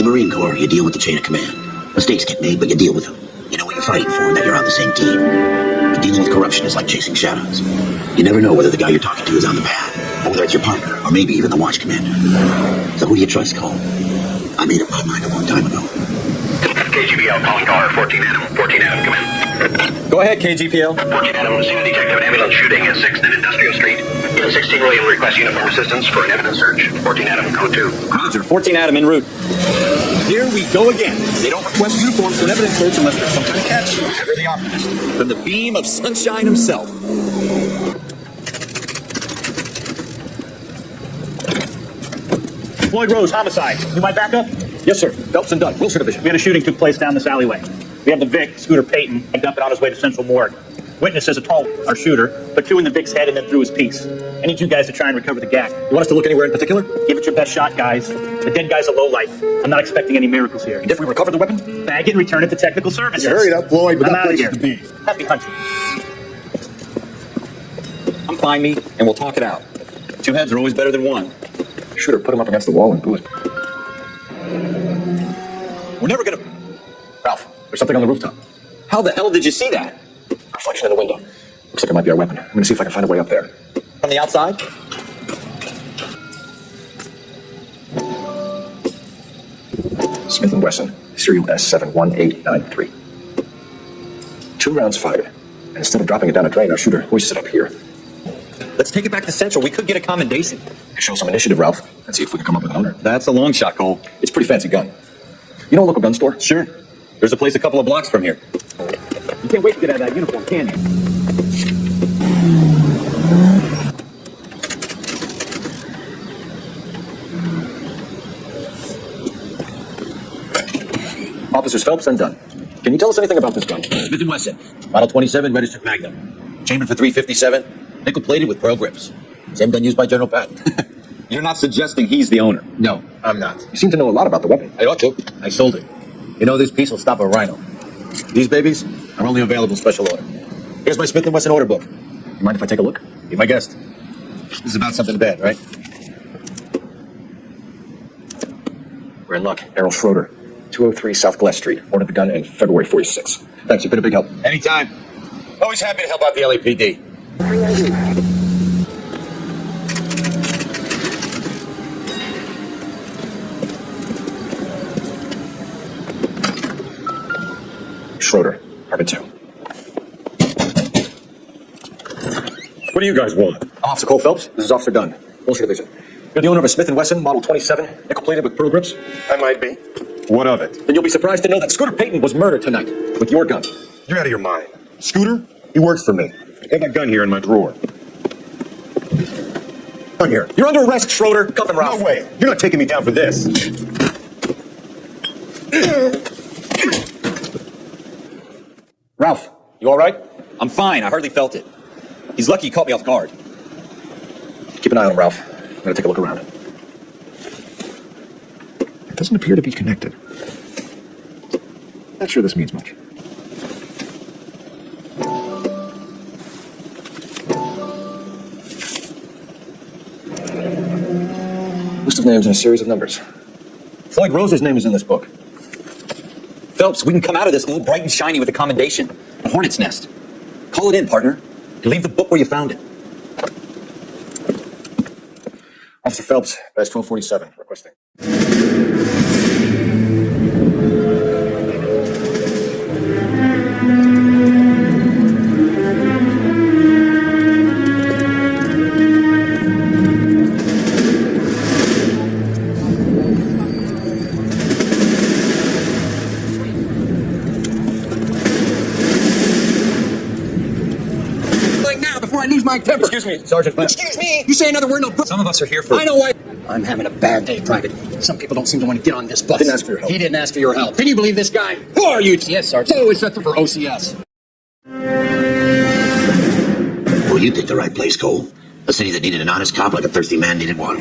the Marine Corps, you deal with the chain of command. Mistakes get made, but you deal with them. You know what you're fighting for, and that you're on the same team. But dealing with corruption is like chasing shadows. You never know whether the guy you're talking to is on the pad, or whether it's your partner, or maybe even the watch commander. So who do you trust, Cole? I made up my mind a long time ago. KGPL calling caller 14 Adam. 14 Adam, come in. Go ahead, KGPL. 14 Adam, seen a detective an ambulance shooting at 6th and Industrial Street. 16 William requests uniform assistance for an evidence search. 14 Adam, code 2. Roger, 14 Adam en route. Here we go again. They don't request uniforms for an evidence search unless there's some kind of catch. Ever the optimist. From the beam of sunshine himself. Floyd Rose, homicide. You might back up? Yes, sir. Phelps and Dunn, Wilshire Division. We had a shooting took place down this alleyway. We have the Vic, Scooter Payton, and dumped it on his way to Central Morgue. Witness says a tall, our shooter, put 2 in the Vic's head and then threw his piece. I need you guys to try and recover the gag. You want us to look anywhere in particular? Give it your best shot, guys. The dead guy's a lowlife. I'm not expecting any miracles here. And if we recover the weapon? Bag it and return it to technical services. You hurried up, Floyd. We I'm got out of places here. to be. Happy hunting. I'm fine, me, and we'll talk it out. 2 heads are always better than 1. Shooter, put him up against the wall and do it. We're never gonna... Ralph, there's something on the rooftop. How the hell did you see that? Reflection in the window. Looks like it might be our weapon. I'm gonna see if I can find a way up there. From the outside? Smith & Wesson, serial S71893. 2 rounds fired. And instead of dropping it down a drain, our shooter hoists it up here. Let's take it back to Central. We could get a commendation. Show some initiative, Ralph, and see if we can come up with an owner. That's a long shot, Cole. It's a pretty fancy gun. You know a local gun store? Sure. There's a place a couple of blocks from here. You can't wait to get out of that uniform, can you? Officers Phelps and Dunn. Can you tell us anything about this gun? Smith & Wesson, Model 27, registered Magnum. Chambered for .357, nickel-plated with pearl grips. Same gun used by General Patton. You're not suggesting he's the owner? No, I'm not. You seem to know a lot about the weapon. I ought to. I sold it. You know, this piece will stop a rhino. These babies are only available special order. Here's my Smith & Wesson order book. You mind if I take a look? Be my guest. This is about something bad, right? We're in luck. Errol Schroeder, 203 South Glass Street. Ordered the gun in February 46. Thanks, you've been a big help. Anytime. Always happy to help out the LAPD. Schroeder, Harbor 2. What do you guys want? I'm Officer Cole Phelps. This is Officer Dunn, Wilshire Division. You're the owner of a Smith & Wesson Model 27, nickel-plated with pearl grips? I might be. What of it? Then you'll be surprised to know that Scooter Payton was murdered tonight with your gun. You're out of your mind. Scooter? He works for me. I have that gun here in my drawer. Gun here. You're under arrest, Schroeder. Cuff him, Ralph. No way. You're not taking me down for this. Ralph, you all right? I'm fine. I hardly felt it. He's lucky he caught me off guard. Keep an eye on him, Ralph. I'm going to take a look around. It doesn't appear to be connected. Not sure this means much. List of names and a series of numbers. Floyd Rose's name is in this book. Phelps, we can come out of this all bright and shiny with a commendation. A hornet's nest. Call it in, partner. And leave the book where you found it. Officer Phelps, badge 1247, requesting. I lose my temper. Excuse me, Sergeant Flint. Excuse me. You say another word, no. Some of us are here for... I know why. I'm having a bad day, Private. Some people don't seem to want to get on this bus. Didn't ask for your help. He didn't ask for your help. Can you believe this guy? Who are you? Yes, Sergeant. So it's nothing for OCS. Well, you picked the right place, Cole. A city that needed an honest cop like a thirsty man needed water.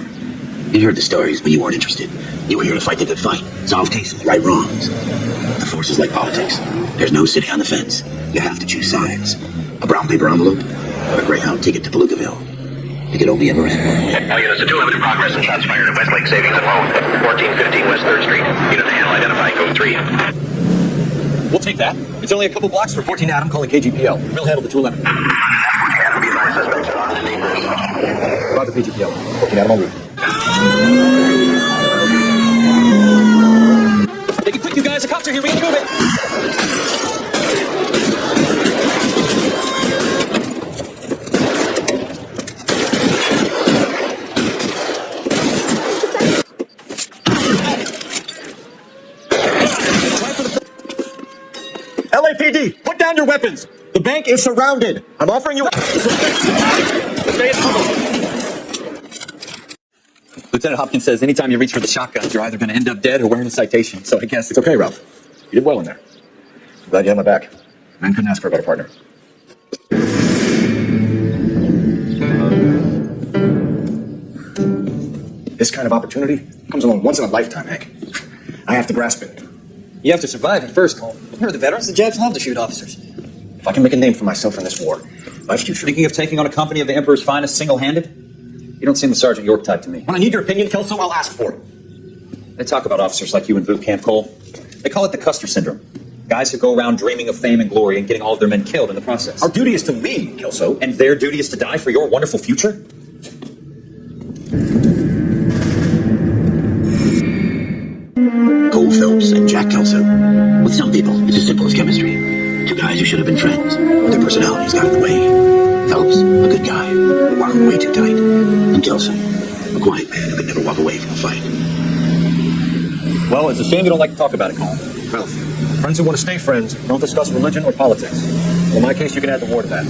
You heard the stories, but you weren't interested. You were here to fight the good fight, solve cases, right wrongs. The force is like politics. There's no city on the fence. You have to choose sides. A brown paper envelope or a Greyhound ticket to Palookaville. It could only ever end. All units, a 2 limited progress and shots fired at Westlake Savings and Loan, 1415 West 3rd Street. Unit to handle identify code 3. We'll take that. It's only a couple blocks from 14 Adam calling KGPL. We'll handle the 211. And be advised suspects are on the Immerse. Roger KGPL. 14 Adam on route. Take it quick, you guys. The cops are here. We can move it. LAPD, put down your weapons. The bank is surrounded. I'm offering you. Lieutenant Hopkins says anytime you reach for the shotgun, you're either going to end up dead or wearing a citation. So I guess it's okay, Ralph. You did well in there. I'm glad you had my back. Man couldn't ask for a better partner. This kind of opportunity comes along once in a lifetime, Hank. I have to grasp it. You have to survive it first, Cole. Here are the veterans. The Japs love to shoot officers. If I can make a name for myself in this war, my future. Thinking of taking on a company of the Emperor's finest single-handed? You don't seem the Sergeant York type to me. When I need your opinion, Kelso, I'll ask for it. They talk about officers like you in boot camp, Cole. They call it the Custer syndrome. Guys who go around dreaming of fame and glory and getting all of their men killed in the process. Our duty is to lead, Kelso. And their duty is to die for your wonderful future? Cole Phelps and Jack Kelso. With some people, it's as simple as chemistry. Two guys who should have been friends, but their personalities got in the way. Phelps, a good guy, wound way too tight. And Kelso, a quiet man who could never walk away from a fight. Well, it's a shame you don't like to talk about it, Cole. Ralph, friends who want to stay friends don't discuss religion or politics. In my case, you can add the war to that.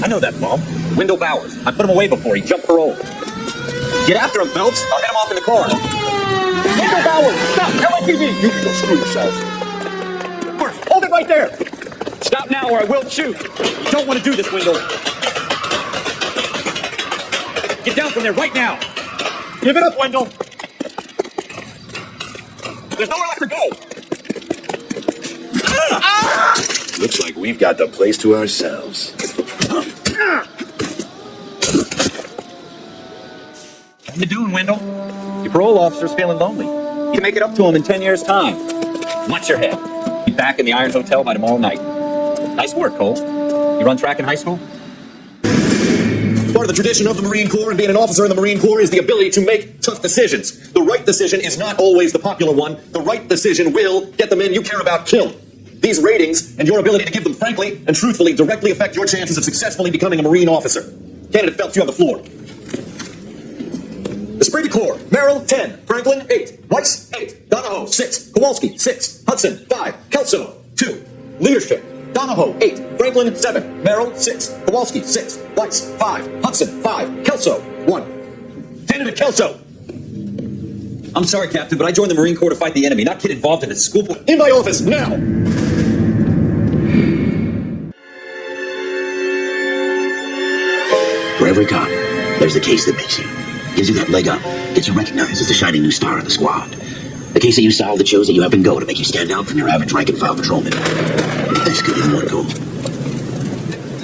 I know that, Mom. Wendell Bowers. I put him away before he jumped parole. Get after him, Phelps. I'll get him off in the car. Wendell Bowers, stop! LAPD! You can go screw yourself. First, hold it right there! Stop now or I will shoot. You don't want to do this, Wendell. Get down from there right now. Give it up, Wendell! There's nowhere left to go! Looks like we've got the place to ourselves. What you doing, Wendell? Your parole officer's feeling lonely. You can make it up to him in 10 years' time. Watch your head. Be back in the Iron Hotel by tomorrow night. Nice work, Cole. You run track in high school? Part of the tradition of the Marine Corps and being an officer in the Marine Corps is the ability to make tough decisions. The right decision is not always the popular one. The right decision will get the men you care about killed. These ratings and your ability to give them frankly and truthfully directly affect your chances of successfully becoming a Marine officer. Candidate Phelps, you have the floor. Esprit de Corps, Merrill, 10, Franklin, 8, Weiss, 8, Donahoe, 6, Kowalski, 6, Hudson, 5, Kelso, 2, Leadership, Donahoe, 8, Franklin, 7, Merrill, 6, Kowalski, 6, Weiss, 5, Hudson, 5, Kelso, 1. Candidate Kelso! I'm sorry, Captain, but I joined the Marine Corps to fight the enemy, not get involved in a school. In my office, now! For every cop, there's the case that makes you. Gives you that leg up, gets you recognized as the shining new star in the squad. The case that you solve that shows that you have and go to make you stand out from your average rank and file patrolman. This could be the one goal.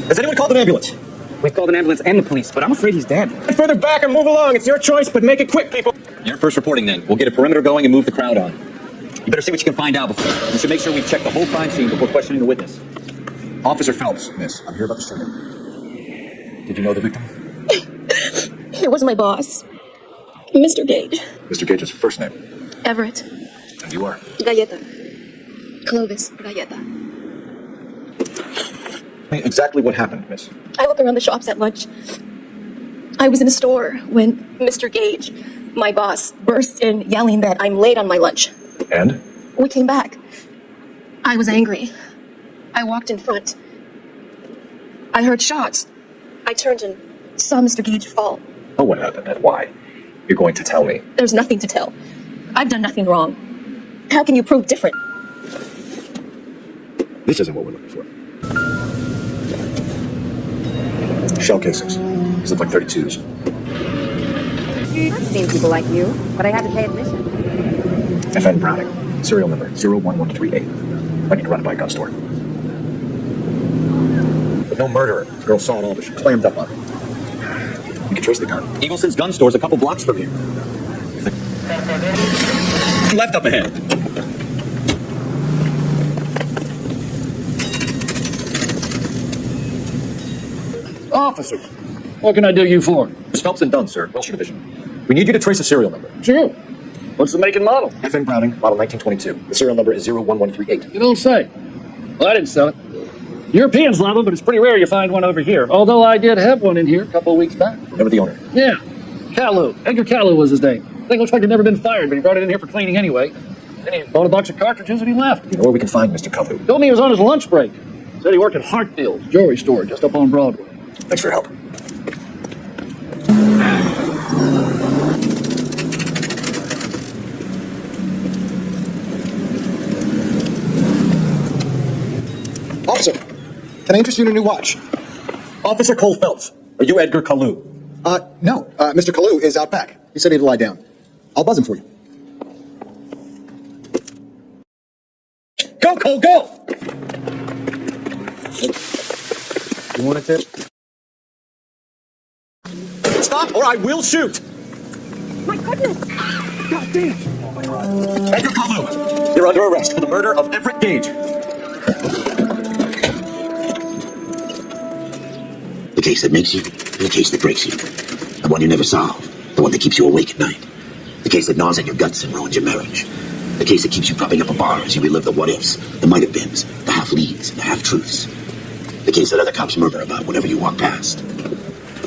Has anyone called an ambulance? We've called an ambulance and the police, but I'm afraid he's dead. Further back and move along. It's your choice, but make it quick, people. You're first reporting then. We'll get a perimeter going and move the crowd on. You better see what you can find out before. We should make sure we check the whole crime scene before questioning the witness. Officer Phelps, miss, I'm here about the shooting. Did you know the victim? It was my boss, Mr. Gage. Mr. Gage's first name. Everett. And you are? Galleta. Clovis Galleta. Exactly what happened, miss. I look around the shops at lunch. I was in a store when Mr. Gage, my boss, burst in yelling that I'm late on my lunch. And? We came back. I was angry. I walked in front. I heard shots. I turned and saw Mr. Gage fall. Oh, what happened and why? You're going to tell me. There's nothing to tell. I've done nothing wrong. How can you prove different? This isn't what we're looking for. Shell casings. These look like 32s. I've seen people like you, but I had to pay admission. FN Browning. Serial number 01138. I need to run it by a gun store. But no murderer. The girl saw it all, but she clammed up on it. You can trace the gun. Eagleson's gun store's a couple blocks from here. Left up ahead. Officer, what can I do you for? Miss Phelps and Dunn, sir. Welsh Division. We need you to trace a serial number. Sure. What's the make and model? FN Browning, model 1922. The serial number is 01138. You don't say. Well, I didn't sell it. Europeans love them, but it's pretty rare you find one over here. Although I did have one in here a couple of weeks back. Remember the owner? Yeah. Callow. Edgar Callow was his name. Thing looks like he'd never been fired, but he brought it in here for cleaning anyway. Then he bought a box of cartridges and he left. You know where we can find Mr. Kalu? Told me he was on his lunch break. Said he worked at Hartfield's jewelry store just up on Broadway. Thanks for your help. Officer, can I interest you in a new watch? Officer Cole Phelps, are you Edgar Kalu? No. Mr. Kalu is out back. He said he'd lie down. I'll buzz him for you. Go, Cole, go! You want a tip? Stop or I will shoot! My goodness! God damn! Edgar Kalu, you're under arrest for the murder of Everett Gage. The case that makes you, and the case that breaks you. The one you never solve. The one that keeps you awake at night. The case that gnaws at your guts and ruins your marriage. The case that keeps you propping up a bar as you relive the what-ifs, the might-have-beens, the half-leads, the half-truths. The case that other cops murmur about whenever you walk past.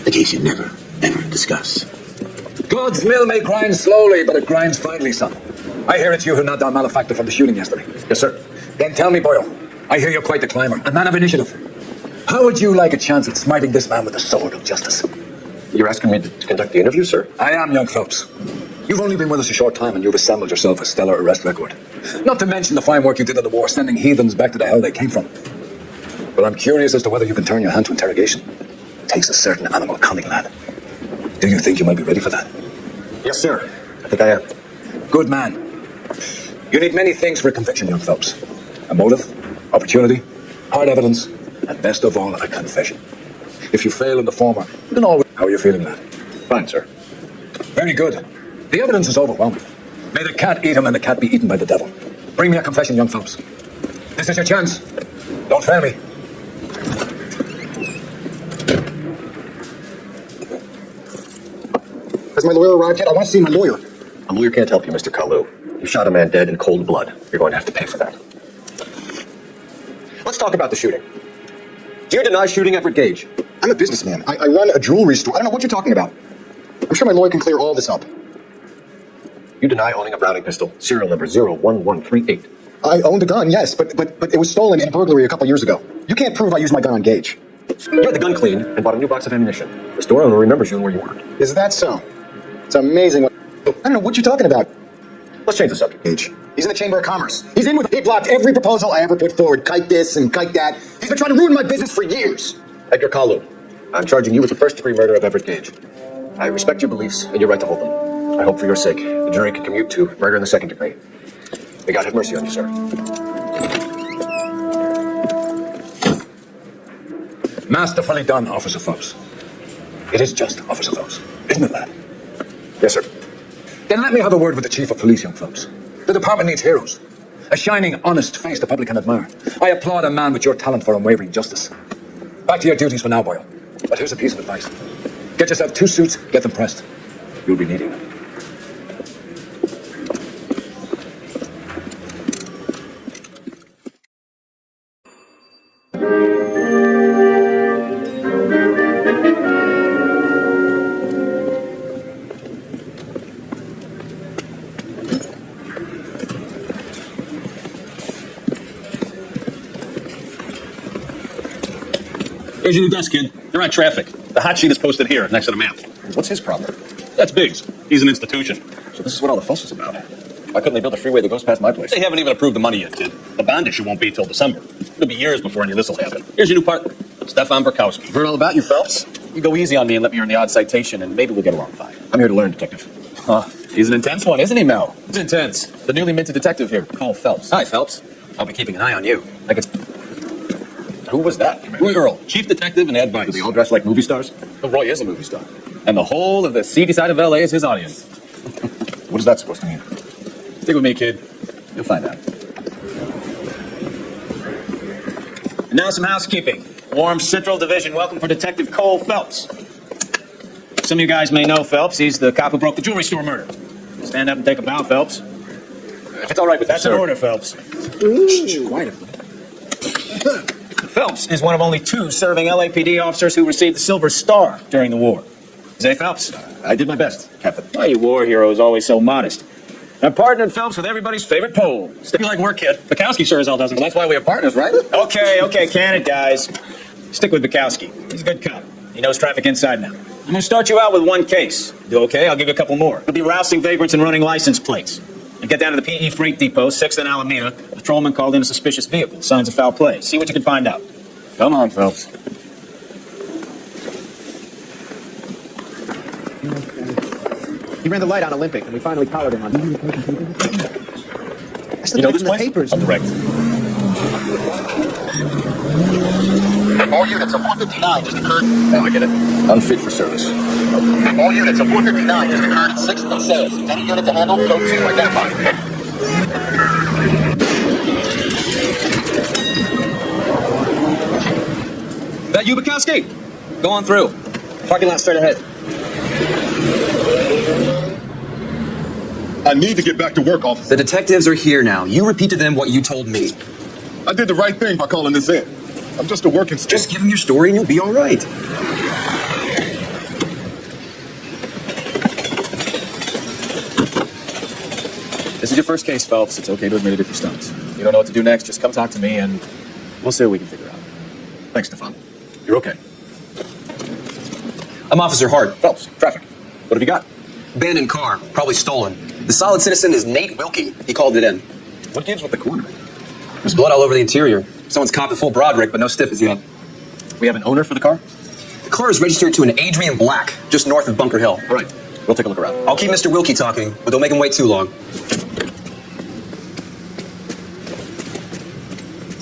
The case you never, ever discuss. God's mill may grind slowly, but it grinds finely, son. I hear it's you who knocked down Malefactor from the shooting yesterday. Yes, sir. Then tell me, Boyle, I hear you're quite the climber, a man of initiative. How would you like a chance at smiting this man with the sword of justice? You're asking me to conduct the interview, sir? I am, young Phelps. You've only been with us a short time and you've assembled yourself a stellar arrest record. Not to mention the fine work you did in the war, sending heathens back to the hell they came from. But I'm curious as to whether you can turn your hand to interrogation. It takes a certain animal cunning, lad. Do you think you might be ready for that? Yes, sir. I think I am. Good man. You need many things for a conviction, young Phelps. A motive, opportunity, hard evidence, and best of all, a confession. If you fail in the former, you can always... How are you feeling, lad? Fine, sir. Very good. The evidence is overwhelming. May the cat eat him and the cat be eaten by the devil. Bring me a confession, young Phelps. This is your chance. Don't fail me. Has my lawyer arrived yet? I want to see my lawyer. A lawyer can't help you, Mr. Kalu. You shot a man dead in cold blood. You're going to have to pay for that. Let's talk about the shooting. Do you deny shooting Everett Gage? I'm a businessman. I run a jewelry store. I don't know what you're talking about. I'm sure my lawyer can clear all this up. You deny owning a Browning pistol, serial number 01138. I owned a gun, yes, but it was stolen in a burglary a couple years ago. You can't prove I used my gun on Gage. You had the gun cleaned and bought a new box of ammunition. The store owner remembers you and where you worked. Is that so? It's amazing. I don't know what you're talking about. Let's change the subject. Gage. He's in the Chamber of Commerce. He's in with... He blocked every proposal I ever put forward. Kite this and kite that. He's been trying to ruin my business for years. Edgar Kalu, I'm charging you with the first-degree murder of Everett Gage. I respect your beliefs and your right to hold them. I hope for your sake the jury can commute to murder in the second degree. May God have mercy on you, sir. Masterfully done, Officer Phelps. It is just, Officer Phelps. Isn't it, lad? Yes, sir. Then let me have a word with the Chief of Police, young Phelps. The department needs heroes. A shining, honest face the public can admire. I applaud a man with your talent for unwavering justice. Back to your duties for now, Boyle. But here's a piece of advice. Get yourself 2 suits, get them pressed. You'll be needing them. Here's your new desk, kid. You're on traffic. The hot sheet is posted here, next to the map. What's his problem? That's Biggs. He's an institution. So this is what all the fuss is about. Why couldn't they build a freeway that goes past my place? They haven't even approved the money yet, kid. The bond issue won't be till December. It'll be years before any of this will happen. Here's your new partner, Stefan Burkowski. Heard all about you, Phelps. You go easy on me and let me earn the odd citation, and maybe we'll get along fine. I'm here to learn, Detective. Huh. He's an intense one, isn't he, Mel? He's intense. The newly minted detective here, Cole Phelps. Hi, Phelps. I'll be keeping an eye on you. Like it's... Who was that? Roy Earl, chief detective and advice. Do they all dress like movie stars? Roy is a movie star. And the whole of the seedy side of LA is his audience. What is that supposed to mean? Stick with me, kid. You'll find out. And now some housekeeping. Warm Central Division, welcome for Detective Cole Phelps. Some of you guys may know Phelps. He's the cop who broke the jewelry store murder. Stand up and take a bow, Phelps. If it's all right with That's you, an sir. order, Phelps. Shh, quiet. Phelps is one of only 2 serving LAPD officers who received the Silver Star during the war. Say, Phelps? I did my best, Captain. Why you war heroes always so modest? I've partnered Phelps with everybody's favorite pole. Stick like work, kid. Bukowski sure as hell doesn't. Well, that's why we are partners, right? Okay, can it, guys. Stick with Bukowski. He's a good cop. He knows traffic inside now. I'm gonna start you out with 1 case. Do okay? I'll give you a couple more. It'll be rousting vagrants and running license plates. And get down to the PE Freight Depot, 6th and Alameda. A patrolman called in a suspicious vehicle. Signs of foul play. See what you can find out. Come on, Phelps. He ran the light on Olympic, and we finally collared him on. You know this place? Papers. I'm direct. All units of 459 just occurred. Now I get it. Unfit for service. All units of 459 just occurred at 6th and Sales. Any unit to handle, code 2 identified. That you, Bukowski? Go on through. Parking lot straight ahead. I need to get back to work, officer. The detectives are here now. You repeat to them what you told me. I did the right thing by calling this in. I'm just a working student. Just give them your story and you'll be all right. This is your first case, Phelps. It's okay to admit it if you stumped. You don't know what to do next, just come talk to me and we'll see what we can figure out. Thanks, Stefan. You're okay. I'm Officer Hart. Phelps, traffic. What have you got? Abandoned car, probably stolen. The solid citizen is Nate Wilkie. He called it in. What gives with the corner? There's blood all over the interior. Someone's copped a full Broderick, but no stiff as yet. We have an owner for the car? The car is registered to an Adrian Black, just north of Bunker Hill. Right. We'll take a look around. I'll keep Mr. Wilkie talking, but don't make him wait too long.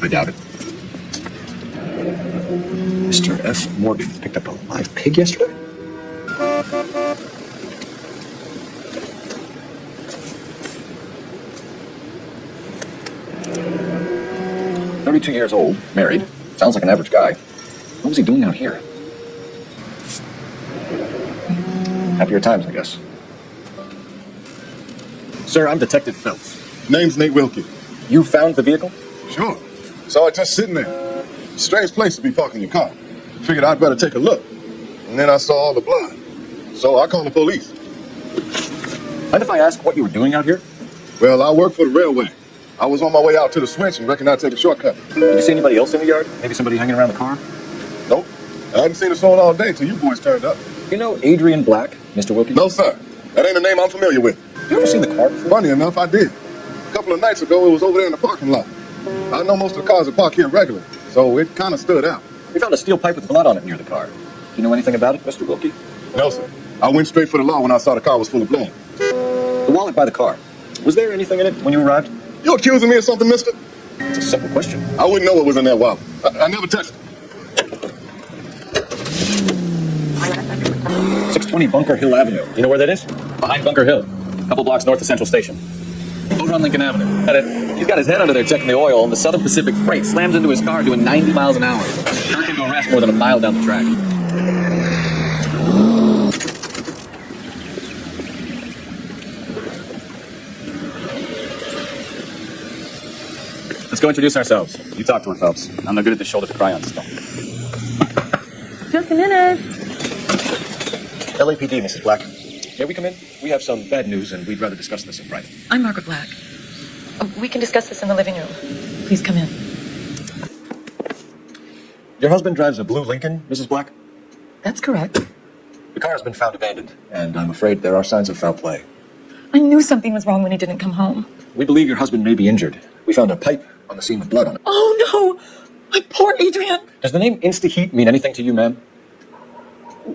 I doubt it. Mr. F. Morgan picked up a live pig yesterday? "32 years old, married. Sounds like an average guy. What was he doing out here?" Happier times, I guess. Sir, I'm Detective Phelps. Name's Nate Wilkie. You found the vehicle? Sure. Saw it just sitting there. Strange place to be parking your car. Figured I'd better take a look. And then I saw all the blood. So I called the police. Mind if I ask what you were doing out here? Well, I work for the railway. I was on my way out to the switch and reckoned I'd take a shortcut. Did you see anybody else in the yard? Maybe somebody hanging around the car? Nope. I hadn't seen the phone all day till you boys turned up. You know Adrian Black, Mr. Wilkie? No, sir. That ain't a name I'm familiar with. You ever seen the car before? Funny enough, I did. A couple of nights ago, it was over there in the parking lot. I know most of the cars are parked here regularly, so it kind of stood out. We found a steel pipe with blood on it near the car. Do you know anything about it, Mr. Wilkie? No, sir. I went straight for the law when I saw the car was full of blood. The wallet by the car. Was there anything in it when you arrived? You accusing me of something, mister? It's a simple question. I wouldn't know what was in that wallet. I never touched it. 620 Bunker Hill Avenue. You know where that is? Behind Bunker Hill. A couple blocks north of Central Station. Over on Lincoln Avenue. He's got his head under there checking the oil, and the Southern Pacific Freight slams into his car doing 90 miles an hour. Sure came to a rest more than a mile down the track. Let's go introduce ourselves. You talk to her, Phelps. I'm no good at the shoulder to cry on stuff. Just a minute. LAPD, Mrs. Black. May we come in? We have some bad news, and we'd rather discuss this in private. I'm Margaret Black. Oh, we can discuss this in the living room. Please come in. Your husband drives a blue Lincoln, Mrs. Black? That's correct. The car has been found abandoned, and I'm afraid there are signs of foul play. I knew something was wrong when he didn't come home. We believe your husband may be injured. We found a pipe on the scene with blood on it. Oh, no! My poor Adrian! Does the name Insta-Heat mean anything to you, ma'am?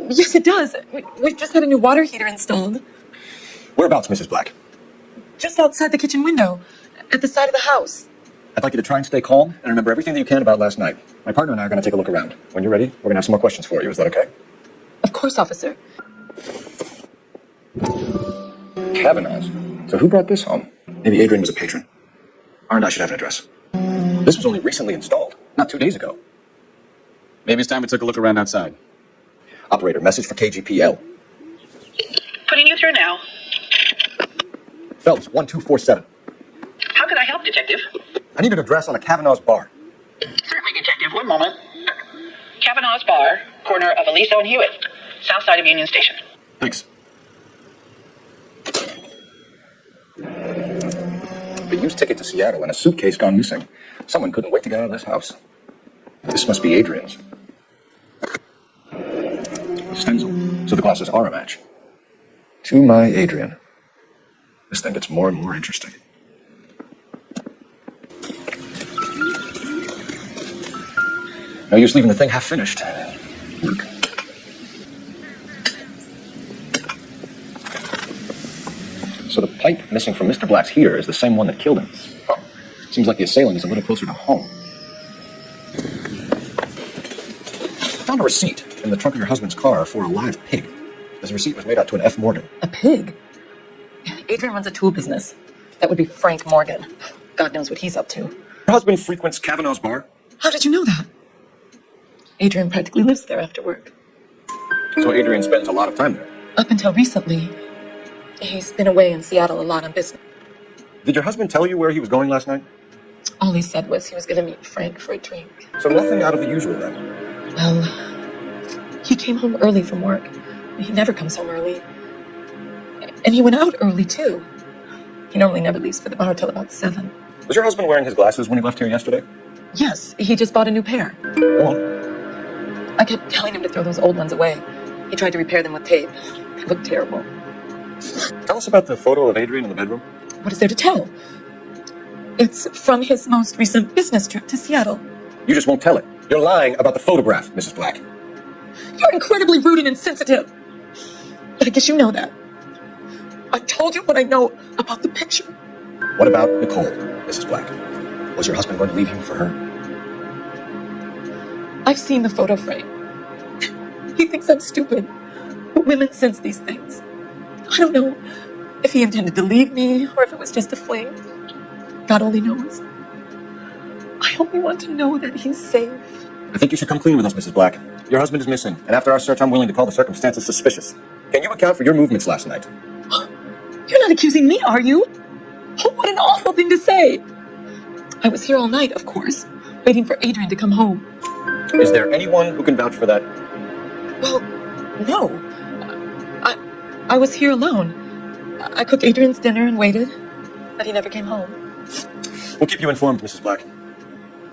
Yes, it does. We've just had a new water heater installed. Whereabouts, Mrs. Black? Just outside the kitchen window, at the side of the house. I'd like you to try and stay calm and remember everything that you can about last night. My partner and I are going to take a look around. When you're ready, we're going to have some more questions for you. Is that okay? Of course, officer. Kavanaugh's. So who brought this home? Maybe Adrian was a patron. R&I should have an address. This was only recently installed, not 2 days ago. Maybe it's time we took a look around outside. Operator, message for KGPL. Putting you through now. Phelps, 1247. How can I help, Detective? I need an address on a Kavanaugh's bar. Certainly, Detective. One moment. Kavanaugh's Bar, corner of Aliso and Hewitt, south side of Union Station. Thanks. A used ticket to Seattle and a suitcase gone missing. Someone couldn't wait to get out of this house. This must be Adrian's. Stencil. So the glasses are a match. To my Adrian. This thing gets more and more interesting. No use leaving the thing half finished. Work. So the pipe missing from Mr. Black's heater is the same one that killed him. Oh, seems like the assailant is a little closer to home. I found a receipt in the trunk of your husband's car for a live pig. This receipt was made out to an F. Morgan. A pig? Adrian runs a tool business. That would be Frank Morgan. God knows what he's up to. Your husband frequents Kavanaugh's bar? How did you know that? Adrian practically lives there after work. So Adrian spends a lot of time there. Up until recently, he's been away in Seattle a lot on business. Did your husband tell you where he was going last night? All he said was he was going to meet Frank for a drink. So nothing out of the usual then? Well, he came home early from work. He never comes home early. And he went out early, too. He normally never leaves for the bar till about 7. Was your husband wearing his glasses when he left here yesterday? Yes, he just bought a new pair. Go on. I kept telling him to throw those old ones away. He tried to repair them with tape. They looked terrible. Tell us about the photo of Adrian in the bedroom. What is there to tell? It's from his most recent business trip to Seattle. You just won't tell it. You're lying about the photograph, Mrs. Black. You're incredibly rude and insensitive. But I guess you know that. I've told you what I know about the picture. What about Nicole, Mrs. Black? Was your husband going to leave you for her? I've seen the photo frame. He thinks I'm stupid. But women sense these things. I don't know if he intended to leave me or if it was just a fling. God only knows. I only want to know that he's safe. I think you should come clean with us, Mrs. Black. Your husband is missing, and after our search, I'm willing to call the circumstances suspicious. Can you account for your movements last night? You're not accusing me, are you? Oh, what an awful thing to say. I was here all night, of course, waiting for Adrian to come home. Is there anyone who can vouch for that? Well, no. I was here alone. I cooked Adrian's dinner and waited, but he never came home. We'll keep you informed, Mrs. Black.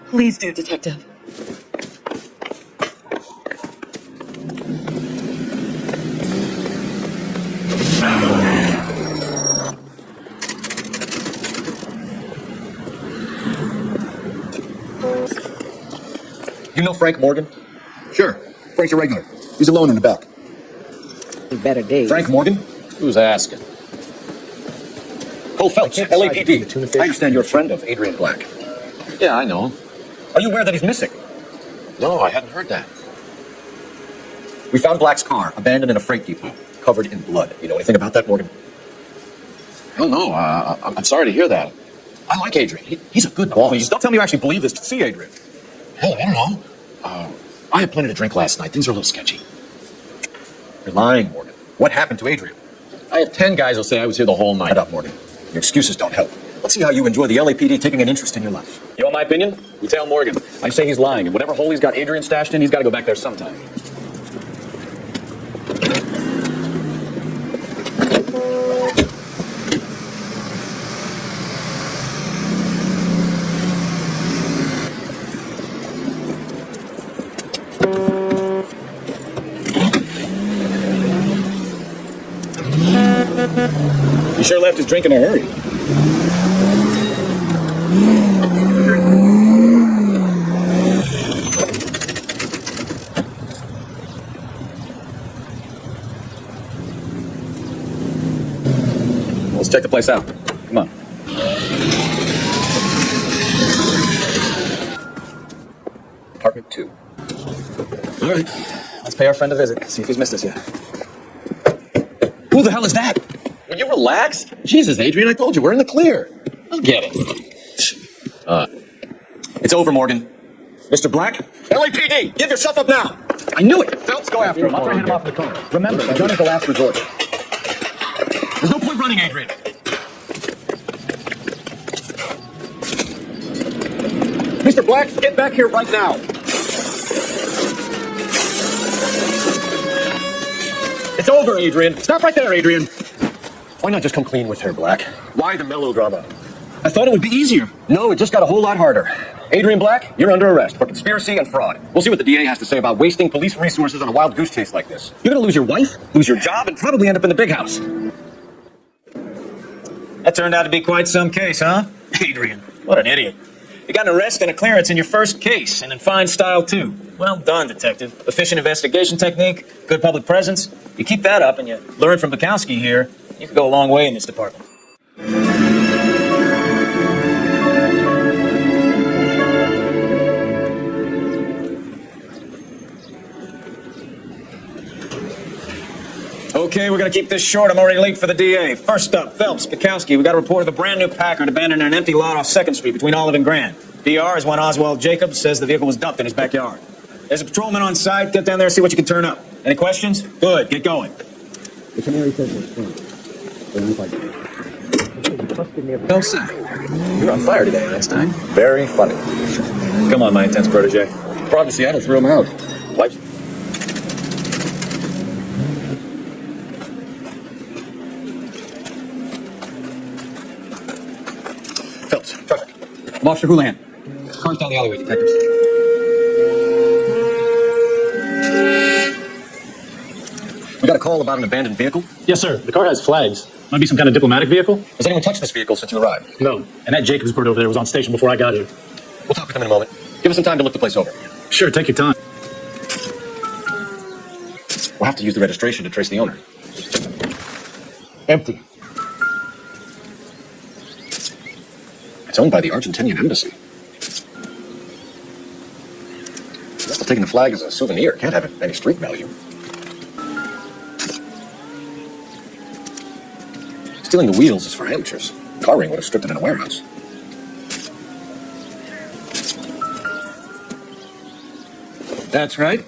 Please do, Detective. You know Frank Morgan? Sure. Frank's a regular. He's alone in the back. Better days. Frank Morgan? Who's asking? Cole Phelps, LAPD. I understand you're a friend of Adrian Black. Yeah, I know him. Are you aware that he's missing? No, I hadn't heard that. We found Black's car abandoned in a freight depot, covered in blood. You know anything about that, Morgan? Hell no. I'm sorry to hear that. I like Adrian. He's a good boss. Please, don't tell me you actually believe this to see Adrian. Hell, I don't know. I had plenty to drink last night. Things are a little sketchy. You're lying, Morgan. What happened to Adrian? I have 10 guys who'll say I was here the whole night. Shut up, Morgan. Your excuses don't help. Let's see how you enjoy the LAPD taking an interest in your life. You want my opinion? You tell Morgan. I say he's lying, and whatever hole he's got Adrian stashed in, he's got to go back there sometime. He sure left his drink in a hurry. Let's check the place out. Come on. Apartment 2. All right. Let's pay our friend a visit. See if he's missed us yet. Who the hell is that? Will you relax? Jesus, Adrian, I told you, we're in the clear. I'll get it. It's over, Morgan. Mr. Black? LAPD, give yourself up now. I knew it. Phelps, go after him. I'll try to hit him off in the car. Remember, the gun is the last resort. There's no point running, Adrian. Mr. Black, get back here right now. It's over, Adrian. Stop right there, Adrian. Why not just come clean with her, Black? Why the melodrama? I thought it would be easier. No, it just got a whole lot harder. Adrian Black, you're under arrest for conspiracy and fraud. We'll see what the DA has to say about wasting police resources on a wild goose chase like this. You're gonna lose your wife, lose your job, and probably end up in the big house. That turned out to be quite some case, huh? Adrian, what an idiot. You got an arrest and a clearance in your first case, and in fine style, too. Well done, detective. Efficient investigation technique, good public presence. You keep that up and you learn from Bukowski here, you can go a long way in this department. Okay, we're gonna keep this short. I'm already late for the DA. First up, Phelps, Bukowski. We got a report of a brand new Packard abandoned in an empty lot off 2nd Street between Olive and Grand. DR is when Oswald Jacobs says the vehicle was dumped in his backyard. There's a patrolman on site. Get down there and see what you can turn up. Any questions? Good, get going. The canary says it's fun. Don't say. You're on fire today, Einstein. Very funny. Come on, my intense protege. Brought to Seattle, threw him out. Wipe. Phelps, traffic. I'm Officer Houlihan. Car's down the alleyway, detectives. We got a call about an abandoned vehicle. Yes, sir. The car has flags. Might be some kind of diplomatic vehicle? Has anyone touched this vehicle since you arrived? No. And that Jacobs bird over there was on station before I got here. We'll talk with them in a moment. Give us some time to look the place over. Sure, take your time. We'll have to use the registration to trace the owner. Empty. It's owned by the Argentinian embassy. Must have taken the flag as a souvenir. Can't have any street value. Stealing the wheels is for amateurs. Car ring would have stripped it in a warehouse. That's right.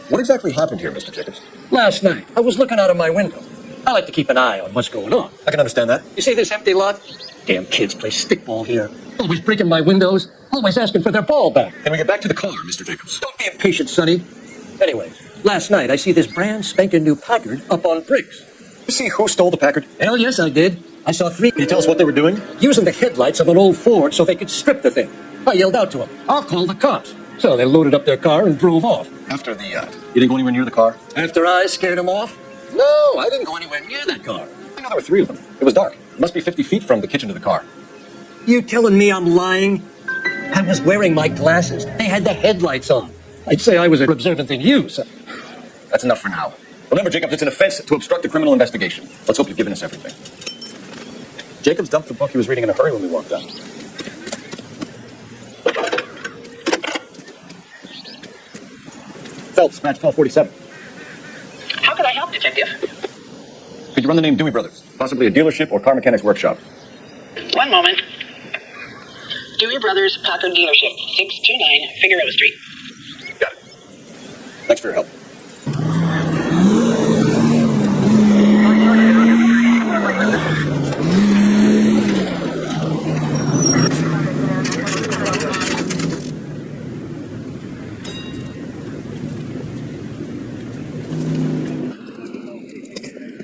What exactly happened here, Mr. Jacobs? Last night, I was looking out of my window. I like to keep an eye on what's going on. I can understand that. You see this empty lot? Damn kids play stickball here. Always breaking my windows, always asking for their ball back. Can we get back to the car, Mr. Jacobs? Don't be impatient, Sonny. Anyways, last night I see this brand spanking new Packard up on bricks. You see who stole the Packard? Hell yes, I did. I saw 3. Can you tell us what they were doing? Using the headlights of an old Ford so they could strip the thing. I yelled out to them, I'll call the cops. So they loaded up their car and drove off. After the, you didn't go anywhere near the car? After I scared them off? No, I didn't go anywhere near that car. I know there were 3 of them. It was dark. It must be 50 feet from the kitchen to the car. You telling me I'm lying? I was wearing my glasses. They had the headlights on. I'd say I was more observant than you, so. That's enough for now. Remember, Jacobs, it's an offense to obstruct a criminal investigation. Let's hope you've given us everything. Jacobs dumped the book he was reading in a hurry when we walked out. Phelps, match call 47. How could I help, Detective? Could you run the name Dewey Brothers? Possibly a dealership or car mechanics workshop. One moment. Dewey Brothers Packard Dealership, 629 Figueroa Street. Got it. Thanks for your help.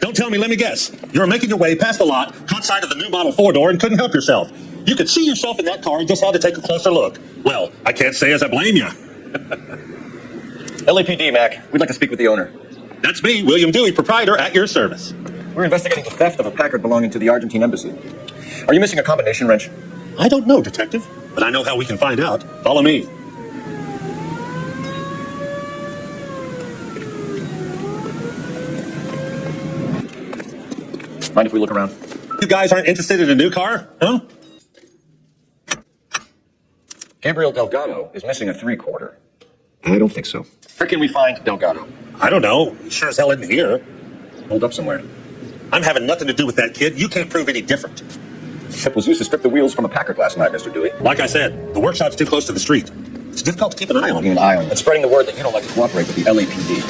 Don't tell me, let me guess. You were making your way past the lot, caught sight of the new model 4-door, and couldn't help yourself. You could see yourself in that car and just had to take a closer look. Well, I can't say as I blame you. LAPD, Mac. We'd like to speak with the owner. That's me, William Dewey, proprietor, at your service. We're investigating the theft of a Packard belonging to the Argentine embassy. Are you missing a combination wrench? I don't know, Detective, but I know how we can find out. Follow me. Mind if we look around? You guys aren't interested in a new car, huh? Gabriel Delgado is missing a 3/4. I don't think so. Where can we find Delgado? I don't know. He sure as hell isn't here. Hold up somewhere. I'm having nothing to do with that kid. You can't prove any different. It was used to strip the wheels from a Packard last night, Mr. Dewey. Like I said, the workshop's too close to the street. It's difficult to keep an eye on. Keeping an eye on and spreading the word that you don't like to cooperate with the LAPD.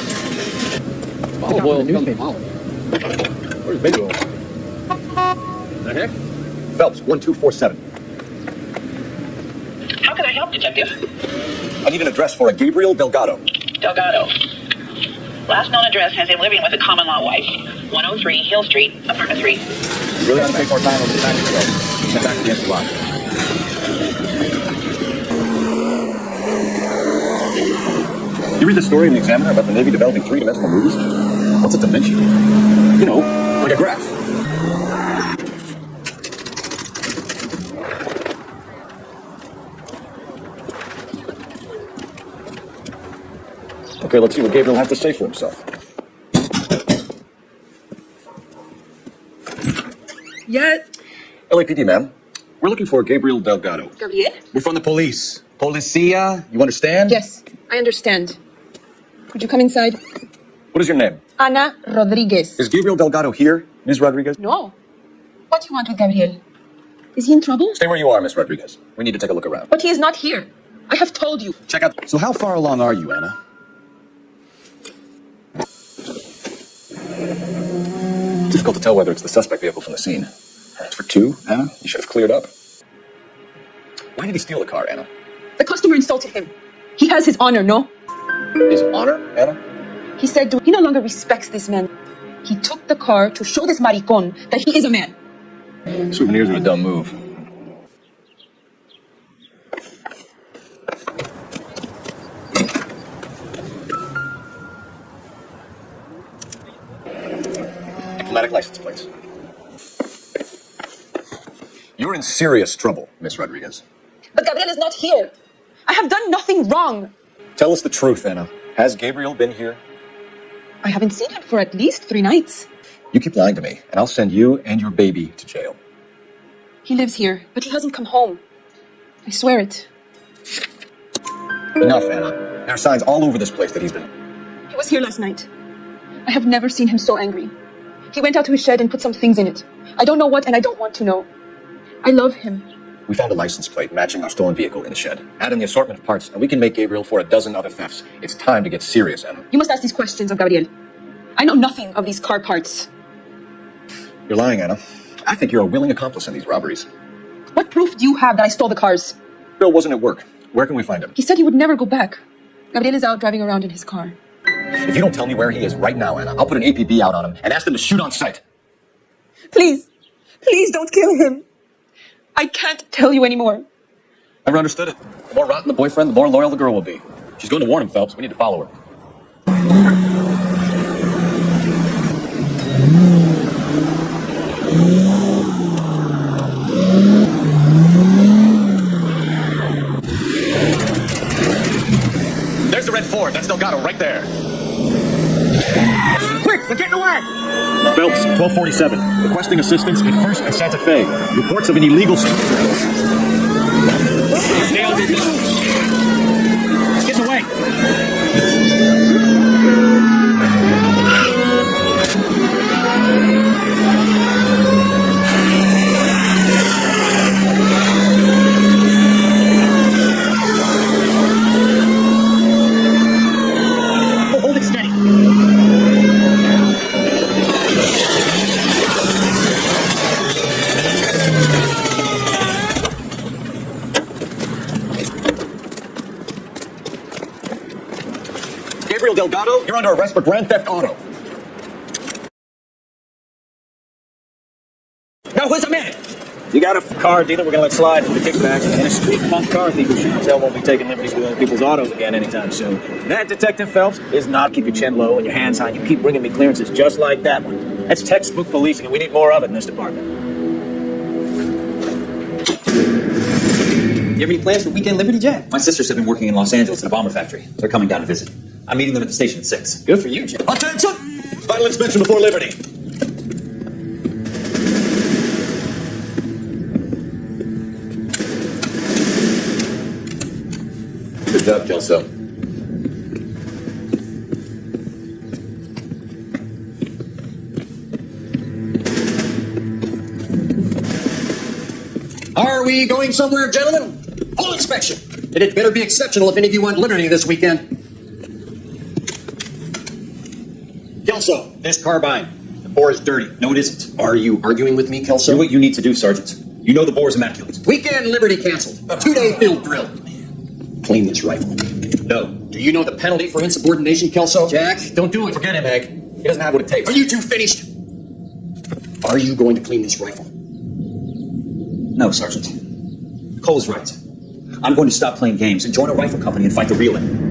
Olive oil newspaper. Where's baby oil? The heck? Phelps, 1247. How can I help, Detective? I need an address for a Gabriel Delgado. Delgado. Last known address has him living with a common law wife. 103 Hill Street, apartment 3. You really ought to take more time over the package, though. Head back to the empty lot. You read the story in the Examiner about the Navy developing three-dimensional movies? What's a dimension? You know, like a graph. Okay, let's see what Gabriel has to say for himself. Yeah. LAPD, ma'am. We're looking for Gabriel Delgado. Gabriel? We're from the police. Policia, you understand? Yes, I understand. Could you come inside? What is your name? Ana Rodriguez. Is Gabriel Delgado here, Ms. Rodriguez? No. What do you want with Gabriel? Is he in trouble? Stay where you are, Ms. Rodriguez. We need to take a look around. But he is not here. I have told you. Check out. So how far along are you, Anna? Difficult to tell whether it's the suspect vehicle from the scene. As for two, Anna, you should have cleared up. Why did he steal the car, Anna? The customer insulted him. He has his honor, no? His honor, Anna? He said he no longer respects this man. He took the car to show this maricon that he is a man. Souvenirs are a dumb move. Diplomatic license plates. You're in serious trouble, Miss Rodriguez. But Gabriel is not here. I have done nothing wrong. Tell us the truth, Anna. Has Gabriel been here? I haven't seen him for at least 3 nights. You keep lying to me, and I'll send you and your baby to jail. He lives here, but he hasn't come home. I swear it. Enough, Anna. There are signs all over this place that he's been... He was here last night. I have never seen him so angry. He went out to his shed and put some things in it. I don't know what, and I don't want to know. I love him. We found a license plate matching our stolen vehicle in the shed. Add in the assortment of parts, and we can make Gabriel for a dozen other thefts. It's time to get serious, Anna. You must ask these questions of Gabriel. I know nothing of these car parts. You're lying, Anna. I think you're a willing accomplice in these robberies. What proof do you have that I stole the cars? Bill wasn't at work. Where can we find him? He said he would never go back. Gabriel is out driving around in his car. If you don't tell me where he is right now, Anna, I'll put an APB out on him and ask them to shoot on sight. Please, please don't kill him. I can't tell you anymore. Never understood it. The more rotten the boyfriend, the more loyal the girl will be. She's going to warn him, Phelps. We need to follow her. There's the red Ford. That's Delgado right there. Quick, we're getting away! Phelps, 1247. Requesting assistance in First and Santa Fe. Reports of an illegal... Stay on your feet. Get in the way. Oh, hold it steady. Gabriel Delgado, you're under arrest for grand theft auto. Now, who's the man? You got a car dealer we're gonna let slide for the kickbacks, and a street punk car thief who sure as hell won't be taking liberties with other people's autos again anytime soon. That, Detective Phelps, is not keep your chin low and your hands high. You keep bringing me clearances just like that one. That's textbook policing, and we need more of it in this department. You have any plans for weekend Liberty Jack? My sisters have been working in Los Angeles in a bomber factory. They're coming down to visit. I'm meeting them at the station at 6. Good for you, Jim. Attention! Final inspection before Liberty. Good job, Kelso. Are we going somewhere, gentlemen? Full inspection. And it better be exceptional if any of you want liberty this weekend. Kelso, this carbine. The bore is dirty. No, it isn't. Are you arguing with me, Kelso? Do what you need to do, Sergeant. You know the bore's immaculate. Weekend liberty canceled. A 2-day field drill. Clean this rifle. No. Do you know the penalty for insubordination, Kelso? Jack, don't do it. Forget him, Meg. He doesn't have what it takes. Are you two finished? Are you going to clean this rifle? No, Sergeant. Cole's right. I'm going to stop playing games and join a rifle company and fight the real enemy.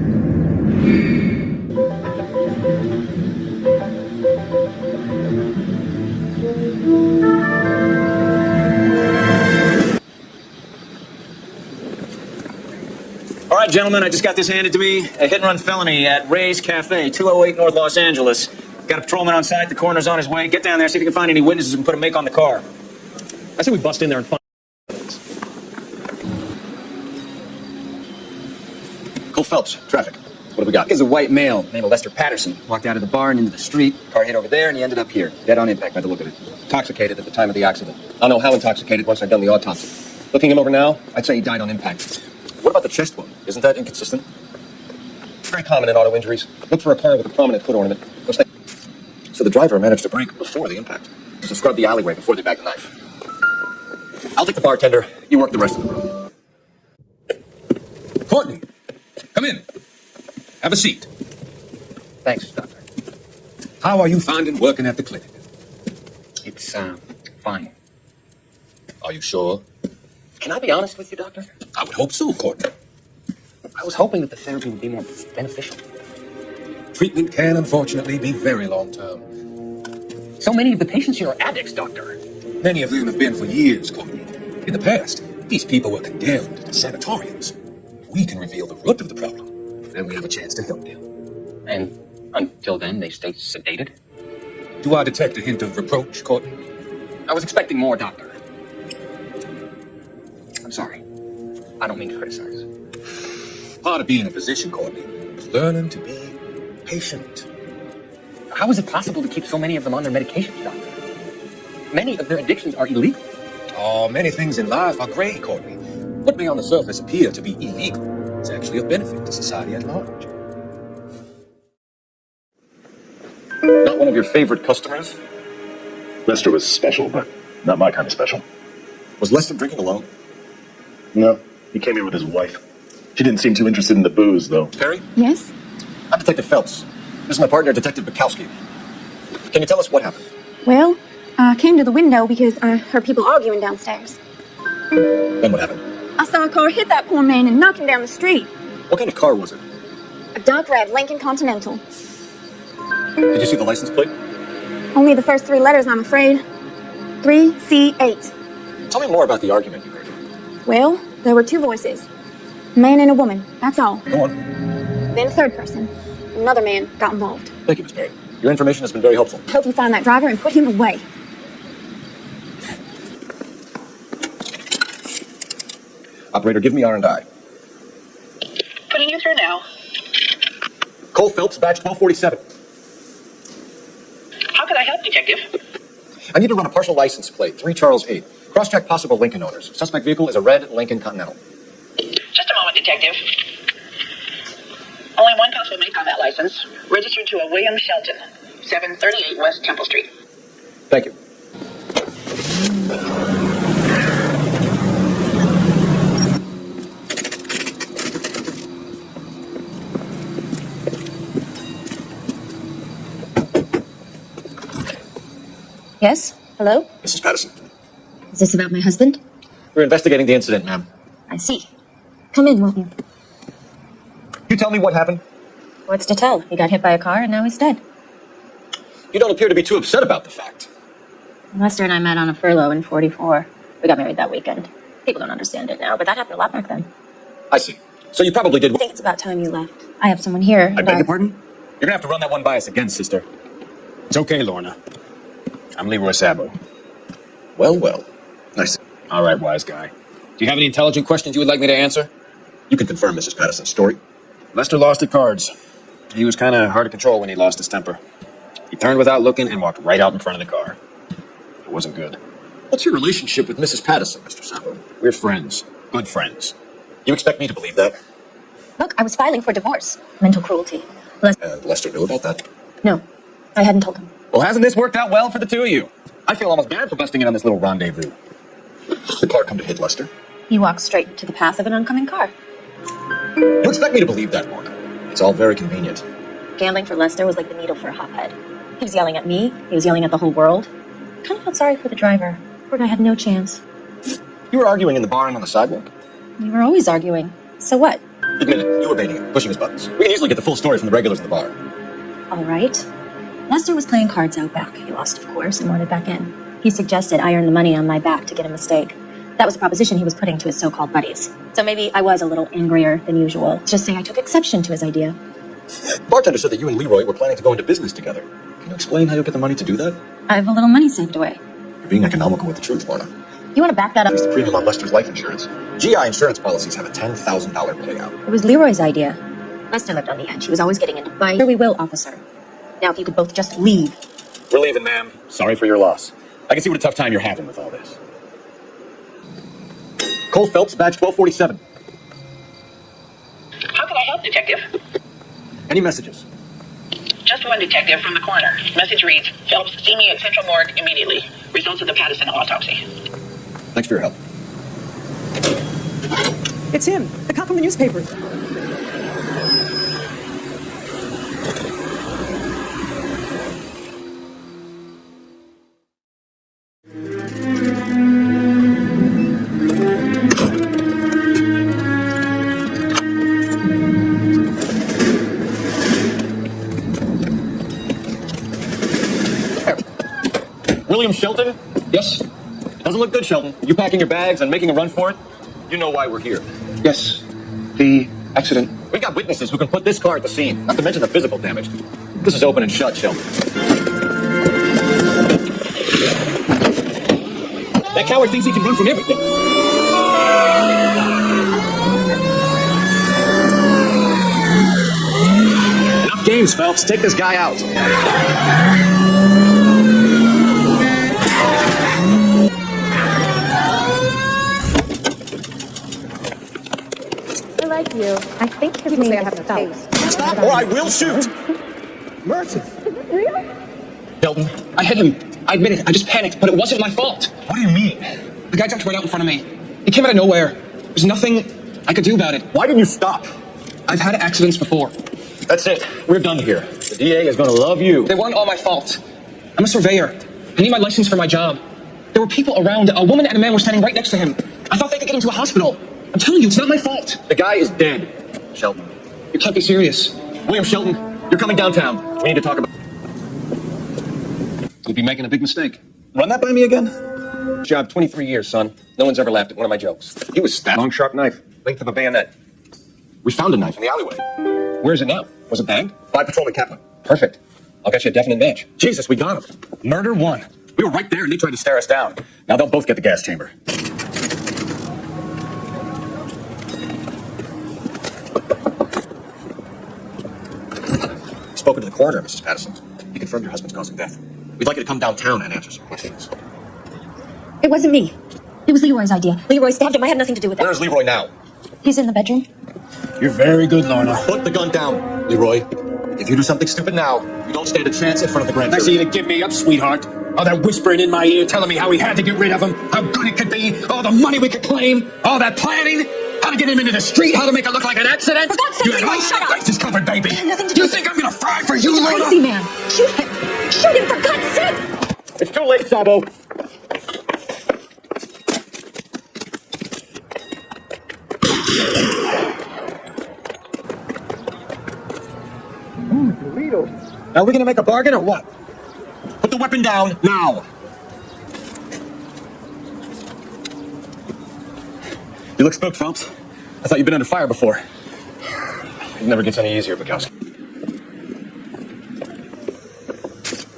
All right, gentlemen, I just got this handed to me. A hit-and-run felony at Ray's Cafe, 208 North Los Angeles. Got a patrolman on site. The coroner's on his way. Get down there, see if you can find any witnesses and put a make on the car. I say we bust in there and find. Cole Phelps, traffic. What do we got? There's a white male named Lester Patterson. Walked out of the bar and into the street. Car hit over there, and he ended up here. Dead on impact by the look of it. Intoxicated at the time of the accident. I'll know how intoxicated once I've done the autopsy. Looking him over now, I'd say he died on impact. What about the chest wound? Isn't that inconsistent? Very common in auto injuries. Look for a car with a prominent hood ornament. So the driver managed to brake before the impact. Just to scrub the alleyway before they bagged the knife. I'll take the bartender. You work the rest of the room. Courtney, come in. Have a seat. Thanks, Doctor. How are you finding working at the clinic? It's, fine. Are you sure? Can I be honest with you, Doctor? I would hope so, Courtney. I was hoping that the therapy would be more beneficial. Treatment can, unfortunately, be very long-term. So many of the patients here are addicts, Doctor. Many of them have been for years, Courtney. In the past, these people were condemned to sanatoriums. We can reveal the root of the problem, and we have a chance to help them. And until then, they stay sedated? Do I detect a hint of reproach, Courtney? I was expecting more, Doctor. I'm sorry. I don't mean to criticize. Part of being a physician, Courtney, is learning to be patient. How is it possible to keep so many of them on their medications, Doctor? Many of their addictions are illegal. Oh, many things in life are gray, Courtney. What may on the surface appear to be illegal is actually of benefit to society at large. Not one of your favorite customers? Lester was special, but not my kind of special. Was Lester drinking alone? No, he came here with his wife. She didn't seem too interested in the booze, though. Perry? Yes? I'm Detective Phelps. This is my partner, Detective Bukowski. Can you tell us what happened? Well, I came to the window because I heard people arguing downstairs. Then what happened? I saw a car hit that poor man and knock him down the street. What kind of car was it? A dark red Lincoln Continental. Did you see the license plate? Only the first 3 letters, I'm afraid. 3C8. Tell me more about the argument you heard. Well, there were 2 voices. A man and a woman, that's all. Go on. Then a third person. Another man got involved. Thank you, Miss Perry. Your information has been very helpful. Help you find that driver and put him away. Operator, give me R&I. Putting you through now. Cole Phelps, badge 1247. How could I help, Detective? I need to run a partial license plate, 3 Charles 8. Cross-check possible Lincoln owners. Suspect vehicle is a red Lincoln Continental. Just a moment, Detective. Only one possible make on that license. Registered to a William Shelton, 738 West Temple Street. Thank you. Yes? Hello? Mrs. Patterson. Is this about my husband? We're investigating the incident, ma'am. I see. Come in, won't you? You tell me what happened? What's to tell? He got hit by a car and now he's dead. You don't appear to be too upset about the fact. Lester and I met on a furlough in 44. We got married that weekend. People don't understand it now, but that happened a lot back then. I see. So you probably did... I think it's about time you left. I have someone here. I beg your pardon? You're gonna have to run that one by us again, sister. It's okay, Lorna. I'm Leroy Sabo. Well, well. Nice. All right, wise guy. Do you have any intelligent questions you would like me to answer? You can confirm Mrs. Patterson's story. Lester lost at cards. He was kind of hard to control when he lost his temper. He turned without looking and walked right out in front of the car. It wasn't good. What's your relationship with Mrs. Patterson, Mr. Sabo? We're friends. Good friends. You expect me to believe that? Look, I was filing for divorce. Mental cruelty. And Lester knew about that? No, I hadn't told him. Well, hasn't this worked out well for the two of you? I feel almost bad for busting in on this little rendezvous. Did the car come to hit Lester? He walked straight into the path of an oncoming car. You expect me to believe that, Mona? It's all very convenient. Gambling for Lester was like the needle for a hotbed. He was yelling at me. He was yelling at the whole world. I kind of felt sorry for the driver. Poor guy had no chance. You were arguing in the bar and on the sidewalk? We were always arguing. So what? Admit it, you were baiting him, pushing his buttons. We can easily get the full story from the regulars in the bar. All right. Lester was playing cards out back. He lost, of course, and wanted back in. He suggested I earn the money on my back to get a mistake. That was a proposition he was putting to his so-called buddies. So maybe I was a little angrier than usual. Just say I took exception to his idea. The bartender said that you and Leroy were planning to go into business together. Can you explain how you'll get the money to do that? I have a little money saved away. You're being economical with the truth, Mona. You want to back that up? It's the premium on Lester's life insurance. GI insurance policies have a $10,000 payout. It was Leroy's idea. Lester lived on the edge. He was always getting into fights. Here we will, officer. Now, if you could both just leave. We're leaving, ma'am. Sorry for your loss. I can see what a tough time you're having with all this. Cole Phelps, badge 1247. How can I help, Detective? Any messages? Just one detective from the coroner. Message reads, Phelps, see me at Central Morgue immediately. Results of the Patterson autopsy. Thanks for your help. It's him, the cop from the newspaper. William Shelton? Yes? Doesn't look good, Shelton. You packing your bags and making a run for it? You know why we're here. Yes. The accident. We got witnesses who can put this car at the scene, not to mention the physical damage. This is open and shut, Shelton. That coward thinks he can run from everything. Enough games, Phelps. Take this guy out. I like you. I think his name is Phelps. Stop or I will shoot! Mercy. Real? Shelton, I hit him. I admit it. I just panicked, but it wasn't my fault. What do you mean? The guy jumped right out in front of me. He came out of nowhere. There's nothing I could do about it. Why didn't you stop? I've had accidents before. That's it. We're done here. The DA is going to love you. They weren't all my fault. I'm a surveyor. I need my license for my job. There were people around. A woman and a man were standing right next to him. I thought they could get him to a hospital. I'm telling you, it's not my fault. The guy is dead, Shelton. You can't be serious. William Shelton, you're coming downtown. We need to talk about... You'd be making a big mistake. Run that by me again? Job 23 years, son. No one's ever laughed at one of my jokes. He was stabbed. Long, sharp knife. Length of a bayonet. We found a knife in the alleyway. Where is it now? Was it bagged? By Patrolman Kaplan. Perfect. I'll get you a definite match. Jesus, we got him. Murder one. We were right there and they tried to stare us down. Now they'll both get the gas chamber. Spoken to the coroner, Mrs. Patterson. He confirmed your husband's cause of death. We'd like you to come downtown and answer some questions. It wasn't me. It was Leroy's idea. Leroy stabbed him. I had nothing to do with it. Where's Leroy now? He's in the bedroom. You're very good, Lorna. Put the gun down, Leroy. If you do something stupid now, you don't stand a chance in front of the grand jury. Nice of you to give me up, sweetheart. All that whispering in my ear telling me how we had to get rid of him, how good it could be, all the money we could claim, all that planning, how to get him into the street, how to make it look like an accident. For God's sake, Leroy, shut up! Bases covered, baby. Nothing to Do do you think I'm gonna fry for you, He's a Lorna? crazy man. Shoot him! Shoot him, for God's sake! It's too late, Sabo. Are we gonna make a bargain or what? Put the weapon down now. You look spooked, Phelps. I thought you'd been under fire before. It never gets any easier, Bukowski.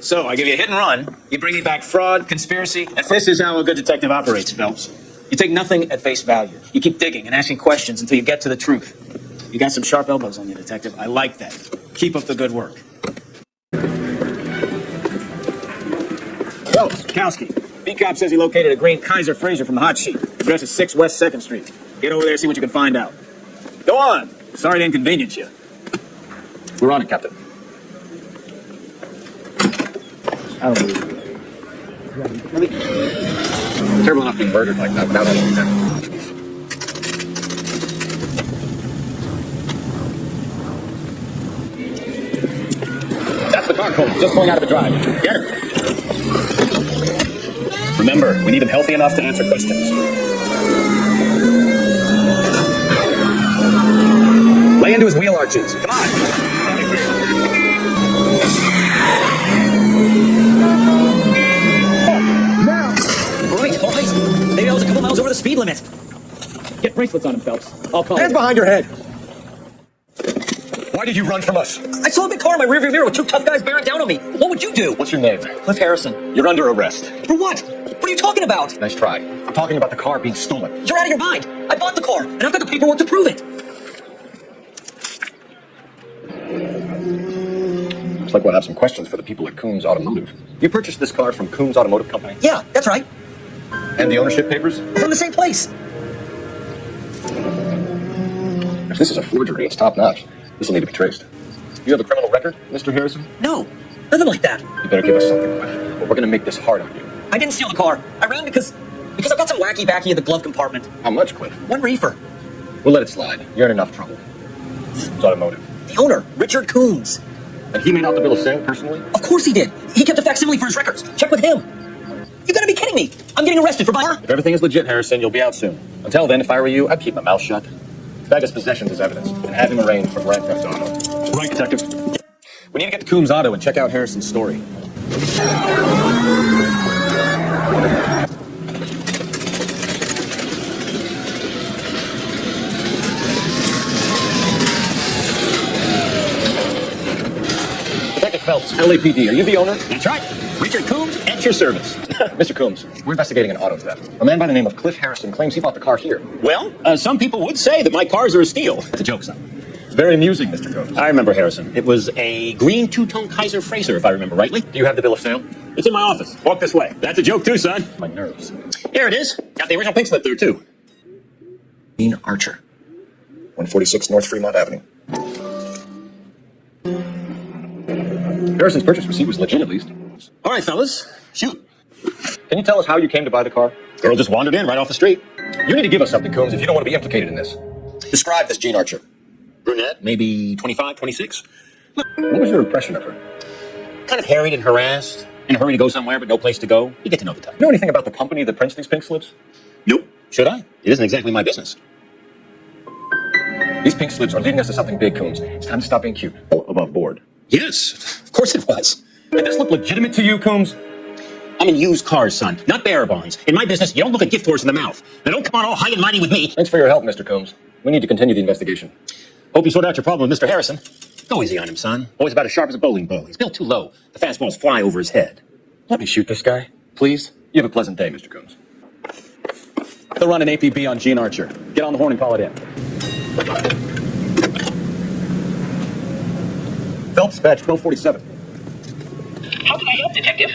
So, I give you a hit and run, you bring me back fraud, conspiracy, and this is how a good detective operates, Phelps. You take nothing at face value. You keep digging and asking questions until you get to the truth. You got some sharp elbows on you, detective. I like that. Keep up the good work. Phelps, Bukowski, B-Cop says he located a green Kaiser Fraser from the hot sheet. Address is 6 West 2nd Street. Get over there, see what you can find out. Go on. Sorry to inconvenience you. We're on it, Captain. I don't believe it. Terrible enough being murdered like that without any reason. That's the car, Cole. Just pulling out of the drive. Get her. Remember, we need him healthy enough to answer questions. Lay into his wheel arches. Come on. All right. Maybe I was a couple miles over the speed limit. Get bracelets on him, Phelps. I'll call Hands you. behind your head. Why did you run from us? I saw a big car in my rearview mirror with 2 tough guys bearing down on me. What would you do? What's your name? Cliff Harrison. You're under arrest. For what? What are you talking about? Nice try. I'm talking about the car being stolen. You're out of your mind. I bought the car, and I've got the paperwork to prove it. Looks like we'll have some questions for the people at Coombs Automotive. You purchased this car from Coombs Automotive Company? Yeah, that's right. And the ownership papers? From the same place. If this is a forgery, it's top-notch. This will need to be traced. You have a criminal record, Mr. Harrison? No, nothing like that. You better give us something, Cliff. Or we're going to make this hard on you. I didn't steal the car. I ran because I've got some wacky backy in the glove compartment. How much, Cliff? 1 reefer. We'll let it slide. You're in enough trouble. It's automotive. The owner, Richard Coombs. And he made out the bill of sale personally? Of course he did. He kept a facsimile for his records. Check with him. You gotta be kidding me. I'm getting arrested for buying. If everything is legit, Harrison, you'll be out soon. Until then, if I were you, I'd keep my mouth shut. Tag his possessions as evidence and have him arraigned for grand theft auto. Right, Detective. We need to get to Coombs Auto and check out Harrison's story. Detective Phelps, LAPD, are you the owner? That's right. Richard Coombs, at your service. Mr. Coombs, we're investigating an auto theft. A man by the name of Cliff Harrison claims he bought the car here. Well, some people would say that my cars are a steal. It's a joke, son. It's very amusing, Mr. Coombs. I remember Harrison. It was a green 2-tone Kaiser Fraser, if I remember rightly. Do you have the bill of sale? It's in my office. Walk this way. That's a joke too, son. My nerves. Here it is. Got the original pink slip there, too. Dean Archer, 146 North Fremont Avenue. Harrison's purchase receipt was legit, at least. All right, fellas. Shoot. Can you tell us how you came to buy the car? Girl just wandered in right off the street. You need to give us something, Coombs, if you don't want to be implicated in this. Describe this Jean Archer. Brunette, maybe 25, 26. What was your impression of her? Kind of harried and harassed. In a hurry to go somewhere, but no place to go. You get to know the type. You know anything about the company that prints these pink slips? Nope. Should I? It isn't exactly my business. These pink slips are leading us to something big, Coombs. It's time to stop being cute. Above board. Yes, of course it was. Did this look legitimate to you, Coombs? I'm in used cars, son, not bearer bonds. In my business, you don't look a gift horse in the mouth. Now don't come on all high and mighty with me. Thanks for your help, Mr. Coombs. We need to continue the investigation. Hope you sort out your problem with Mr. Harrison. Go easy on him, son. Always about as sharp as a bowling ball. He's built too low. The fastballs fly over his head. Let me shoot this guy, please. You have a pleasant day, Mr. Coombs. They'll run an APB on Jean Archer. Get on the horn and call it in. Phelps, badge 1247. How can I help, Detective?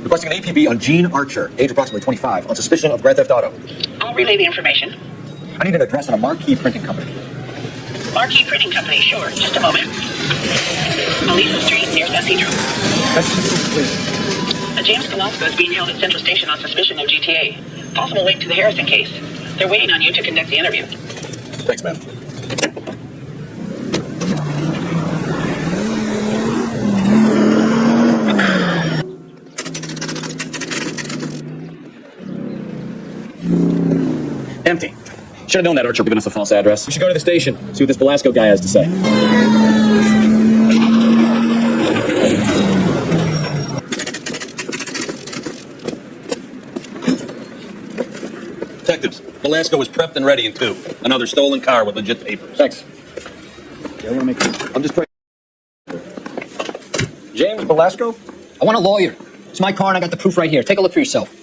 Requesting an APB on Jean Archer, age approximately 25, on suspicion of grand theft auto. I'll relay the information. I need an address on a Marquee Printing Company. Marquee Printing Company, sure. Just a moment. Melissa Street, near Cathedral. Please. James Kowalska is being held at Central Station on suspicion of GTA. Possible link to the Harrison case. They're waiting on you to conduct the interview. Thanks, ma'am. Empty. Should have known that Archer giving us a false address. We should go to the station, see what this Velasco guy has to say. Detectives, Velasco was prepped and ready in 2. Another stolen car with legit papers. Thanks. Yeah, I'm just praying. James Velasco? I want a lawyer. It's my car and I got the proof right here. Take a look for yourself.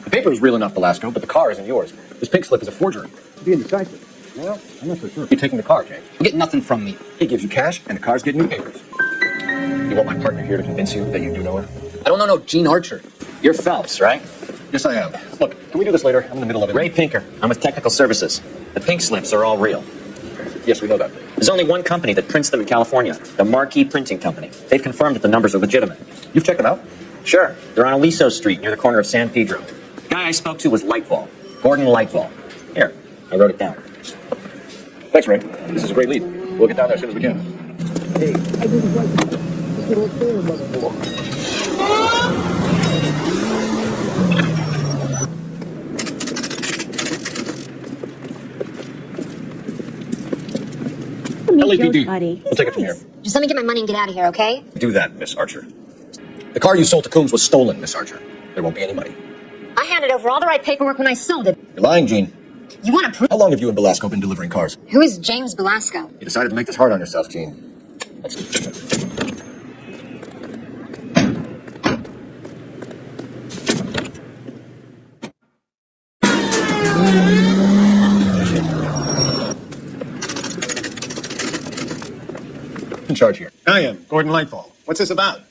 The paper is real enough, Velasco, but the car isn't yours. This pink slip is a forgery. To be indecisive. Well, I'm not so sure. You're taking the car, James. You'll get nothing from me. He gives you cash, and the car's getting new papers. You want my partner here to convince you that you do know her? I don't know no Jean Archer. You're Phelps, right? Yes, I am. Look, can we do this later? I'm in the middle of it. Ray Pinker. I'm with Technical Services. The pink slips are all real. Yes, we know that. There's only one company that prints them in California, the Marquee Printing Company. They've confirmed that the numbers are legitimate. You've checked them out? Sure. They're on Aliso Street near the corner of San Pedro. The guy I spoke to was Lightfall. Gordon Lightfall. Here, I wrote it down. Thanks, Ray. This is a great lead. We'll get down there as soon as we can. LAPD. We'll take it from here. Just let me get my money and get out of here, okay? Do that, Miss Archer. The car you sold to Coombs was stolen, Miss Archer. There won't be any money. I handed over all the right paperwork when I sold it. You're lying, Gene. You want to prove? How long have you and Belasco been delivering cars? Who is James Belasco? You decided to make this hard on yourself, Gene. In charge here. I am Gordon Lightfall. What's this about?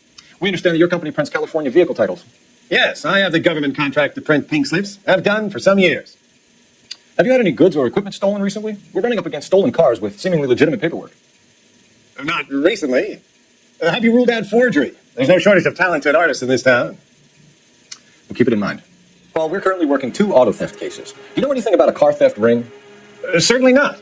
We understand that your company prints California vehicle titles. Yes, I have the government contract to print pink slips. I've done for some years. Have you had any goods or equipment stolen recently? We're running up against stolen cars with seemingly legitimate paperwork. Not recently. Have you ruled out forgery? There's no shortage of talented artists in this town. We'll keep it in mind. Well, we're currently working 2 auto theft cases. Do you know anything about a car theft ring? Certainly not.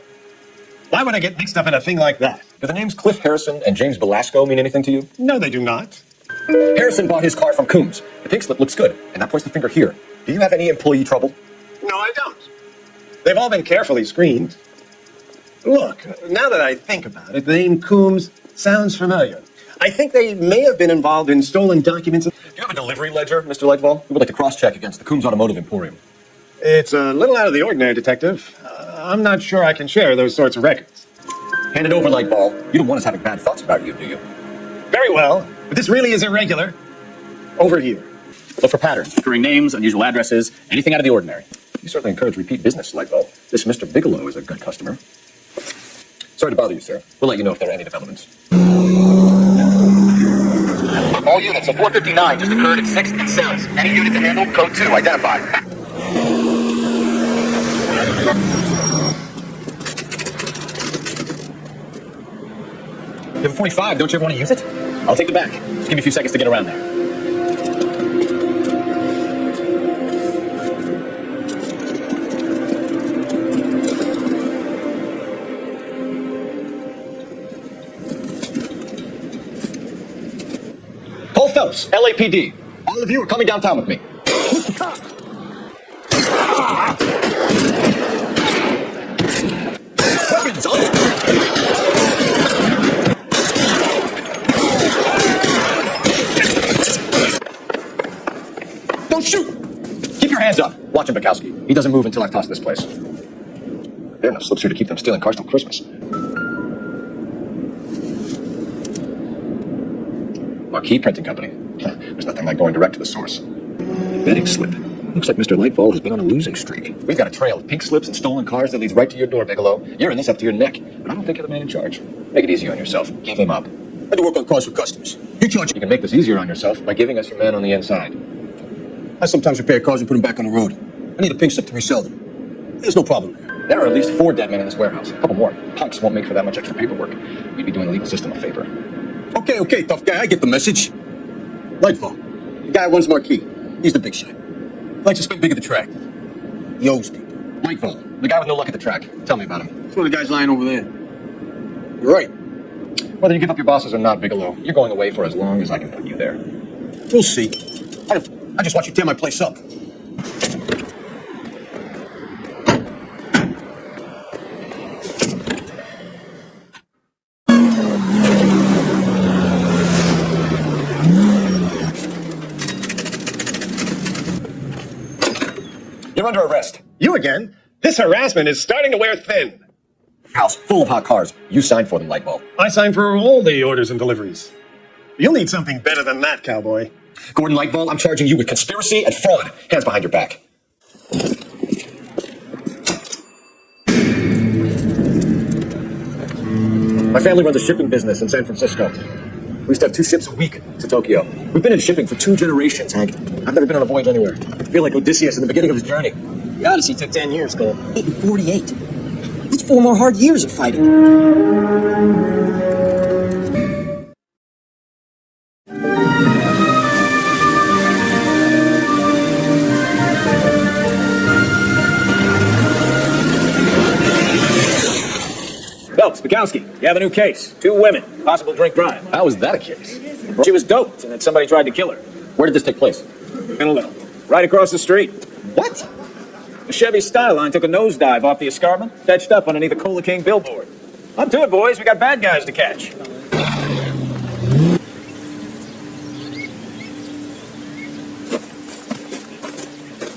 Why would I get mixed up in a thing like that? Do the names Cliff Harrison and James Belasco mean anything to you? No, they do not. Harrison bought his car from Coombs. The pink slip looks good, and that points the finger here. Do you have any employee trouble? No, I don't. They've all been carefully screened. Look, now that I think about it, the name Coombs sounds familiar. I think they may have been involved in stolen documents. Do you have a delivery ledger, Mr. Lightfall? We would like to cross-check against the Coombs Automotive Emporium. It's a little out of the ordinary, Detective. I'm not sure I can share those sorts of records. Hand it over, Lightball. You don't want us having bad thoughts about you, do you? Very well, but this really is irregular. Over here. Look for patterns, recurring names, unusual addresses, anything out of the ordinary. You certainly encourage repeat business, Lightball. This Mr. Bigelow is a good customer. Sorry to bother you, sir. We'll let you know if there are any developments. All units, a 459 just occurred at 6th and Sims. Any unit to handle, code 2, identified. You have a 45, don't you ever want to use it? I'll take it back. Just give me a few seconds to get around there. Cole Phelps, LAPD. All of you are coming downtown with me. Weapons on! Don't shoot! Keep your hands up. Watch him, Bukowski. He doesn't move until I've tossed this place. There are enough slips here to keep them stealing cars till Christmas. Marquee Printing Company. There's nothing like going direct to the source. Betting slip. Looks like Mr. Lightfall has been on a losing streak. We've got a trail of pink slips and stolen cars that leads right to your door, Bigelow. You're in this up to your neck, but I don't think you're the man in charge. Make it easy on yourself. Give him up. I do work on cars for customers. You charge. You can make this easier on yourself by giving us your man on the inside. I sometimes repair cars and put them back on the road. I need a pink slip to resell them. There's no problem there. There are at least 4 dead men in this warehouse. A couple more. Punks won't make for that much extra paperwork. We'd be doing the legal system a favor. Okay, tough guy. I get the message. Lightfall. The guy runs Marquee. He's the big shot. Likes to spend big at the track. He owes people. Lightfall. The guy with no luck at the track. Tell me about him. It's one of the guys lying over there. You're right. Whether you give up your bosses or not, Bigelow, you're going away for as long as I can put you there. We'll see. I just watch you tear my place up. You're under arrest. You again? This harassment is starting to wear thin. House full of hot cars. You signed for them, Lightball. I signed for all the orders and deliveries. You'll need something better than that, cowboy. Gordon Lightball, I'm charging you with conspiracy and fraud. Hands behind your back. My family runs a shipping business in San Francisco. We used to have 2 ships a week to Tokyo. We've been in shipping for 2 generations, Hank. I've never been on a voyage anywhere. I feel like Odysseus in the beginning of his journey. The Odyssey took 10 years, Cole. 8 and 48. That's 4 more hard years of fighting. Phelps, Bukowski, you have a new case. 2 women, possible drink drive. How was that a case? She was doped, and then somebody tried to kill her. Where did this take place? In a little. Right across the street. What? The Chevy Styline took a nosedive off the escarpment, fetched up underneath a Cola King billboard. On to it, boys. We got bad guys to catch.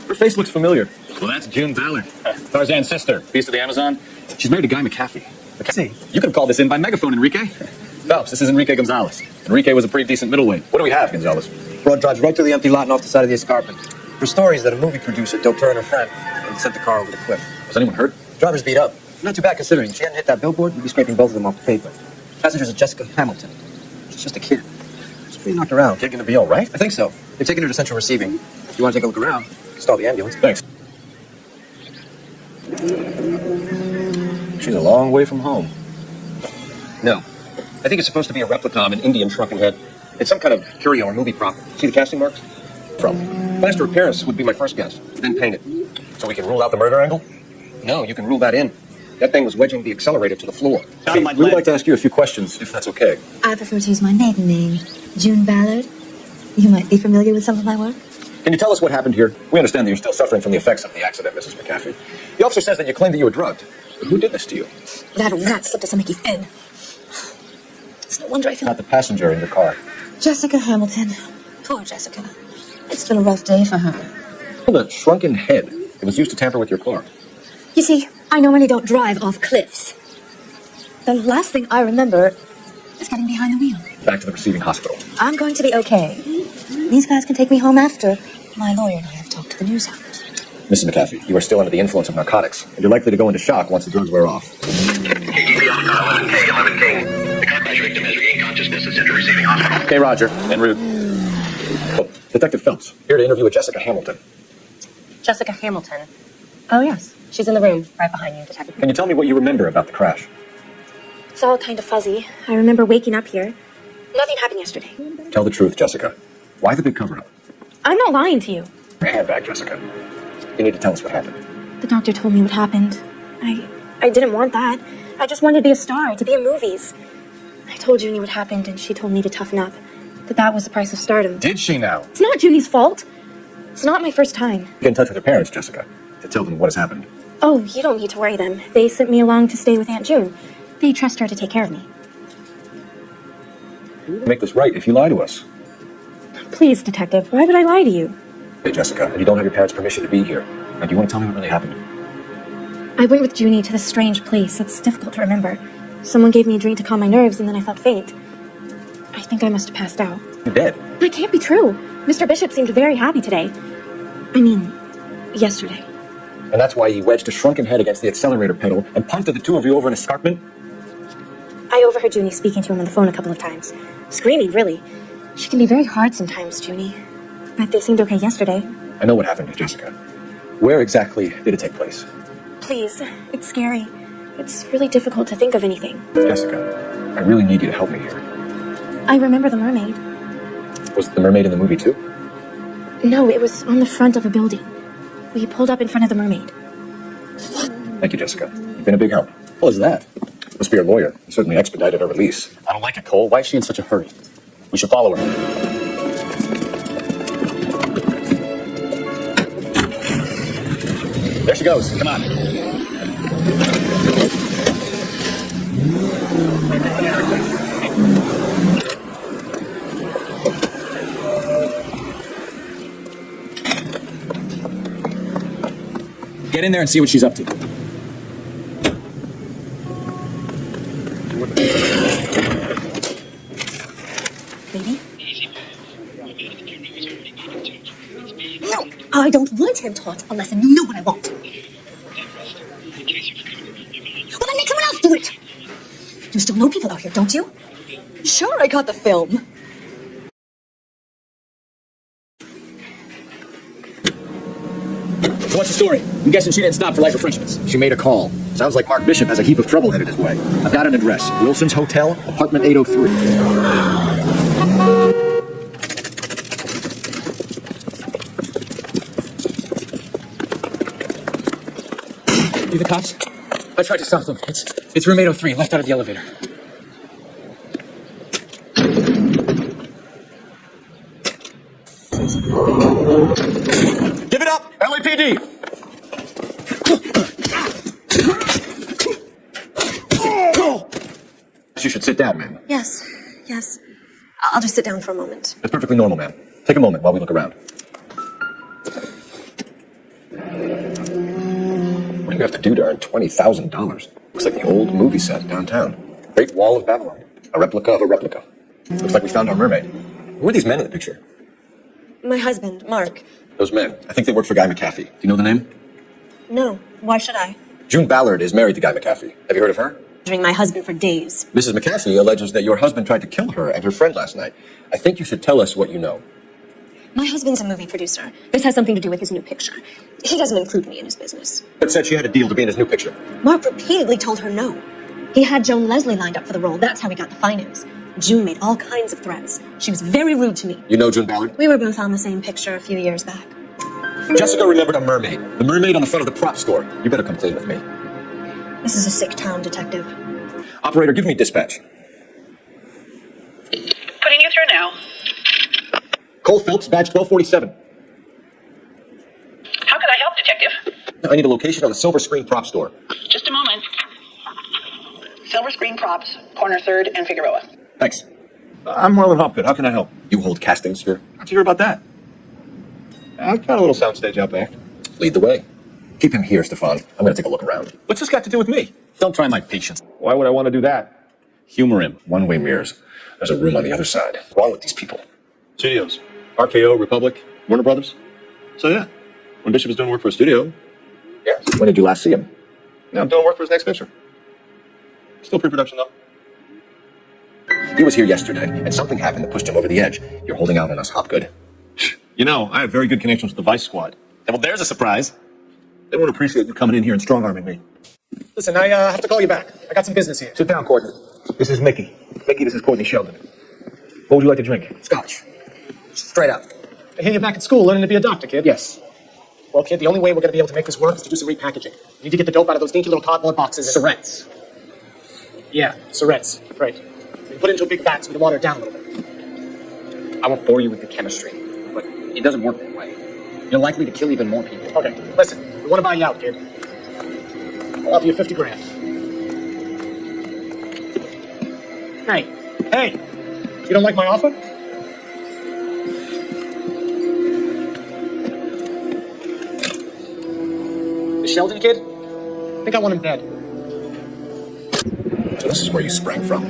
Her face looks familiar. Well, that's June Ballard, Tarzan's sister, Beast of the Amazon. She's married to Guy McAfee. See, You could have called this in by megaphone, Enrique. Phelps, this is Enrique Gonzalez. Enrique was a pretty decent middleweight. what do we have, Gonzalez? Broad drives right through the empty lot and off the side of the escarpment. Her story is that a movie producer doped her and her friend and sent the car over the cliff. Was anyone hurt? Driver's beat up. Not too bad considering. If she hadn't hit that billboard, we'd be scraping both of them off the pavement. Passengers are Jessica Hamilton. She's just a kid. She's pretty knocked around. Kid gonna be all right? I think so. They're taking her to central receiving. If you want to take a look around, stall the ambulance. Thanks. She's a long way from home. No. I think it's supposed to be a replica of an Indian shrunken head. It's some kind of curio or movie prop. See the casting marks? From? Plaster of Paris would be my first guess. Then paint it. So we can rule out the murder angle? No, you can rule that in. That thing was wedging the accelerator to the floor. Hey, we would like to ask you a few questions, if that's okay. I prefer to use my maiden name, June Ballard. You might be familiar with some of my work. Can you tell us what happened here? We understand that you're still suffering from the effects of the accident, Mrs. McAfee. The officer says that you claimed that you were drugged. But who did this to you? That rat slipped us a Mickey Finn. It's no wonder I feel... Not the passenger in your car. Jessica Hamilton. Poor Jessica. It's been a rough day for her. The shrunken head. It was used to tamper with your car. You see, I normally don't drive off cliffs. The last thing I remember is getting behind the wheel. Back to the receiving hospital. I'm going to be okay. These guys can take me home after. My lawyer and I have talked to the news hours. Mrs. McAfee, you are still under the influence of narcotics, and you're likely to go into shock once the drugs wear off. KGP on car 11K, 11K. The car crash victim has regained consciousness and sent to receiving hospital. Okay, Roger. En route. Oh, Detective Phelps, here to interview with Jessica Hamilton. Jessica Hamilton. Oh, yes. She's in the room right behind you, Detective. Can you tell me what you remember about the crash? It's all kind of fuzzy. I remember waking up here. Nothing happened yesterday. Tell the truth, Jessica. Why the big cover-up? I'm not lying to you. Your hand back, Jessica. You need to tell us what happened. The doctor told me what happened. I didn't want that. I just wanted to be a star, to be in movies. I told Junie what happened, and she told me to toughen up. That was the price of stardom. Did she now? It's not Junie's fault. It's not my first time. Get in touch with her parents, Jessica, to tell them what has happened. Oh, you don't need to worry them. They sent me along to stay with Aunt June. They trust her to take care of me. Make this right if you lie to us. Please, Detective, why would I lie to you? Hey, Jessica, and you don't have your parents' permission to be here. And do you want to tell me what really happened? I went with Junie to this strange place. It's difficult to remember. Someone gave me a drink to calm my nerves, and then I felt faint. I think I must have passed out. You're dead. That can't be true. Mr. Bishop seemed very happy today. I mean, yesterday. And that's why he wedged a shrunken head against the accelerator pedal and punted the two of you over an escarpment? I overheard Junie speaking to him on the phone a couple of times. Screaming, really. She can be very hard sometimes, Junie. But they seemed okay yesterday. I know what happened to Jessica. Where exactly did it take place? Please, it's scary. It's really difficult to think of anything. Jessica, I really need you to help me here. I remember the mermaid. Was the mermaid in the movie too? No, it was on the front of a building. We pulled up in front of the mermaid. Thank you, Jessica. You've been a big help. What was that? Must be your lawyer. He certainly expedited her release. I don't like it, Cole. Why is she in such a hurry? We should follow her. There she goes. Come on. Get in there and see what she's up to. Baby? No, I don't want him taught unless I know what I want. Well, then make someone else do it. You still know people out here, don't you? Sure, I got the film. So what's the story? I'm guessing she didn't stop for light refreshments. She made a call. Sounds like Mark Bishop has a heap of trouble headed his way. I've got an address. Wilson's Hotel, apartment 803. You the cops? I tried to stop them. It's room 803, left out of the elevator. Give it up! LAPD! You should sit down, ma'am. Yes, yes. I'll just sit down for a moment. That's perfectly normal, ma'am. Take a moment while we look around. What do you have to do to earn $20,000? Looks like the old movie set downtown. Great Wall of Babylon. A replica of a replica. Looks like we found our mermaid. Who are these men in the picture? My husband, Mark. Those men. I think they work for Guy McAfee. Do you know the name? No, why should I? June Ballard is married to Guy McAfee. Have you heard of her? Bothering my husband for days. Mrs. McAfee alleges that your husband tried to kill her and her friend last night. I think you should tell us what you know. My husband's a movie producer. This has something to do with his new picture. He doesn't include me in his business. But said she had a deal to be in his new picture. Mark repeatedly told her no. He had Joan Leslie lined up for the role. That's how he got the finance. June made all kinds of threats. She was very rude to me. You know June Ballard? We were both on the same picture a few years back. Jessica remembered a mermaid. The mermaid on the front of the prop store. You better come clean with me. This is a sick town, Detective. Operator, give me dispatch. Putting you through now. Cole Phelps, badge 1247. How can I help, Detective? I need a location on the Silver Screen prop store. Just a moment. Silver Screen Props, corner 3rd and Figueroa. Thanks. I'm Marlon Hopgood. How can I help? You hold castings here? How'd you hear about that? I've got a little soundstage out back. Lead the way. Keep him here, Stefan. I'm going to take a look around. What's this got to do with me? Don't try my patience. Why would I want to do that? Humor him. One-way mirrors. There's a room on the other side. What's wrong with these people? Studios. RKO, Republic, Warner Brothers. So yeah, when Bishop is doing work for a studio. Yes. When did you last see him? Yeah, I'm doing work for his next picture. Still pre-production though. He was here yesterday, and something happened that pushed him over the edge. You're holding out on us, Hopgood. You know, I have very good connections with the Vice Squad. Well, there's a surprise. They won't appreciate you coming in here and strong-arming me. Listen, I have to call you back. I got some business here. Sit down, Courtney. This is Mickey. Mickey, this is Courtney Sheldon. What would you like to drink? Scotch. Straight up. I hear you're back at school learning to be a doctor, kid. Yes. Well, kid, the only way we're going to be able to make this work is to do some repackaging. You need to get the dope out of those dinky little cardboard boxes. Syrettes. Yeah, Syrettes. Right. You put it into a big vat so we can water it down a little bit. I won't bore you with the chemistry, but it doesn't work that way. You're likely to kill even more people. Okay, listen. We want to buy you out, kid. I'll offer you 50 grand. Hey, you don't like my offer? The Sheldon kid? I think I want him dead. So this is where you sprang from.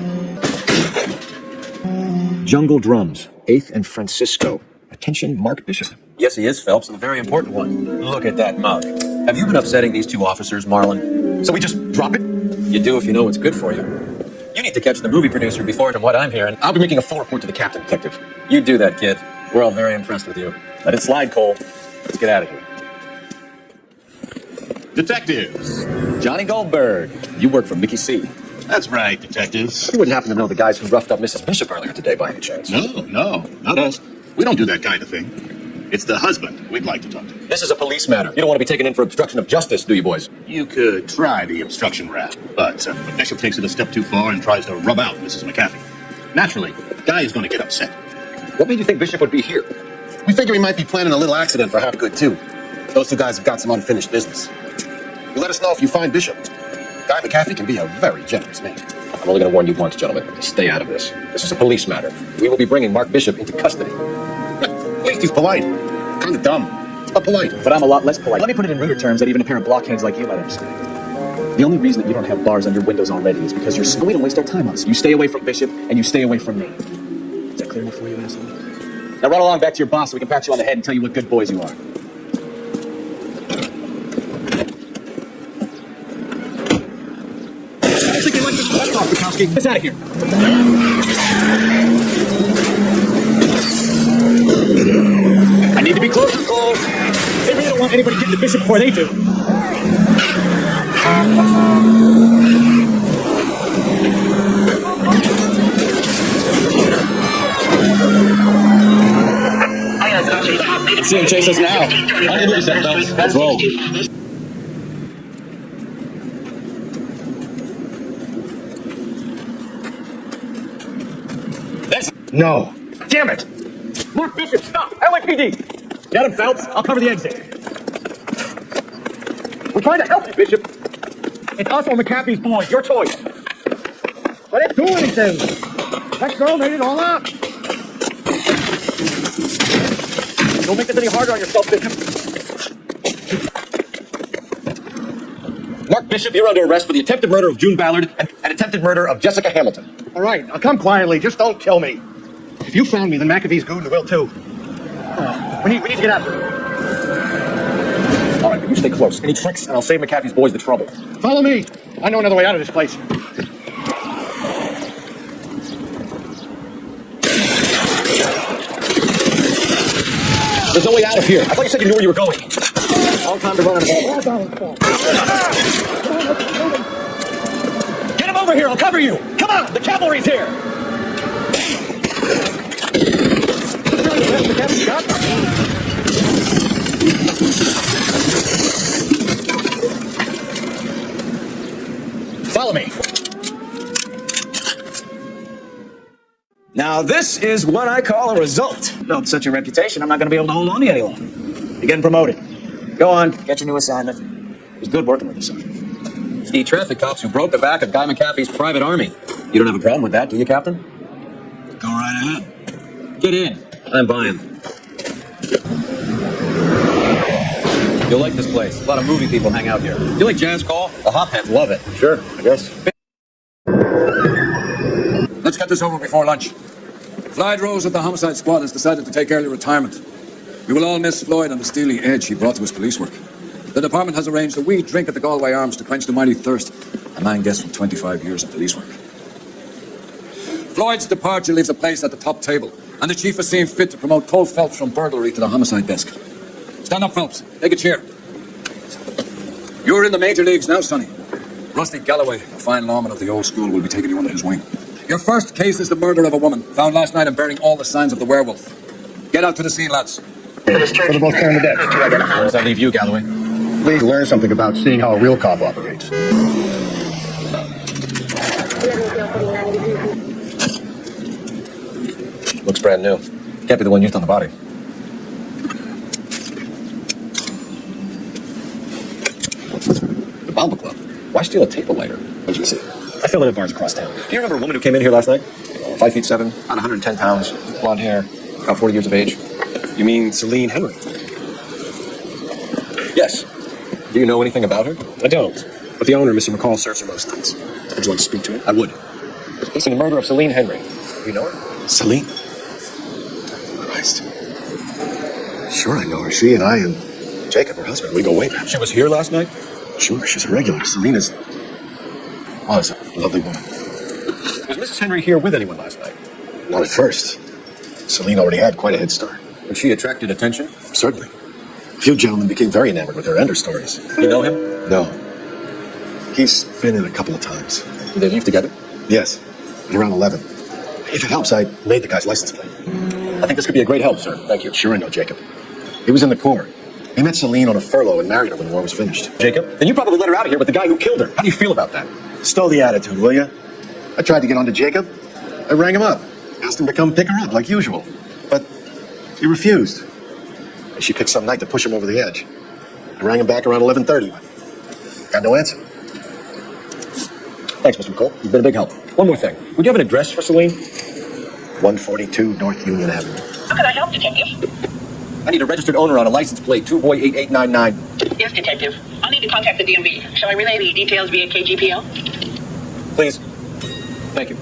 Jungle Drums, 8th and Francisco. Attention, Mark Bishop. Yes, he is, Phelps, and a very important one. Look at that mug. Have you been upsetting these two officers, Marlon? So we just drop it? You do if you know what's good for you. You need to catch the movie producer before, from what I'm hearing. I'll be making a full report to the captain, Detective. You do that, kid. We're all very impressed with you. Let it slide, Cole. Let's get out of here. Detectives. Johnny Goldberg. You work for Mickey C. That's right, detectives. You wouldn't happen to know the guys who roughed up Mrs. Bishop earlier today by any chance? No, not us. We don't do that kind of thing. It's the husband we'd like to talk to. This is a police matter. You don't want to be taken in for obstruction of justice, do you, boys? You could try the obstruction rap, but Bishop takes it a step too far and tries to rub out Mrs. McAfee. Naturally, Guy is going to get upset. What made you think Bishop would be here? We figure he might be planning a little accident for Hopgood, too. Those two guys have got some unfinished business. You let us know if you find Bishop. Guy McAfee can be a very generous man. I'm only going to warn you once, gentlemen. Stay out of this. This is a police matter. We will be bringing Mark Bishop into custody. At least he's polite. Kind of dumb, but polite. But I'm a lot less polite. Let me put it in ruder terms that even a pair of blockheads like you might understand. The only reason that you don't have bars on your windows already is because you're so... We don't waste our time on this. You stay away from Bishop, and you stay away from me. Is that clear enough for you, asshole? Now run along back to your boss so we can pat you on the head and tell you what good boys you are. don't think you like this left off, Bukowski. Get out of here. I need to be closer, Cole. They really don't want anybody getting the bishop before they do. See him chase us now. How do you do this, Phelps? Let's roll. No. Damn it! Mark Bishop, stop! LAPD! Get him, Phelps. I'll cover the exit. We're trying to help you, Bishop. It's us or McAfee's boys. Your choice. I didn't do anything. That girl made it all up. Don't make this any harder on yourself, Bishop. Mark Bishop, you're under arrest for the attempted murder of June Ballard and attempted murder of Jessica Hamilton. All right, now come quietly. Just don't kill me. If you found me, then McAfee's goon will too. We need to get after him. All right, but you stay close. Any tricks, and I'll save McAfee's boys the trouble. Follow me. I know another way out of this place. There's no way out of here. I thought you said you knew where you were going. All time to run out of ball. Get him over here. I'll cover you. Come on. The cavalry's here. Follow me. Now, this is what I call a result. Built such a reputation, I'm not going to be able to hold on to you any longer. You're getting promoted. Go on, get your new assignment. It was good working with you, son. The traffic cops who broke the back of Guy McAfee's private army. You don't have a problem with that, do you, Captain? Go right ahead. Get in. I'm buying. You'll like this place. A lot of movie people hang out here. You like jazz, Cole? The hopheads love it. Sure, I guess. Let's get this over before lunch. Floyd Rose of the homicide squad has decided to take early retirement. We will all miss Floyd and the steely edge he brought to his police work. The department has arranged a wee drink at the Galway Arms to quench the mighty thirst a man gets from 25 years of police work. Floyd's departure leaves a place at the top table, and the chief has seen fit to promote Cole Phelps from burglary to the homicide desk. Stand up, Phelps. Take a chair. You're in the major leagues now, Sonny. Rusty Galloway, a fine lawman of the old school, will be taking you under his wing. Your first case is the murder of a woman, found last night and bearing all the signs of the werewolf. Get out to the scene, lads. They're both carrying the deck. Where does that leave you, Galloway? Please learn something about seeing how a real cop operates. Looks brand new. Can't be the one used on the body. The Bomba Club. Why steal a table lighter? What did you see? I filled it at bars across town. Do you remember a woman who came in here last night? 5'7", about 110 pounds, blonde hair, about 40 years of age. You mean Celine Henry? Yes. Do you know anything about her? I don't. But the owner, Mr. McCall, serves her most nights. Would you like to speak to him? I would. It's in the murder of Celine Henry. Do you know her? Celine? Christ. Sure, I know her. She and I and Jacob, her husband, we go way back. She was here last night? Sure, she's a regular. Celine is... Oh, it's a lovely woman. Was Mrs. Henry here with anyone last night? Not at first. Celine already had quite a head start. And she attracted attention? Certainly. A few gentlemen became very enamored with her and her stories. You know him? No. He's been in a couple of times. Did they leave together? Yes, at around 11. If it helps, I made the guy's license plate. I think this could be a great help, sir. Thank you. Sure, I know Jacob. He was in the Corps. He met Celine on a furlough and married her when the war was finished. Jacob? Then you probably let her out of here with the guy who killed her. How do you feel about that? Stow the attitude, will you? I tried to get on to Jacob. I rang him up. Asked him to come pick her up, like usual. But he refused. And she picked some night to push him over the edge. I rang him back around 11:30. Got no answer. Thanks, Mr. McCall. You've been a big help. One more thing. Would you have an address for Celine? 142 North Union Avenue. How can I help, Detective? I need a registered owner on a license plate, 2boy8899. Yes, Detective. I'll need to contact the DMV. Shall I relay the details via KGPL? Please. Thank you.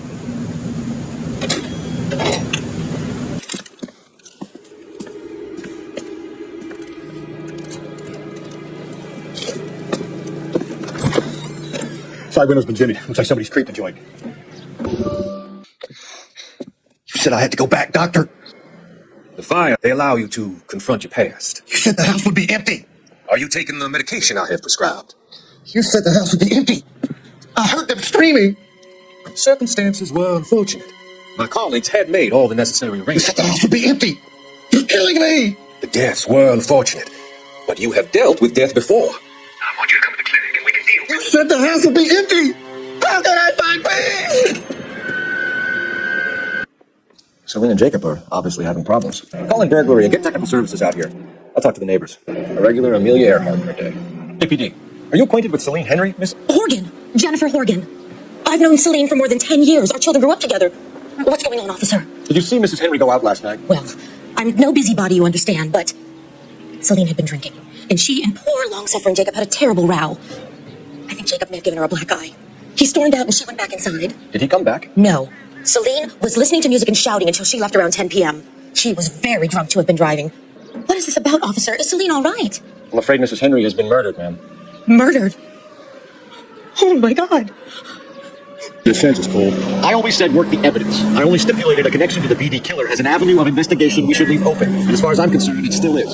Side window's been jimmied. Looks like somebody's creeped the joint. You said I had to go back, Doctor. The fire, they allow you to confront your past. You said the house would be empty. Are you taking the medication I have prescribed? You said the house would be empty. I heard them screaming. Circumstances were unfortunate. My colleagues had made all the necessary You said arrangements. the house would be empty. You're killing me. The deaths were unfortunate, but you have dealt with death before. I want you to come to the clinic and we can deal with You said the house would be empty. How can I find peace? Celine and Jacob are obviously having problems. Call in burglary and get technical services out here. I'll talk to the neighbors. A regular Amelia Earhart per day. APD, are you acquainted with Celine Henry, Miss? Horgan. Jennifer Horgan. I've known Celine for more than 10 years. Our children grew up together. What's going on, officer? Did you see Mrs. Henry go out last night? Well, I'm no busybody, you understand, but Celine had been drinking, and she and poor, long-suffering Jacob had a terrible row. I think Jacob may have given her a black eye. He stormed out and she went back inside. Did he come back? No. Celine was listening to music and shouting until she left around 10 p.m. She was very drunk to have been driving. What is this about, officer? Is Celine all right? I'm afraid Mrs. Henry has been murdered, ma'am. Murdered? Oh, my God. Defense is Cole. I always said work the evidence. I only stipulated a connection to the BD killer as an avenue of investigation we should leave open. And as far as I'm concerned, it still is.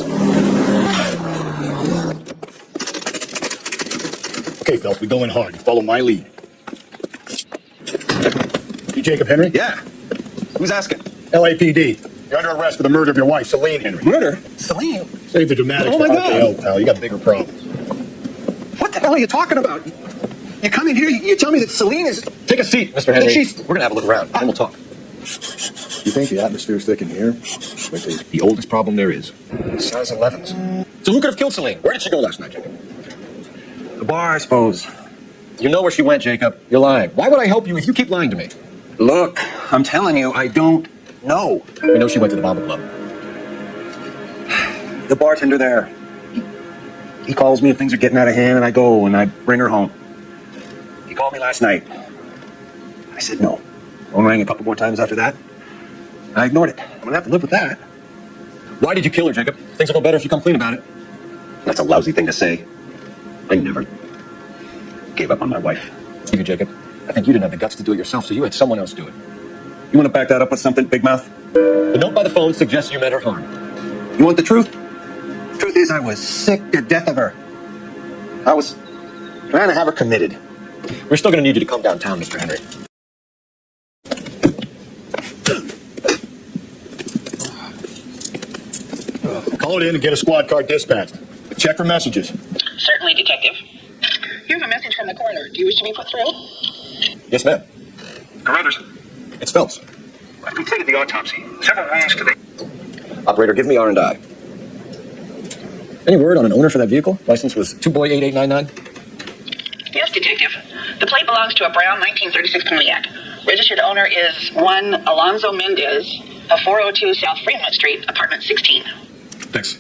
Okay, Phelps, we go in hard. You follow my lead. You Jacob Henry? Yeah. Who's asking? LAPD. You're under arrest for the murder of your wife, Celine Henry. Murder? Celine? Save the dramatics Oh, my for God. RKO, pal. You got bigger problems. What the hell are you talking about? You come in here, you tell me that Celine is... Take a seat, Mr. Henry. She's... We're gonna have a look around, and we'll talk. You think the atmosphere's thick in here? Wait till you... The oldest problem there is. Size 11s. So who could have killed Celine? Where did she go last night, Jacob? The bar, I suppose. You know where she went, Jacob. You're lying. Why would I help you if you keep lying to me? Look, I'm telling you, I don't know. We know she went to the Bomber Club. The bartender there, he calls me if things are getting out of hand, and I go and I bring her home. He called me last night. I said no. Phone rang a couple more times after that. I ignored it. I'm gonna have to live with that. Why did you kill her, Jacob? Things will go better if you come clean about it. That's a lousy thing to say. I never gave up on my wife. You, Jacob. I think you didn't have the guts to do it yourself, so you had someone else do it. You want to back that up with something, Big Mouth? The note by the phone suggests you meant her harm. You want the truth? The truth is, I was sick to death of her. I was trying to have her committed. We're still going to need you to come downtown, Mr. Henry. Call it in and get a squad car dispatched. Check for messages. Certainly, Detective. You have a message from the coroner. Do you wish to be put through? Yes, ma'am. Carruthers, It's Phelps. I've completed the autopsy. Several wounds to the... Operator, give me R&I. Any word on an owner for that vehicle? License was 2boy8899. Yes, Detective. The plate belongs to a brown 1936 Pontiac. Registered owner is one Alonzo Mendez of 402 South Fremont Street, apartment 16. Thanks.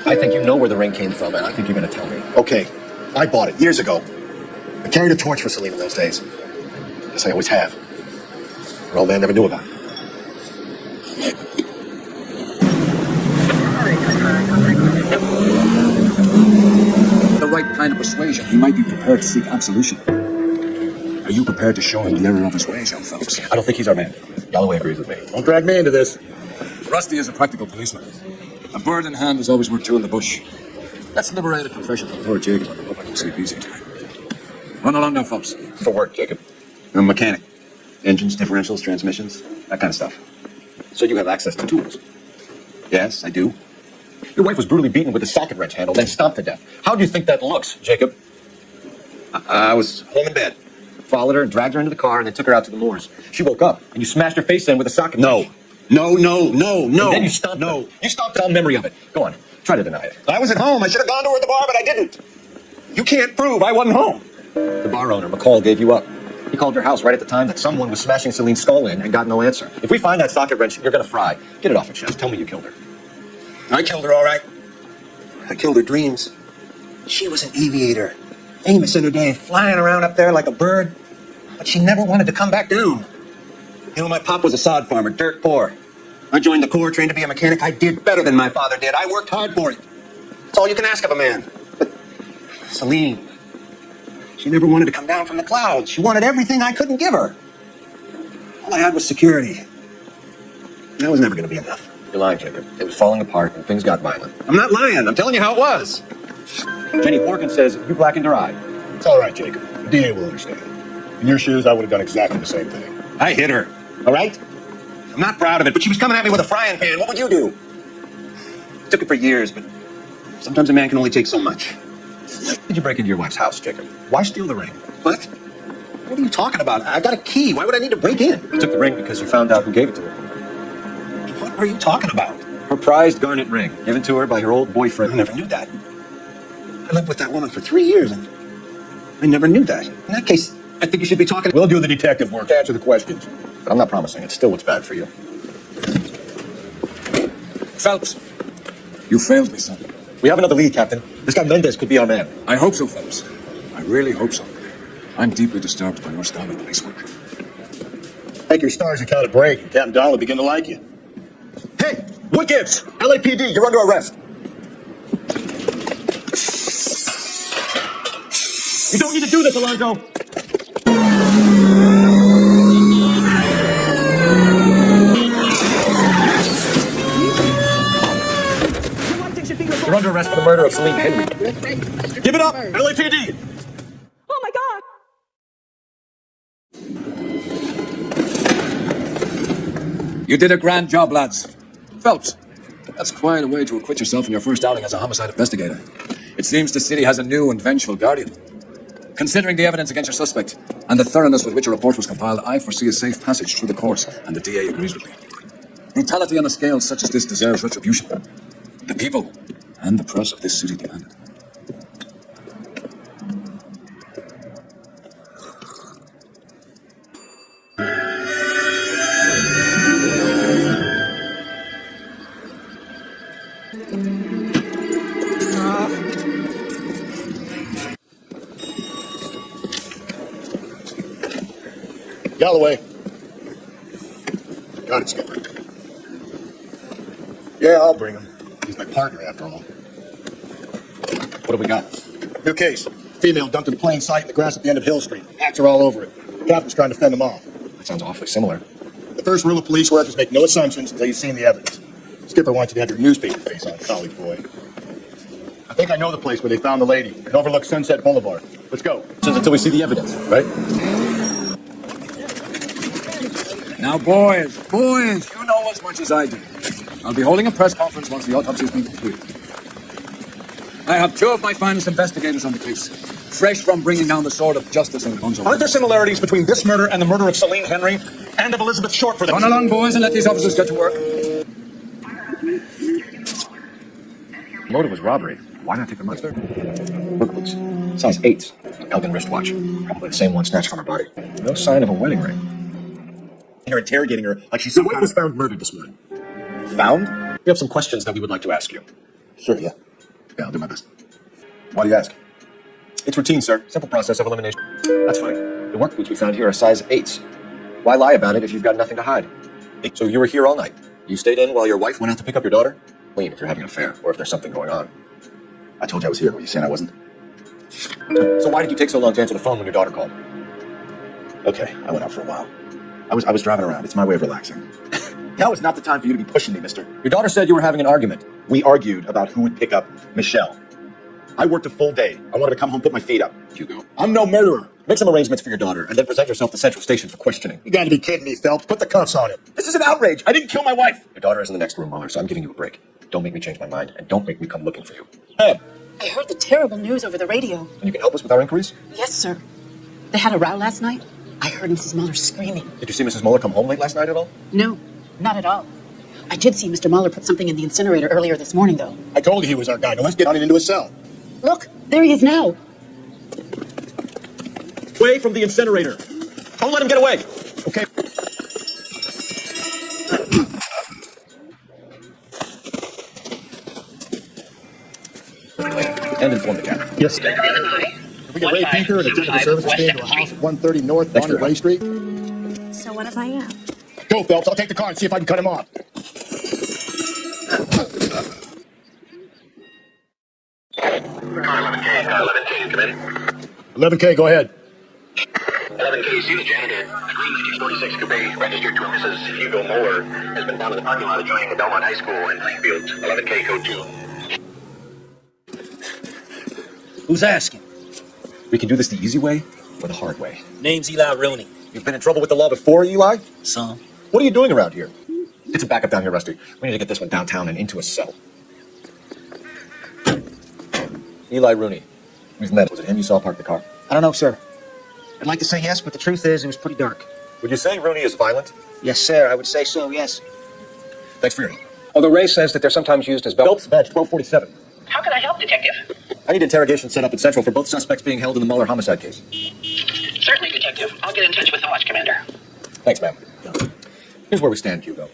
I think you know where the ring came from, and I think you're going to tell me. Okay, I bought it years ago. I carried a torch for Celine in those days. Yes, I always have. Her old man never knew about it. The right kind of persuasion, he might be prepared to seek absolution. Are you prepared to show him the error of his ways, young Phelps? I don't think he's our man. Galloway agrees with me. Don't drag me into this. Rusty is a practical policeman. A bird in hand is always worth two in the bush. Let's liberate a confession from poor Jacob. I hope I can sleep easy tonight. Run along now, Phelps. For work, Jacob. I'm a mechanic. Engines, differentials, transmissions, that kind of stuff. So you have access to tools. Yes, I do. Your wife was brutally beaten with a socket wrench handle, then stomped to death. How do you think that looks, Jacob? I was home in bed. Followed her and dragged her into the car and then took her out to the moors. She woke up and you smashed her face in with a socket wrench. No. And then you stomped her. You stomped all memory of it. Go on. Try to deny it. I was at home. I should have gone to her at the bar, but I didn't. You can't prove I wasn't home. The bar owner, McCall, gave you up. He called your house right at the time that someone was smashing Celine's skull in and got no answer. If we find that socket wrench, you're going to fry. Get it off your chest. Tell me you killed her. I killed her, all right. I killed her dreams. She was an aviator, famous in her day, flying around up there like a bird. But she never wanted to come back down. You know, my pop was a sod farmer, dirt poor. I joined the Corps, trained to be a mechanic. I did better than my father did. I worked hard for it. That's all you can ask of a man. But Celine, She never wanted to come down from the clouds. She wanted everything I couldn't give her. All I had was security. That was never going to be enough. You're lying, Jacob. It was falling apart and things got violent. I'm not lying. I'm telling you how it was. Jenny Horgan says you blackened her eye. It's all right, Jacob. The DA will understand. In your shoes, I would have done exactly the same thing. I hit her. All right? I'm not proud of it, but she was coming at me with a frying pan. What would you do? It took it for years, but sometimes a man can only take so much. Did you break into your wife's house, Jacob? Why steal the ring? What? What are you talking about? I got a key. Why would I need to break in? You took the ring because you found out who gave it to her. What are you talking about? Her prized garnet ring, given to her by her old boyfriend. I never knew that. I lived with that woman for 3 years, and I never knew that. In that case, I think you should be talking. We'll do the detective work to answer the questions. But I'm not promising. It's still what's bad for you. Phelps, you failed me, son. We have another lead, Captain. This guy Mendez could be our man. I hope so, Phelps. I really hope so. I'm deeply disturbed by your style of police work. Make your stars account a break, and Captain Don will begin to like you. Hey, what gives? LAPD, you're under arrest. You don't need to do this, Alonzo. You're under arrest for the murder of Celine Henry. Give it up, LAPD. Oh my God! You did a grand job, lads. Phelps, that's quite a way to acquit yourself in your first outing as a homicide investigator. It seems the city has a new and vengeful guardian. Considering the evidence against your suspect and the thoroughness with which a report was compiled, I foresee a safe passage through the course, and the DA agrees with me. Brutality on a scale such as this deserves retribution. The people and the press of this city demand it. Galloway. Got it, Skipper. Yeah, I'll bring him. He's my partner, after all. What do we got? New case. Female dumped in plain sight in the grass at the end of Hill Street. Hats are all over it. The captain's trying to fend them off. That sounds awfully similar. The first rule of police work is make no assumptions until you've seen the evidence. Skipper wants you to have your newspaper face on, college boy. I think I know the place where they found the lady. It overlooks Sunset Boulevard. Let's go. Just until we see the evidence, right? Now, boys, you know as much as I do. I'll be holding a press conference once the autopsy has been completed. I have two of my finest investigators on the case, fresh from bringing down the sword of justice on Bonzo. Aren't there similarities between this murder and the murder of Celine Henry and of Elizabeth Short for the... Run along, boys, and let these officers get to work. The motive was robbery. Why not take the money? Work boots. Size 8. Elgin wristwatch. Probably the same one snatched from her body. No sign of a wedding ring. You're interrogating her like she's some kind of... was found murdered this morning. Found? We have some questions that we would like to ask you. Sure, yeah. Yeah, I'll do my best. Why do you ask? It's routine, sir. Simple process of elimination. That's fine. The work boots we found here are size 8s. Why lie about it if you've got nothing to hide? So you were here all night. You stayed in while your wife went out to pick up your daughter? Clean if you're having an affair, or if there's something going on. I told you I was here. Were you saying I wasn't? So why did you take so long to answer the phone when your daughter called? Okay, I went out for a while. I was driving around. It's my way of relaxing. Now is not the time for you to be pushing me, mister. Your daughter said you were having an argument. We argued about who would pick up Michelle. I worked a full day. I wanted to come home, put my feet up. Hugo. I'm no murderer. Make some arrangements for your daughter, and then present yourself to Central Station for questioning. You gotta be kidding me, Phelps. Put the cuffs on him. This is an outrage. I didn't kill my wife. Your daughter is in the next room, Mueller, so I'm giving you a break. Don't make me change my mind, and don't make me come looking for you. Hey. I heard the terrible news over the radio. And you can help us with our inquiries? Yes, sir. They had a row last night. I heard Mrs. Mueller screaming. Did you see Mrs. Mueller come home late last night at all? No, not at all. I did see Mr. Mueller put something in the incinerator earlier this morning, though. I told you he was our guy. Now let's get on into his cell. Look, there he is now. Away from the incinerator. Don't let him get away. Okay. And inform the captain. Yes, sir. We get Ray Pinker and a technical services team to a house at 130 North Bonnie Ray Street. So what if I am? Go, Phelps. I'll take the car and see if I can cut him off. Car 11K, come in. 11K, go ahead. 11K, see the janitor. A green 1946 coupe registered to a Mrs. Hugo Moeller has been found in the parking lot adjoining the Belmont High School in Plainfield. 11K, code 2. Who's asking? We can do this the easy way or the hard way. Name's Eli Rooney. You've been in trouble with the law before, Eli? Some. What are you doing around here? Get some backup down here, Rusty. We need to get this one downtown and into a cell. Eli Rooney. We've met. Was it him you saw park the car? I don't know, sir. I'd like to say yes, but the truth is it was pretty dark. Would you say Rooney is violent? Yes, sir. I would say so, yes. Thanks for your help. Although Ray says that they're sometimes used as Phelps badge 1247. How can I help, Detective? I need interrogation set up at Central for both suspects being held in the Mueller homicide case. Certainly, Detective. I'll get in touch with the watch commander. Thanks, ma'am. Here's where we stand, Hugo.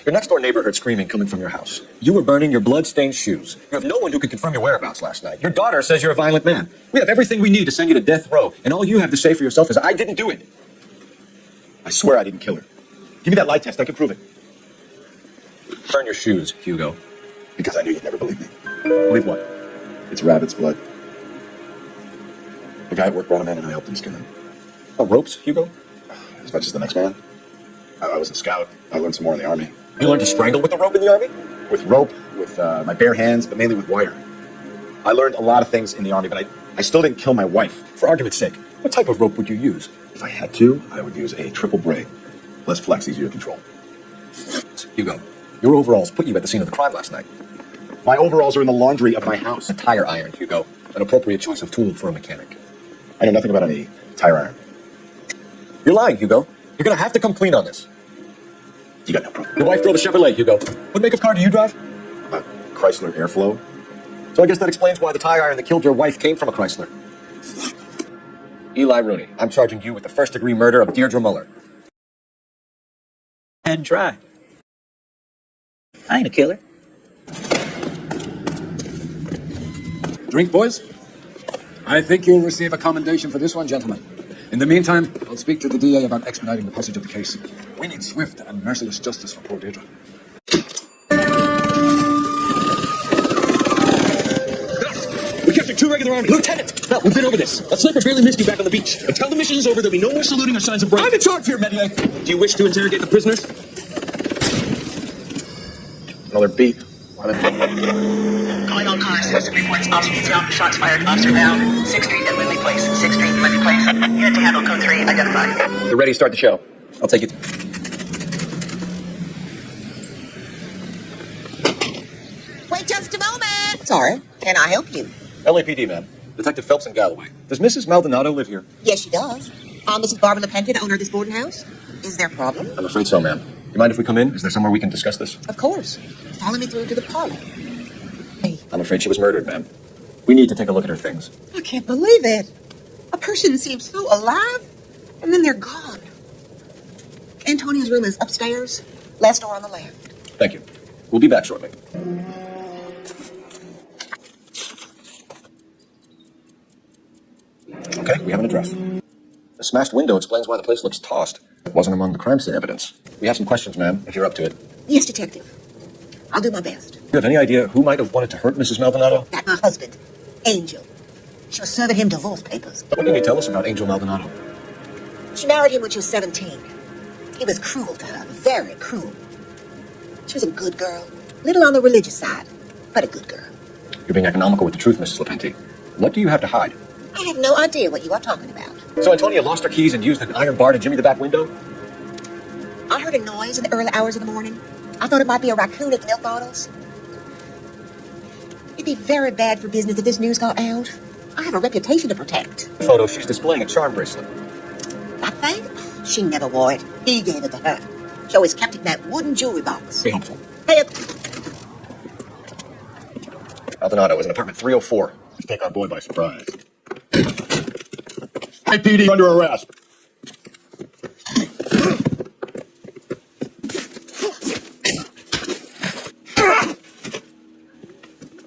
Your next-door neighbor heard screaming coming from your house. You were burning your blood-stained shoes. You have no one who can confirm your whereabouts last night. Your daughter says you're a violent man. We have everything we need to send you to death row, and all you have to say for yourself is, I didn't do it. I swear I didn't kill her. Give me that lie test. I can prove it. Burn your shoes, Hugo. Because I knew you'd never believe me. Believe what? It's rabbit's blood. The guy at work brought him in and I helped him skin him. Oh, ropes, Hugo? As much as the next man. I was a scout. I learned some more in the army. You learned to strangle with the rope in the army? With rope, with my bare hands, but mainly with wire. I learned a lot of things in the army, but I still didn't kill my wife. For argument's sake, what type of rope would you use? If I had to, I would use a triple braid. Less flex, easier to control. Hugo, your overalls put you at the scene of the crime last night. My overalls are in the laundry of my house. A tire iron, Hugo. An appropriate choice of tool for a mechanic. I know nothing about any tire iron. You're lying, Hugo. You're gonna have to come clean on this. You got no proof. Your wife drove a Chevrolet, Hugo. What make of car do you drive? A Chrysler Airflow. So I guess that explains why the tire iron that killed your wife came from a Chrysler. Eli Rooney, I'm charging you with the first-degree murder of Deirdre Muller. And try. I ain't a killer. Drink, boys? I think you'll receive a commendation for this one, gentlemen. In the meantime, I'll speak to the DA about expediting the passage of the case. We need swift and merciless justice for poor Deirdre. We captured 2 regular army. Lieutenant! No, we've been over this. A sniper barely missed you back on the beach. Until the mission is over, there'll be no more saluting or signs of break. I'm in charge here, Medier. Do you wish to interrogate the prisoners? Another beat. Calling all cars. Citizen reports Officer Detail. Shots fired. Officer down. 6th Street and Lindley Place. 6th Street and Lindley Place. Unit to handle code 3. Identified. You're ready to start the show. I'll take it. Wait just a moment. Sorry, can I help you? LAPD, ma'am. Detective Phelps in Galloway. Does Mrs. Maldonado live here? Yes, she does. Mrs. Barbara LePente, the owner of this boarding house. Is there a problem? I'm afraid so, ma'am. You mind if we come in? Is there somewhere we can discuss this? Of course. Follow me through to the parlor. I'm afraid she was murdered, ma'am. We need to take a look at her things. I can't believe it. A person seems so alive, and then they're gone. Antonio's room is upstairs, last door on the left. Thank you. We'll be back shortly. Okay, we have an address. The smashed window explains why the place looks tossed. It wasn't among the crime scene evidence. We have some questions, ma'am, if you're up to it. Yes, Detective. I'll do my best. Do you have any idea who might have wanted to hurt Mrs. Maldonado? That my husband, Angel. She was serving him divorce papers. What can you tell us about Angel Maldonado? She married him when she was 17. He was cruel to her, very cruel. She was a good girl, little on the religious side, but a good girl. You're being economical with the truth, Mrs. LePente. What do you have to hide? I have no idea what you are talking about. So Antonia lost her keys and used an iron bar to jimmy the back window? I heard a noise in the early hours of the morning. I thought it might be a raccoon at the milk bottles. It'd be very bad for business if this news got out. I have a reputation to protect. Photo, she's displaying a charm bracelet. That thing? She never wore it. He gave it to her. She always kept it in that wooden jewelry box. Be helpful. Hey, Maldonado is in apartment 304. Let's take our boy by surprise. Hey, PD, under arrest.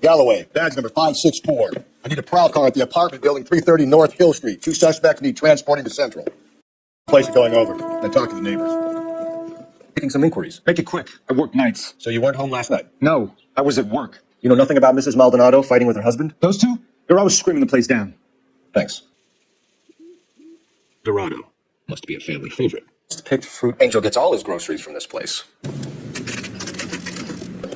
Galloway, badge number 564. I need a prowl car at the apartment building 330 North Hill Street. 2 suspects need transporting to Central. Place is going over. Then talk to the neighbors. Making some inquiries. Make it quick. I work nights. So you weren't home last night? No, I was at work. You know nothing about Mrs. Maldonado fighting with her husband? Those two? They're always screaming the place down. Thanks. Dorado. Must be a family favorite. Picked fruit. Angel gets all his groceries from this place.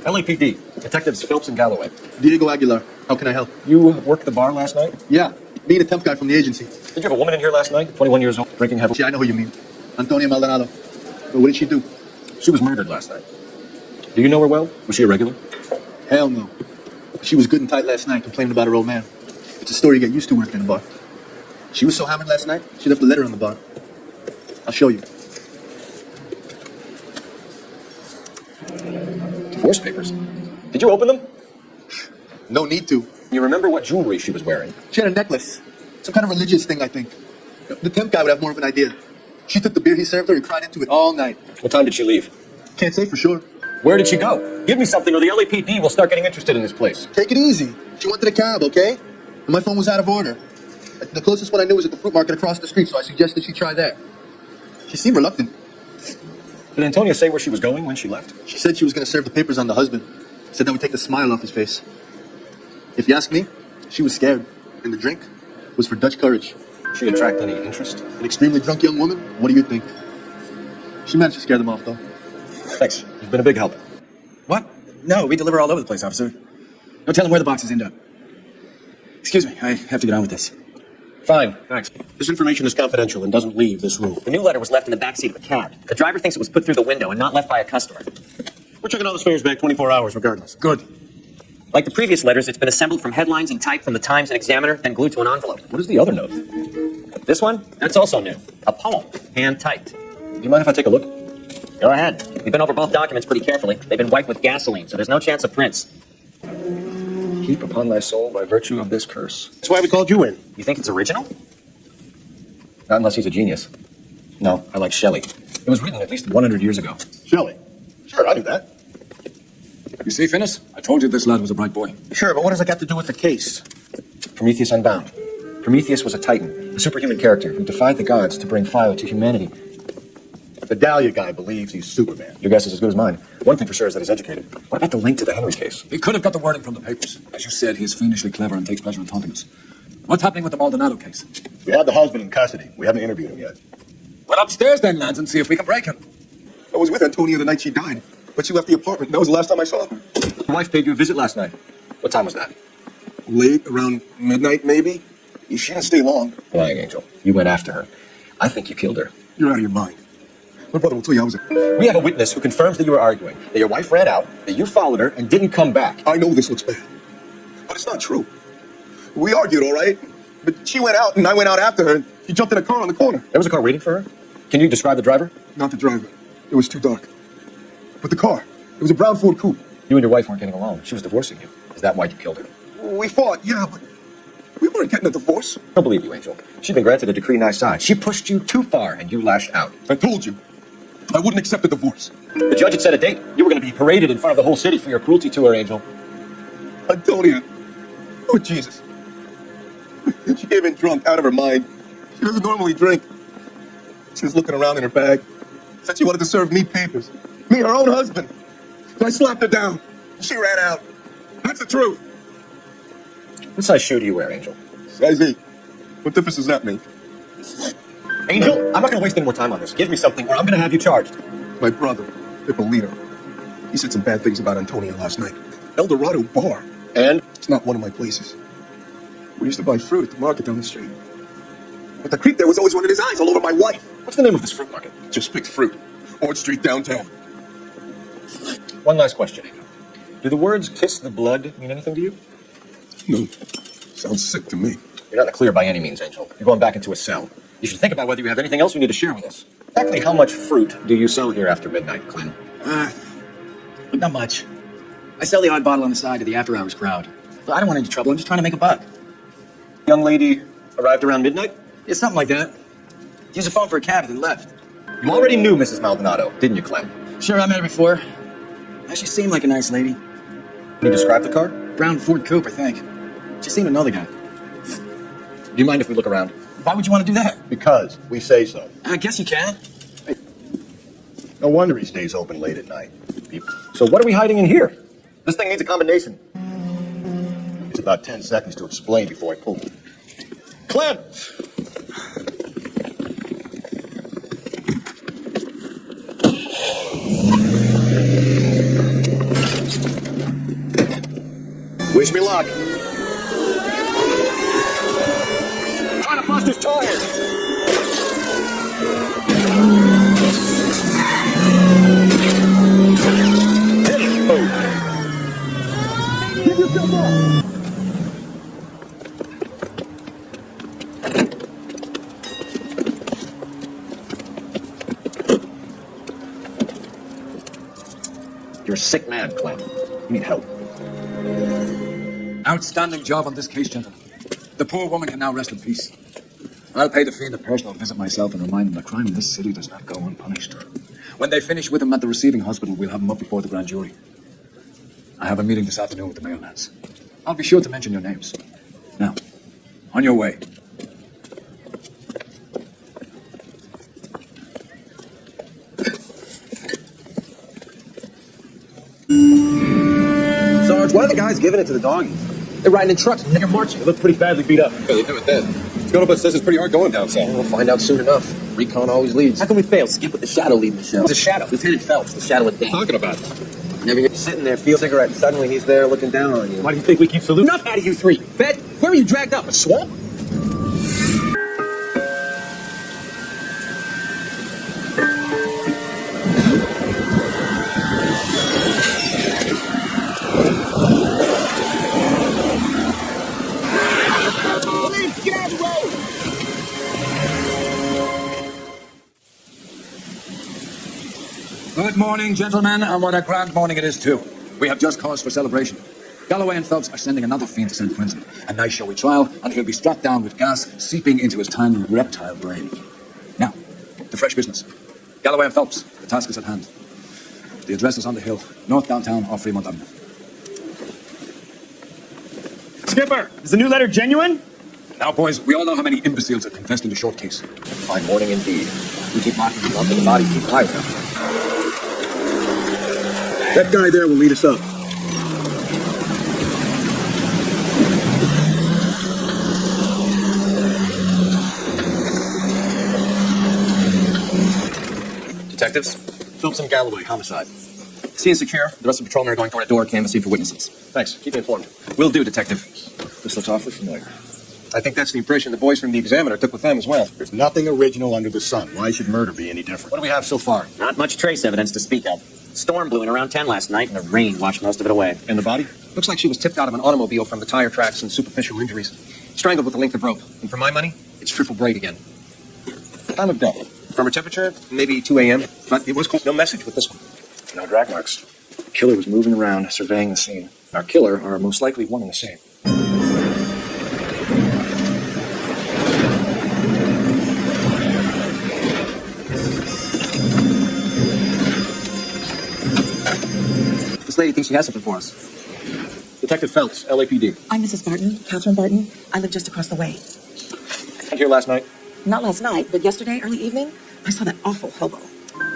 LAPD, Detectives Phelps and Galloway. Diego Aguilar, how can I help? You worked the bar last night? Yeah, me and a temp guy from the agency. Did you have a woman in here last night? 21 years old, drinking heavily? Yeah, I know who you mean. Antonia Maldonado. But what did she do? She was murdered last night. Do you know her well? Was she a regular? Hell no. She was good and tight last night, complaining about her old man. It's a story you get used to working in a bar. She was so hammered last night, she left a letter on the bar. I'll show you. Divorce papers. Did you open them? No need to. You remember what jewelry she was wearing? She had a necklace. Some kind of religious thing, I think. The temp guy would have more of an idea. She took the beer he served her and cried into it all night. What time did she leave? Can't say for sure. Where did she go? Give me something or the LAPD will start getting interested in this place. Take it easy. She went to the cab, okay? And my phone was out of order. The closest one I knew was at the fruit market across the street, so I suggested she try that. She seemed reluctant. Did Antonia say where she was going when she left? She said she was going to serve the papers on the husband. Said that would take the smile off his face. If you ask me, she was scared. And the drink was for Dutch courage. She attract any interest? An extremely drunk young woman? What do you think? She managed to scare them off, though. Thanks. You've been a big help. What? No, we deliver all over the place, officer. Don't tell them where the boxes end up. Excuse me, I have to get on with this. Fine, thanks. This information is confidential and doesn't leave this room. The new letter was left in the backseat of a cab. The driver thinks it was put through the window and not left by a customer. We're checking all the spares back 24 hours regardless. Good. Like the previous letters, it's been assembled from headlines and typed from the Times and Examiner, then glued to an envelope. What is the other note? This one? That's also new. A poem, hand-typed. Do you mind if I take a look? Go ahead. We've been over both documents pretty carefully. They've been wiped with gasoline, so there's no chance of prints. Keep upon thy soul by virtue of this curse. That's why we called you in. You think it's original? Not unless he's a genius. No, I like Shelley. It was written at least 100 years ago. Shelley? Sure, I do that. You see, Finnis? I told you this lad was a bright boy. Sure, but what does that got to do with the case? Prometheus Unbound. Prometheus was a titan, a superhuman character who defied the gods to bring fire to humanity. The Dahlia guy believes he's Superman. Your guess is as good as mine. One thing for sure is that he's educated. What about the link to the Henry case? He could have got the wording from the papers. As you said, he is fiendishly clever and takes pleasure in taunting us. What's happening with the Maldonado case? We have the husband in custody. We haven't interviewed him yet. Well, upstairs then, lads, and see if we can break him. I was with Antonia the night she died, but she left the apartment. That was the last time I saw her. Your wife paid you a visit last night. What time was that? Late, around midnight, maybe. She didn't stay long. Lying angel. You went after her. I think you killed her. You're out of your mind. My brother will tell you I was We have a witness who confirms that you were arguing, that your wife ran out, that you followed her, and didn't come back. I know this looks bad, but it's not true. We argued, all right? But she went out, and I went out after her, and she jumped in a car on the corner. There was a car waiting for her? Can you describe the driver? Not the driver. It was too dark. But the car. It was a brown Ford coupe. You and your wife weren't getting along. She was divorcing you. Is that why you killed her? We fought, yeah, but we weren't getting a divorce. I don't believe you, Angel. She'd been granted a decree nisi. She pushed you too far, and you lashed out. I told you. I wouldn't accept a divorce. The judge had set a date. You were going to be paraded in front of the whole city for your cruelty to her, Angel. Antonia. Oh, Jesus. She came in drunk, out of her mind. She doesn't normally drink. She was looking around in her bag. Said she wanted to serve me papers. Me, her own husband. So I slapped her down. She ran out. That's the truth. What size shoe do you wear, Angel? Size 8. What difference does that make? Angel, I'm not going to waste any more time on this. Give me something or I'm going to have you charged. My brother, Ippolito. He said some bad things about Antonia last night. El Dorado Bar. And? It's not one of my places. We used to buy fruit at the market down the street. But the creep there was always one of his eyes all over my wife. What's the name of this fruit market? Just picked fruit. Orange Street downtown. One last question, Angel. Do the words kiss the blood mean anything to you? No. Sounds sick to me. You're not in the clear by any means, Angel. You're going back into a cell. You should think about whether you have anything else you need to share with us. Exactly how much fruit do you sell here after midnight, Clem? Not much. I sell the odd bottle on the side to the after-hours crowd. But I don't want any trouble. I'm just trying to make a buck. Young lady arrived around midnight? Yeah, something like that. Used a phone for a cab and then left. You already knew Mrs. Maldonado, didn't you, Clem? Sure, I met her before. She seemed like a nice lady. Can you describe the car? Brown Ford coupe, I think. She seemed to know the guy. Do you mind if we look around? Why would you want to do that? Because we say so. I guess you can. No wonder he stays open late at night. So what are we hiding in here? This thing needs a combination. It's about 10 seconds to explain before I pull it. Clem! Wish me luck. Trying to bust his tires. Give yourself up. You're a sick man, Clem. You need help. Outstanding job on this case, gentlemen. The poor woman can now rest in peace. I'll pay the fiend a personal visit myself and remind him that crime in this city does not go unpunished. When they finish with him at the receiving hospital, we'll have him up before the grand jury. I have a meeting this afternoon with the mail lads. I'll be sure to mention your names. Now, on your way. Sarge, why are the guys giving it to the doggies? They're riding in trucks and they're marching. They look pretty badly beat up. Yeah, they do it then. Scuttlebutt says it's pretty hard going down south. We'll find out soon enough. Recon always leads. How can we fail? Skip with the shadow leading the show. Who's the shadow? Lieutenant Phelps, the shadow of death. Talking about it. Never hear you sitting there, feel a cigarette, and suddenly he's there looking down on you. Why do you think we keep saluting? Enough out of you three. Fed, where were you dragged up? A swamp? Good morning, gentlemen, and what a grand morning it is, too. We have just cause for celebration. Galloway and Phelps are sending another fiend to St. Quentin. A nice showy trial, and he'll be strapped down with gas seeping into his tiny reptile brain. Now, to fresh business. Galloway and Phelps, the task is at hand. The address is on the hill, north downtown off Fremont Avenue. Skipper, is the new letter genuine? Now, boys, we all know how many imbeciles have confessed in the short case. Fine morning indeed. We keep locking them up and the bodies keep hiding. That guy there will lead us up. Detectives? Phelps and Galloway, homicide. Scene secure. The rest of the patrolmen are going door to door, canvassing for witnesses. Thanks. Keep me informed. Will do, Detective. This looks awfully familiar. I think that's the impression the boys from the Examiner took with them as well. There's nothing original under the sun. Why should murder be any different? What do we have so far? Not much trace evidence to speak of. Storm blew in around 10 last night, and the rain washed most of it away. And the body? Looks like she was tipped out of an automobile from the tire tracks and superficial injuries. Strangled with a length of rope. And for my money, it's triple braid again. Time of death. From her temperature, maybe 2 a.m. But it was cold. No message with this one. No drag marks. The killer was moving around, surveying the scene. Our killer are most likely one and the same. This lady thinks she has something for us. Detective Phelps, LAPD. I'm Mrs. Barton, Catherine Barton. I live just across the way. And here last night? Not last night, but yesterday, early evening, I saw that awful hobo.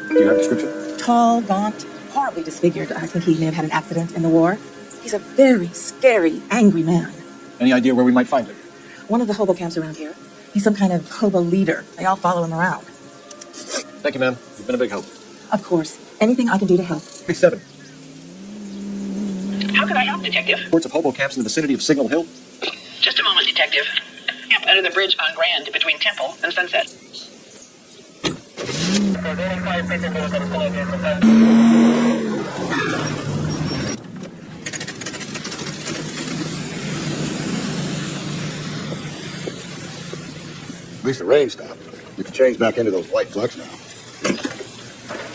Do you have a description? Tall, gaunt, horribly disfigured. I think he may have had an accident in the war. He's a very scary, angry man. Any idea where we might find him? One of the hobo camps around here. He's some kind of hobo leader. They all follow him around. Thank you, ma'am. You've been a big help. Of course. Anything I can do to help. 37. How can I help, Detective? Reports of hobo camps in the vicinity of Signal Hill. Just a moment, Detective. Camp under the bridge on Grand between Temple and Sunset. At least the rain stopped. We can change back into those white flecks now.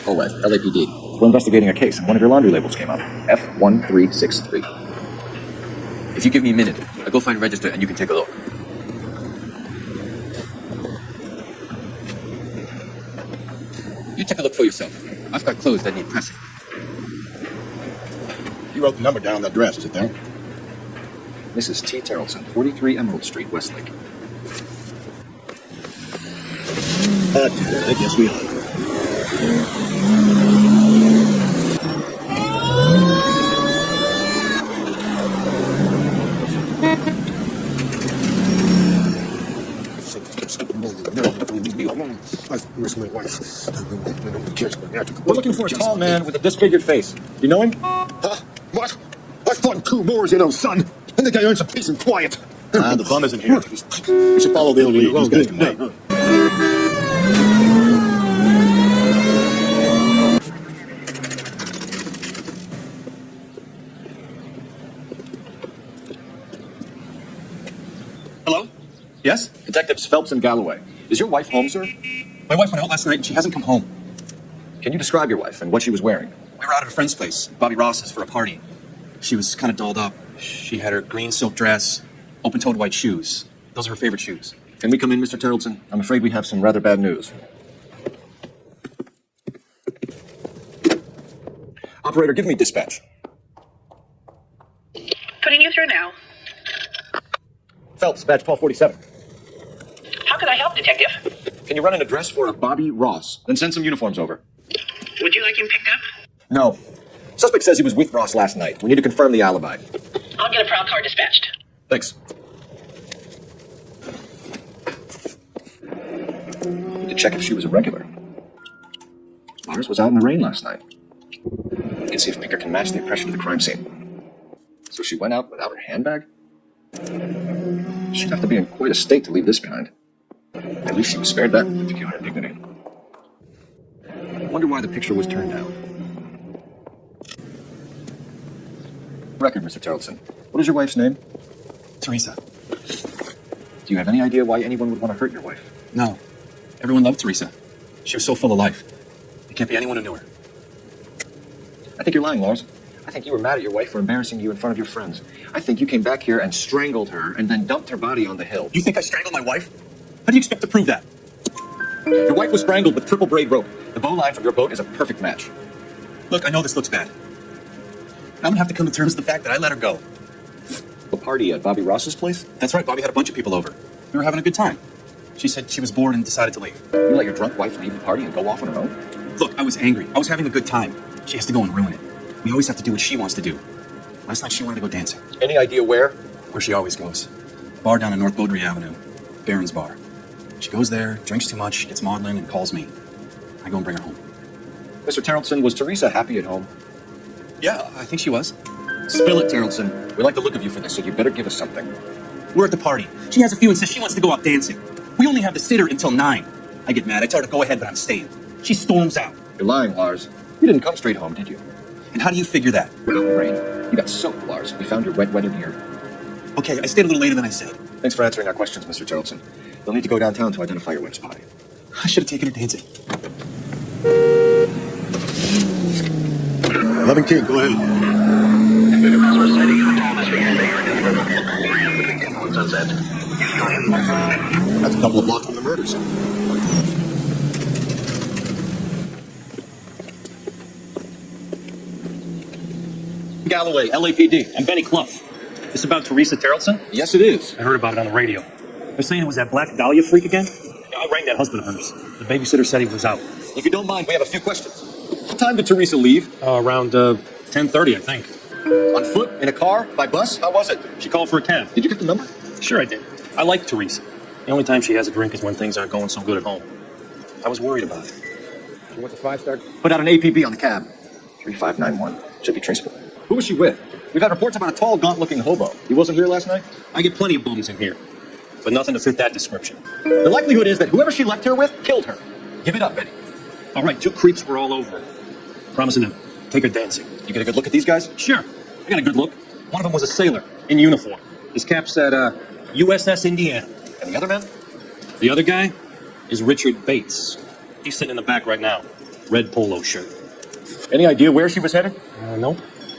All right, LAPD. We're investigating a case, and one of your laundry labels came up. F1363. If you give me a minute, I'll go find register and you can take a look. You take a look for yourself. I've got clothes that need pressing. You wrote the number down on that dress, is it there? Mrs. T. Terrellson, 43 Emerald Street, Westlake. I guess we are. We're looking for a tall man with a disfigured face. You know him? Huh? What? fun 2 more, you know, son. I think I earned some peace and quiet. The bum isn't here. We should follow their lead. These guys can wait. Hello? Yes? Detectives Phelps and Galloway. Is your wife home, sir? My wife went out last night and she hasn't come home. Can you describe your wife and what she was wearing? We were out at a friend's place, Bobby Ross's, for a party. She was kind of dolled up. She had her green silk dress, open-toed white shoes. Those are her favorite shoes. Can we come in, Mr. Terrelson? I'm afraid we have some rather bad news. Operator, give me dispatch. Putting you through now. Phelps, badge 1247. How can I help, Detective? Can you run an address for a Bobby Ross? Then send some uniforms over. Would you like him picked up? No. Suspect says he was with Ross last night. We need to confirm the alibi. I'll get a prowl car dispatched. Thanks. Need to check if she was a regular. Lars was out in the rain last night. We can see if Pinker can match the impression of the crime scene. So she went out without her handbag? She'd have to be in quite a state to leave this behind. At least she was spared that particular dignity. I wonder why the picture was turned down. Record, Mr. Terrelson. What is your wife's name? Teresa. Do you have any idea why anyone would want to hurt your wife? No. Everyone loved Teresa. She was so full of life. There can't be anyone who knew her. I think you're lying, Lars. I think you were mad at your wife for embarrassing you in front of your friends. I think you came back here and strangled her and then dumped her body on the hill. You think I strangled my wife? How do you expect to prove that? Your wife was strangled with triple braid rope. The bowline from your boat is a perfect match. Look, I know this looks bad. I'm gonna have to come to terms with the fact that I let her go. The party at Bobby Ross's place? That's right, Bobby had a bunch of people over. We were having a good time. She said she was bored and decided to leave. You let your drunk wife leave the party and go off on her own? Look, I was angry. I was having a good time. She has to go and ruin it. We always have to do what she wants to do. Last night she wanted to go dancing. Any idea where? Where she always goes. A bar down on North Beaudry Avenue. Baron's Bar. She goes there, drinks too much, gets maudlin, and calls me. I go and bring her home. Mr. Terrelson, was Teresa happy at home? Yeah, I think she was. Spill it, Terrelson. We like the look of you for this, so you better give us something. We're at the party. She has a few and says she wants to go out dancing. We only have to sit her until 9. I get mad. I tell her to go ahead, but I'm staying. She storms out. You're lying, Lars. You didn't come straight home, did you? And how do you figure that? Well, rain. You got soaked, Lars. We found your wet, wetted ear. Okay, I stayed a little later than I said. Thanks for answering our questions, Mr. Terrelson. You'll need to go downtown to identify your wife's body. I should have taken her dancing. 11 King, go ahead. That's a couple of blocks from the murders. Galloway, LAPD. I'm Benny Clough. This about Teresa Terrelson? Yes, it is. I heard about it on the radio. They're saying it was that Black Dahlia freak again? I rang that husband of hers. The babysitter said he was out. If you don't mind, we have a few questions. What time did Teresa leave? Around 10:30, I think. On foot? In a car? By bus? How was it? She called for a cab. Did you get the number? Sure I did. I like Teresa. The only time she has a drink is when things aren't going so good at home. I was worried about it. She wants a 5-star? Put out an APB on the cab. 3591. Should be traceable. Who was she with? We've had reports about a tall, gaunt-looking hobo. He wasn't here last night? I get plenty of bums in here, but nothing to fit that description. The likelihood is that whoever she left here with killed her. Give it up, Betty. All right, 2 creeps were all over it. Promising to take her dancing. You get a good look at these guys? Sure. I got a good look. One of them was a sailor in uniform. His cap said, USS Indiana. And the other man? The other guy is Richard Bates. He's sitting in the back right now. Red polo shirt. Any idea where she was headed? Nope.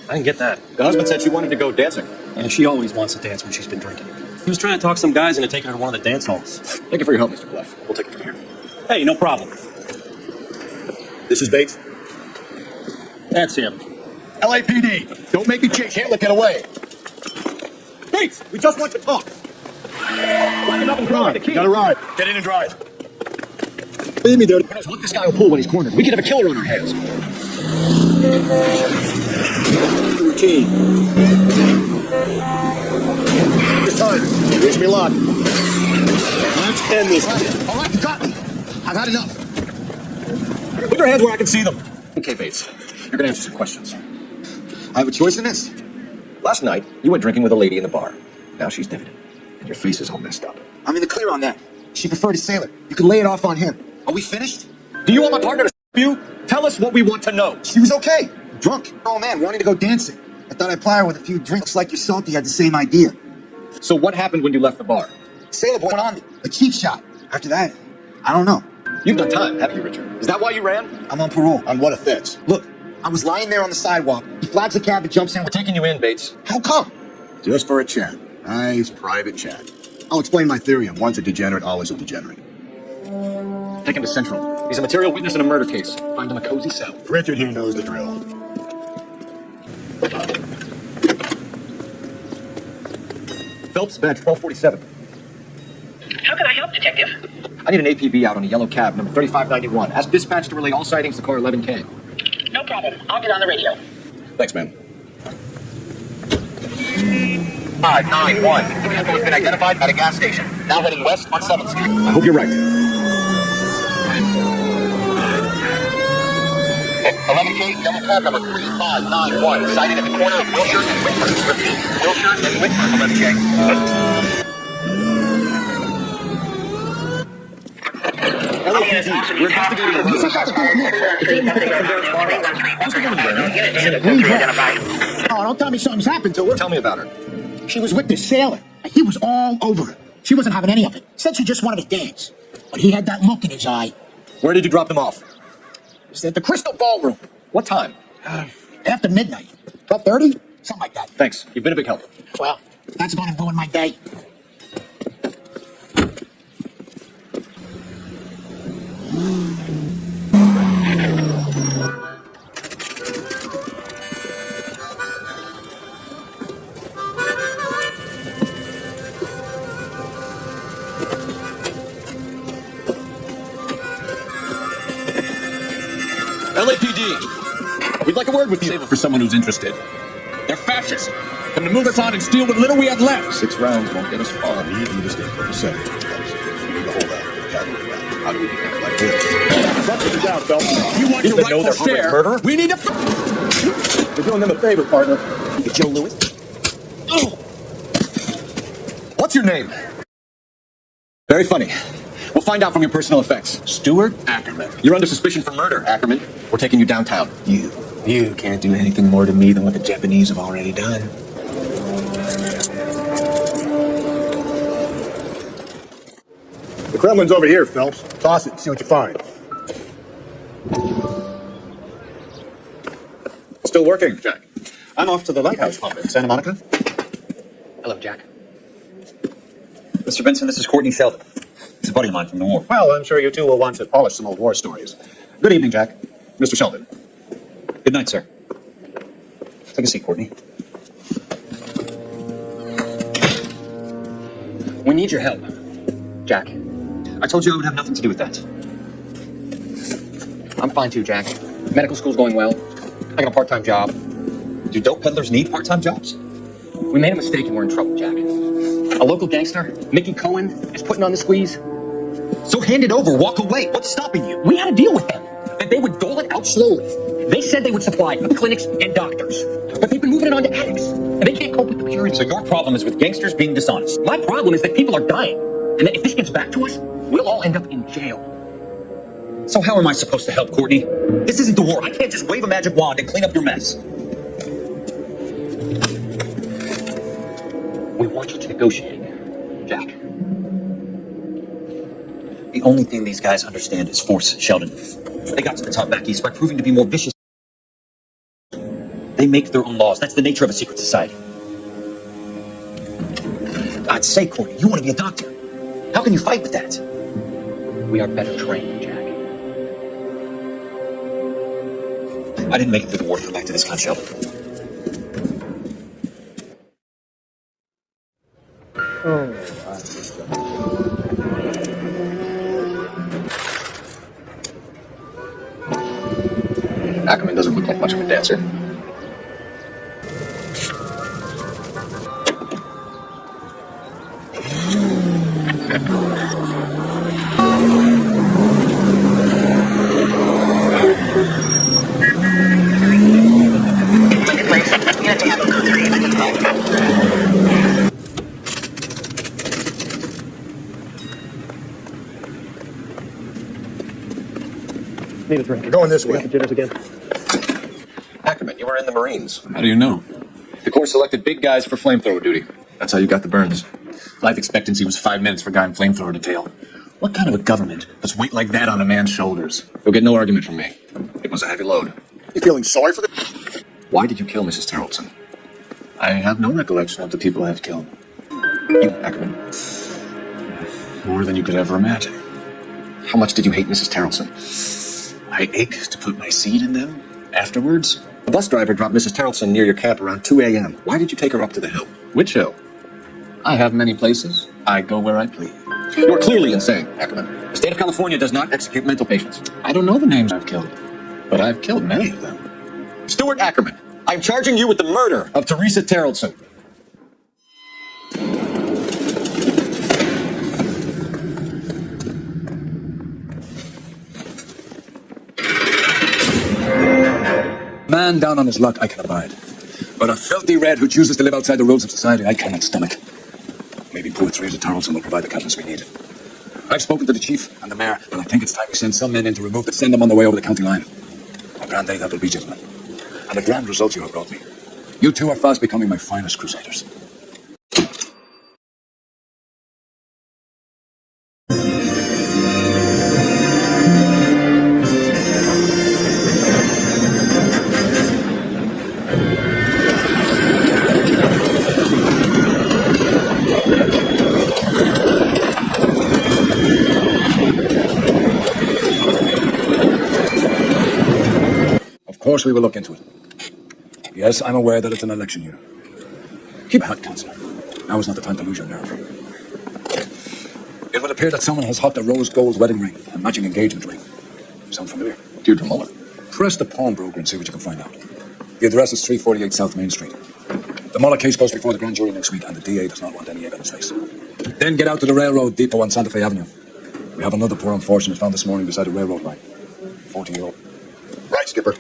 I didn't get that. The husband said she wanted to go dancing. And she always wants to dance when she's been drinking. He was trying to talk some guys into taking her to one of the dance halls. Thank you for your help, Mr. Clough. We'll take it from here. Hey, no problem. This is Bates? That's him. LAPD, don't make me chase Hitler, get away. Bates, we just want to talk. Come on, you gotta ride. Get in and drive. Leave me there. Who knows what this guy will pull when he's cornered? We could have a killer on our hands. Routine. It's time. Wish me luck. Let's end this. All right, you got me. I've had enough. Put your hands where I can see them. Okay, Bates. You're gonna answer some questions. I have a choice in this. Last night, you went drinking with a lady in the bar. Now she's dead. And your face is all messed up. I'm in the clear on that. She preferred a sailor. You can lay it off on him. Are we finished? Do you want my partner to you? Tell us what we want to know. She was okay. Drunk. Oh man, wanting to go dancing. I thought I'd ply her with a few drinks like your salty had the same idea. So what happened when you left the bar? Sailor boy went on me. A cheap shot. After that, I don't know. You've done time, haven't you, Richard? Is that why you ran? I'm on parole. On what offense? Look, I was lying there on the sidewalk. He flags a cab and jumps in. We're taking you in, Bates. How come? Just for a chat. Nice private chat. I'll explain my theory of once a degenerate, always a degenerate. Take him to Central. He's a material witness in a murder case. Find him a cozy cell. Richard here knows the drill. Phelps, badge 1247. How can I help, Detective? I need an APB out on a yellow cab, number 3591. Ask dispatch to relay all sightings to car 11K. No problem. I'll get on the radio. Thanks, man. 591. Vehicle has been identified at a gas station. Now heading west on 7th Street. I hope you're right. 11K, yellow cab number 3591. Sighted at the corner of Wilshire and Whitmer. Repeat, Wilshire and Whitmer, 11K. LAPD, we're Oh, don't tell me something's happened to her. Tell me about her. She was with this sailor. He was all over her. She wasn't having any of it. Said she just wanted to dance. But he had that look in his eye. Where did you drop them off? It was at the Crystal Ballroom. What time? After midnight. 12:30? Something like that. Thanks. You've been a big help. Well, that's going to ruin my day. LAPD, we'd like a word with you. Save it for someone who's interested. They're fascists. Coming to move us on and steal what little we have left. 6 rounds won't get us far. We need to stay for a second. We need to hold out for the cavalry back. How do we do that like this? That's it down, Phelps. You want your rightful share? Murderer? We need to... You're doing them a favor, partner. Joe Lewis. What's your name? Very funny. We'll find out from your personal effects. Stuart Ackerman. You're under suspicion for murder, Ackerman. We're taking you downtown. You can't do anything more to me than what the Japanese have already done. The Kremlin's over here, Phelps. Toss it and see what you find. Still working, Jack. I'm off to the lighthouse pump in Santa Monica. Hello, Jack. Mr. Benson, this is Courtney Sheldon. It's a buddy of mine from Noire. Well, I'm sure you two will want to polish some old war stories. Good evening, Jack. Mr. Sheldon. Good night, sir. Take a seat, Courtney. We need your help, Jack. I told you I would have nothing to do with that. I'm fine too, Jack. Medical school's going well. I got a part-time job. Do dope peddlers need part-time jobs? We made a mistake and we're in trouble, Jack. A local gangster, Mickey Cohen, is putting on the squeeze. So hand it over, walk away. What's stopping you? We had a deal with them that they would dole it out slowly. They said they would supply clinics and doctors, but they've been moving it on to addicts, and they can't cope with the purity. So your problem is with gangsters being dishonest. My problem is that people are dying, and that if this gets back to us, we'll all end up in jail. So how am I supposed to help, Courtney? This isn't the war. I can't just wave a magic wand and clean up your mess. We want you to negotiate, Jack. The only thing these guys understand is force, Sheldon. They got to the top back east by proving to be more vicious. They make their own laws. That's the nature of a secret society. I'd say, Courtney, you want to be a doctor. How can you fight with that? We are better trained, Jack. I didn't make it through the war to come back to this kind, Sheldon. Ackerman doesn't look like much of a dancer. Need a drink. We're going this We way. got the jitters again. Ackerman, you were in the Marines. How do you know? The Corps selected big guys for flamethrower duty. That's how you got the burns. Life expectancy was 5 minutes for a guy in flamethrower detail. What kind of a government puts weight like that on a man's shoulders? You'll get no argument from me. It was a heavy load. You feeling sorry for the... Why did you kill Mrs. Terrellson? I have no recollection of the people I've killed. You, Ackerman. More than you could ever imagine. How much did you hate Mrs. Terrellson? I ache to put my seed in them afterwards. The bus driver dropped Mrs. Terrellson near your camp around 2 a.m. Why did you take her up to the hill? Which hill? I have many places. I go where I please. You are clearly insane, Ackerman. The state of California does not execute mental patients. I don't know the names I've killed, but I've killed many of them. Stuart Ackerman, I'm charging you with the murder of Teresa Terrellson. Man down on his luck, I can abide. But a filthy red who chooses to live outside the rules of society, I cannot stomach. Maybe poor Teresa Tarleton will provide the catalyst we need. I've spoken to the chief and the mayor, and I think it's time we send some men in to send them on the way over the county line. A grand day that will be, gentlemen. And the grand results you have brought me. You two are fast becoming my finest crusaders. Of course we will look into it. Yes, I'm aware that it's an election year. Keep a hat, Counselor. Now is not the time to lose your nerve. It would appear that someone has hopped a rose gold wedding ring and matching engagement ring. Sound familiar? Deirdre Muller. Press the pawnbroker and see what you can find out. The address is 348 South Main Street. The Muller case goes before the grand jury next week, and the DA does not want any egg on his face. Then get out to the railroad depot on Santa Fe Avenue. We have another poor unfortunate found this morning beside a railroad line. 40-year-old. Right, Skipper.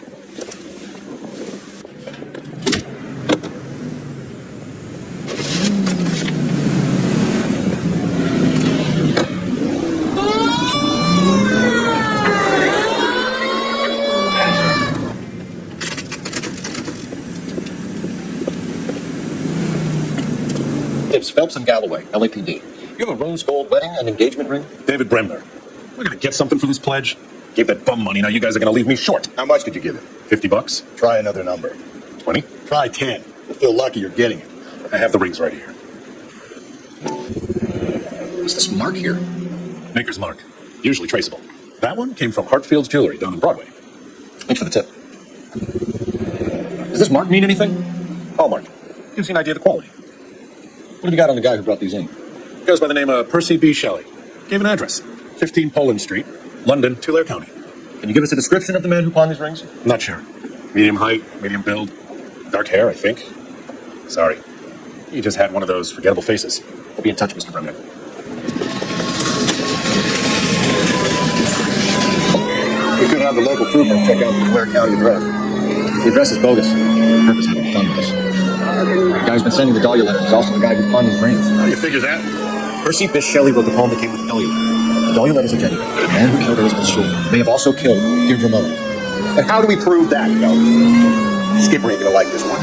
It's Phelps and Galloway, LAPD. You have a rose gold wedding and engagement ring? David Bremner. We're going to get something for this pledge. Gave that bum money, now you guys are going to leave me short. How much did you give it? $50? Try another number. 20? Try 10. You'll feel lucky you're getting it. I have the rings right here. What's this mark here? Maker's mark. Usually traceable. That one came from Hartfield's Jewelry down on Broadway. Thanks for the tip. Does this mark mean anything? Hallmark. Gives you an idea of the quality. What have you got on the guy who brought these in? Goes by the name of Percy B. Shelley. Gave an address. 15 Poland Street, London, Tulare County. Can you give us a description of the man who pawned these rings? Not sure. Medium height, medium build. Dark hair, I think. Sorry. He just had one of those forgettable faces. We'll be in touch, Mr. Bremner. We could have the local trooper check out the Tulare County address. The address is bogus. The purpose of having fun with us. The guy who's been sending the Dahlia letters is also the guy who pawned his rings. How do you figure that? Percy Bysshe Shelley wrote the poem that came with the Dahlia letter. The Dahlia letters are genuine. The man who killed Elizabeth Shore may have also killed Deirdre Muller. And how do we prove that, Phil? Skipper ain't gonna like this one.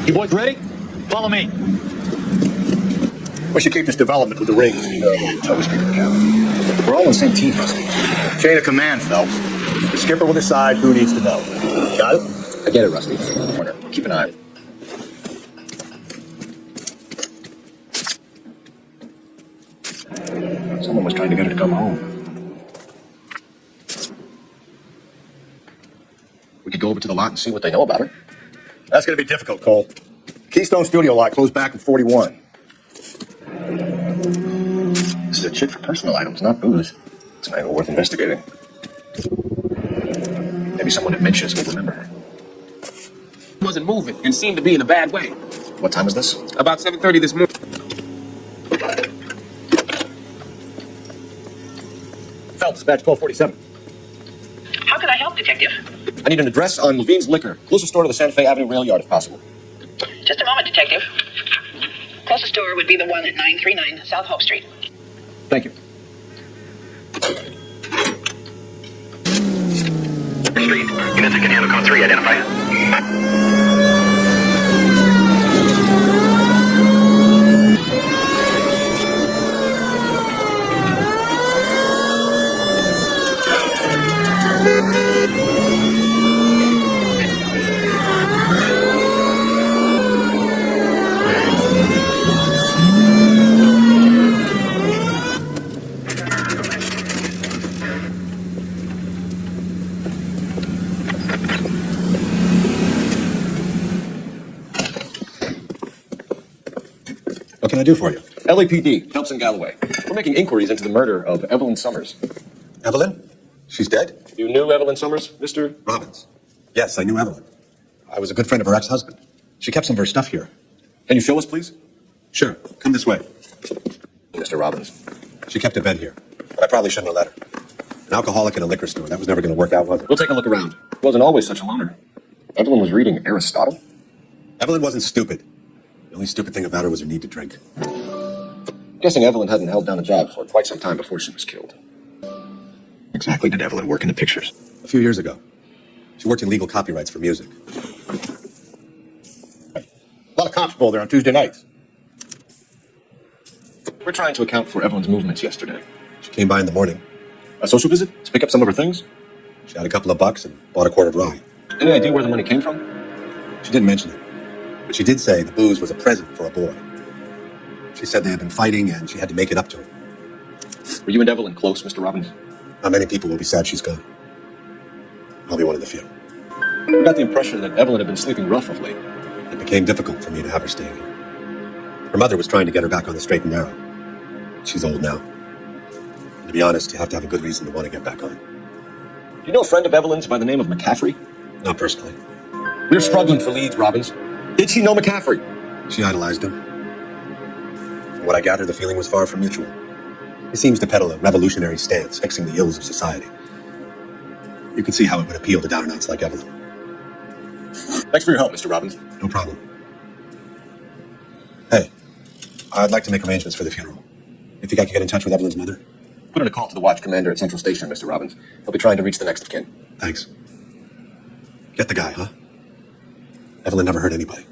You boys ready? Follow me. We should keep this development with the rings. We're all on the same team, Rusty. Chain of command, Phelps. The skipper will decide who needs to know. Got it? I get it, Rusty. Corner. Keep an eye on it. Someone was trying to get her to come home. We could go over to the lot and see what they know about her. That's gonna be difficult, Cole. Keystone Studio lot closed back in 41. This is a chit for personal items, not booze. It's not even worth investigating. Maybe someone at Mench's will remember her. Wasn't moving and seemed to be in a bad way. What time is this? About 7:30 this morning. Phelps, badge 1247. How can I help, Detective? I need an address on Levine's Liquor. Closest store to the Santa Fe Avenue rail yard, if possible. Just a moment, Detective. Closest store would be the one at 939 South Hope Street. Thank you. Street. Units in Canano Code 3, identify. What can I do for you? LAPD, Phelps and Galloway. We're making inquiries into the murder of Evelyn Summers. Evelyn? She's dead? You knew Evelyn Summers, Mr. Robbins. Yes, I knew Evelyn. I was a good friend of her ex-husband. She kept some of her stuff here. Can you show us, please? Sure. Come this way. Mr. Robbins. She kept a bed here, but I probably shouldn't have let her. An alcoholic in a liquor store. That was never going to work out, was it? We'll take a look around. Wasn't always such a loner. Evelyn was reading Aristotle. Evelyn wasn't stupid. The only stupid thing about her was her need to drink. Guessing Evelyn hadn't held down a job for quite some time before she was killed. Exactly did Evelyn work in the pictures? A few years ago. She worked in legal copyrights for music. A lot of cops pulled there on Tuesday nights. We're trying to account for Evelyn's movements yesterday. She came by in the morning. A social visit to pick up some of her things? She had a couple of bucks and bought a quart of rye. Any idea where the money came from? She didn't mention it. But she did say the booze was a present for a boy. She said they had been fighting and she had to make it up to him. Were you and Evelyn close, Mr. Robbins? Not many people will be sad she's gone. I'll be one of the few. We got the impression that Evelyn had been sleeping rough of late. It became difficult for me to have her staying here. Her mother was trying to get her back on the straight and narrow. She's old now. And to be honest, you have to have a good reason to want to get back on. Do you know a friend of Evelyn's by the name of McCaffrey? Not personally. We're struggling for leads, Robbins. Did she know McCaffrey? She idolized him. From what I gather, the feeling was far from mutual. He seems to peddle a revolutionary stance, fixing the ills of society. You can see how it would appeal to down-and-outs like Evelyn. Thanks for your help, Mr. Robbins. No problem. Hey, I'd like to make arrangements for the funeral. You think I can get in touch with Evelyn's mother? Put in a call to the watch commander at Central Station, Mr. Robbins. He'll be trying to reach the next of kin. Thanks. Get the guy, huh? Evelyn never hurt anybody.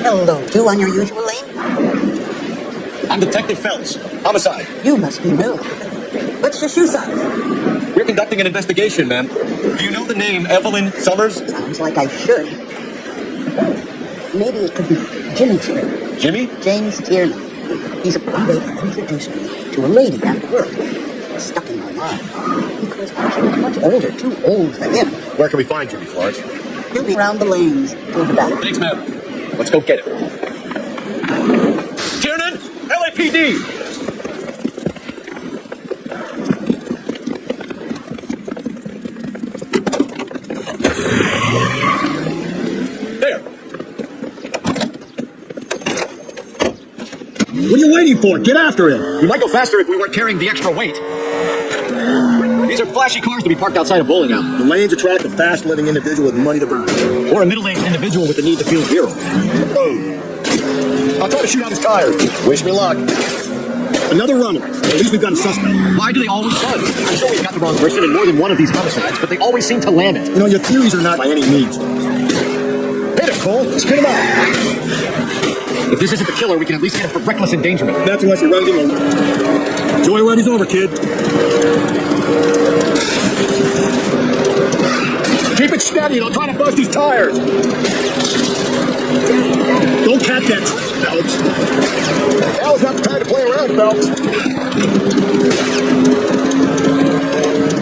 Hello, two on your usual lane? I'm Detective Phelps. Homicide. You must be new. What's your shoe size? We're conducting an investigation, ma'am. Do you know the name Evelyn Summers? Sounds like I should. Maybe it could be Jimmy's friend. Jimmy? James Tierney. He's a boy that introduced me to a lady after work. It's stuck in my mind. Because she was much older, too old for him. Where can we find Jimmy, Florence? He'll be around the lanes toward the back. Thanks, ma'am. Let's go get him. Tiernan! LAPD! There! What are you waiting for? Get after him! We might go faster if we weren't carrying the extra weight. These are flashy cars to be parked outside a bowling alley. The lanes attract a fast-living individual with money to burn. Or a middle-aged individual with the need to feel hero. I'll try to shoot out his tires. Wish me luck. Another runner. At least we've got a suspect. Why do they always run? I'm sure we've got the wrong person in more than one of these homicides, but they always seem to land it. You know, your theories are not by any means. Hit him, Cole. Spit him out. If this isn't the killer, we can at least get him for reckless endangerment. That's unless he runs him over. Joyride's over, kid. Keep it steady and I'll try to bust his tires. Don't catch that, Phelps. Now's not the time to play around, Phelps.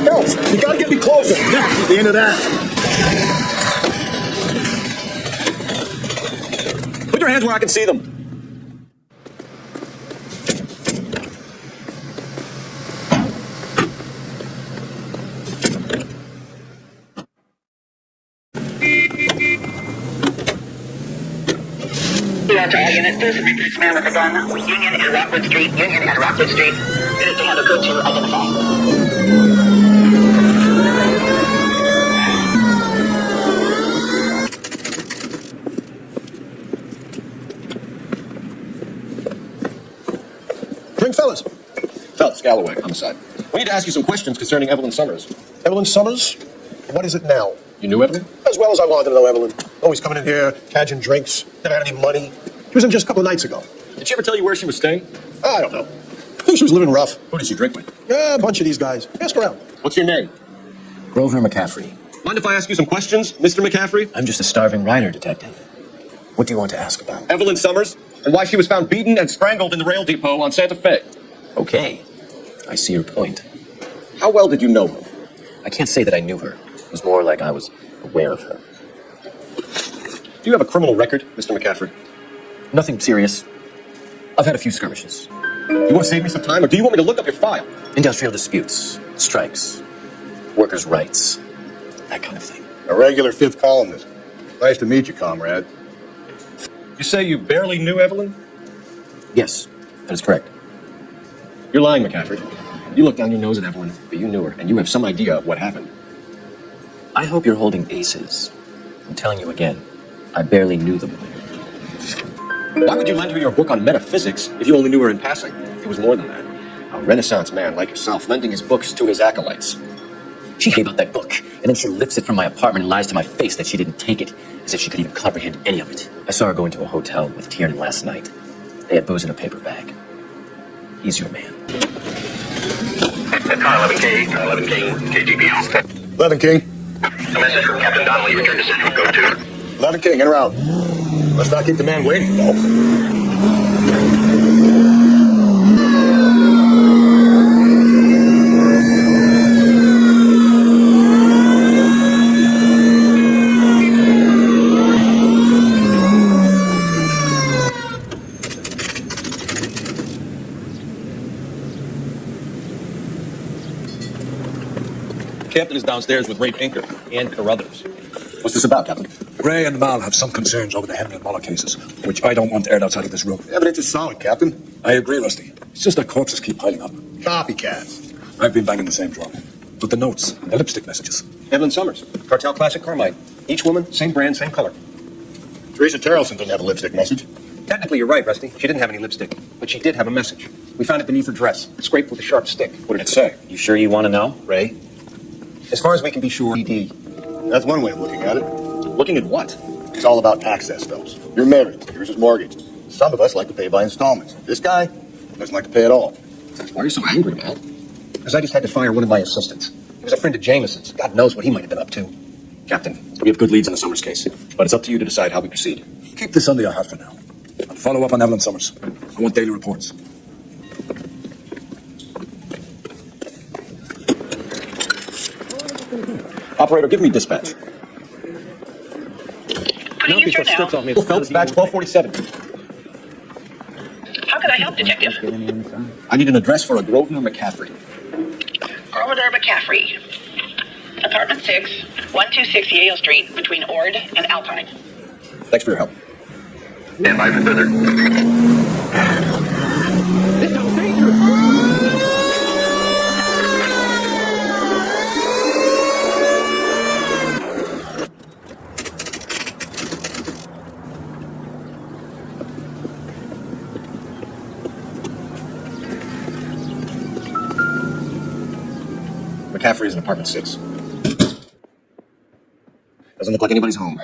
Phelps, you gotta get me closer. That's the end of that. Put your hands where I can see them. Mr. Repeats man with a gun. Union and Rockwood Street. Union and Rockwood Street. Unit to handle code 2 identify. Drink, fellas. Phelps, Galloway, homicide. We need to ask you some questions concerning Evelyn Summers. Evelyn Summers? What is it now? You knew Evelyn? As well as I wanted to know Evelyn. Always coming in here, cadging drinks, never had any money. She was in just a couple of nights ago. Did she ever tell you where she was staying? I don't know. I think she was living rough. Who did she drink with? Yeah, a bunch of these guys. Ask around. What's your name? Grosvenor McCaffrey. Mind if I ask you some questions, Mr. McCaffrey? I'm just a starving writer, Detective. What do you want to ask about? Evelyn Summers, and why she was found beaten and strangled in the rail depot on Santa Fe. Okay. I see your point. How well did you know her? I can't say that I knew her. It was more like I was aware of her. Do you have a criminal record, Mr. McCaffrey? Nothing serious. I've had a few skirmishes. You want to save me some time, or do you want me to look up your file? Industrial disputes, strikes, workers' rights, that kind of thing. A regular fifth columnist. Nice to meet you, comrade. You say you barely knew Evelyn? Yes, that is correct. You're lying, McCaffrey. You look down your nose at Evelyn, but you knew her, and you have some idea of what happened. I hope you're holding aces. I'm telling you again, I barely knew them. Why would you lend her your book on metaphysics if you only knew her in passing? It was more than that. A Renaissance man like yourself lending his books to his acolytes. She gave out that book, and then she lifts it from my apartment and lies to my face that she didn't take it, as if she could even comprehend any of it. I saw her go into a hotel with Tiernan last night. They had booze in a paper bag. He's your man. Car 11K, KGPL. 11 King. A message from Captain Donnelly. Return to Central Code 2. 11 King, in or out? Let's not keep the man waiting, though. Captain is downstairs with Ray Pinker and Carruthers. What's this about, Captain? Ray and Mal have some concerns over the Henry and Muller cases, which I don't want aired outside of this room. Evidence is solid, Captain. I agree, Rusty. It's just that corpses keep piling up. Copycats. I've been banging the same drum. But the notes, the lipstick messages. Evelyn Summers, Cartel Classic Carmine. Each woman, same brand, same color. Teresa Terrelson didn't have a lipstick message. Technically, you're right, Rusty. She didn't have any lipstick, but she did have a message. We found it beneath her dress, scraped with a sharp stick. What did it say? You sure you want to know? Ray? As far as we can be sure, ED. That's one way of looking at it. Looking at what? It's all about access, Phelps. You're married. Yours is mortgaged. Some of us like to pay by installments. This guy doesn't like to pay at all. Why are you so angry, man? Because I just had to fire one of my assistants. He was a friend of Jameson's. God knows what he might have been up to. Captain, we have good leads in the Summers case, but it's up to you to decide how we proceed. Keep this under your hat for now. I'll follow up on Evelyn Summers. I want daily reports. Operator, give me dispatch. Putting you through now. Cole Phelps, batch 1247. How can I help, Detective? I need an address for a Grosvenor McCaffrey. Grosvenor McCaffrey. Apartment 6, 126 Yale Street, between Ord and Alpine. Thanks for your help. Stand by for further. McCaffrey is in apartment 6. Doesn't look like anybody's home.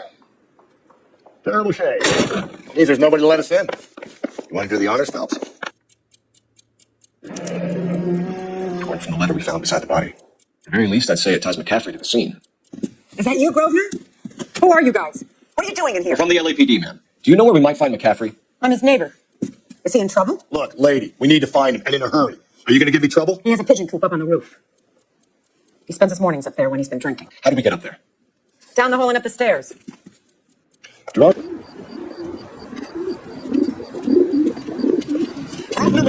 Terrible shame. Means there's nobody to let us in. You want to do the honors, Phelps? Going from the letter we found beside the body. At the very least, I'd say it ties McCaffrey to the scene. Is that you, Grosvenor? Who are you guys? What are you doing in here? We're from the LAPD, man. Do you know where we might find McCaffrey? I'm his neighbor. Is he in trouble? Look, lady, we need to find him, and in a hurry. Are you going to give me trouble? He has a pigeon coop up on the roof. He spends his mornings up there when he's been drinking. How do we get up there? Down the hole and up the stairs. Grosvenor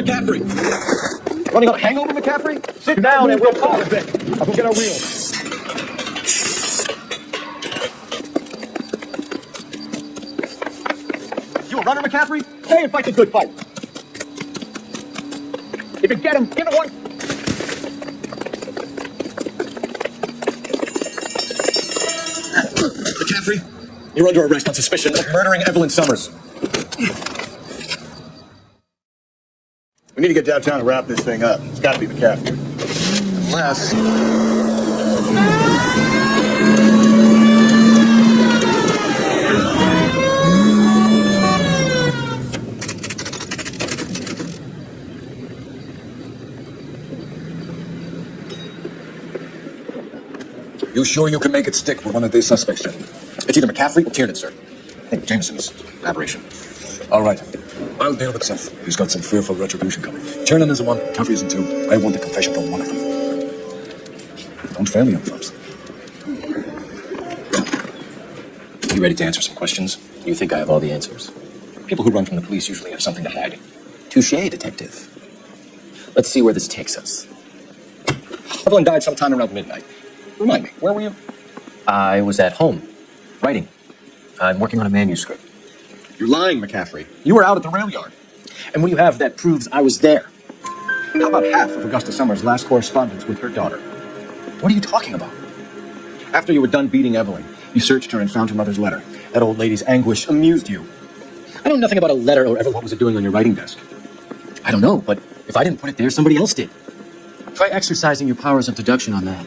McCaffrey! Running on a hangover, McCaffrey? Sit down and we'll talk a bit. I'll go get our wheels. You Runner McCaffrey? Hey, and fight's a good fight. If you get him, give it one. McCaffrey, you're under arrest on suspicion of murdering Evelyn Summers. We need to get downtown and wrap this thing up. It's got to be McCaffrey. Unless... You sure you can make it stick with one of these suspects, gentlemen? It's either McCaffrey or Tiernan, sir. I think Jameson's aberration. All right. I'll deal with Seth. He's got some fearful retribution coming. Tiernan is one, Caffrey is two. I want a confession from one of them. Don't fail me, young Phelps. You ready to answer some questions? You think I have all the answers? People who run from the police usually have something to hide. Touché, detective. Let's see where this takes us. Evelyn died sometime around midnight. Remind me, where were you? I was at home, writing. I'm working on a manuscript. You're lying, McCaffrey. You were out at the rail yard. And what do you have that proves I was there? How about half of Augusta Summers' last correspondence with her daughter? What are you talking about? After you were done beating Evelyn, you searched her and found her mother's letter. That old lady's anguish amused you. I know nothing about a letter or ever what was it doing on your writing desk. I don't know, but if I didn't put it there, somebody else did. Try exercising your powers of deduction on that.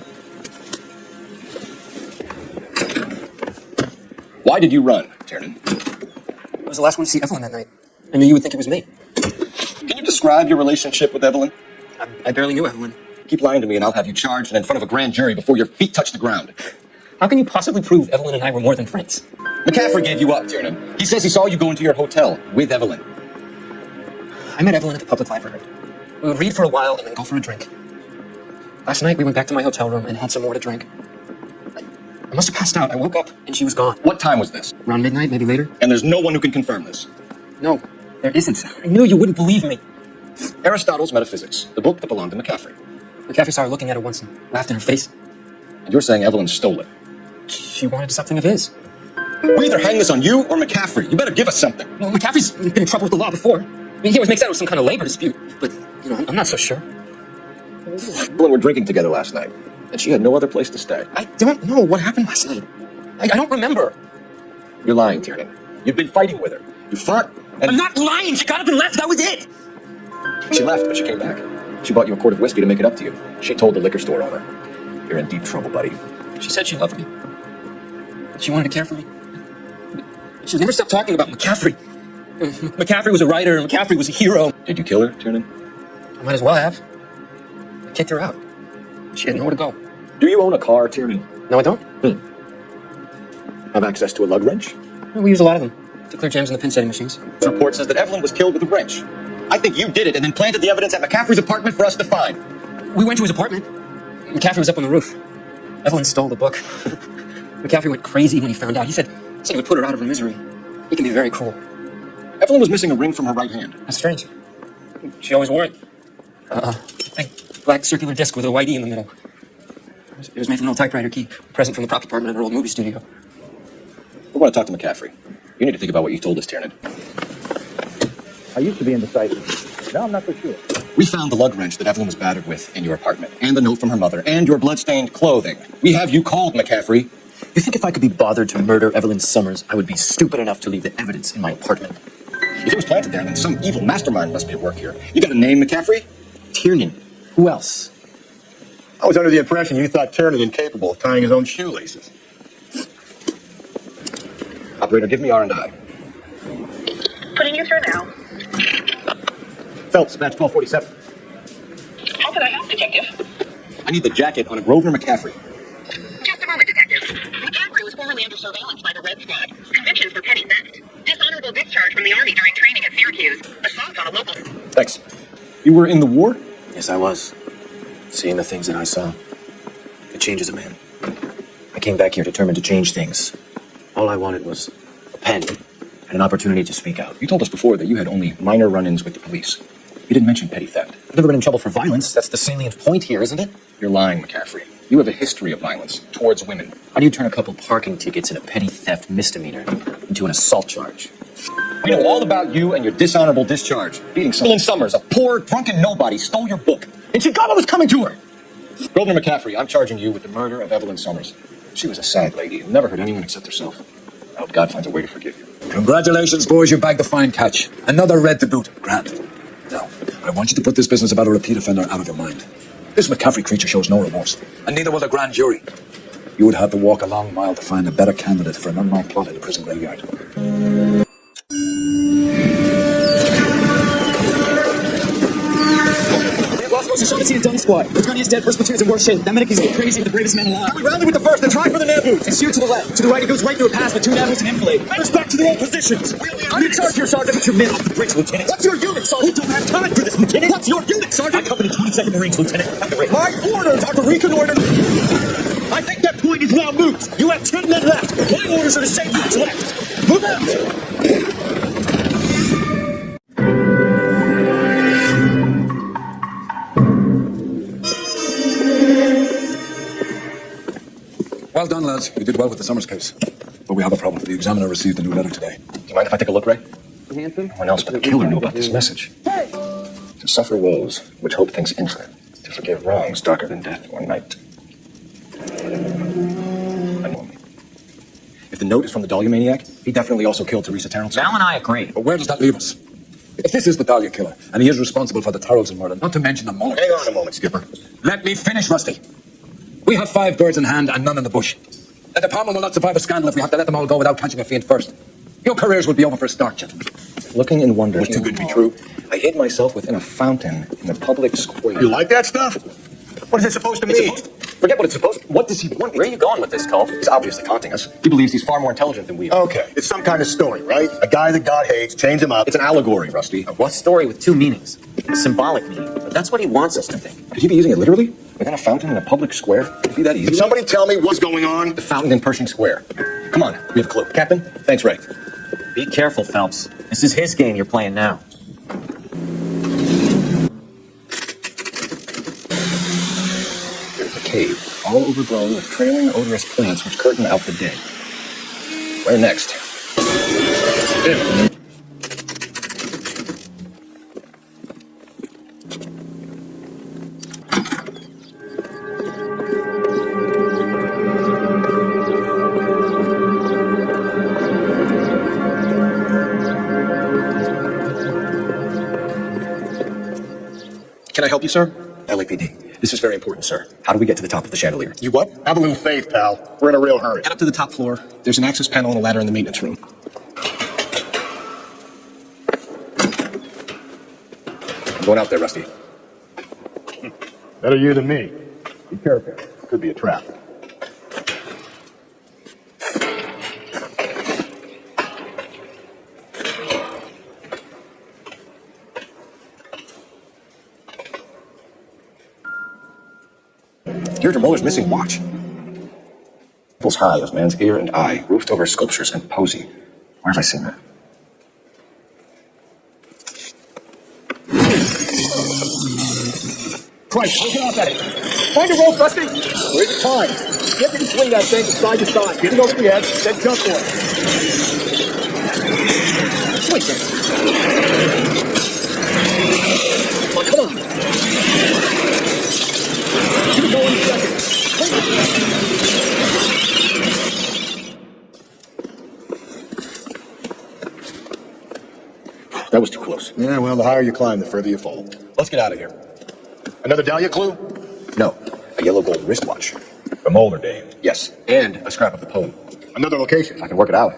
Why did you run, Tiernan? I was the last one to see Evelyn that night. I knew you would think it was me. Can you describe your relationship with Evelyn? I barely knew Evelyn. Keep lying to me and I'll have you charged and in front of a grand jury before your feet touch the ground. How can you possibly prove Evelyn and I were more than friends? McCaffrey gave you up, Tiernan. He says he saw you go into your hotel with Evelyn. I met Evelyn at the public library. We would read for a while and then go for a drink. Last night we went back to my hotel room and had some more to drink. I must have passed out. I woke up and she was gone. What time was this? Around midnight, maybe later. And there's no one who can confirm this. No, there isn't. I knew you wouldn't believe me. Aristotle's Metaphysics, the book that belonged to McCaffrey. McCaffrey saw her looking at her once and laughed in her face. And you're saying Evelyn stole it? She wanted something of his. We either hang this on you or McCaffrey. You better give us something. Well, McCaffrey's been in trouble with the law before. I mean, he always makes out it was some kind of labor dispute. But, you know, I'm not so sure. Evelyn were drinking together last night, and she had no other place to stay. I don't know what happened last night. I don't remember. You're lying, Tiernan. You've been fighting with her. You fought, and... I'm not lying! She got up and left! That was it! She left, but she came back. She bought you a quart of whiskey to make it up to you. She told the liquor store owner. You're in deep trouble, buddy. She said she loved me. She wanted to care for me. She never stopped talking about McCaffrey. McCaffrey was a writer, McCaffrey was a hero. Did you kill her, Tiernan? I might as well have. I kicked her out. She had nowhere to go. Do you own a car, Tiernan? No, I don't. Have access to a lug wrench? We use a lot of them to clear jams in the pin setting machines. The report says that Evelyn was killed with a wrench. I think you did it and then planted the evidence at McCaffrey's apartment for us to find. We went to his apartment. McCaffrey was up on the roof. Evelyn stole the book. McCaffrey went crazy when he found out. He said he would put her out of her misery. He can be very cruel. Evelyn was missing a ring from her right hand. That's strange. She always wore it. A black circular disc with a white E in the middle. It was made from an old typewriter key, a present from the prop department at her old movie studio. We want to talk to McCaffrey. You need to think about what you told us, Tiernan. I used to be indecisive. Now I'm not so sure. We found the lug wrench that Evelyn was battered with in your apartment, and the note from her mother, and your blood-stained clothing. We have you called, McCaffrey. You think if I could be bothered to murder Evelyn Summers, I would be stupid enough to leave the evidence in my apartment? If it was planted there, then some evil mastermind must be at work here. You got a name, McCaffrey? Tiernan. Who else? I was under the impression you thought Tiernan incapable of tying his own shoelaces. Operator, give me R&I. Putting you through now. Phelps, match 1247. How can I help, Detective? I need the jacket on a Grover McCaffrey. Just a moment, Detective. McCaffrey was formerly under surveillance by the Red Squad. Convictions for petty theft. Dishonorable discharge from the Army during training at Syracuse. Assault on a local... Thanks. You were in the war? Yes, I was. Seeing the things that I saw. It changes a man. I came back here determined to change things. All I wanted was a pen and an opportunity to speak out. You told us before that you had only minor run-ins with the police. You didn't mention petty theft. I've never been in trouble for violence. That's the salient point here, isn't it? You're lying, McCaffrey. You have a history of violence towards women. How do you turn a couple parking tickets and a petty theft misdemeanor into an assault charge? We know all about you and your dishonorable discharge. Beating Evelyn Summers, a poor, drunken nobody, stole your book. And she got what was coming to her. Grosvenor McCaffrey, I'm charging you with the murder of Evelyn Summers. She was a sad lady who never hurt anyone except herself. I hope God finds a way to forgive you. Congratulations, boys. You bagged a fine catch. Another red to boot. Grand. Now, I want you to put this business about a repeat offender out of your mind. This McCaffrey creature shows no remorse, and neither will the grand jury. You would have to walk a long mile to find a better candidate for an unmarked plot in the prison graveyard. Shaughnessy and Dunn squad. Attorney is dead, first platoon is in worse shape. That medic is going crazy, the bravest man alive. We rounded with the first and try for the nav boots. It's steer to the left. To the right, he goes right through a pass with two nav boots and enfilade. Let us back to their own positions. I'm in charge here, Sergeant. Get your men off the bricks, Lieutenant. What's your unit, Sergeant? We don't have time for this, Lieutenant. What's your unit, Sergeant? I company 22nd Marines, Lieutenant. My orders are to reconnoiter. I think that point is now moot. You have 10 men left. My orders are to save what's left. Move out. Well done, lads. You did well with the Summers case. But we have a problem. The examiner received a new letter today. Do you mind if I take a look, Ray? Handsome? No one else but the killer knew about this message. To suffer woes, which hope thinks infinite. To forgive wrongs darker than death or night. If the note is from the Dahlia maniac, he definitely also killed Teresa Terrell. Val and I agree. But where does that leave us? If this is the Dahlia killer, and he is responsible for the Terrells murder, not to mention the Muller. Hang on a moment, Skipper. Let me finish, Rusty. We have 5 birds in hand and none in the bush. The department will not survive a scandal if we have to let them all go without catching a fiend first. Your careers will be over for a start, gentlemen. Looking in wonder, it was too good to be true. I hid myself within a fountain in the public square. You like that stuff? What is it supposed to mean? Forget what it's supposed to. What does he want? Where are you going with this, Cole? He's obviously taunting us. He believes he's far more intelligent than we are. Okay, it's some kind of story, right? A guy that God hates, chains him up. It's an allegory, Rusty. What story with 2 meanings? A symbolic meaning. But that's what he wants us to think. Could he be using it literally? Within a fountain in a public square? Could it be that easy? Can somebody tell me what's going on? The fountain in Pershing Square. Come on, we have a clue. Captain? Thanks, Ray. Be careful, Phelps. This is his game you're playing now. There's a cave, all overgrown with trailing, odorous plants which curtain out the day. Where next? Can I help you, sir? LAPD. This is very important, sir. How do we get to the top of the chandelier? You what? Have a little faith, pal. We're in a real hurry. Head up to the top floor. There's an access panel and a ladder in the maintenance room. I'm going out there, Rusty. Better you than me. Be careful. Could be a trap. Deirdre Muller's missing watch. Apples high of man's ear and eye, roofed over sculptures and posy. Where have I seen that? Christ, look off at it. Find a rope, Rusty. Where's the climb? Get him to swing that thing from side to side. Get it over the edge, then jump for it. Swing it. Oh, come on. Keep it going in a second. That was too close. Yeah, well, the higher you climb, the further you fall. Let's get out of here. Another Dahlia clue? No, a yellow gold wristwatch. The Mulder dame. Yes, and a scrap of the poem. Another location. I can work it out.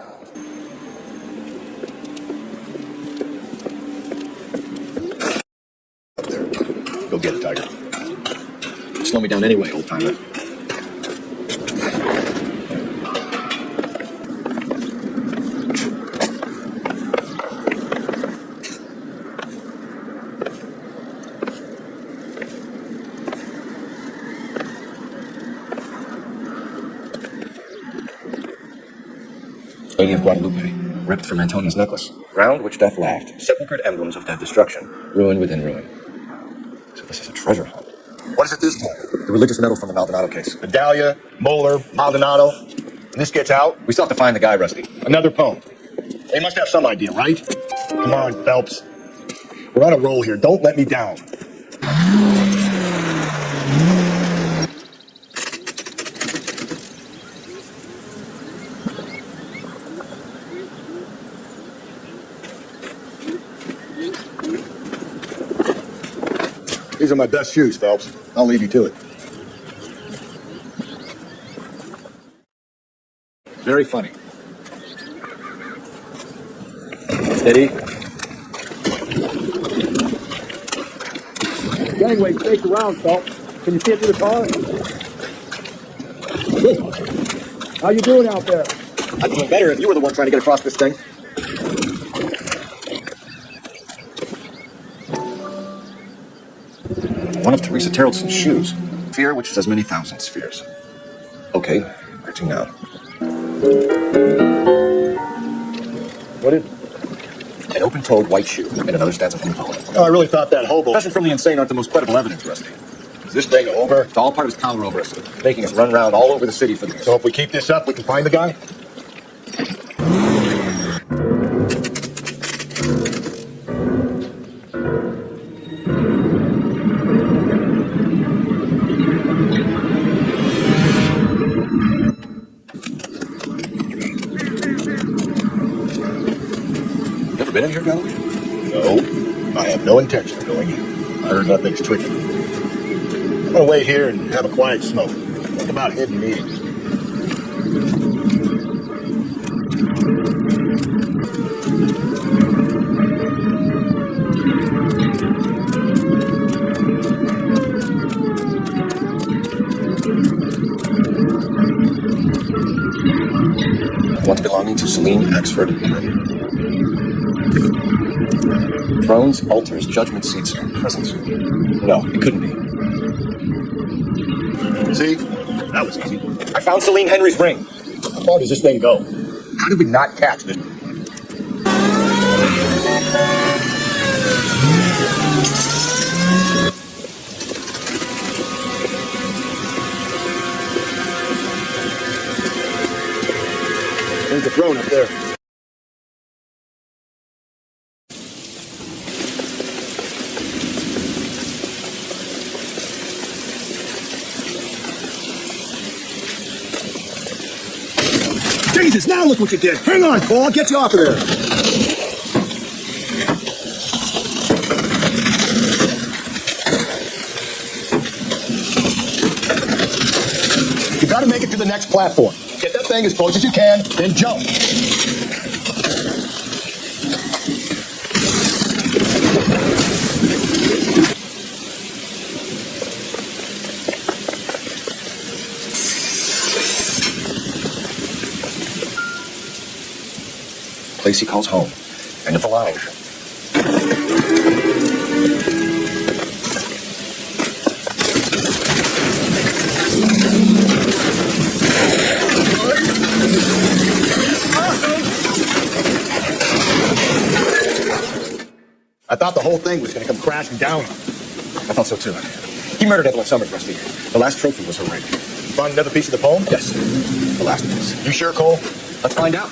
Up there. Go get it, Tiger. Slow me down anyway, old timer. Lady of Guadalupe, ripped from Antonia's necklace. Round which death laughed. Sepulchred emblems of dead destruction. Ruin within ruin. So this is a treasure hunt. What is it this time? The religious medal from the Maldonado case. The Dahlia, Moeller, Maldonado. And this gets out? We still have to find the guy, Rusty. Another poem. They must have some idea, right? Come on, Phelps. We're on a roll here. Don't let me down. These are my best shoes, Phelps. I'll leave you to it. Very funny. Steady. Gangway staked around, Phelps. Can you see it through the car? How you doing out there? I'd be doing better if you were the one trying to get across this thing. One of Teresa Terrelson's shoes. Sphere which is as many thousand spheres. Okay, where to now? What is it? An open-toed white shoe and another stanza from the poem. Oh, I really thought that hobo. Confession from the insane aren't the most credible evidence, Rusty. Is this thing over? It's all part of his power over us, making us run around all over the city for this. So if we keep this up, we can find the guy? Been in here, Galloway? No, I have no intention of going in. I heard that thing's tricky. I'm gonna wait here and have a quiet smoke. Think about hidden meetings. Once belonging to Celine Axford. Thrones, altars, judgment seats, and presents. No, it couldn't be. See? That was easy. I found Celine Henry's ring. How far does this thing go? How did we not catch this? There's a throne up there. Jesus, now look what you did. Hang on, Cole. I'll get you off of there. You gotta make it to the next platform. Get that thing as close as you can, then jump. Place he calls home. End of the line. I thought the whole thing was going to come crashing down. I thought so too. He murdered Evelyn Summers, Rusty. The last trophy was her ring. You found another piece of the poem? Yes. The last piece. You sure, Cole? Let's find out.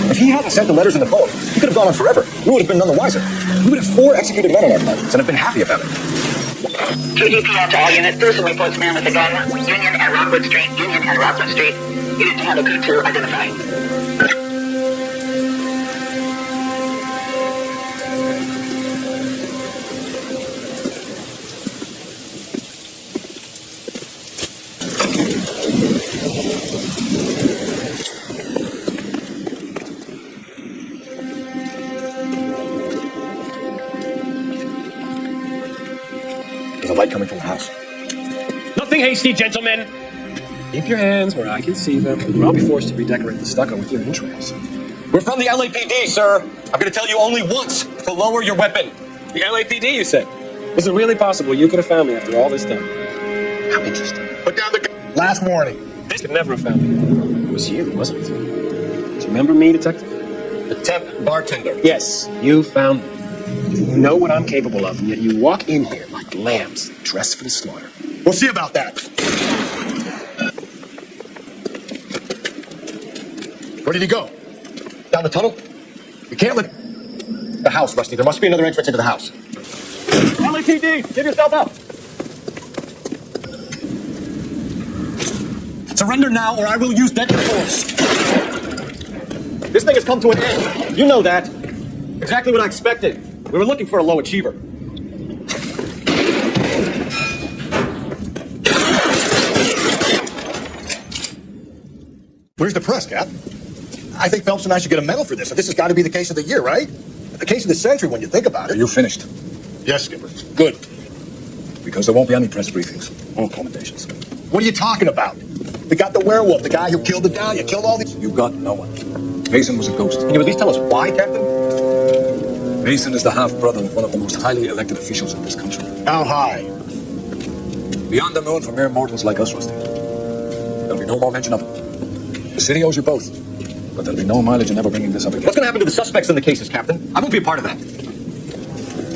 If he hadn't sent the letters in the poem, he could have gone on forever. We would have been none the wiser. We would have 4 executed men on our minds and have been happy about it. 2GP to all units. Thurston reports man with a gun. Union at Rockwood Street. Union at Rockwood Street. Unit to handle P2 identify. There's a light coming from the house. Nothing hasty, gentlemen. Keep your hands where I can see them. Or I'll be forced to redecorate the stucco with your entrails. We're from the LAPD, sir. I'm going to tell you only once to lower your weapon. The LAPD, you said? Is it really possible you could have found me after all this time? How interesting. Put down the gun. Last warning. This could never have found me. It was you, wasn't it? Do you remember me, detective? The temp bartender. Yes, you found me. You know what I'm capable of, and yet you walk in here like lambs dressed for the slaughter. We'll see about that. Where did he go? Down the tunnel? You can't let... The house, Rusty. There must be another entrance into the house. LAPD, give yourself up. Surrender now, or I will use deadly force. This thing has come to an end. You know that. Exactly what I expected. We were looking for a low achiever. Where's the press, Cap? I think Phelps and I should get a medal for this. This has got to be the case of the year, right? The case of the century when you think about it. Are you finished? Yes, Skipper. Good. Because there won't be any press briefings or commendations. What are you talking about? We got the werewolf, the guy who killed the Dahlia, killed all these... You got no one. Mason was a ghost. Can you at least tell us why, Captain? Mason is the half-brother of one of the most highly elected officials in this country. How high? Beyond the moon for mere mortals like us, Rusty. There'll be no more mention of it. The city owes you both. But there'll be no mileage in ever bringing this up again. What's going to happen to the suspects in the cases, Captain? I won't be a part of that.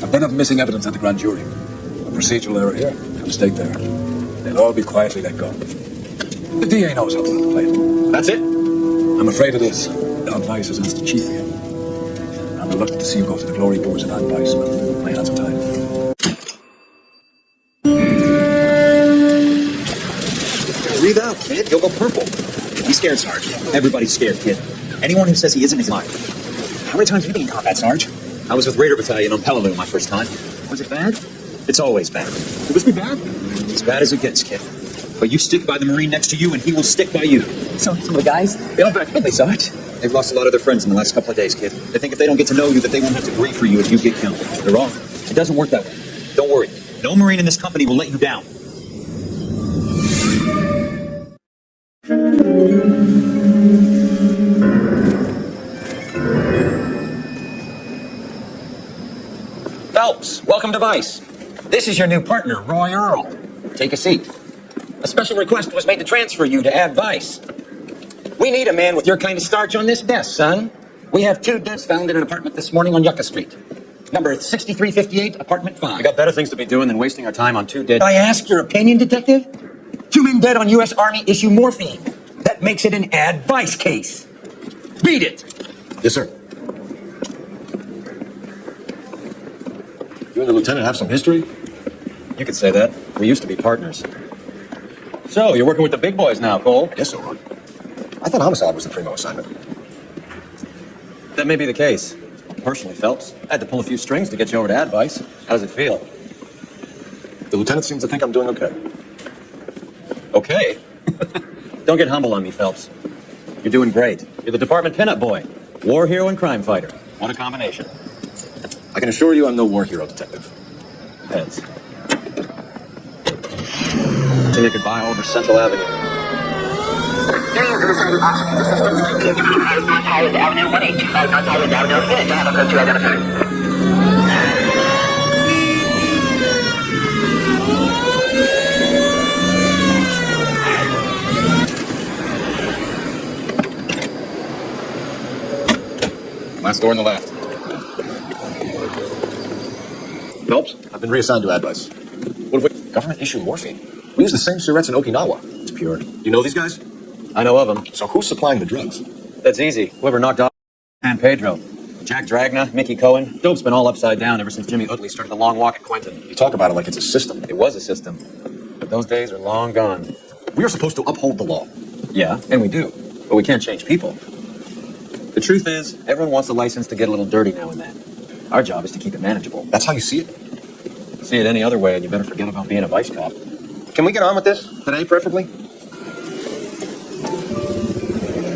A bit of missing evidence at the grand jury. A procedural error here, a mistake there. They'll all be quietly let go. The DA knows how to play it. That's it? I'm afraid it is. The advice is asked the chief here. I'm reluctant to see you go to the glory doors of advice, but my hands are tied. Breathe out, kid. You'll go purple. Be scared, Sarge. Everybody's scared, kid. Anyone who says he isn't is lying. How many times have you been in combat, Sarge? I was with Raider Battalion on Peleliu my first time. Was it bad? It's always bad. Will this be bad? As bad as it gets, kid. But you stick by the Marine next to you, and he will stick by you. So, some of the guys, they don't back friendly, Sarge. They've lost a lot of their friends in the last couple of days, kid. They think if they don't get to know you, that they won't have to grieve for you if you get killed. They're wrong. It doesn't work that way. Don't worry. No Marine in this company will let you down. Phelps, welcome to Vice. This is your new partner, Roy Earl. Take a seat. A special request was made to transfer you to Advice. We need a man with your kind of starch on this desk, son. We have 2 deaths found in an apartment this morning on Yucca Street. Number 6358, apartment 5. We got better things to be doing than wasting our time on 2 dead... I asked your opinion, detective? 2 men dead on U.S. Army issue morphine. That makes it an Advice case. Beat it. Yes, sir. You and the lieutenant have some history? You could say that. We used to be partners. So, you're working with the big boys now, Cole? Yes, sir. I thought homicide was the primo assignment. That may be the case. Personally, Phelps, I had to pull a few strings to get you over to Advice. How does it feel? The lieutenant seems to think I'm doing okay. Okay? Don't get humble on me, Phelps. You're doing great. You're the department pinup boy. War hero and crime fighter. What a combination. I can assure you I'm no war hero, detective. Heads. Say your goodbye over Central Avenue. Avenue 1825 North Highland Avenue. Finish. I have a code to identify. Last door on the left. Phelps, I've been reassigned to Advice. What if we... Government issue morphine? We use the same syrettes in Okinawa. It's pure. You know these guys? I know of them. So who's supplying the drugs? That's easy. Whoever knocked off San Pedro. Jack Dragna, Mickey Cohen. Dope's been all upside down ever since Jimmy Utley started the long walk at Quentin. You talk about it like it's a system. It was a system. But those days are long gone. We are supposed to uphold the law. Yeah, and we do. But we can't change people. The truth is, everyone wants a license to get a little dirty now and then. Our job is to keep it manageable. That's how you see it? See it any other way, and you better forget about being a vice cop. Can we get on with this? Today, preferably?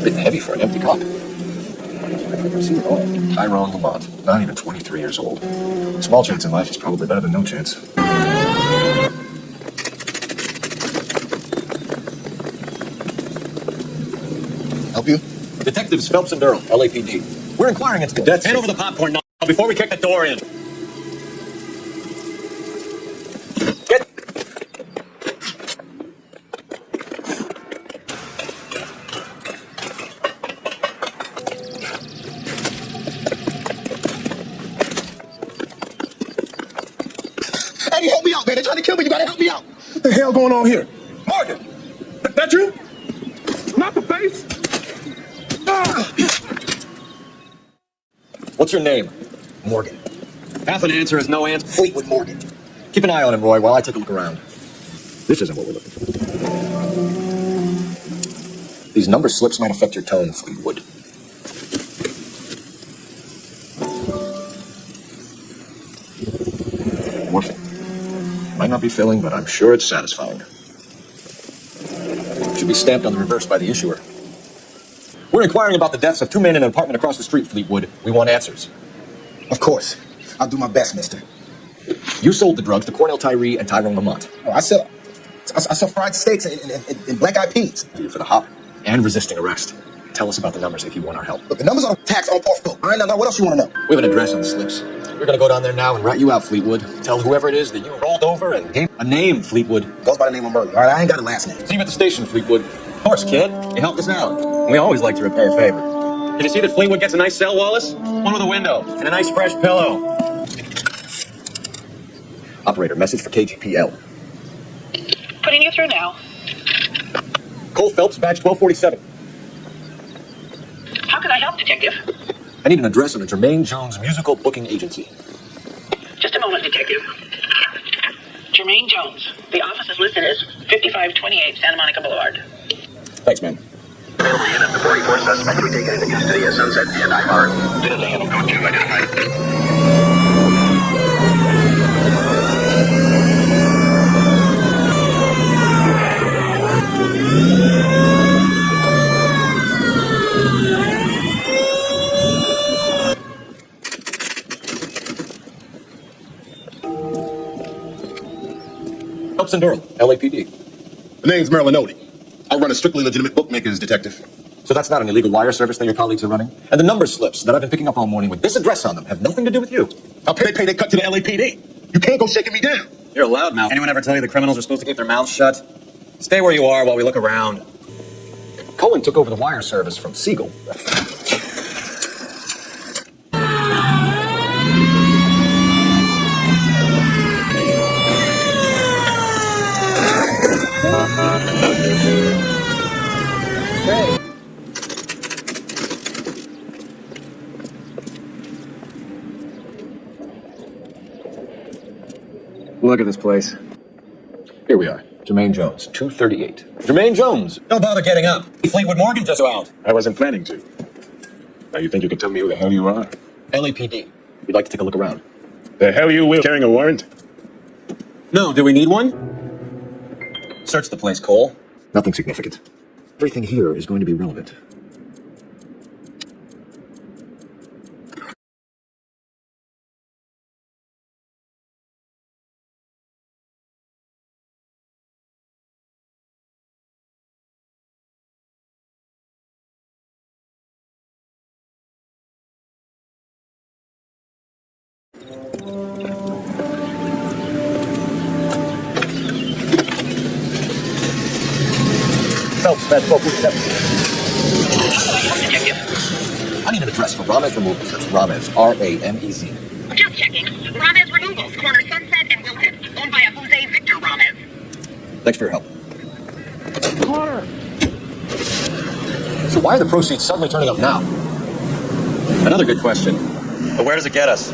Bit heavy for an empty cup. I've seen it all. Tyrone Lamont, not even 23 years old. Small chance in life is probably better than no chance. Help you? Detectives Phelps and Earl, LAPD. We're inquiring into the death. Hand over the popcorn now before we kick the door in. Get. Eddie, help me out, man. They're trying to kill me. You gotta help me out. What the hell going on here? Morgan! That you? Not the face. Ah! What's your name? Morgan. Half an answer is no answer. Fleetwood Morgan. Keep an eye on him, Roy, while I take a look around. This isn't what we're looking for. These number slips might affect your tone, Fleetwood. Morphine. Might not be filling, but I'm sure it's satisfying. Should be stamped on the reverse by the issuer. We're inquiring about the deaths of two men in an apartment across the street, Fleetwood. We want answers. Of course. I'll do my best, mister. You sold the drugs to Cornell Tyree and Tyrone Lamont. Oh, I sell fried steaks and black-eyed peas. For the hop and resisting arrest. Tell us about the numbers if you want our help. Look, the numbers on the tax on Portugal. All right, now, what else you want to know? We have an address on the slips. We're going to go down there now and rat you out, Fleetwood. Tell whoever it is that you rolled over and gave a name, Fleetwood. Goes by the name of Merlin. All right, I ain't got a last name. See you at the station, Fleetwood. Of course, kid. You helped us out. We always like to repay a favor. Can you see that Fleetwood gets a nice cell, Wallace? One with a window and a nice fresh pillow. Operator, message for KGPL. Putting you through now. Cole Phelps, badge 1247. How can I help, Detective? I need an address on a Jermaine Jones musical booking agency. Just a moment, Detective. Jermaine Jones. The office is listed as 5528 Santa Monica Boulevard. Thanks, man. Available unit, the 44 suspect we taken into custody at Sunset and Imar. Did a handle code 2 identified. Phelps and Durham, LAPD. The name's LAnoire. I run a strictly legitimate bookmakers detective. So that's not an illegal wire service that your colleagues are running? And the number slips that I've been picking up all morning with this address on them have nothing to do with you. I'll pay they cut to the LAPD. You can't go shaking me down. You're a loudmouth. Anyone ever tell you the criminals are supposed to keep their mouths shut? Stay where you are while we look around. Cohen took over the wire service from Siegel. Look at this place. Here we are. Jermaine Jones, 238. Jermaine Jones! Don't bother getting up. Fleetwood Morgan just out. I wasn't planning to. Now you think you can tell me who the hell you are? LAPD. We'd like to take a look around. The hell you will? Carrying a warrant? No, do we need one? Search the place, Cole. Nothing significant. Everything here is going to be relevant. Phelps, badge 1247. I need an address for Ramez Removals. That's Ramez, R-A-M-E-Z. Just checking. Ramez Removals, corner Sunset and Wilton. Owned by a Jose Victor Ramez. Thanks for your help. So why are the proceeds suddenly turning up now? Another good question. But where does it get us?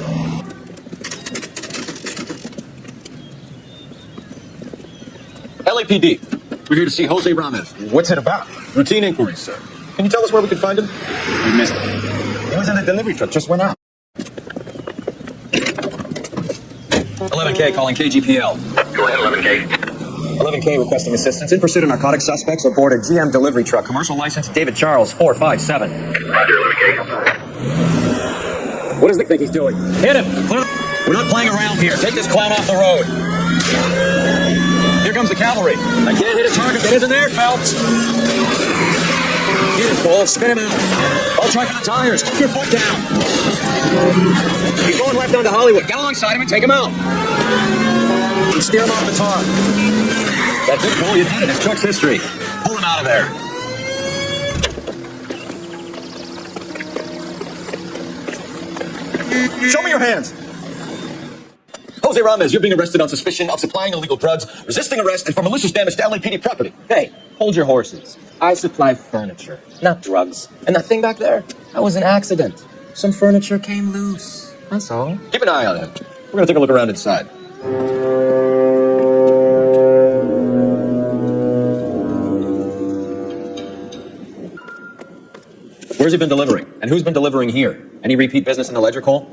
LAPD. We're here to see Jose Ramez. What's it about? Routine inquiries, sir. Can you tell us where we can find him? We missed it. He was in the delivery truck, just went out. 11K calling KGPL. Go ahead, 11K. 11K requesting assistance in pursuit of narcotic suspects aboard a GM delivery truck. Commercial license David Charles 457. Roger, 11K. What does Nick think he's doing? Hit him! We're not playing around here. Take this clown off the road. Here comes the cavalry. I can't hit a target that isn't there, Phelps. Here, Cole, spin him out. I'll try for the tires. Keep your foot down. He's going left onto Hollywood. Get alongside him and take him out. And steer him off the tar. That's it, Cole. You did it. It's truck's history. Pull him out of there. Show me your hands. Jose Ramez, you're being arrested on suspicion of supplying illegal drugs, resisting arrest, and for malicious damage to LAPD property. Hey, hold your horses. I supply furniture, not drugs. And that thing back there, that was an accident. Some furniture came loose. That's all. Keep an eye on him. We're gonna take a look around inside. Where's he been delivering? And who's been delivering here? Any repeat business in the ledger, Cole?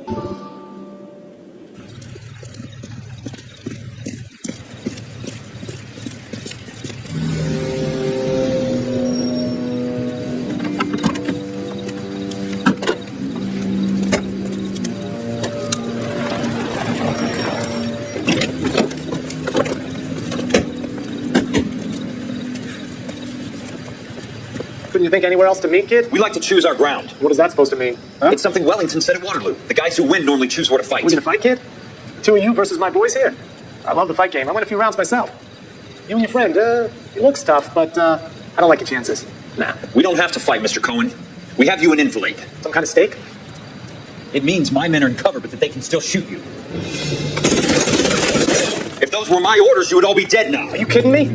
Couldn't you think anywhere else to meet, kid? We like to choose our ground. What is that supposed to mean? Huh? It's something Wellington said at Waterloo. The guys who win normally choose where to fight. We gonna fight, kid? Two of you versus my boys here. I love the fight game. I win a few rounds myself. You and your friend, it looks tough, but I don't like your chances. Nah, we don't have to fight, Mr. Cohen. We have you in enfilade. Some kind of stake? It means my men are in cover, but that they can still shoot you. If those were my orders, you would all be dead now. Are you kidding me?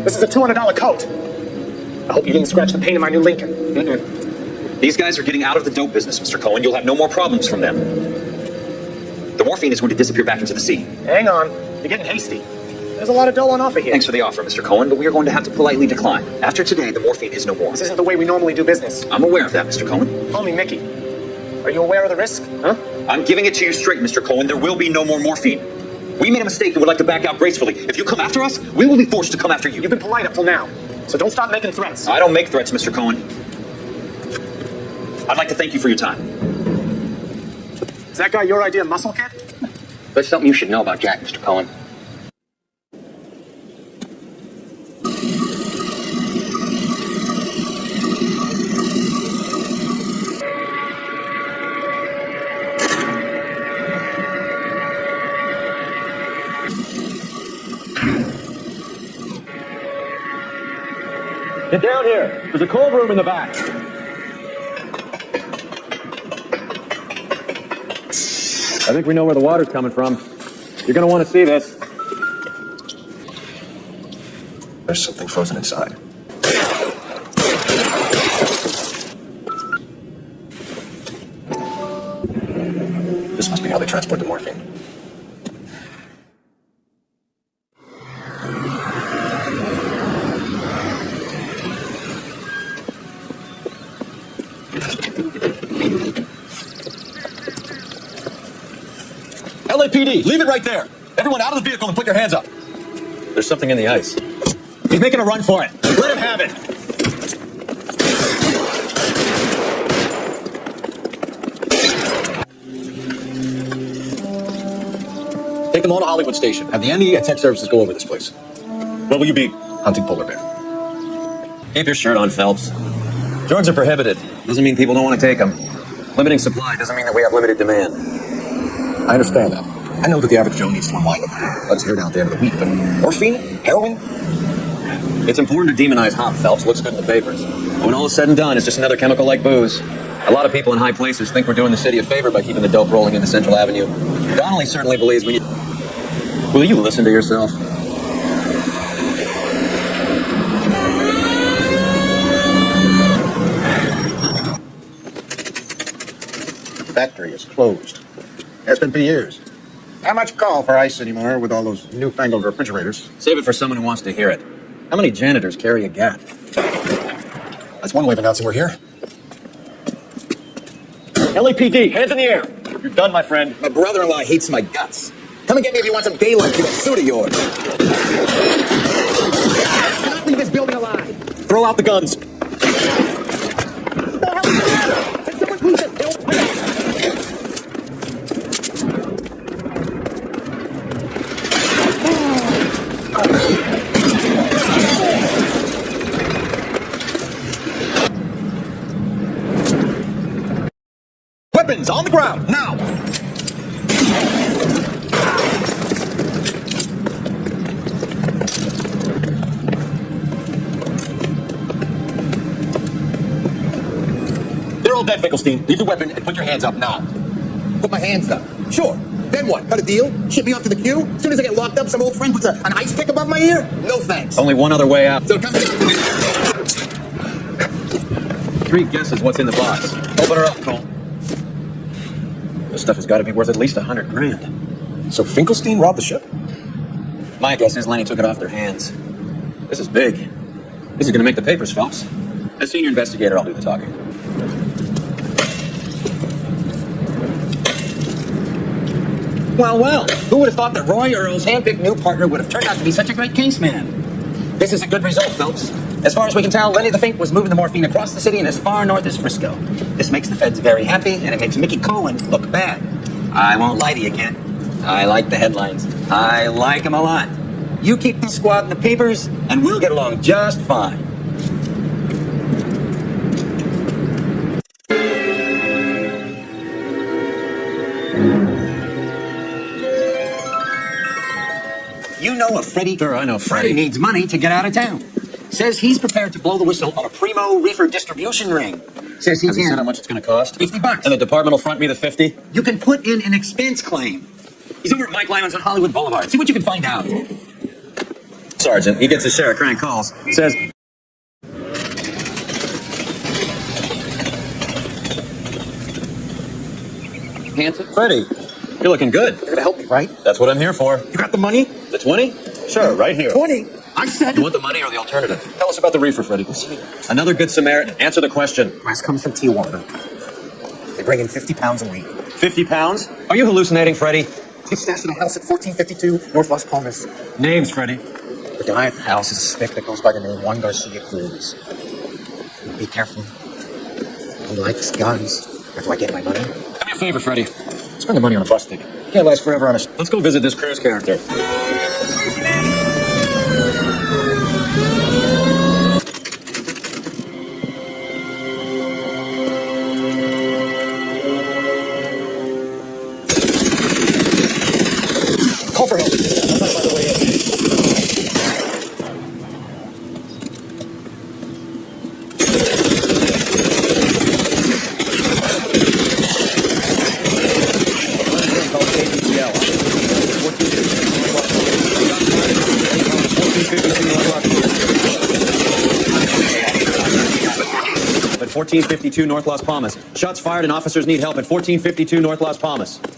This is a $200 coat. I hope you didn't scratch the paint of my new Lincoln. These guys are getting out of the dope business, Mr. Cohen. You'll have no more problems from them. The morphine is going to disappear back into the sea. Hang on. You're getting hasty. There's a lot of dough on offer here. Thanks for the offer, Mr. Cohen, but we are going to have to politely decline. After today, the morphine is no more. This isn't the way we normally do business. I'm aware of that, Mr. Cohen. Call me Mickey. Are you aware of the risk? Huh? I'm giving it to you straight, Mr. Cohen. There will be no more morphine. We made a mistake and would like to back out gracefully. If you come after us, we will be forced to come after you. You've been polite up till now, so don't stop making threats. I don't make threats, Mr. Cohen. I'd like to thank you for your time. Is that guy your idea of muscle, kid? There's something you should know about Jack, Mr. Cohen. Get down here. There's a cold room in the back. I think we know where the water's coming from. You're gonna want to see this. There's something frozen inside. This must be how they transport the morphine. LAPD, leave it right there. Everyone out of the vehicle and put your hands up. There's something in the ice. He's making a run for it. Let him have it. Take them all to Hollywood Station. Have the NE and Tech Services go over this place. What will you be? Hunting polar bear. Keep your shirt on, Phelps. Drugs are prohibited. Doesn't mean people don't want to take them. Limiting supply doesn't mean that we have limited demand. I understand that. I know that the average Joe needs to unwind let his hair down at the end of the week, but morphine? Heroin? It's important to demonize hop, Phelps. Looks good in the papers. When all is said and done, it's just another chemical like booze. A lot of people in high places think we're doing the city a favor by keeping the dope rolling into Central Avenue. Donnelly certainly believes we need... Will you listen to yourself? The factory is closed. It's been for years. Not much call for ice anymore with all those newfangled refrigerators. Save it for someone who wants to hear it. How many janitors carry a gat? That's one way of announcing we're here. LAPD, hands in the air. You're done, my friend. My brother-in-law hates my guts. Come and get me if you want some daylight to that suit of yours. Do not leave this building alive. Throw out the guns. What the hell is the matter? Can someone please just don't wait? Weapons on the ground, now! They're all dead, Finkelstein. Leave the weapon and put your hands up now. Put my hands up. Sure. Then what? Cut a deal? Ship me off to the queue? As soon as I get locked up, some old friend puts an ice pick above my ear? No thanks. Only one other way out. So come here. 3 guesses what's in the box. Open her up, Cole. This stuff has got to be worth at least $100 grand. So Finkelstein robbed the ship? My guess is Lenny took it off their hands. This is big. This is going to make the papers, Phelps. As senior investigator, I'll do the talking. Well, well, who would have thought that Roy Earl's handpicked new partner would have turned out to be such a great case man? This is a good result, Phelps. As far as we can tell, Lenny the Fink was moving the morphine across the city and as far north as Frisco. This makes the feds very happy, and it makes Mickey Cohen look bad. I won't lie to you, kid. I like the headlines. I like them a lot. You keep this squad in the papers, and we'll get along just fine. You know a Freddie. Sure, I know Freddie Freddie. needs money to get out of town. Says he's prepared to blow the whistle on a primo reefer distribution ring. Says he Has he can. said how much it's going to cost? $50. And the department will front me the 50? You can put in an expense claim. He's over at Mike Lyman's on Hollywood Boulevard. See what you can find out. Sergeant, he gets his share of crank calls. Says... Hanson? Freddie, you're looking good. You're gonna help me, right? That's what I'm here for. You got the money? The 20? Sure, right here. 20? I said... You want the money or the alternative? Tell us about the reefer, Freddie. Another good Samaritan. Answer the question. Grass comes from Tijuana. They bring in 50 pounds a week. 50 pounds? Are you hallucinating, Freddie? It's stashed in a house at 1452 North Las Palmas. Names, Freddie. The guy at the house is a spick that goes by the name Juan Garcia Cruz. Be careful. He likes guns. Where do I get my money? Do me a favor, Freddie. Spend the money on a bus ticket. Can't last forever on a... Let's go visit this Cruz character. Call for help. At 1452 North Las Palmas. Shots fired and officers need help at 1452 North Las Palmas. Officers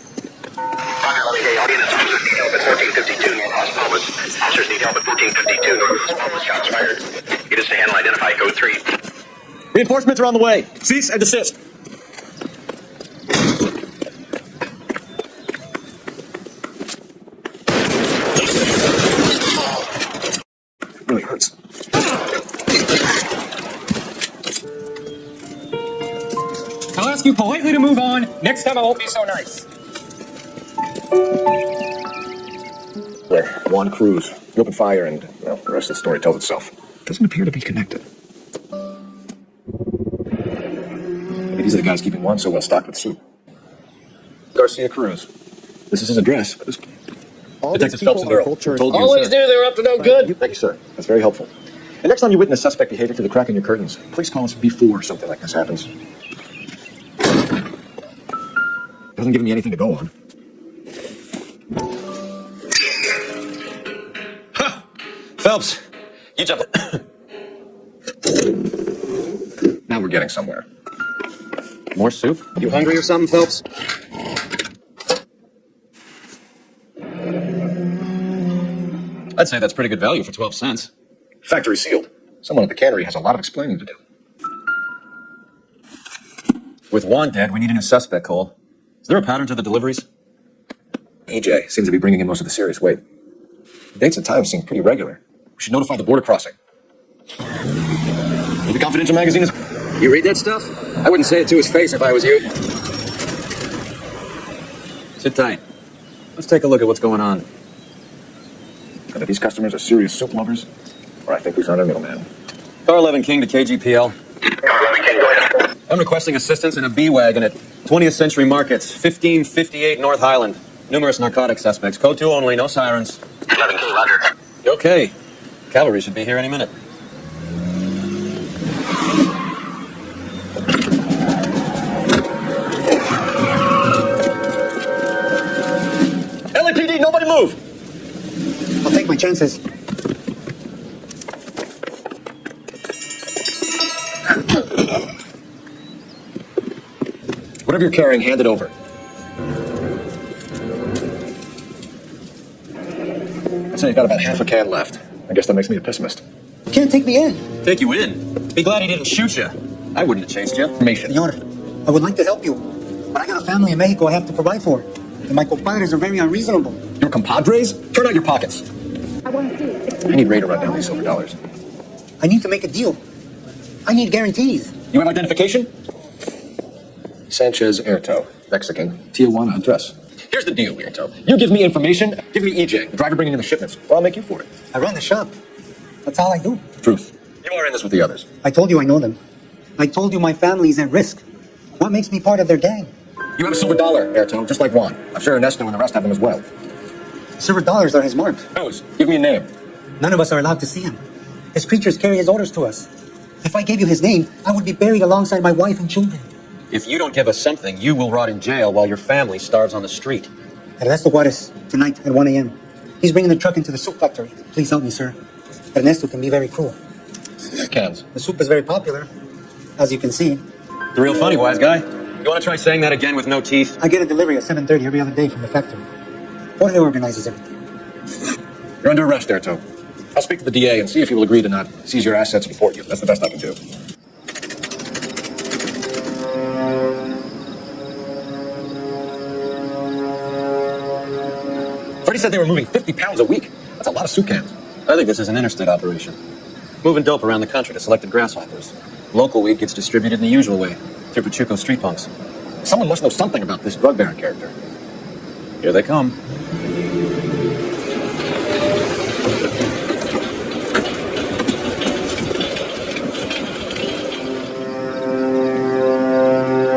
need help at 1452 North Las Palmas. Officers need help at 1452 North Las Palmas. Shots fired. Get us to handle identify code 3. Reinforcements are on the way. Cease and desist. It really hurts. I'll ask you politely to move on. Next time I won't be so nice. There, Juan Cruz. He opened fire and, well, the rest of the story tells itself. Doesn't appear to be connected. Maybe these are the guys keeping Juan so well stocked with soup. Garcia Cruz. This is his address, but this... Detectives Phelps and Earl. Told you, Always sir. do. They're up to no good. Thank you, sir. That's very helpful. And next time you witness suspect behavior through the crack in your curtains, please call us before something like this happens. Doesn't give me anything to go on. Phelps, you jump. Now we're getting somewhere. More soup? You hungry or something, Phelps? I'd say that's pretty good value for 12 cents. Factory sealed. Someone at the cannery has a lot of explaining to do. With Juan dead, we need a new suspect, Cole. Is there a pattern to the deliveries? EJ seems to be bringing in most of the serious weight. The dates and times seem pretty regular. We should notify the border crossing. Maybe Confidential magazine is... You read that stuff? I wouldn't say it to his face if I was you. Sit tight. Let's take a look at what's going on. Either these customers are serious soup lovers, or I think we found a middleman. Car 11 King to KGPL. Car 11 King, go ahead. I'm requesting assistance in a B-Wagon at 20th Century Markets, 1558 North Highland. Numerous narcotic suspects. Code 2 only, no sirens. 11 King, roger. Okay. Cavalry should be here any minute. LAPD, nobody move! I'll take my chances. Whatever you're carrying, hand it over. I'd say you got about half a can left. I guess that makes me a pessimist. You can't take me in. Take you in? Be glad he didn't shoot you. I wouldn't have chased you. Information. Senor, I would like to help you, but I got a family in Mexico I have to provide for. And my compadres are very unreasonable. Your compadres? Turn out your pockets. I want to see. I need Ray to write down these silver dollars. I need to make a deal. I need guarantees. You have identification? Sanchez Airto, Mexican, Tijuana address. Here's the deal, Airto. You give me information, give me EJ, the driver bringing in the shipments, or I'll make you for it. I run the shop. That's all I do. Truth. You are in this with the others. I told you I know them. I told you my family's at risk. What makes me part of their gang? You have a silver dollar, Airto, just like Juan. I'm sure Ernesto and the rest have them as well. Silver dollars are his mark. Those. Give me a name. None of us are allowed to see him. His creatures carry his orders to us. If I gave you his name, I would be buried alongside my wife and children. If you don't give us something, you will rot in jail while your family starves on the street. Ernesto Juarez, tonight at 1 a.m. He's bringing the truck into the soup factory. Please help me, sir. Ernesto can be very cruel. Cans. The soup is very popular, as you can see. The real funny, wise guy. You want to try saying that again with no teeth? I get a delivery at 7:30 every other day from the factory. Jorge organizes everything. You're under arrest, Airto. I'll speak to the DA and see if he will agree to not seize your assets and deport you. That's the best I can do. Freddie said they were moving 50 pounds a week. That's a lot of soup cans. I think this is an interstate operation. Moving dope around the country to selected grasshoppers. Local weed gets distributed in the usual way, through Pachuco street punks. Someone must know something about this drug baron character. Here they come.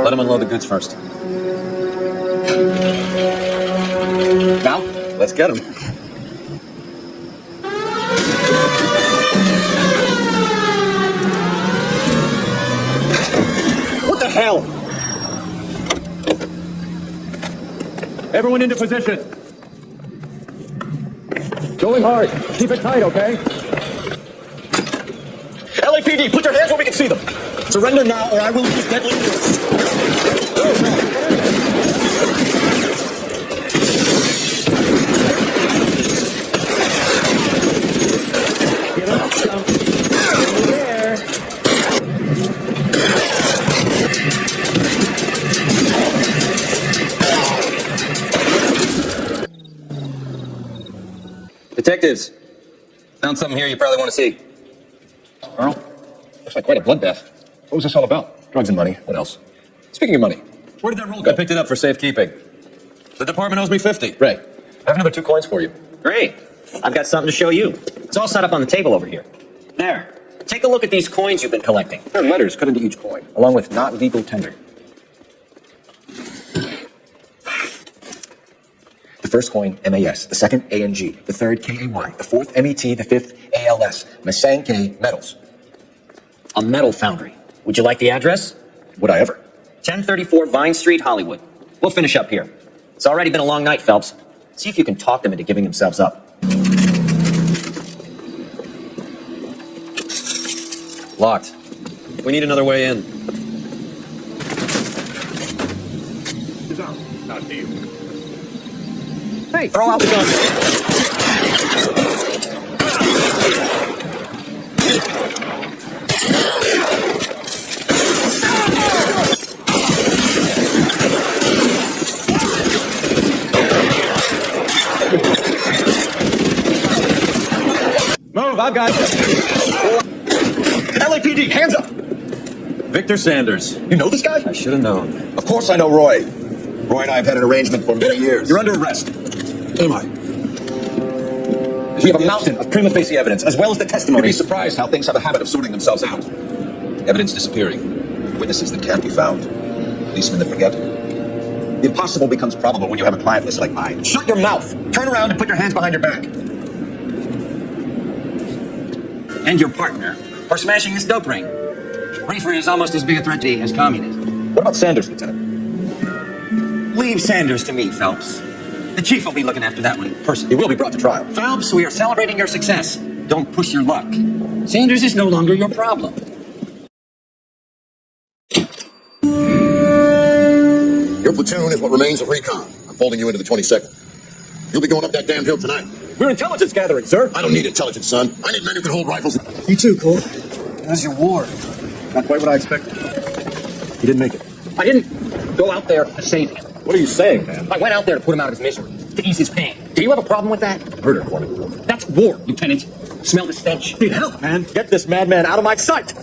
Let them unload the goods first. Now, let's get them. What the hell? Everyone into position. Going hard. Keep it tight, okay? LAPD, put your hands where we can see them. Surrender now, or I will use deadly force. Get up, jump. Over there. Detectives, found something here you probably want to see. Earl, looks like quite a bloodbath. What was this all about? Drugs and money. What else? Speaking of money, where did that roll go? I picked it up for safekeeping. The department owes me 50. Ray, I have another 2 coins for you. Great. I've got something to show you. It's all set up on the table over here. There. Take a look at these coins you've been collecting. There are letters cut into each coin, along with not legal tender. The first coin, MAS. The second, ANG. The third, KAY. The fourth, MET. The fifth, ALS. Masanke Metals. A metal foundry. Would you like the address? Would I ever? 1034 Vine Street, Hollywood. We'll finish up here. It's already been a long night, Phelps. See if you can talk them into giving themselves up. Locked. We need another way in. Not to you. Hey, throw out the gun. Move, I've got it. LAPD, hands up! Victor Sanders. You know this guy? I should have known. Of course I know Roy. Roy and I have had an arrangement for many years. You're under arrest. Am I? We have a mountain of prima facie evidence, as well as the testimony. You'd be surprised how things have a habit of sorting themselves out. Evidence disappearing. Witnesses that can't be found. Policemen that forget. The impossible becomes probable when you have a client list like mine. Shut your mouth! Turn around and put your hands behind your back. And your partner for smashing this dope ring. Reefer is almost as big a threat to you as communism. What about Sanders, Lieutenant? Leave Sanders to me, Phelps. The chief will be looking after that one personally. He will be brought to trial. Phelps, we are celebrating your success. Don't push your luck. Sanders is no longer your problem. Your platoon is what remains of recon. I'm folding you into the 22nd. You'll be going up that damn hill tonight. We're intelligence gathering, sir. I don't need intelligence, son. I need men who can hold rifles. You too, Cole. How's your war? Not quite what I expected. You didn't make it. I didn't go out there to save him. What are you saying, man? I went out there to put him out of his misery, to ease his pain. Do you have a problem with that? Murder, Corman. That's war, Lieutenant. Smell the stench. Need help, man. Get this madman out of my sight.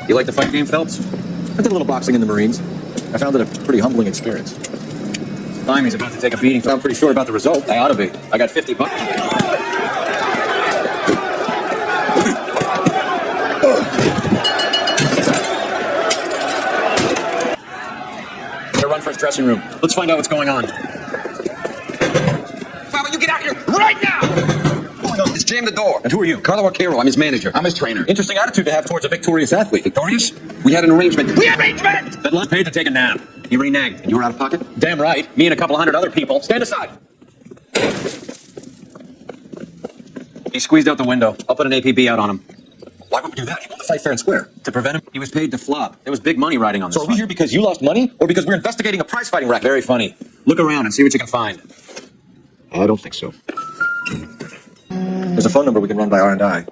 You like the fight game, Phelps? I did a little boxing in the Marines. I found it a pretty humbling experience. He's about to take a beating. I'm pretty sure about the result. I ought to be. I got $50. Run for his dressing room. Let's find out what's going on. Father, you get out here right now! Just jam the door. And who are you? Carlo Arcaro. I'm his manager. I'm his trainer. Interesting attitude to have towards a victorious athlete. Victorious? We had an arrangement. That lunch paid to take a nap. He reneged. And you were out of pocket? Damn right. Me and a couple hundred other people. Stand aside. He squeezed out the window. I'll put an APB out on him. Why would we do that? He wanted to fight fair and square. To prevent him, he was paid to flop. There was big money riding on this. So are we here because you lost money, or because we're investigating a prize-fighting racket? Very funny. Look around and see what you can find. I don't think so. There's a phone number we can run by R&I.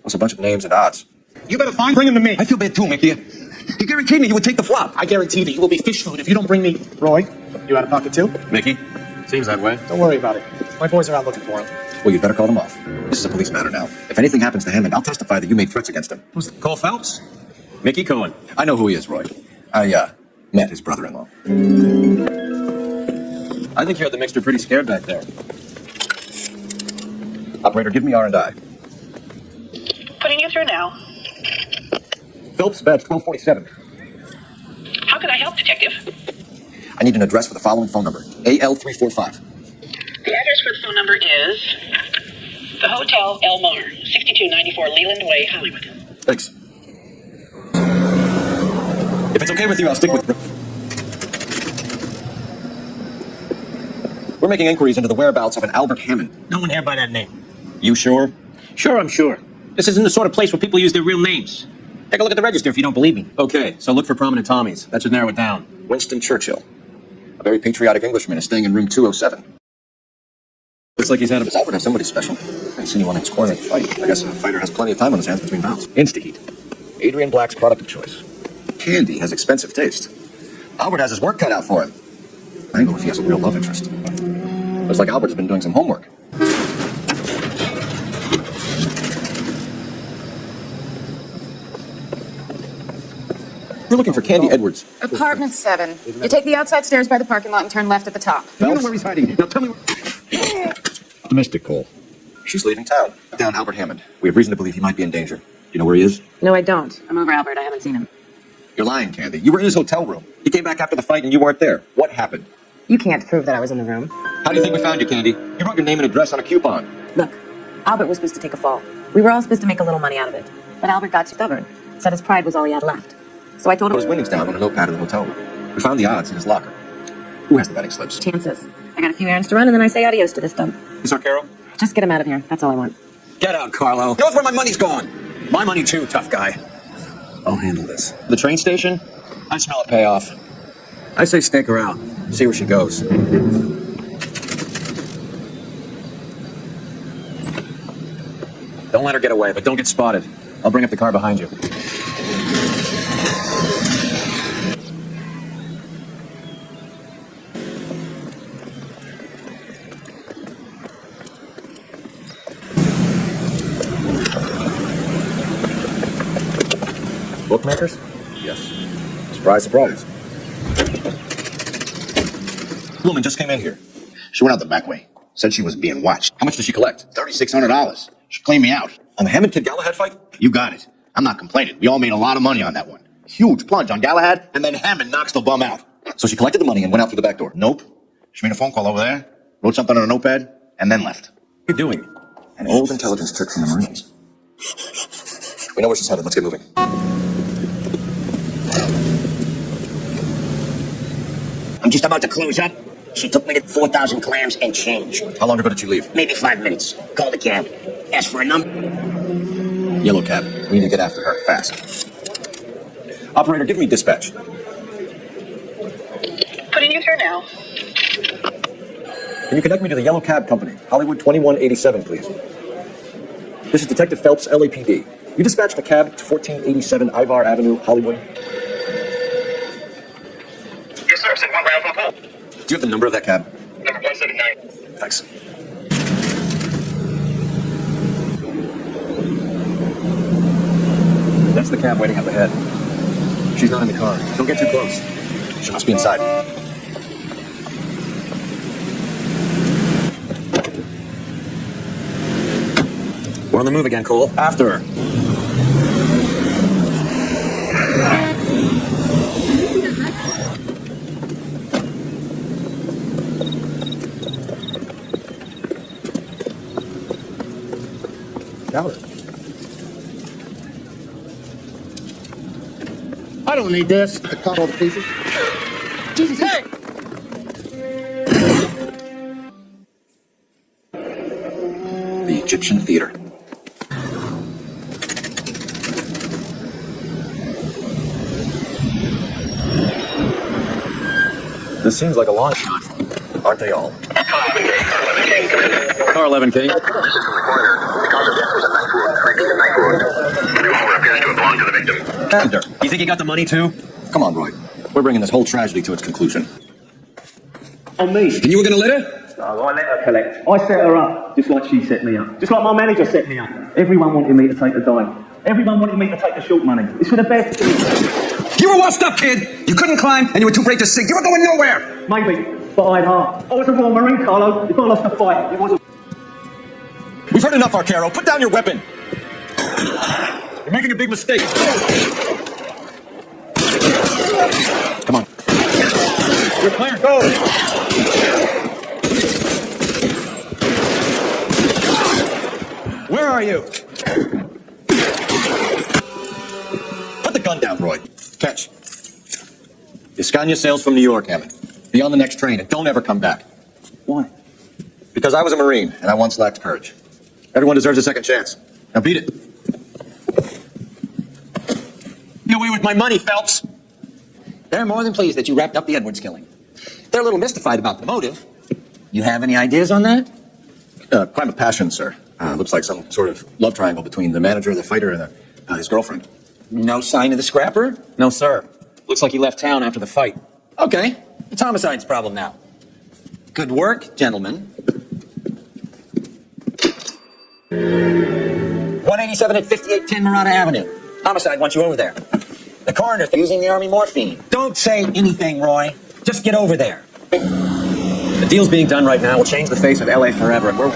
Plus a bunch of names and odds. You better bring him to me. I feel bad too, Mickey. He guaranteed me he would take the flop. I guarantee that you will be fish food if you don't bring me. Roy, you out of pocket too? Mickey? Seems that way. Don't worry about it. My boys are out looking for him. Well, you'd better call them off. This is a police matter now. If anything happens to Hammond, I'll testify that you made threats against him. Who's Cole Phelps? Mickey Cohen. I know who he is, Roy. I met his brother-in-law. I think you had the mixture pretty scared back there. Operator, give me R&I. Putting you through now. Phelps, badge 1247. How can I help, Detective? I need an address for the following phone number. AL345. The address for the phone number is the Hotel LAnoire, 6294 Leland Way, Hollywood. Thanks. If it's okay with you, I'll stick with... We're making inquiries into the whereabouts of an Albert Hammond. No one here by that name. You sure? Sure, I'm sure. This isn't the sort of place where people use their real names. Take a look at the register if you don't believe me. Okay, so look for prominent Tommies. That should narrow it down. Winston Churchill. A very patriotic Englishman is staying in room 207. Looks like he's had a... Does Albert have somebody special? I seen you on his corner to fight. I guess a fighter has plenty of time on his hands between bouts. Insta-heat. Adrian Black's product of choice. Candy has expensive taste. Albert has his work cut out for him. I know if he has a real love interest. Looks like Albert's been doing some homework. We're looking for Candy Edwards. Apartment 7. You take the outside stairs by the parking lot and turn left at the top. You know where he's hiding. Now tell me where... Optimistic, Cole. She's leaving town. Down Albert Hammond. We have reason to believe he might be in danger. You know where he is? No, I don't. I'm over Albert. I haven't seen him. You're lying, Candy. You were in his hotel room. He came back after the fight and you weren't there. What happened? You can't prove that I was in the room. How do you think we found you, Candy? You wrote your name and address on a coupon. Look, Albert was supposed to take a fall. We were all supposed to make a little money out of it. But Albert got too stubborn. Said his pride was all he had left. So I told him... Put his winnings down on a notepad in the hotel room. We found the odds in his locker. Who has the betting slips? Chances. I got a few errands to run and then I say adios to this dump. Miss Arcaro? Just get him out of here. That's all I want. Get out, Carlo. Knows where my money's gone. My money too, tough guy. I'll handle this. The train station? I smell a payoff. I say stake her out. See where she goes. Don't let her get away, but don't get spotted. I'll bring up the car behind you. Bookmakers? Yes. Surprise, surprise. Woman just came in here. She went out the back way. Said she was being watched. How much did she collect? $3,600. She cleaned me out. On the Hammond Kid Galahad fight? You got it. I'm not complaining. We all made a lot of money on that one. Huge plunge on Galahad, and then Hammond knocks the bum out. So she collected the money and went out through the back door? Nope. She made a phone call over there, wrote something on a notepad, and then left. What are you doing? An old intelligence trick from the Marines. We know where she's headed. Let's get moving. I'm just about to close up. She took me to 4,000 clams and change. How long ago did you leave? Maybe 5 minutes. Called a cab. Asked for a number. Yellow cab. We need to get after her fast. Operator, give me dispatch. Putting you through now. Can you connect me to the Yellow Cab Company? Hollywood 2187, please. This is Detective Phelps, LAPD. You dispatched a cab to 1487 Ivar Avenue, Hollywood. Yes, sir. Send one round from the pole. Do you have the number of that cab? Number 179. Thanks. That's the cab waiting up ahead. She's not in the car. Don't get too close. She must be inside. We're on the move again, Cole. After her. Doubt it. I don't need this. I cut all the pieces. Jesus, hey! The Egyptian Theater. This seems like a long shot. Aren't they all? Car 11K. This is from the coroner. The cause of death was a knife wound, repeated knife wound. The revolver appears to have belonged to the victim. After. You think he got the money too? Come on, Roy. We're bringing this whole tragedy to its conclusion. On me. And you were gonna let her? No, I let her collect. I set her up, just like she set me up. Just like my manager set me up. Everyone wanted me to take the dime. Everyone wanted me to take the short money. It's for the best. You were washed up, kid. You couldn't climb, and you were too brave to sink. You were going nowhere. Maybe, but I had heart. I was a Royal Marine, Carlo. If I lost the fight, it wasn't. We've heard enough, Arcaro. Put down your weapon. You're making a big mistake. Come on. You're clear. Go. Where are you? Put the gun down, Roy. Catch. Escania sails from New York, Hammond. Be on the next train and don't ever come back. Why? Because I was a Marine and I once lacked courage. Everyone deserves a second chance. Now beat it. Get away with my money, Phelps. They're more than pleased that you wrapped up the Edwards killing. They're a little mystified about the motive. You have any ideas on that? Crime of passion, sir. Looks like some sort of love triangle between the manager, the fighter, and his girlfriend. No sign of the scrapper? No, sir. Looks like he left town after the fight. Okay. It's homicide's problem now. Good work, gentlemen. 187 at 5810 Murata Avenue. Homicide wants you over there. The coroner's using the army morphine. Don't say anything, Roy. Just get over there. The deal's being done right now will change the face of LA forever, and we're...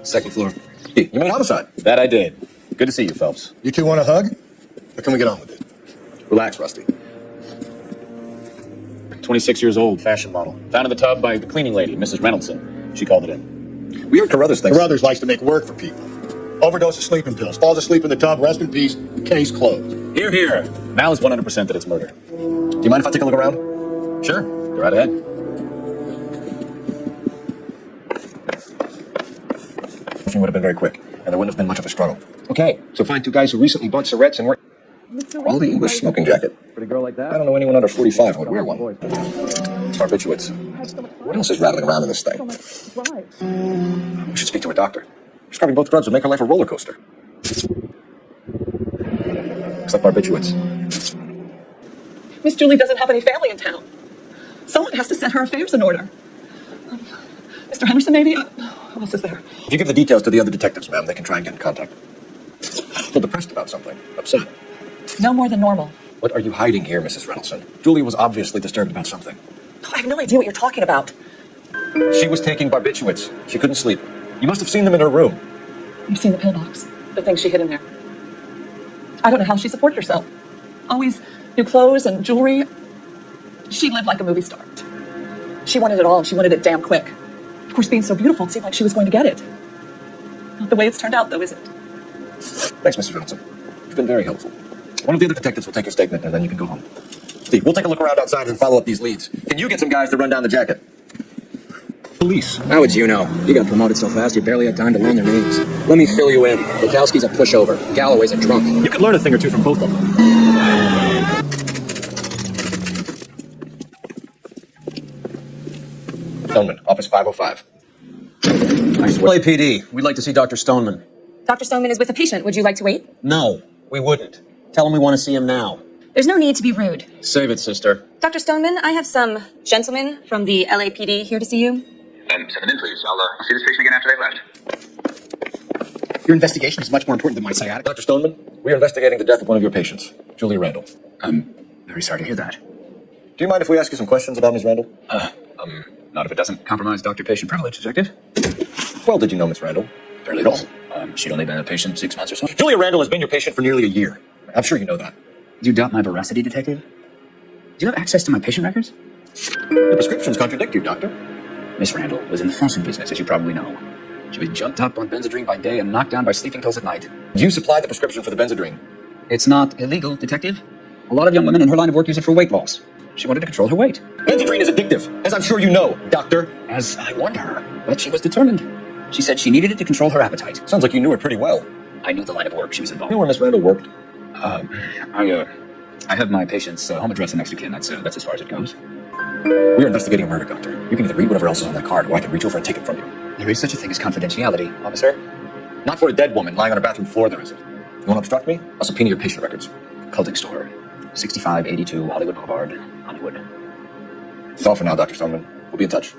Second floor. Hey, you made homicide. That I did. Good to see you, Phelps. You two want a hug? Or can we get on with it? Relax, Rusty. 26 years old, fashion model. Found in the tub by the cleaning lady, Mrs. Reynoldson. She called it in. We heard Carruthers thinks... Carruthers likes to make work for people. Overdose of sleeping pills. Falls asleep in the tub. Rest in peace. Case closed. Here, here. Mal is 100% that it's murder. Do you mind if I take a look around? Sure. Go right ahead. It would have been very quick, and there wouldn't have been much of a struggle. Okay. So find two guys who recently bought cigarettes and were... All the English smoking jacket. Pretty girl like that? I don't know anyone under 45 who would wear one. It's barbiturates. What else is rattling around in this thing? We should speak to a doctor. Prescribing both drugs would make her life a roller coaster. Looks like barbiturates. Miss Julie doesn't have any family in town. Someone has to set her affairs in order. Mr. Henderson, maybe? Who else is there? If you give the details to the other detectives, ma'am, they can try and get in contact. Feel depressed about something. Upset. No more than normal. What are you hiding here, Mrs. Reynoldson? Julie was obviously disturbed about something. I have no idea what you're talking about. She was taking barbiturates. She couldn't sleep. You must have seen them in her room. You've seen the pillbox, the things she hid in there. I don't know how she supported herself. Always new clothes and jewelry. She lived like a movie star. She wanted it all, and she wanted it damn quick. Of course, being so beautiful, it seemed like she was going to get it. Not the way it's turned out, though, is it? Thanks, Mrs. Reynoldson. You've been very helpful. One of the other detectives will take your statement, and then you can go home. Steve, we'll take a look around outside and follow up these leads. Can you get some guys to run down the jacket? Police. How would you know? You got promoted so fast you barely had time to learn their names. Let me fill you in. Bukowski's a pushover. Galloway's a drunk. You could learn a thing or two from both of them. Stoneman, office 505. LAPD. We'd like to see Dr. Stoneman. Dr. Stoneman is with a patient. Would you like to wait? No, we wouldn't. Tell him we want to see him now. There's no need to be rude. Save it, sister. Dr. Stoneman, I have some gentlemen from the LAPD here to see you. Send them in, please. I'll see this patient again after they've left. Your investigation is much more important than my sciatica. Dr. Stoneman, we are investigating the death of one of your patients, Julia Randall. I'm very sorry to hear that. Do you mind if we ask you some questions about Ms. Randall? Not if it doesn't compromise doctor-patient privilege, detective. Well, did you know Ms. Randall? Very little. She'd only been a patient 6 months or so. Julia Randall has been your patient for nearly a year. I'm sure you know that. Do you doubt my veracity, detective? Do you have access to my patient records? Your prescriptions contradict you, doctor. Miss Randall was in the flossing business, as you probably know. She was jumped up on Benzedrine by day and knocked down by sleeping pills at night. You supplied the prescription for the Benzedrine. It's not illegal, detective. A lot of young women in her line of work use it for weight loss. She wanted to control her weight. Benzedrine is addictive, as I'm sure you know, doctor. As I warned her, but she was determined. She said she needed it to control her appetite. Sounds like you knew her pretty well. I knew the line of work she was involved You know where Miss Randall worked? I have my patient's home address and next of kin. That's as far as it goes. We are investigating a murder, doctor. You can either read whatever else is on that card, or I can reach over and take it from you. There is such a thing as confidentiality, officer. Not for a dead woman lying on a bathroom floor, there isn't. You want to obstruct me? I'll subpoena your patient records. Clothing store, 6582 Hollywood Boulevard, Hollywood. That's all for now, Dr. Stoneman. We'll be in touch.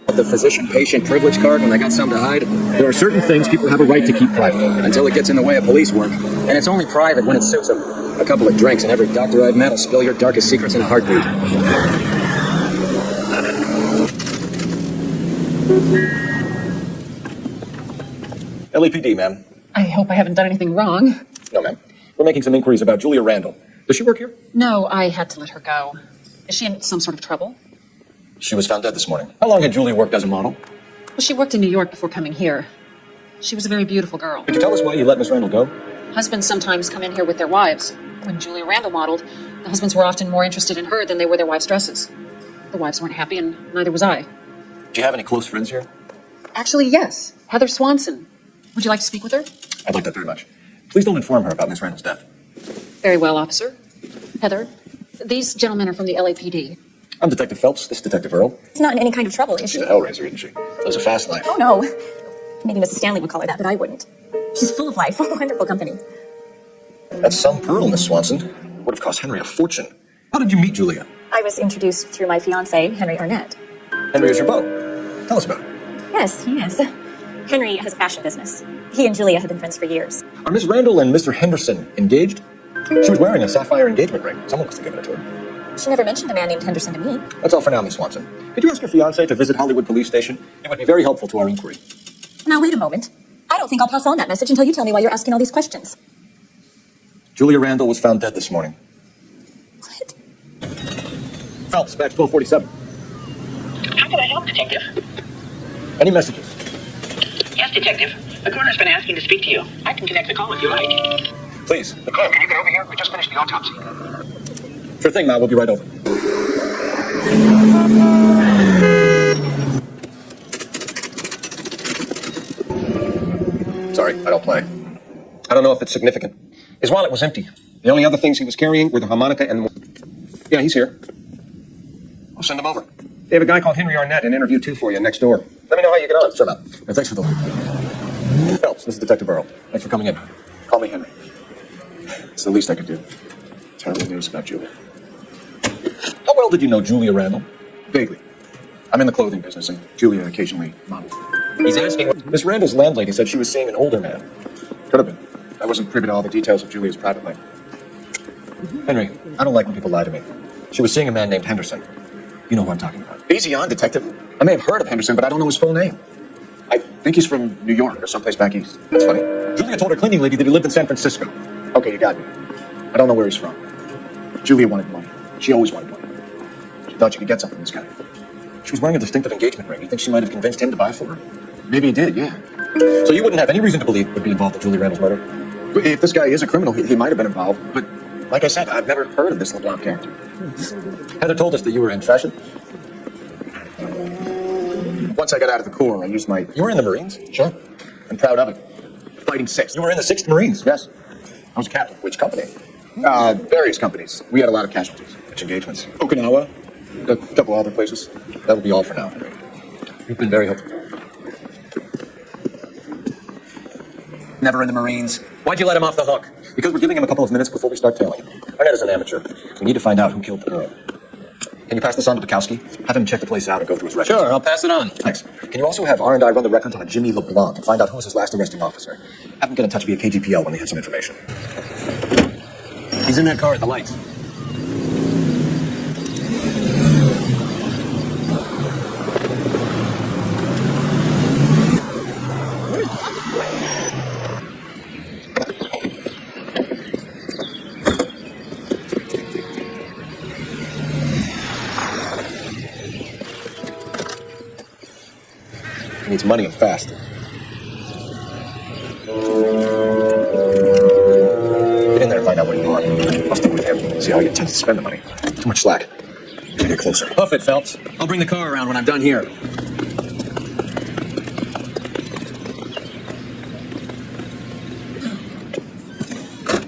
The physician-patient privilege card when they got something to hide. There are certain things people have a right to keep private. Until it gets in the way of police work. And it's only private when it suits them. A couple of drinks and every doctor I've met will spill your darkest secrets in a heartbeat. LAPD, ma'am. I hope I haven't done anything wrong. No, ma'am. We're making some inquiries about Julia Randall. Does she work here? No, I had to let her go. Is she in some sort of trouble? She was found dead this morning. How long had Julia worked as a model? Well, she worked in New York before coming here. She was a very beautiful girl. Could you tell us why you let Miss Randall go? Husbands sometimes come in here with their wives. When Julia Randall modeled, the husbands were often more interested in her than they were their wives' dresses. The wives weren't happy, and neither was I. Do you have any close friends here? Actually, yes. Heather Swanson. Would you like to speak with her? I'd like that very much. Please don't inform her about Miss Randall's death. Very well, officer. Heather, these gentlemen are from the LAPD. I'm Detective Phelps. This is Detective Earl. She's not in any kind of trouble, is she? She's a hellraiser, isn't she? Lives a fast life. Oh, no. Maybe Mrs. Stanley would call her that, but I wouldn't. She's full of life. Wonderful company. That's some pearl, Miss Swanson. Would have cost Henry a fortune. How did you meet Julia? I was introduced through my fiancé, Henry Arnett. Henry is your beau. Tell us about it. Yes, he is. Henry has a fashion business. He and Julia have been friends for years. Are Miss Randall and Mr. Henderson engaged? She was wearing a sapphire engagement ring. Someone must have given it to her. She never mentioned a man named Henderson to me. That's all for now, Miss Swanson. Could you ask your fiancé to visit Hollywood Police Station? It would be very helpful to our inquiry. Now, wait a moment. I don't think I'll pass on that message until you tell me why you're asking all these questions. Julia Randall was found dead this morning. What? Phelps, badge 1247. How can I help, Detective? Any messages? Yes, Detective. The coroner's been asking to speak to you. I can connect the call if you like. Please. Cole, can you get over here? We just finished the autopsy. Sure thing, Ma. We'll be right over. Sorry, I don't play. I don't know if it's significant. His wallet was empty. The only other things he was carrying were the harmonica and the... Yeah, he's here. I'll send him over. They have a guy called Henry Arnett in interview 2 for you next door. Let me know how you get on. Shut up. And thanks for the lead. Phelps, this is Detective Earl. Thanks for coming in. Call me Henry. It's the least I could do. Terrible news about Julia. How well did you know Julia Randall? Vaguely. I'm in the clothing business, and Julia occasionally models. He's asking... Miss Randall's landlady said she was seeing an older man. Could have been. I wasn't privy to all the details of Julia's private life. Henry, I don't like when people lie to me. She was seeing a man named Henderson. You know who I'm talking about. Easy on, Detective. I may have heard of Henderson, but I don't know his full name. I think he's from New York or someplace back east. That's funny. Julia told her cleaning lady that he lived in San Francisco. Okay, you got me. I don't know where he's from. Julia wanted money. She always wanted money. She thought she could get something from this guy. She was wearing a distinctive engagement ring. You think she might have convinced him to buy it for her? Maybe he did, yeah. So you wouldn't have any reason to believe he would be involved in Julia Randall's murder? If this guy is a criminal, he might have been involved, but Like I said, I've never heard of this LeBlanc character. Heather told us that you were in fashion. Once I got out of the Corps, I used my... You were in the Marines? Sure. I'm proud of it. Fighting 6th. You were in the 6th Marines? Yes. I was a captain. Which company? Various companies. We had a lot of casualties. Which engagements? Okinawa. A couple other places. That'll be all for now. You've been very helpful. Never in the Marines. Why'd you let him off the hook? Because we're giving him a couple of minutes before we start tailing him. Arnett is an amateur. We need to find out who killed the girl. Can you pass this on to Bukowski? Have him check the place out and go through his records. Sure, I'll pass it on. Thanks. Can you also have R&I run the records on a Jimmy LeBlanc and find out who was his last arresting officer? Have him get in touch via KGPL when they have some information. He's in that car at the lights. He needs money and fast. Get in there and find out what you want. I'll stick with him. See how he intends to spend the money. Too much slack. Gotta get closer. Huff it, Phelps. I'll bring the car around when I'm done here.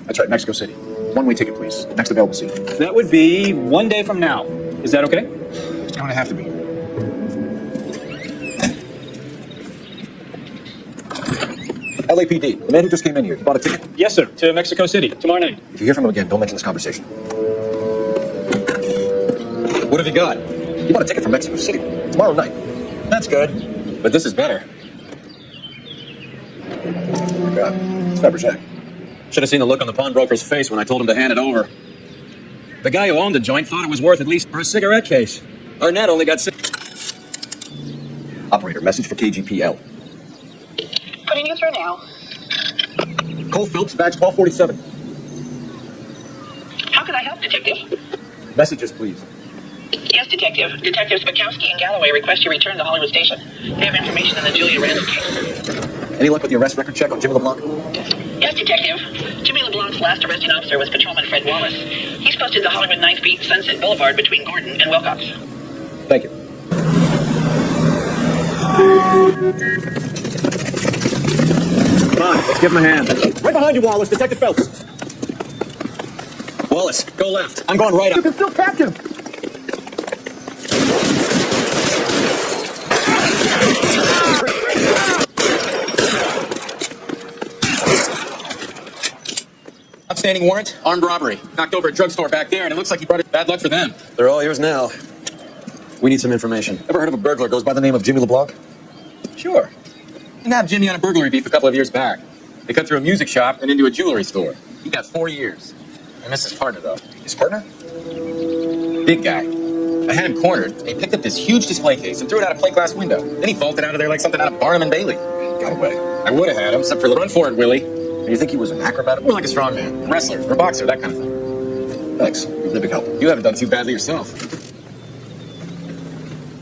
That's right, Mexico City. One-way ticket, please. Next available seat. That would be 1 day from now. Is that okay? It's going to have to be. LAPD, the man who just came in here. You bought a ticket? Yes, sir. To Mexico City tomorrow night. If you hear from him again, don't mention this conversation. What have you got? You bought a ticket from Mexico City tomorrow night. That's good. But this is better. Oh my God. It's Fabergé. Should have seen the look on the pawnbroker's face when I told him to hand it over. The guy who owned the joint thought it was worth at least for a cigarette case. Arnett only got Operator, message for KGPL. Putting you through now. Cole Phelps, badge 1247. How can I help, Detective? Messages, please. Yes, Detective. Detectives Bukowski and Galloway request you return to Hollywood Station. They have information in the Julia Randall case. Any luck with the arrest record check on Jimmy LeBlanc? Yes, Detective. Jimmy LeBlanc's last arresting officer was Patrolman Fred Wallace. He's posted the Hollywood 9th Beat Sunset Boulevard between Gordon and Wilcox. Thank you. Come on, let's give him a hand. Right behind you, Wallace. Detective Phelps. Wallace, go left. I'm going right up. You can still catch him. Outstanding warrant, armed robbery. Knocked over a drugstore back there, and it looks like he brought it. Bad luck for them. They're all yours now. We need some information. Ever heard of a burglar goes by the name of Jimmy LeBlanc? Sure. Didn't have Jimmy on a burglary beef a couple of years back. They cut through a music shop and into a jewelry store. He got 4 years. I miss his partner, though. His partner? Big guy. I had him cornered, and he picked up this huge display case and threw it out a plate glass window. Then he vaulted out of there like something out of Barnum and Bailey. Got away. I would have had him, except for the run for it, Willie. Do you think he was an acrobat? More like a strongman, wrestler, or boxer, that kind of thing. Thanks. You've been a big help. You haven't done too badly yourself.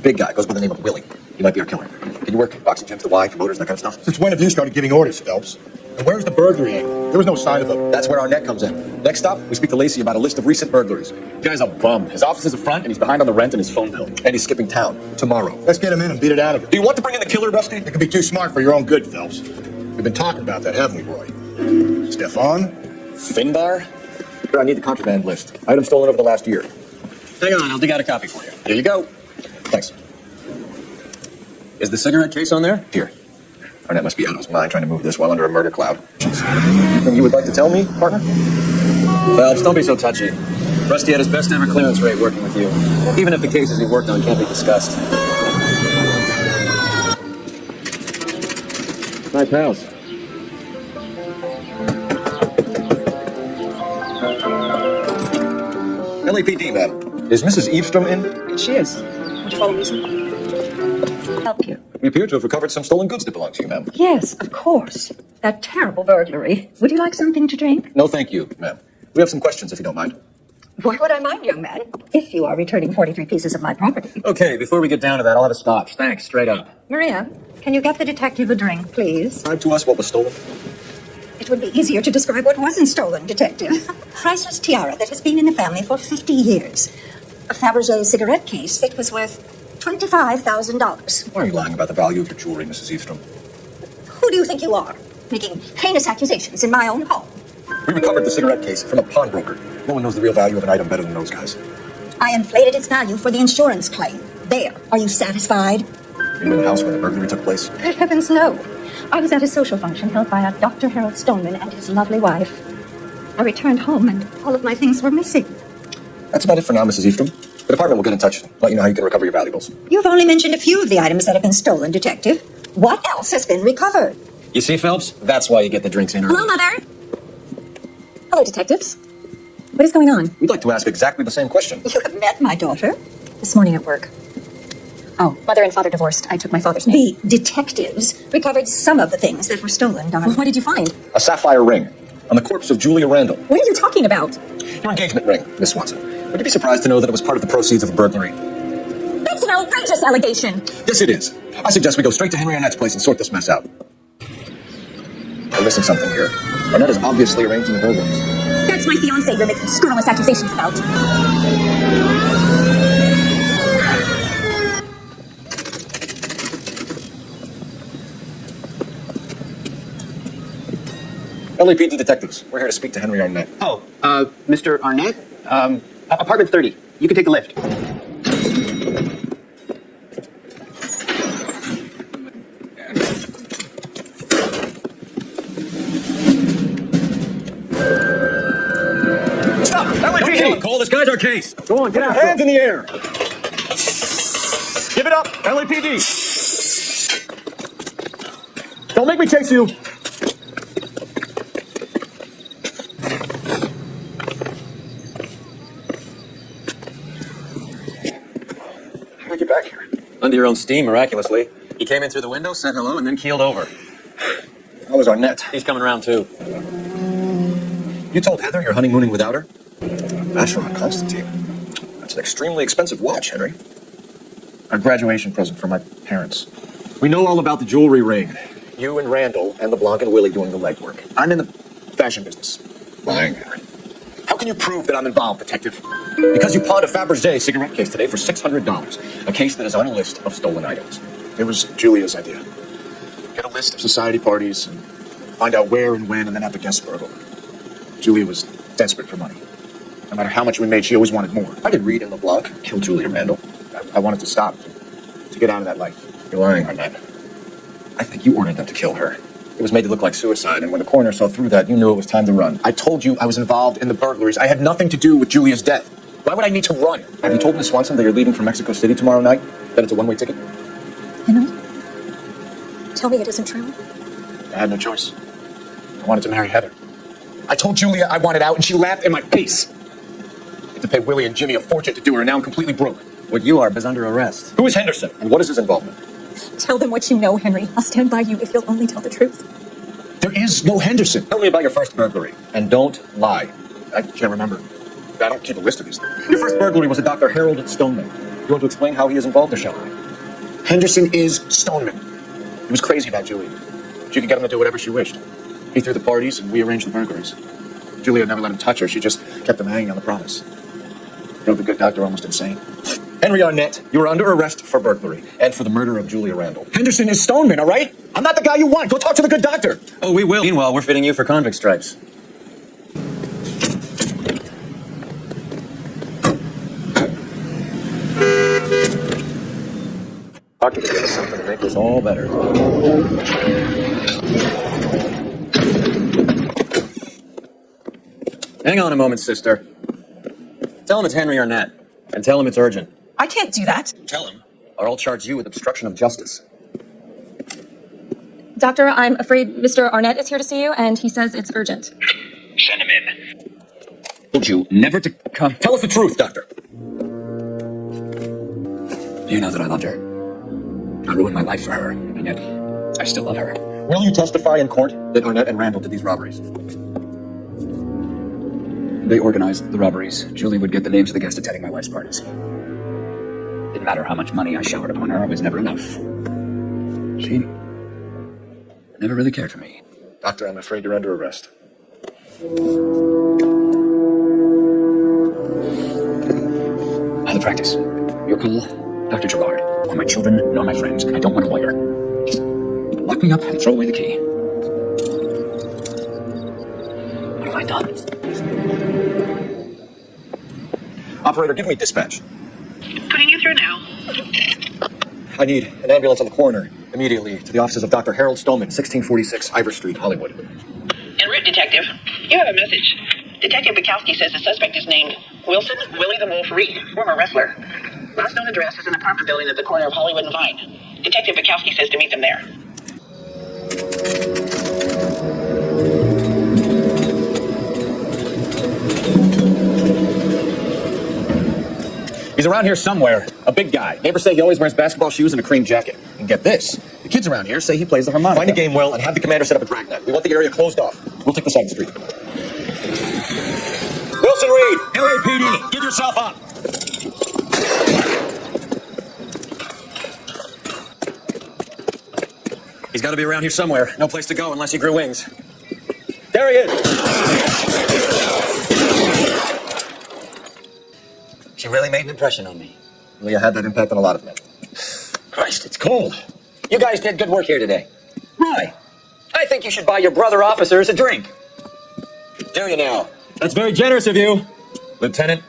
Big guy goes by the name of Willie. He might be our killer. Can you work boxing gyms, the Y, promoters, that kind of stuff? Since when have you started giving orders, Phelps? And where's the burglary angle? There was no sign of the... That's where Arnett comes in. Next stop, we speak to Lacey about a list of recent burglaries. The guy's a bum. His office is up front, and he's behind on the rent and his phone bill. And he's skipping town tomorrow. Let's get him in and beat it out of him. Do you want to bring in the killer, Rusty? It could be too smart for your own good, Phelps. We've been talking about that, haven't we, Roy? Stefan? Finbar? Here, I need the contraband list. Items stolen over the last year. Hang on, I'll dig out a copy for you. Here you go. Thanks. Is the cigarette case on there? Here. Arnett must be out of his mind trying to move this while under a murder cloud. Anything you would like to tell me, partner? Phelps, don't be so touchy. Rusty had his best ever clearance rate working with you, even if the cases he worked on can't be discussed. Nice house. LAPD, madam. Is Mrs. Eavestrom in? She is. Would you follow me, sir? Help you. We appear to have recovered some stolen goods that belong to you, ma'am. Yes, of course. That terrible burglary. Would you like something to drink? No, thank you, ma'am. We have some questions, if you don't mind. Why would I mind, young man? If you are returning 43 pieces of my property. Okay, before we get down to that, I'll have a scotch. Thanks, straight up. Maria, can you get the detective a drink, please? Describe to us what was stolen. It would be easier to describe what wasn't stolen, Detective. A priceless tiara that has been in the family for 50 years. A Fabergé cigarette case that was worth $25,000. Why are you lying about the value of your jewelry, Mrs. Eastrom? Who do you think you are? Making heinous accusations in my own home. We recovered the cigarette case from a pawnbroker. No one knows the real value of an item better than those guys. I inflated its value for the insurance claim. There. Are you satisfied? You were in the house where the burglary took place? Good heavens, no. I was at a social function held by a Dr. Harold Stoneman and his lovely wife. I returned home and all of my things were missing. That's about it for now, Mrs. Eastrom. The department will get in touch, let you know how you can recover your valuables. You've only mentioned a few of the items that have been stolen, Detective. What else has been recovered? You see, Phelps? That's why you get the drinks in early. Hello, Mother. Hello, detectives. What is going on? We'd like to ask exactly the same question. You have met my daughter? This morning at work. Oh, Mother and Father divorced. I took my father's name. The detectives recovered some of the things that were stolen, darling. Well, what did you find? A sapphire ring on the corpse of Julia Randall. What are you talking about? Your engagement ring, Miss Swanson. Would you be surprised to know that it was part of the proceeds of a burglary? That's an outrageous allegation. Yes, it is. I suggest we go straight to Henry Arnett's place and sort this mess out. I'm missing something here. Arnett is obviously arranging the burglaries. That's my fiancé you're making scurrilous accusations about. LAPD detectives. We're here to speak to Henry Arnett. Oh, Mr. Arnett? Apartment 30. You can take the lift. Stop! LAPD! Cole, this guy's our case. Go on, get out. Hands in the air. Give it up, LAPD. Don't make me chase you. How did I get back here? Under your own steam, miraculously. He came in through the window, said hello, and then keeled over. How was Arnett? He's coming around, too. You told Heather you're honeymooning without her? Astronaut Constantine. That's an extremely expensive watch, Henry. A graduation present for my parents. We know all about the jewelry ring. You and Randall and LeBlanc and Willie doing the legwork. I'm in the fashion business. Lying, Henry. How can you prove that I'm involved, detective? Because you pawned a Fabergé cigarette case today for $600. A case that is on a list of stolen items. It was Julia's idea. Get a list of society parties and find out where and when and then have the guests burgle. Julia was desperate for money. No matter how much we made, she always wanted more. Why did Reed and LeBlanc kill Julia Randall? I wanted to stop, to get out of that life. You're lying, Arnett. I think you ordered them to kill her. It was made to look like suicide, and when the coroner saw through that, you knew it was time to run. I told you I was involved in the burglaries. I had nothing to do with Julia's death. Why would I need to run? Have you told Miss Swanson that you're leaving for Mexico City tomorrow night? That it's a one-way ticket? Henry? Tell me it isn't true. I had no choice. I wanted to marry Heather. I told Julia I wanted out, and she laughed in my face. I had to pay Willie and Jimmy a fortune to do her, and now I'm completely broke. What you are is under arrest. Who is Henderson, and what is his involvement? Tell them what you know, Henry. I'll stand by you if you'll only tell the truth. There is no Henderson. Tell me about your first burglary, and don't lie. I can't remember. I don't keep a list of these. Your first burglary was a Dr. Harold Stoneman. You want to explain how he is involved, or shall I? Henderson is Stoneman. He was crazy about Julia. She could get him to do whatever she wished. He threw the parties, and we arranged the burglaries. Julia never let him touch her. She just kept him hanging on the promise. Drove the good doctor almost insane. Henry Arnett, you are under arrest for burglary and for the murder of Julia Randall. Henderson is Stoneman, all right? I'm not the guy you want. Go talk to the good doctor. Oh, we will. Meanwhile, we're fitting you for convict stripes. Doctor could give us something to make this all better. Hang on a moment, sister. Tell him it's Henry Arnett, and tell him it's urgent. I can't do that. Tell him, or I'll charge you with obstruction of justice. Doctor, I'm afraid Mr. Arnett is here to see you, and he says it's urgent. Send him in. Told you never to come. Tell us the truth, Doctor. You know that I loved her. I ruined my life for her, and yet I still love her. Will you testify in court that Arnett and Randall did these robberies? They organized the robberies. Julie would get the names of the guests attending my wife's parties. Didn't matter how much money I showered upon her, it was never enough. She never really cared for me. Doctor, I'm afraid you're under arrest. Out of practice. Your call, Dr. Gerard. Nor my children, nor my friends. I don't want a lawyer. Just lock me up and throw away the key. What have I done? Operator, give me dispatch. Putting you through now. I need an ambulance on the corner immediately to the offices of Dr. Harold Stoneman, 1646 Ivor Street, Hollywood. En route, Detective. You have a message. Detective Bukowski says the suspect is named Wilson Willie the Wolf Reed, former wrestler. Last known address is an apartment building at the corner of Hollywood and Vine. Detective Bukowski says to meet them there. He's around here somewhere. A big guy. Neighbors say he always wears basketball shoes and a cream jacket. And get this. The kids around here say he plays the harmonica. Find a game well and have the commander set up a dragnet. We want the area closed off. We'll take the side street. Wilson Reed! LAPD! Give yourself up! He's got to be around here somewhere. No place to go unless he grew wings. There he is! She really made an impression on me. Leah had that impact on a lot of men. Christ, it's cold. You guys did good work here today. Roy, I think you should buy your brother officers a drink. Do you now? That's very generous of you, Lieutenant.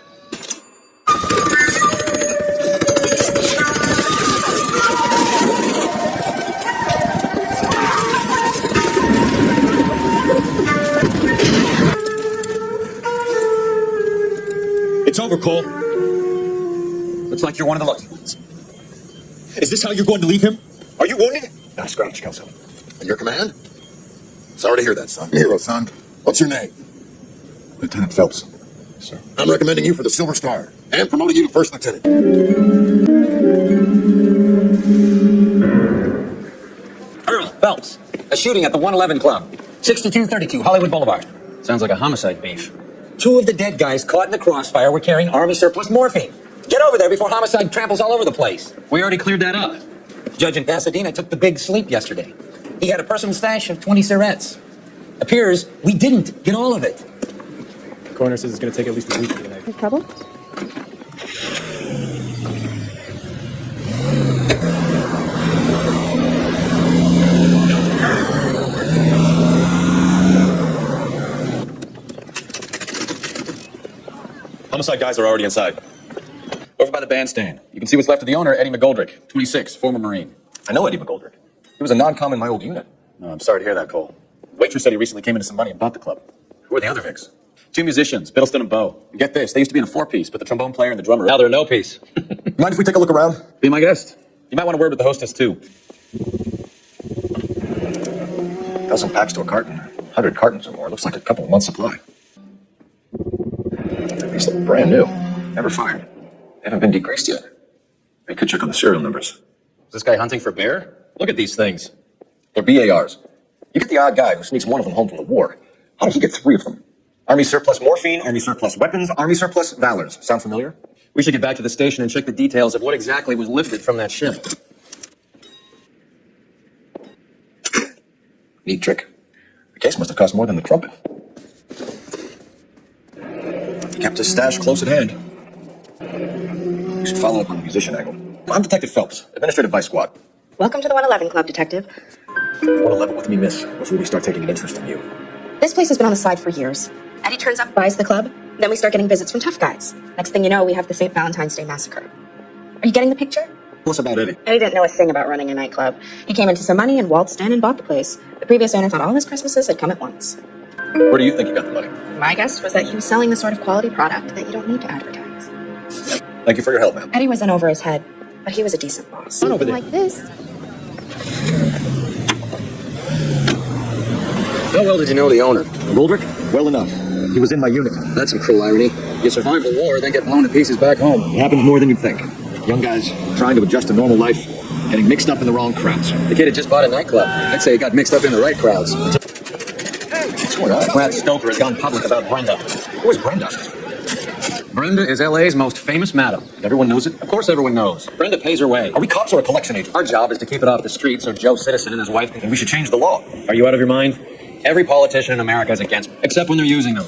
It's over, Cole. Looks like you're one of the lucky ones. Is this how you're going to leave him? Are you wounded? Now scratch, Kelso. And your command? Sorry to hear that, son. Hero, son. What's your name? Lieutenant Phelps. Sir. I'm recommending you for the Silver Star and promoting you to first lieutenant. Earl Phelps. A shooting at the 111 Club. 6232 Hollywood Boulevard. Sounds like a homicide beef. 2 of the dead guys caught in the crossfire were carrying Army surplus morphine. Get over there before homicide tramples all over the place. We already cleared that up. Judge in Pasadena took the big sleep yesterday. He had a personal stash of 20 cigarettes. Appears we didn't get all of it. The coroner says it's going to take at least a week to get out. In trouble? Homicide guys are already inside. Over by the bandstand. You can see what's left of the owner, Eddie McGoldrick, 26, former Marine. I know Eddie McGoldrick. He was a non-com in my old unit. Oh, I'm sorry to hear that, Cole. Waitress said he recently came into some money and bought the club. Who are the other Vics? 2 musicians, Biddleston and Bo. And get this, they used to be in a 4-piece, but the trombone player and the drummer. Now they're a no-piece. Mind if we take a look around? Be my guest. You might want to word with the hostess, too. Dozen packs to a carton. 100 cartons or more. Looks like a couple of months' supply. These look brand new. Never fired. They haven't been degreased yet. We could check on the serial numbers. Is this guy hunting for bear? Look at these things. They're BARs. You get the odd guy who sneaks one of them home from the war. How did he get 3 of them? Army surplus morphine, Army surplus weapons, Army surplus valors. Sound familiar? We should get back to the station and check the details of what exactly was lifted from that ship. Neat trick. The case must have cost more than the trumpet. He kept his stash close at hand. We should follow up on the musician angle. I'm Detective Phelps, Administrative Vice Squad. Welcome to the 111 Club, Detective. Want to level with me, miss, before we start taking an interest in you. This place has been on the side for years. Eddie turns up, buys the club, then we start getting visits from tough guys. Next thing you know, we have the St. Valentine's Day Massacre. Are you getting the picture? Tell us about Eddie. Eddie didn't know a thing about running a nightclub. He came into some money and waltzed in and bought the place. The previous owner thought all his Christmases had come at once. Where do you think he got the money? My guess was that he was selling the sort of quality product that you don't need to advertise. Thank you for your help, ma'am. Eddie was in over his head, but he was a decent boss. Not over there. Like this. How well did you know the owner? Goldrick? Well enough. He was in my unit. That's some cruel irony. You survive the war, then get blown to pieces back home. It happens more than you'd think. Young guys trying to adjust to normal life, getting mixed up in the wrong crowds. The kid had just bought a nightclub. I'd say he got mixed up in the right crowds. What's going on? Brad Stoker has gone public about Brenda. Who is Brenda? Brenda is LA's most famous madam. Everyone knows it? Of course everyone knows. Brenda pays her way. Are we cops or a collection agent? Our job is to keep it off the street so Joe Citizen and his wife can... Then we should change the law. Are you out of your mind? Every politician in America is against me, except when they're using them.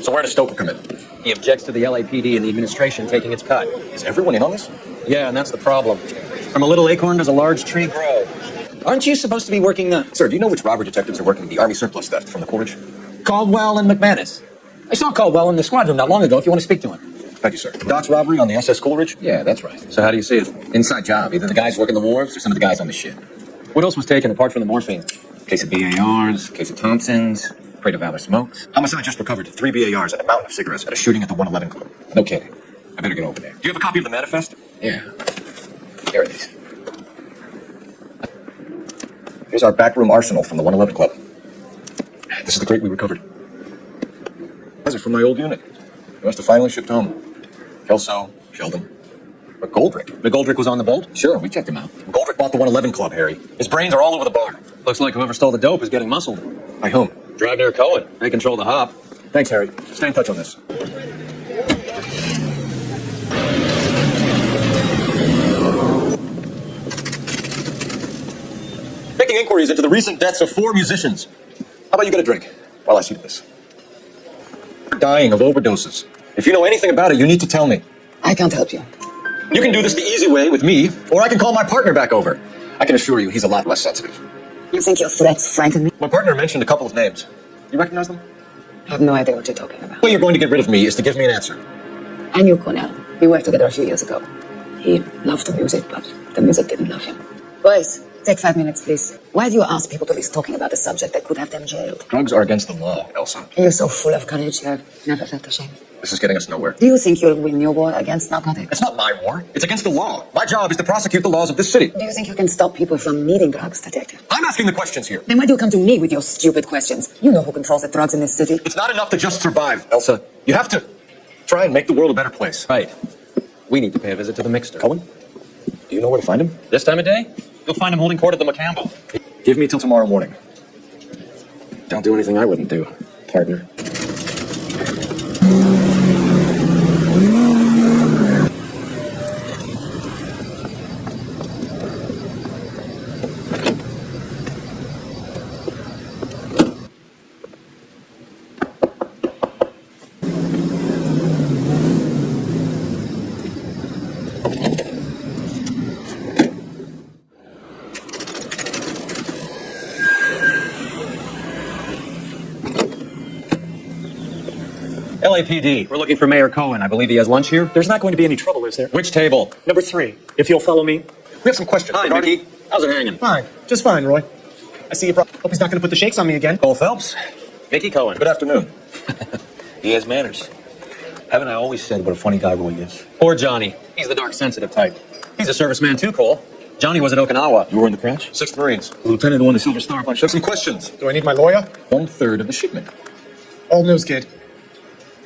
So where does Stoker come in? He objects to the LAPD and the administration taking its cut. Is everyone in on this? Yeah, and that's the problem. From a little acorn does a large tree grow. Aren't you supposed to be working the... Sir, do you know which robbery detectives are working the Army surplus theft from the Coolidge? Caldwell and McManus? I saw Caldwell in the squad room not long ago if you want to speak to him. Thank you, sir. Doc's robbery on the SS Coolidge? Yeah, that's right. So how do you see it? Inside job. Either the guys working the wharves or some of the guys on the ship. What else was taken apart from the morphine? Case of BARs, case of Thompsons, crate of Valor smokes. Homicide just recovered 3 BARs and a mountain of cigarettes at a shooting at the 111 Club. No kidding. I better get over there. Do you have a copy of the manifest? Yeah. Here it is. Here's our backroom arsenal from the 111 Club. This is the crate we recovered. These are from my old unit. We must have finally shipped home. Kelso, Sheldon. McGoldrick. McGoldrick was on the boat? Sure, we checked him out. McGoldrick bought the 111 Club, Harry. His brains are all over the bar. Looks like whoever stole the dope is getting muscled. By whom? Dragner Cohen. They control the hop. Thanks, Harry. Stay in touch on this. Making inquiries into the recent deaths of 4 musicians. How about you get a drink while I see to this? Dying of overdoses. If you know anything about it, you need to tell me. I can't help you. You can do this the easy way with me, or I can call my partner back over. I can assure you he's a lot less sensitive. You think your threats frighten me? My partner mentioned a couple of names. You recognize them? I have no idea what you're talking about. The way you're going to get rid of me is to give me an answer. I knew Cornell. We worked together a few years ago. He loved the music, but the music didn't love him. Boys, take 5 minutes, please. Why do you ask people to risk talking about a subject that could have them jailed? Drugs are against the law, Elsa. You're so full of courage, you've never felt ashamed. This is getting us nowhere. Do you think you'll win your war against narcotics? It's not my war. It's against the law. My job is to prosecute the laws of this city. Do you think you can stop people from needing drugs, detective? I'm asking the questions here. Then why do you come to me with your stupid questions? You know who controls the drugs in this city. It's not enough to just survive, Elsa. You have to try and make the world a better place. Right. We need to pay a visit to the mixer. Cohen? Do you know where to find him? This time of day? You'll find him holding court at the McCampbell. Give me till tomorrow morning. Don't do anything I wouldn't do, partner. LAPD. We're looking for Mayor Cohen. I believe he has lunch here. There's not going to be any trouble, is there? Which table? Number 3, if you'll follow me. We have some questions. Hi, Mickey. How's it hanging? Fine. Just fine, Roy. I see you brought... Hope he's not going to put the shakes on me again. Cole Phelps. Mickey Cohen. Good afternoon. He has manners. Haven't I always said what a funny guy Roy is? Poor Johnny. He's the dark sensitive type. He's a serviceman too, Cole. Johnny was at Okinawa. You were in the crash? 6th Marines. The lieutenant who won the Silver Star Bunch. We have some questions. Do I need my lawyer? 1/3 of the shipment. Old news, kid.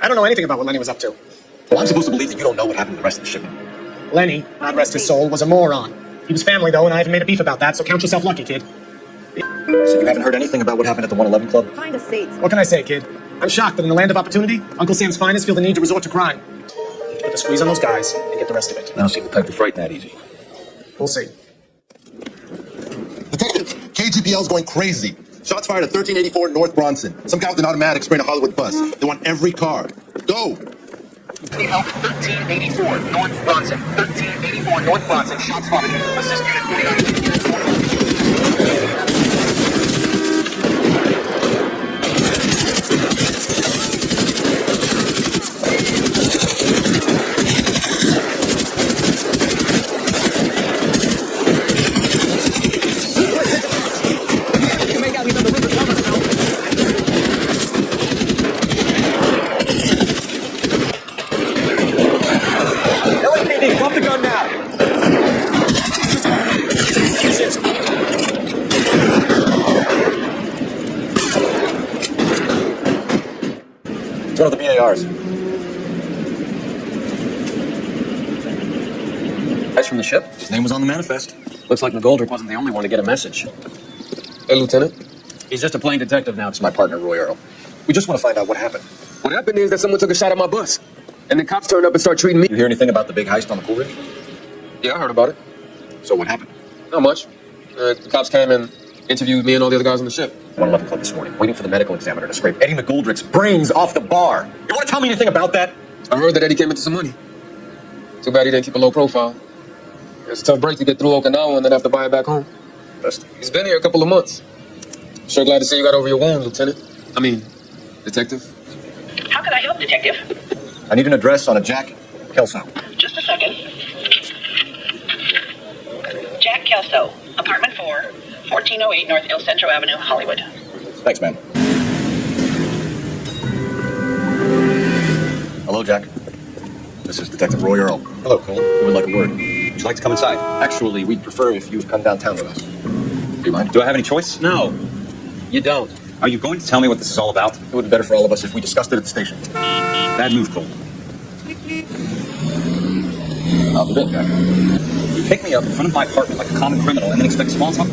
I don't know anything about what Lenny was up to. Well, I'm supposed to believe that you don't know what happened to the rest of the shipment. Lenny, God rest his soul, was a moron. He was family, though, and I haven't made a beef about that, so count yourself lucky, kid. So you haven't heard anything about what happened at the 111 Club? Find a seat. What can I say, kid? I'm shocked that in the land of opportunity, Uncle Sam's finest feel the need to resort to crime. Put the squeeze on those guys and get the rest of it. I don't seem the type to frighten that easy. We'll see. Detective, KGPL's going crazy. Shots fired at 1384 North Bronson. Some guy with an automatic spraying a Hollywood bus. They want every car. Go! Need help? 1384 North Bronson. 1384 North Bronson. Shots fired. Assist unit 49. LAPD, pump the gun now! It's one of the BARs. Guys from the ship? His name was on the manifest. Looks like McGoldrick wasn't the only one to get a message. Hey, Lieutenant. He's just a plain detective now. It's my partner, Roy Earl. We just want to find out what happened. What happened is that someone took a shot at my bus, and the cops turned up and started treating me. You hear anything about the big heist on the Coolidge? Yeah, I heard about it. So what happened? Not much. The cops came and Interviewed me and all the other guys on the ship. 111 Club this morning, waiting for the medical examiner to scrape Eddie McGoldrick's brains off the bar. You want to tell me anything about that? I heard that Eddie came into some money. Too bad he didn't keep a low profile. It's a tough break to get through Okinawa and then have to buy it back home. He's been here a couple of months. Sure glad to see you got over your wounds, Lieutenant. I mean, Detective. How can I help, Detective? I need an address on a Jack Kelso. Just a second. Jack Kelso, apartment 4, 1408 North Il Centro Avenue, Hollywood. Thanks, man. Hello, Jack. This is Detective Roy Earl. Hello, Cole. We would like a word. Would you like to come inside? Actually, we'd prefer if you'd come downtown with us. Do you mind? Do I have any choice? No, you don't. Are you going to tell me what this is all about? It would be better for all of us if we discussed it at the station. Bad move, Cole. I'll be back, Jack. You pick me up in front of my apartment like a common criminal and then expect small talk?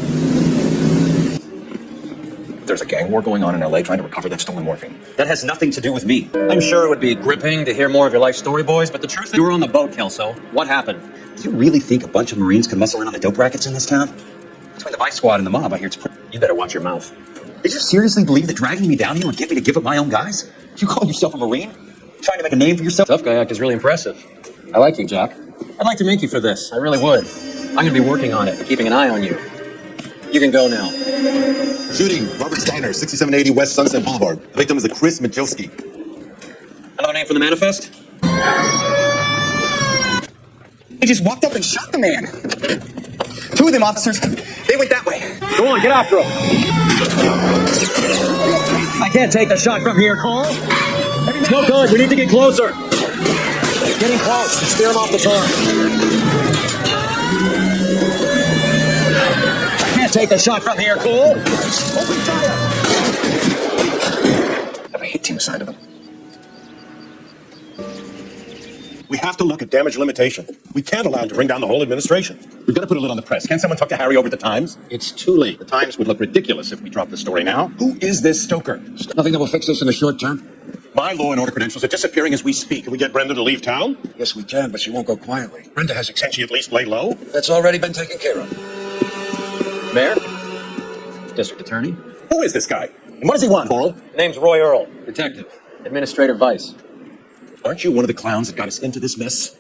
There's a gang war going on in LA trying to recover that stolen morphine. That has nothing to do with me. I'm sure it would be gripping to hear more of your life story, boys, but the truth is you were on the boat, Kelso. What happened? Do you really think a bunch of Marines can muscle in on the dope rackets in this town? Between the vice squad and the mob, I hear it's pretty... You better watch your mouth. Did you seriously believe that dragging me down here would get me to give up my own guys? You call yourself a Marine? Trying to make a name for yourself? Tough guy act is really impressive. I like you, Jack. I'd like to make you for this. I really would. I'm going to be working on it, keeping an eye on you. You can go now. Shooting, Robert's Diner, 6780 West Sunset Boulevard. The victim is a Chris Majowski. Another name for the manifest? He just walked up and shot the man. Two of them officers, they went that way. Go on, get after him. I can't take the shot from here, Cole. It's no good. We need to get closer. Getting close. Steer him off the tar. I can't take the shot from here, Cole. Open fire. Have a hit team assigned to them. We have to look at damage limitation. We can't allow him to bring down the whole administration. We've got to put a lid on the press. Can't someone talk to Harry over at the Times? It's too late. The Times would look ridiculous if we dropped the story now. Who is this Stoker? Nothing that will fix this in the short term. My law and order credentials are disappearing as we speak. Can we get Brenda to leave town? Yes, we can, but she won't go quietly. Brenda has can't she at least lay low? That's already been taken care of. Mayor? District Attorney? Who is this guy? And what does he want, Coral? Name's Roy Earl. Detective. Administrative Vice. Aren't you one of the clowns that got us into this mess?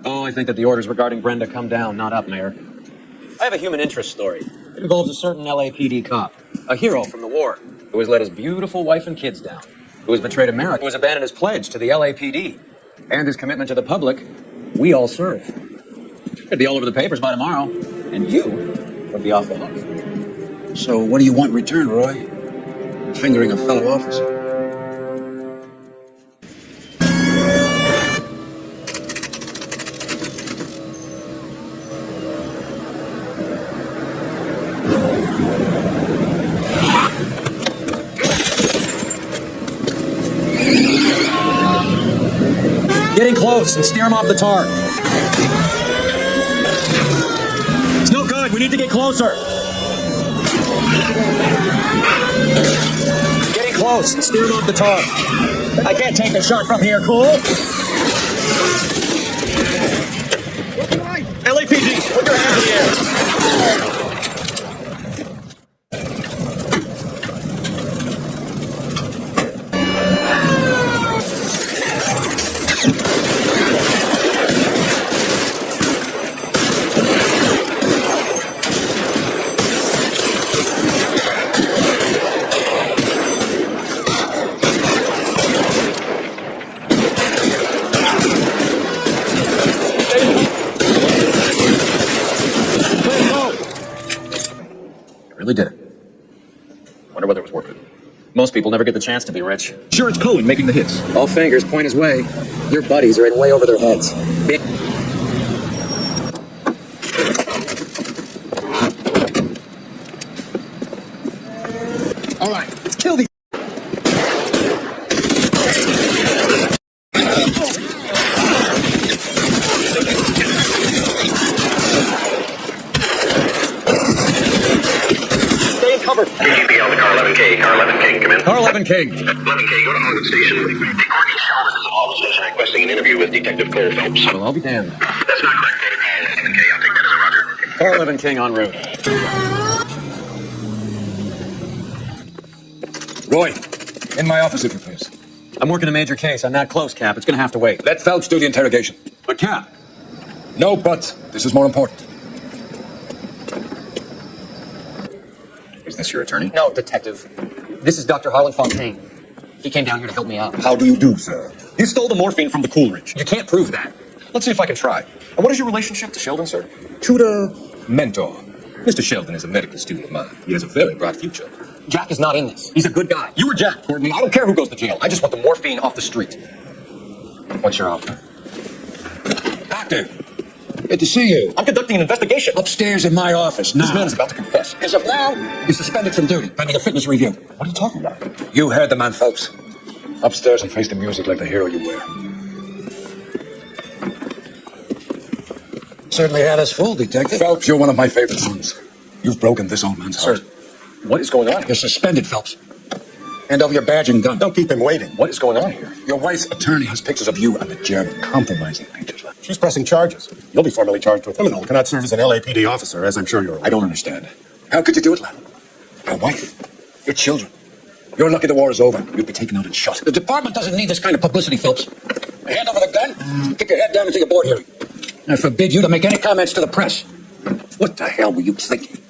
Oh, I think that the orders regarding Brenda come down, not up, Mayor. I have a human interest story. It involves a certain LAPD cop, a hero from the war, who has let his beautiful wife and kids down, who has betrayed America, who has abandoned his pledge to the LAPD, and his commitment to the public we all serve. It'd be all over the papers by tomorrow, and you would be off the hook. So what do you want in return, Roy? Fingering a fellow officer. Getting close and steer him off the tar. It's no good. We need to get closer. Getting close and steer him off the tar. I can't take the shot from here, Cole. LAPD, put your hands in the air. Really did it. Wonder whether it was worth it. Most people never get the chance to be rich. Sure, it's Cohen making the hits. All fingers point his way. Your buddies are in way over their heads. All right, let's kill these. Covered. KGPL to Car 11K. Car 11 King, come in. Car 11 King. 11K, go to Hollywood Station. The Courtney Chalmers is in Hollywood Station requesting an interview with Detective Cole Phelps. Well, I'll be damned. That's not correct, protocol 11K. I'll take that as a roger. Car 11 King en route. Roy, in my office, if you please. I'm working a major case. I'm not close, Cap. It's gonna have to wait. Let Phelps do the interrogation. But, Cap. No buts. This is more important. Is this your attorney? No, Detective. This is Dr. Harlan Fontaine. He came down here to help me out. How do you do, sir? You stole the morphine from the Coolidge. You can't prove that. Let's see if I can try. And what is your relationship to Sheldon, sir? Tutor, mentor. Mr. Sheldon is a medical student of mine. He has a very bright future. Jack is not in this. He's a good guy. You were Jack, Courtney. I don't care who goes to jail. I just want the morphine off the street. What's your offer? Doctor, good to see you. I'm conducting an investigation. Upstairs in my office now. This man is about to confess. As of now, he's suspended from duty, pending a fitness review. What are you talking about? You heard the man, Phelps. Upstairs and face the music like the hero you were. Certainly had us fooled, Detective. Phelps, you're one of my favorite sons. You've broken this old man's heart. Sir, what is going on here? You're suspended, Phelps. Hand over your badge and gun. Don't keep him waiting. What is going on here? Your wife's attorney has pictures of you and the German compromising pictures. She's pressing charges. You'll be formally charged with criminal. Cannot serve as an LAPD officer, as I'm sure you're aware. I don't understand. How could you do it, lad? Your wife, your children. You're lucky the war is over. You'll be taken out and shot. The department doesn't need this kind of publicity, Phelps. Hand over the gun. Keep your head down until your board hearing. I forbid you to make any comments to the press. What the hell were you thinking?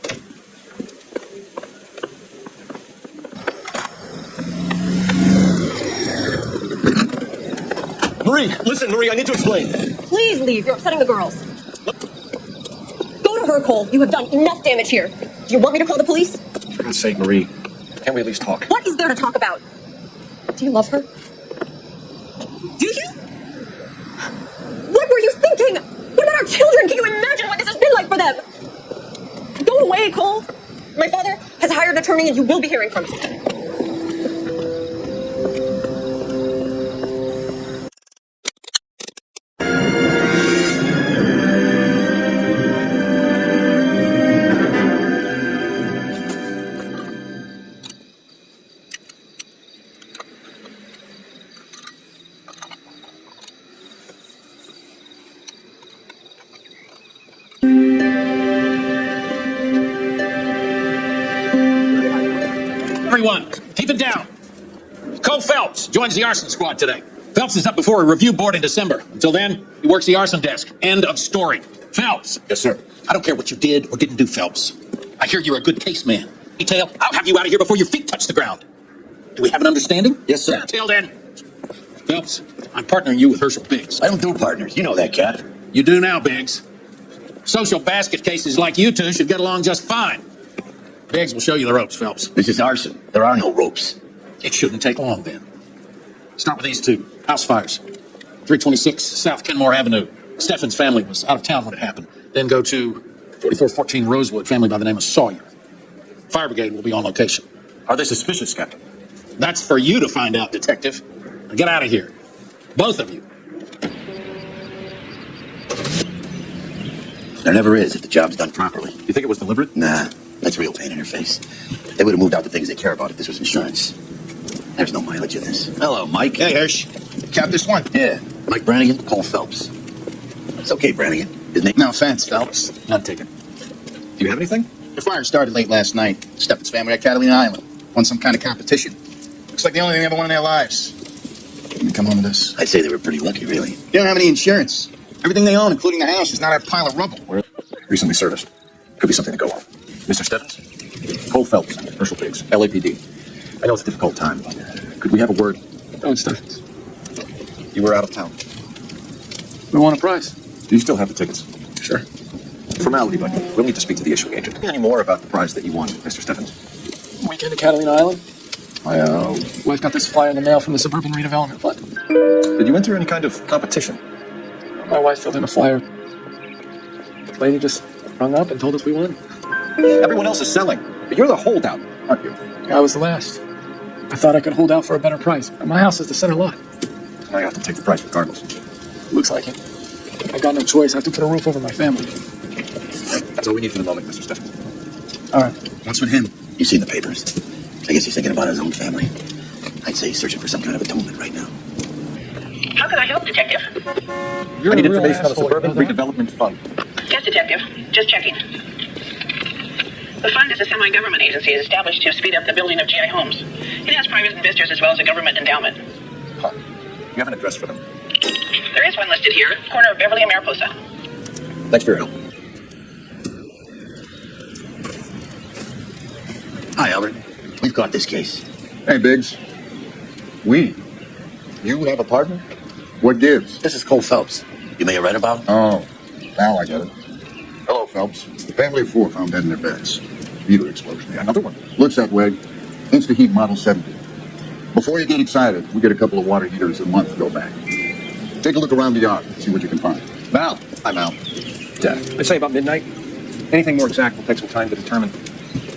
Marie, listen, Marie, I need to explain. Please leave. You're upsetting the girls. Go to her, Cole. You have done enough damage here. Do you want me to call the police? For God's sake, Marie, can't we at least talk? What is there to talk about? Do you love her? Do you? What were you thinking? What about our children? Can you imagine what this has been like for them? Go away, Cole. My father has hired an attorney and you will be hearing from him. Everyone, keep it down. Cole Phelps joins the arson squad today. Phelps is up before a review board in December. Until then, he works the Arson Desk. End of story. Phelps. Yes, sir. I don't care what you did or didn't do, Phelps. I hear you're a good case man. Detail, I'll have you out of here before your feet touch the ground. Do we have an understanding? Yes, sir. Till then. Phelps, I'm partnering you with Herschel Biggs. I don't do partners. You know that, Cat. You do now, Biggs. Social basket cases like you two should get along just fine. Biggs will show you the ropes, Phelps. This is arson. There are no ropes. It shouldn't take long, then. Start with these two. House fires. 326 South Kenmore Avenue. Steffen's family was out of town when it happened. Then go to 4414 Rosewood, family by the name of Sawyer. Fire brigade will be on location. Are they suspicious, Captain? That's for you to find out, Detective. Now get out of here. Both of you. There never is if the job's done properly. You think it was deliberate? Nah, that's real pain in her face. They would have moved out the things they care about if this was insurance. There's no mileage in this. Hello, Mike. Hey, Hirsch. Cap this one. Yeah, Mike Brannigan, Cole Phelps. It's okay, Brannigan. His name? No offense, Phelps. None taken. Do you have anything? The fire started late last night. Steffen's family at Catalina Island won some kind of competition. Looks like the only thing they ever won in their lives. Let me come home with this. I'd say they were pretty lucky, really. They don't have any insurance. Everything they own, including the house, is not a pile of rubble. We're recently serviced. Could be something to go on. Mr. Steffens? Cole Phelps, Herschel Biggs, LAPD. I know it's a difficult time, but could we have a word? Oh, it's Steffens. You were out of town. We want a prize. Do you still have the tickets? Sure. Formality, but we'll need to speak to the issuing agent. Any more about the prize that you won, Mr. Steffens? Weekend at Catalina Island. My wife got this flyer in the mail from the Suburban Redevelopment Fund. Did you enter any kind of competition? My wife filled in a flyer. The lady just rung up and told us we won. Everyone else is selling, but you're the holdout, aren't you? I was the last. I thought I could hold out for a better price. My house is the center lot. I have to take the price regardless. Looks like it. I got no choice. I have to put a roof over my family. That's all we need for the moment, Mr. Steffens. All right. What's with him? You've seen the papers. I guess he's thinking about his own family. I'd say he's searching for some kind of atonement right now. How can I help, Detective? I need information on the Suburban Redevelopment Fund. Yes, Detective. Just checking. The fund is a semi-government agency established to speed up the building of GI homes. It has private investors as well as a government endowment. Huh. You have an address for them? There is one listed here, corner of Beverly and Mariposa. Thanks for your help. Hi, Albert. We've got this case. Hey, Biggs. You have a partner? What gives? This is Cole Phelps. You may have read about him. Oh, now I get it. Hello, Phelps. The family of 4 found dead in their beds. Heater explosion. Yeah, another one. Looks that way. Insta-Heat Model 70. Before you get excited, we get a couple of water heaters a month to go back. Take a look around the yard. See what you can find. Val. I'm out. I'd say about midnight. Anything more exact will take some time to determine.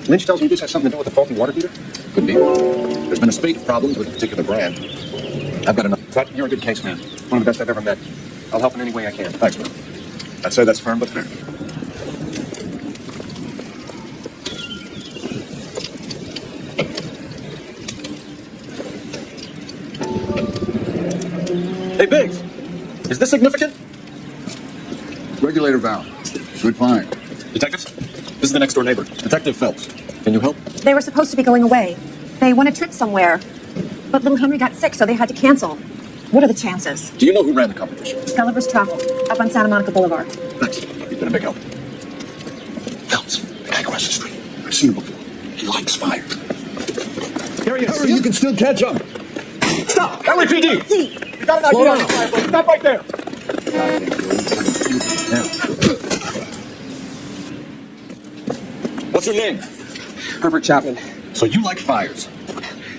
Lynch tells me this has something to do with the faulty water heater? Could be. There's been a spate of problems with a particular brand. I've got enough. But you're a good case man. One of the best I've ever met. I'll help in any way I can. Thanks, man. I'd say that's firm but fair. Hey, Biggs. Is this significant? Regulator valve. Good find. Detectives, this is the next door neighbor, Detective Phelps. Can you help? They were supposed to be going away. They won a trip somewhere. But little Henry got sick, so they had to cancel. What are the chances? Do you know who ran the competition? Gulliver's Travel, up on Santa Monica Boulevard. Thanks. He's been a big help. Phelps, the guy across the street. I've seen him before. He likes fire. Here he is. Hurry, you can still catch him. Stop! LAPD! You got an idea on the fire, bro. Stop right there. What's your name? Herbert Chapman. So you like fires?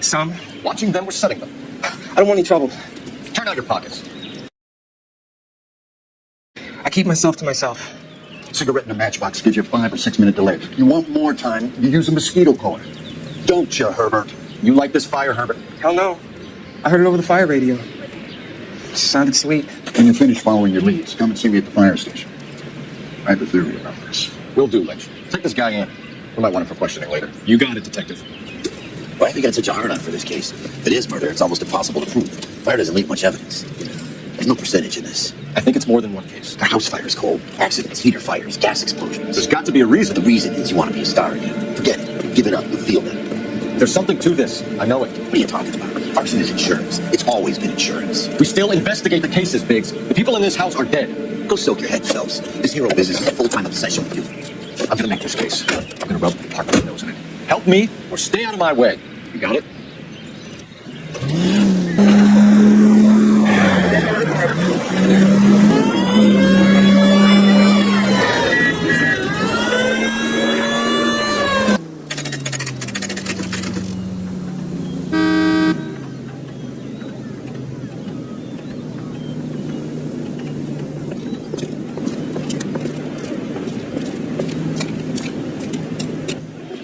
Some. Watching them or setting them? I don't want any trouble. Turn out your pockets. I keep myself to myself. Cigarette in a matchbox gives you a 5 or 6 minute delay. You want more time, you use a mosquito coil. Don't you, Herbert? You like this fire, Herbert? Hell no. I heard it over the fire radio. It sounded sweet. When you finish following your leads, come and see me at the fire station. I have a theory about this. Will do, Lynch. Take this guy in. We might want him for questioning later. You got it, Detective. Why have you got such a hard on for this case? If it is murder, it's almost impossible to prove. Fire doesn't leave much evidence. There's no percentage in this. I think it's more than one case. They're house fires, Cole. Accidents, heater fires, gas explosions. There's got to be a reason. The reason is you want to be a star again. Forget it. Give it up. You'll feel better. There's something to this. I know it. What are you talking about? Arson is insurance. It's always been insurance. We still investigate the cases, Biggs. The people in this house are dead. Go soak your head, Phelps. This hero business is a full-time obsession with you. I'm gonna make this case. I'm gonna rub Parker's nose in it. Help me or stay out of my way. You got it?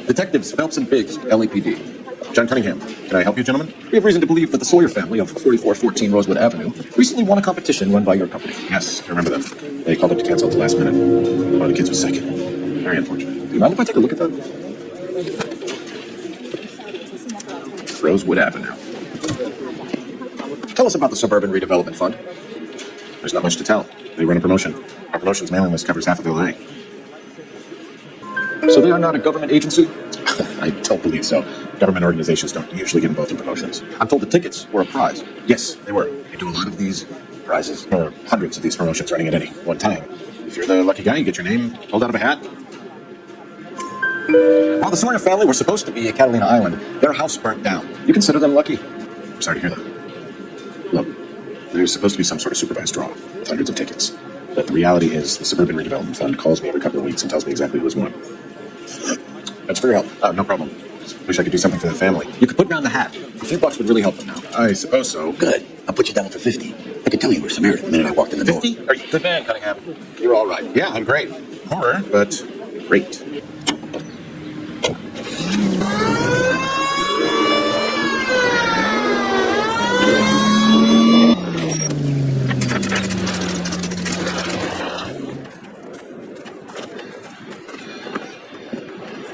Detectives Phelps and Biggs, LAPD. John Cunningham, can I help you, gentlemen? We have reason to believe that the Sawyer family of 4414 Rosewood Avenue recently won a competition run by your company. Yes, I remember that. They called up to cancel at the last minute. One of the kids was sick. Very unfortunate. Do you mind if I take a look at that? Rosewood Avenue. Tell us about the Suburban Redevelopment Fund. There's not much to tell. They run a promotion. Our promotion's mailing list covers half of LA. So they are not a government agency? I don't believe so. Government organizations don't usually get involved in promotions. I'm told the tickets were a prize. Yes, they were. We do a lot of these prizes. There are hundreds of these promotions running at any one time. If you're the lucky guy, you get your name pulled out of a hat. While the Sawyer family were supposed to be at Catalina Island, their house burnt down. You consider them lucky? I'm sorry to hear that. Look, there's supposed to be some sort of supervised draw with hundreds of tickets. But the reality is the Suburban Redevelopment Fund calls me every couple of weeks and tells me exactly who's won. Thanks for your help. No problem. Just wish I could do something for the family. You could put down the hat. A few bucks would really help them now. I suppose so. Good. I'll put you down for 50. I could tell you were Samaritan the minute I walked in the door. 50? Are you good man, Cunningham? You're all right. Yeah, I'm great. Horror, but great.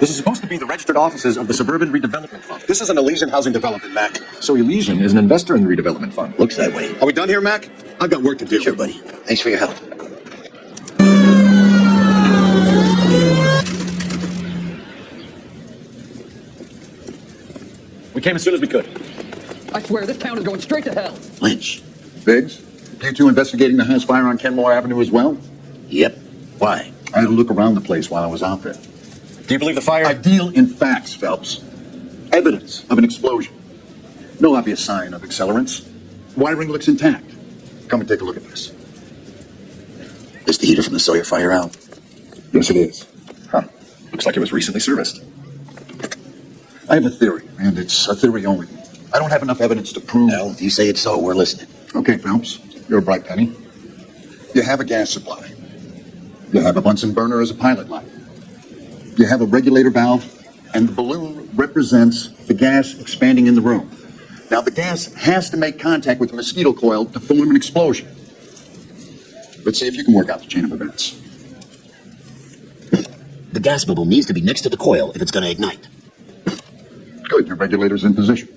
This is supposed to be the registered offices of the Suburban Redevelopment Fund. This is an Elysian housing development, Mac. So Elysian is an investor in the redevelopment fund. Looks that way. Are we done here, Mac? I've got work to do. Sure, buddy. Thanks for your help. came as soon as we could. I swear, this town is going straight to hell. Lynch. Biggs, you two investigating the house fire on Kenmore Avenue as well? Yep. Why? I had to look around the place while I was out there. Do you believe the fire? I deal in facts, Phelps. Evidence of an explosion. No obvious sign of accelerants. Wiring looks intact. Come and take a look at this. Is the heater from the Sawyer fire out? Yes, it is. Huh. Looks like it was recently serviced. I have a theory, and it's a theory only. I don't have enough evidence to prove... Well, if you say it's so, we're listening. Okay, Phelps. You're a bright penny. You have a gas supply. You have a Bunsen burner as a pilot light. You have a regulator valve, and the balloon represents the gas expanding in the room. Now, the gas has to make contact with the mosquito coil to form an explosion. Let's see if you can work out the chain of events. The gas bubble needs to be next to the coil if it's going to ignite. Good, your regulator's in position.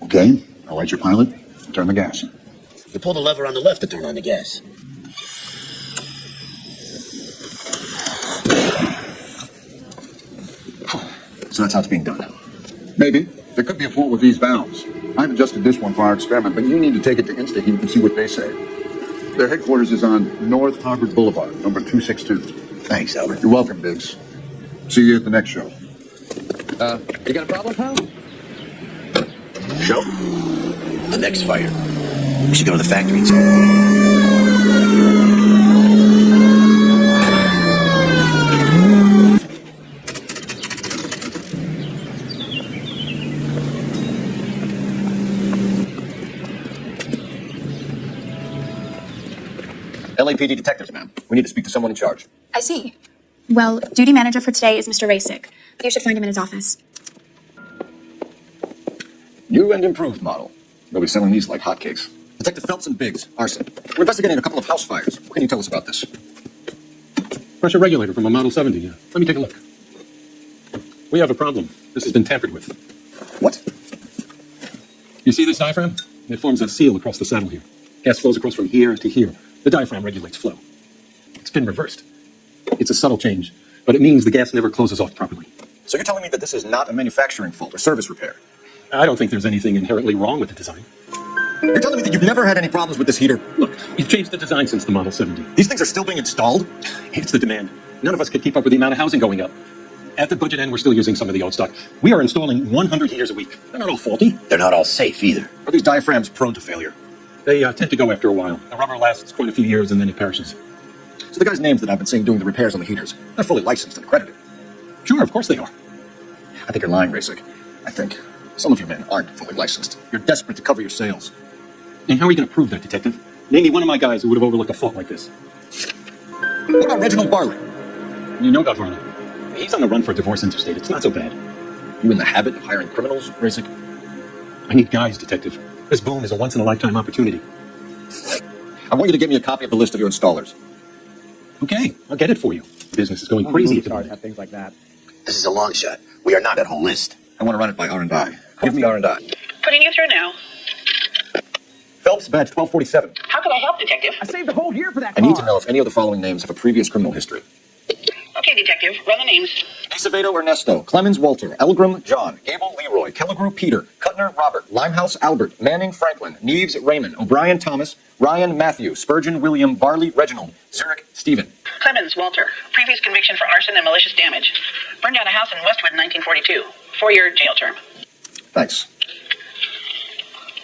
Okay, I'll light your pilot and turn the gas in. You pull the lever on the left to turn on the gas. So that's how it's being done. Maybe. There could be a fault with these valves. I've adjusted this one for our experiment, but you need to take it to InstaHeat and see what they say. Their headquarters is on North Harvard Boulevard, number 262. Thanks, Albert. You're welcome, Biggs. See you at the next show. You got a problem, pal? Show? The next fire. We should go to the factory and see. LAPD detectives, ma'am. We need to speak to someone in charge. I see. Well, duty manager for today is Mr. Rasick. You should find him in his office. New and improved model. They'll be selling these like hotcakes. Detective Phelps and Biggs, arson. We're investigating a couple of house fires. What can you tell us about this? Pressure regulator from a Model 70. Let me take a look. We have a problem. This has been tampered with. What? You see this diaphragm? It forms a seal across the saddle here. Gas flows across from here to here. The diaphragm regulates flow. It's been reversed. It's a subtle change, but it means the gas never closes off properly. So you're telling me that this is not a manufacturing fault or service repair? I don't think there's anything inherently wrong with the design. You're telling me that you've never had any problems with this heater? Look, we've changed the design since the Model 70. These things are still being installed? It's the demand. None of us could keep up with the amount of housing going up. At the budget end, we're still using some of the old stock. We are installing 100 heaters a week. They're not all faulty. They're not all safe either. Are these diaphragms prone to failure? They tend to go after a while. The rubber lasts quite a few years and then it perishes. So the guys' names that I've been seeing doing the repairs on the heaters, they're fully licensed and accredited. Sure, of course they are. I think you're lying, Rasick. I think some of your men aren't fully licensed. You're desperate to cover your sales. And how are you going to prove that, Detective? Name me one of my guys who would have overlooked a fault like this. What about Reginald Barley? You know about Varney. He's on the run for a divorce interstate. It's not so bad. You in the habit of hiring criminals, Rasick? I need guys, Detective. This boom is a once-in-a-lifetime opportunity. I want you to give me a copy of the list of your installers. Okay, I'll get it for you. Business is going crazy at the moment. Things like that. This is a long shot. We are not that whole list. I want to run it by R&I. Give me R&I. Putting you through now. Phelps, badge 1247. How can I help, Detective? I saved a whole year for that I need to know if any of the following names have a previous criminal history. Okay, Detective. Run the names. Acevedo Ernesto, Clemens Walter, Elgram John, Gable Leroy, Kelligrew Peter, Kuttner Robert, Limehouse Albert, Manning Franklin, Neves Raymond, O'Brien Thomas, Ryan Matthew, Spurgeon William, Varley Reginald, Zurich Stephen. Clemens Walter. Previous conviction for arson and malicious damage. Burned down a house in Westwood in 1942. 4-year jail term. Thanks.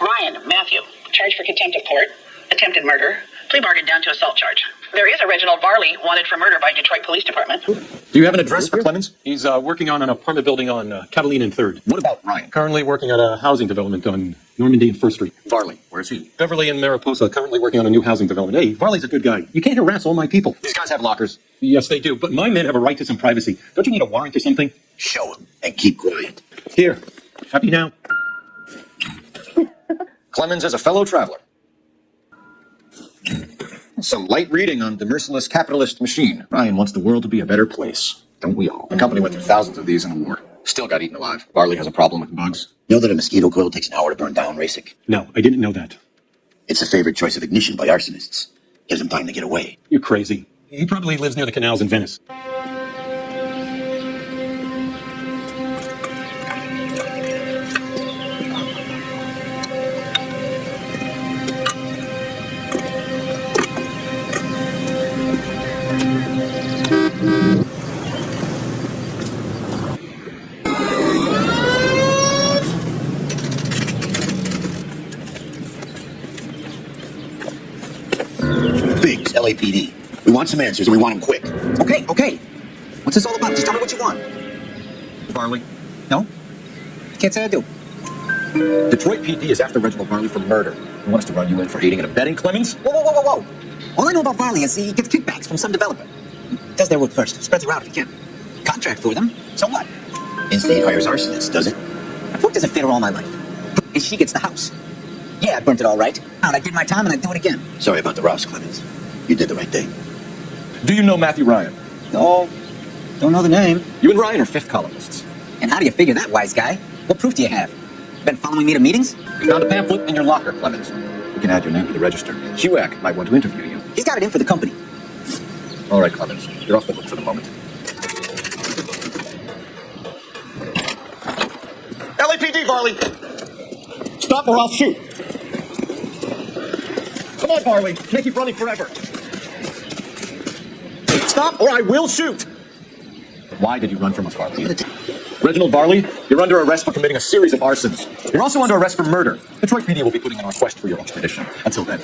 Ryan Matthew. Charged for contempt of court. Attempted murder. Plea bargain down to assault charge. There is a Reginald Varley wanted for murder by Detroit Police Department. Do you have an address for Clemens? He's working on an apartment building on Catalina and 3rd. What about Ryan? Currently working at a housing development on Normandy and 1st Street. Varley, where's he? Beverly and Mariposa, currently working on a new housing development. Hey, Varley's a good guy. You can't harass all my people. These guys have lockers. Yes, they do, but my men have a right to some privacy. Don't you need a warrant or something? Show him and keep quiet. Here. Happy now? Clemens is a fellow traveler. Some light reading on the merciless capitalist machine. Ryan wants the world to be a better place. Don't we all? The company went through thousands of these in a war. Still got eaten alive. Varley has a problem with bugs. Know that a mosquito coil takes an hour to burn down, Rasick? No, I didn't know that. It's a favorite choice of ignition by arsonists. Gives them time to get away. You're crazy. He probably lives near the canals in Venice. Biggs, LAPD. We want some answers and we want them quick. Okay, okay. What's this all about? Just tell me what you want. Barley. No? Can't say I do. Detroit PD is after Reginald Barley for murder. He wants to run you in for aiding and abetting Clemens? Whoa, whoa, whoa, whoa, whoa. All I know about Barley is he gets kickbacks from some developer. Does their work first, spreads around if he can. Contract for them, so what? Instate hires arsonists, does it? I've worked as a fitter all my life. And she gets the house. Yeah, I burnt it all right. And I did my time and I'd do it again. Sorry about the Ross, Clemens. You did the right thing. Do you know Matthew Ryan? No, don't know the name. You and Ryan are fifth columnists. And how do you figure that, wise guy? What proof do you have? Been following me to meetings? We found a pamphlet in your locker, Clemens. We can add your name to the register. HUAC might want to interview you. He's got it in for the company. All right, Clemens. You're off the hook for the moment. LAPD, Barley! Stop or I'll shoot. Come on, Barley. Can't keep running forever. Stop or I will shoot. Why did you run from us, Barley? Reginald Barley, you're under arrest for committing a series of arsons. You're also under arrest for murder. Detroit PD will be putting in a request for your extradition. Until then.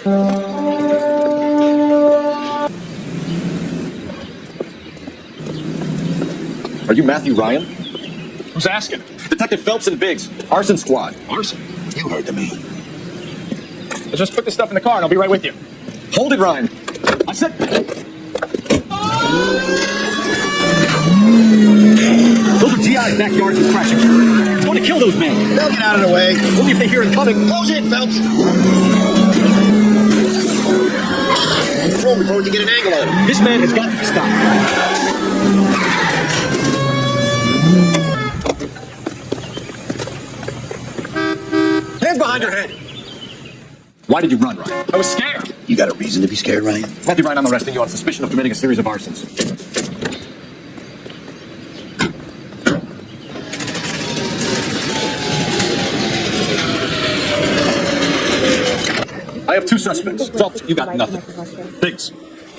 Are you Matthew Ryan? Who's asking? Detective Phelps and Biggs, Arson Squad. Arson? You heard the me. Let's just put this stuff in the car and I'll be right with you. Hold it, Ryan. I said... Those are GI's backyards with crashing. It's going to kill those men. They'll get out of the way. Only if they hear it coming. Close it, Phelps. Control before we can get an angle on him. This man has got to be stopped. Hands behind your head. Why did you run, Ryan? I was scared. You got a reason to be scared, Ryan? Matthew Ryan, I'm arresting you on suspicion of committing a series of arsons. I have two suspects. Phelps, you got nothing. Biggs,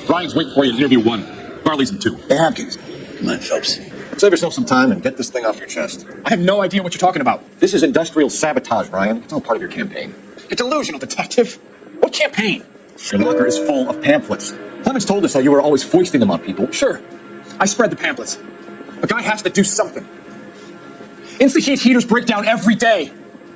Ryan's waiting for you in interview 1. Barley's in 2. Hey, Hopkins. Come on, Phelps. Save yourself some time and get this thing off your chest. I have no idea what you're talking about. This is industrial sabotage, Ryan. It's all part of your campaign. You're delusional, detective. What campaign? Your locker is full of pamphlets. Clemens told us how you were always foisting them on people. Sure. I spread the pamphlets. A guy has to do something. Insta-heat heaters break down every day.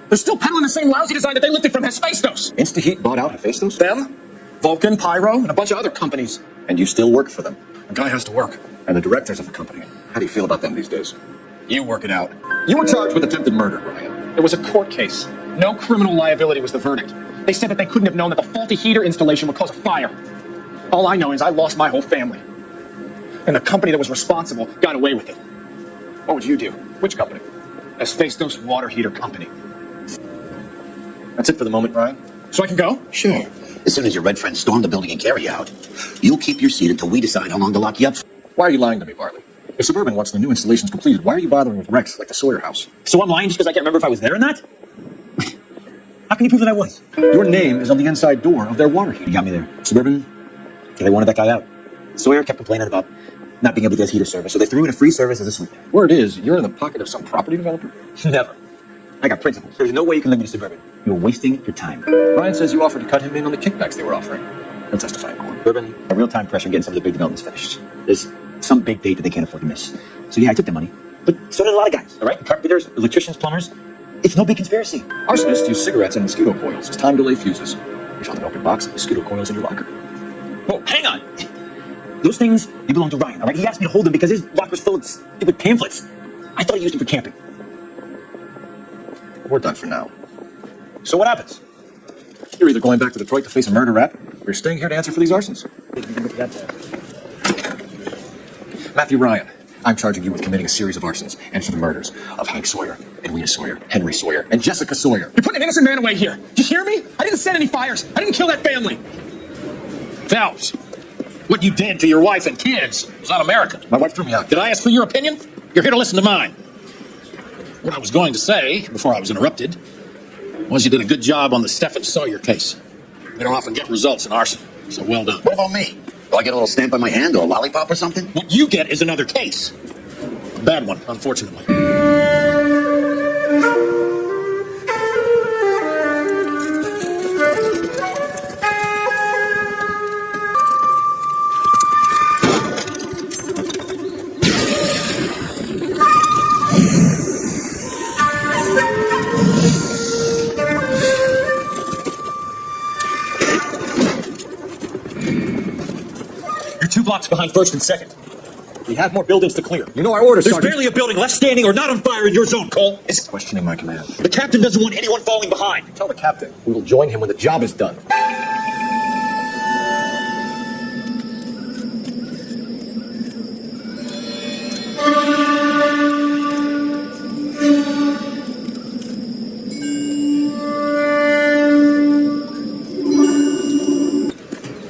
They're still peddling the same lousy design that they lifted from Hephaestus. Insta-heat bought out Hephaestus? Them, Vulcan, Pyro, and a bunch of other companies. And you still work for them. A guy has to work. And the directors of the company. How do you feel about them these days? You work it out. You were charged with attempted murder, Ryan. It was a court case. No criminal liability was the verdict. They said that they couldn't have known that the faulty heater installation would cause a fire. All I know is I lost my whole family. And the company that was responsible got away with it. What would you do? Which company? Hephaestus Water Heater Company. That's it for the moment, Ryan. So I can go? Sure. As soon as your red friends storm the building and carry you out, you'll keep your seat until we decide how long to lock you up. Why are you lying to me, Barley? If Suburban wants the new installations completed, why are you bothering with wrecks like the Sawyer house? So I'm lying just because I can't remember if I was there or not? How can you prove that I was? Your name is on the inside door of their water heater. You got me there. Suburban, they wanted that guy out. Sawyer kept complaining about not being able to get his heater service, so they threw in a free service as a sweetener. Word is, you're in the pocket of some property developer? Never. I got principles. There's no way you can limit a Suburban. You're wasting your time. Ryan says you offered to cut him in on the kickbacks they were offering. He'll testify in court. Suburban, a real-time pressure getting some of the big developments finished. There's some big date that they can't afford to miss. So yeah, I took the money. But so did a lot of guys, all right? Carpenters, electricians, plumbers. It's no big conspiracy. Arsonists use cigarettes and mosquito coils as time delay fuses. You found an open box of mosquito coils in your locker. Whoa, hang on! Those things, they belong to Ryan, all right? He asked me to hold them because his locker's full of stupid pamphlets. I thought he used them for camping. We're done for now. So what happens? You're either going back to Detroit to face a murder rap, or you're staying here to answer for these arsons. Matthew Ryan, I'm charging you with committing a series of arsons and for the murders of Hank Sawyer, Edwina Sawyer, Henry Sawyer, and Jessica Sawyer. You're putting an innocent man away here. Did you hear me? I didn't set any fires. I didn't kill that family. Phelps, what you did to your wife and kids was un-American. My wife threw me out. Did I ask for your opinion? You're here to listen to mine. What I was going to say, before I was interrupted, was you did a good job on the Stephen Sawyer case. We don't often get results in arson, so well done. What about me? Do I get a little stamp on my hand or a lollipop or something? What you get is another case. A bad one, unfortunately. You're 2 blocks behind first and second. We have more buildings to clear. You know our orders, There's Sergeant. barely a building left standing or not on fire in your zone, Cole. Is questioning my command. The captain doesn't want anyone falling behind. Tell the captain we will join him when the job is done.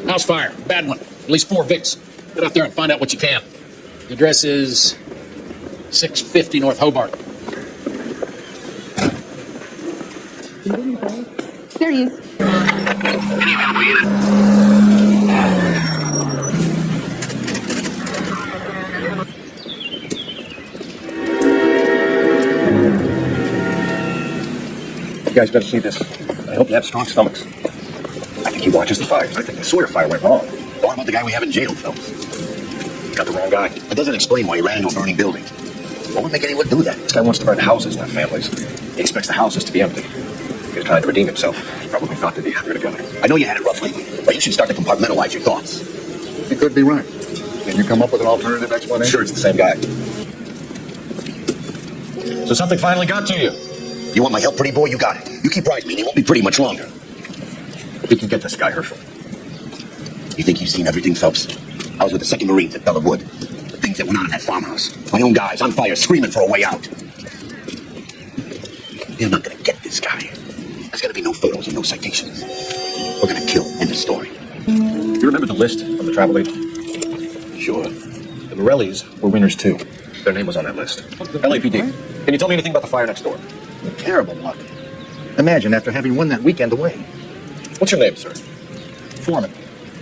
House fire. Bad one. At least 4 Vicks. Get out there and find out what you can. The address is 650 North Hobart. There he is. You guys better see this. I hope you have strong stomachs. I think he watches the fires. I think the Sawyer fire went wrong. What about the guy we have in jail, Phelps? Got the wrong guy. It doesn't explain why he ran into a burning building. What would make anyone do that? This guy wants to burn houses, not families. He expects the houses to be empty. He was trying to redeem himself. He probably thought they'd be happier together. I know you had it rough lately, but you should start to compartmentalize your thoughts. You could be right. Can you come up with an alternative explanation? Sure, it's the same guy. So something finally got to you. You want my help, pretty boy? You got it. You keep riding me, and it won't be pretty much longer. We can get this guy, Herschel. You think you've seen everything, Phelps? I was with the 2nd Marines at Bella Wood. The things that went on in that farmhouse. My own guys on fire, screaming for a way out. They're not gonna get this guy. There's gonna be no photos and no citations. We're gonna kill. End of story. You remember the list from the travel agent? Sure. The Morellis were winners too. Their name was on that list. LAPD. Can you tell me anything about the fire next door? Terrible luck. Imagine after having won that weekend away. What's your name, sir? Foreman.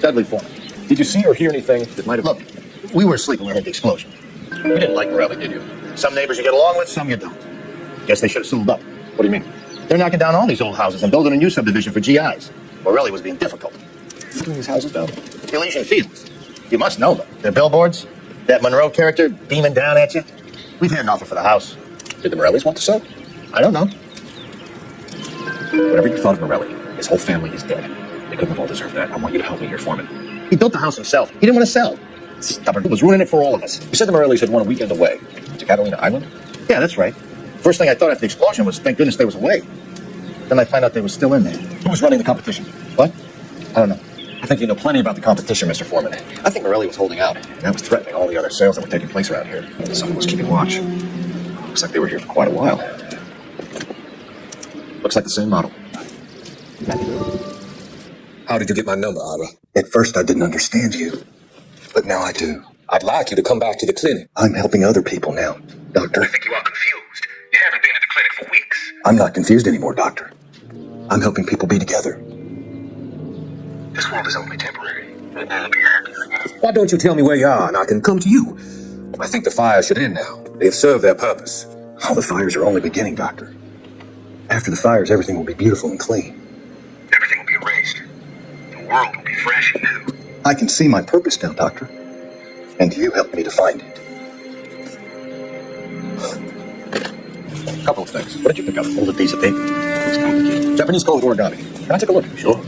Dudley Foreman. Did you see or hear anything that might have... Look, we were asleep when we heard the explosion. You didn't like Morelli, did you? Some neighbors you get along with, some you don't. Guess they should have sold up. What do you mean? They're knocking down all these old houses and building a new subdivision for GIs. Morelli was being difficult. Knocking these houses down? The Elysian Fields. You must know them. Their billboards, that Monroe character beaming down at you. We've had an offer for the house. Did the Morellis want to sell? I don't know. Whatever you thought of Morelli, his whole family is dead. They couldn't have all deserved that. I want you to help me here, Foreman. He built the house himself. He didn't want to sell. Stubborn. He was ruining it for all of us. You said the Morellis had won a weekend away to Catalina Island? Yeah, that's right. First thing I thought after the explosion was, thank goodness they was away. Then I find out they were still in there. Who was running the competition? What? I don't know. I think you know plenty about the competition, Mr. Foreman. I think Morelli was holding out, and that was threatening all the other sales that were taking place around here. Someone was keeping watch. Looks like they were here for quite a while. Looks like the same model. How did you get my number, Ira? At first, I didn't understand you, but now I do. I'd like you to come back to the clinic. I'm helping other people now, Doctor. I think you are confused. You haven't been at the clinic for weeks. I'm not confused anymore, Doctor. I'm helping people be together. This world is only temporary. We'll all be happy. Why don't you tell me where you are and I can come to you? I think the fire should end now. They've served their purpose. All the fires are only beginning, Doctor. After the fires, everything will be beautiful and clean. Everything will be erased. The world will be fresh and new. I can see my purpose now, Doctor. And you helped me to find it. A couple of things. What did you pick up? Hold a piece of paper. It's complicated. Japanese code origami. Can I take a look? Sure.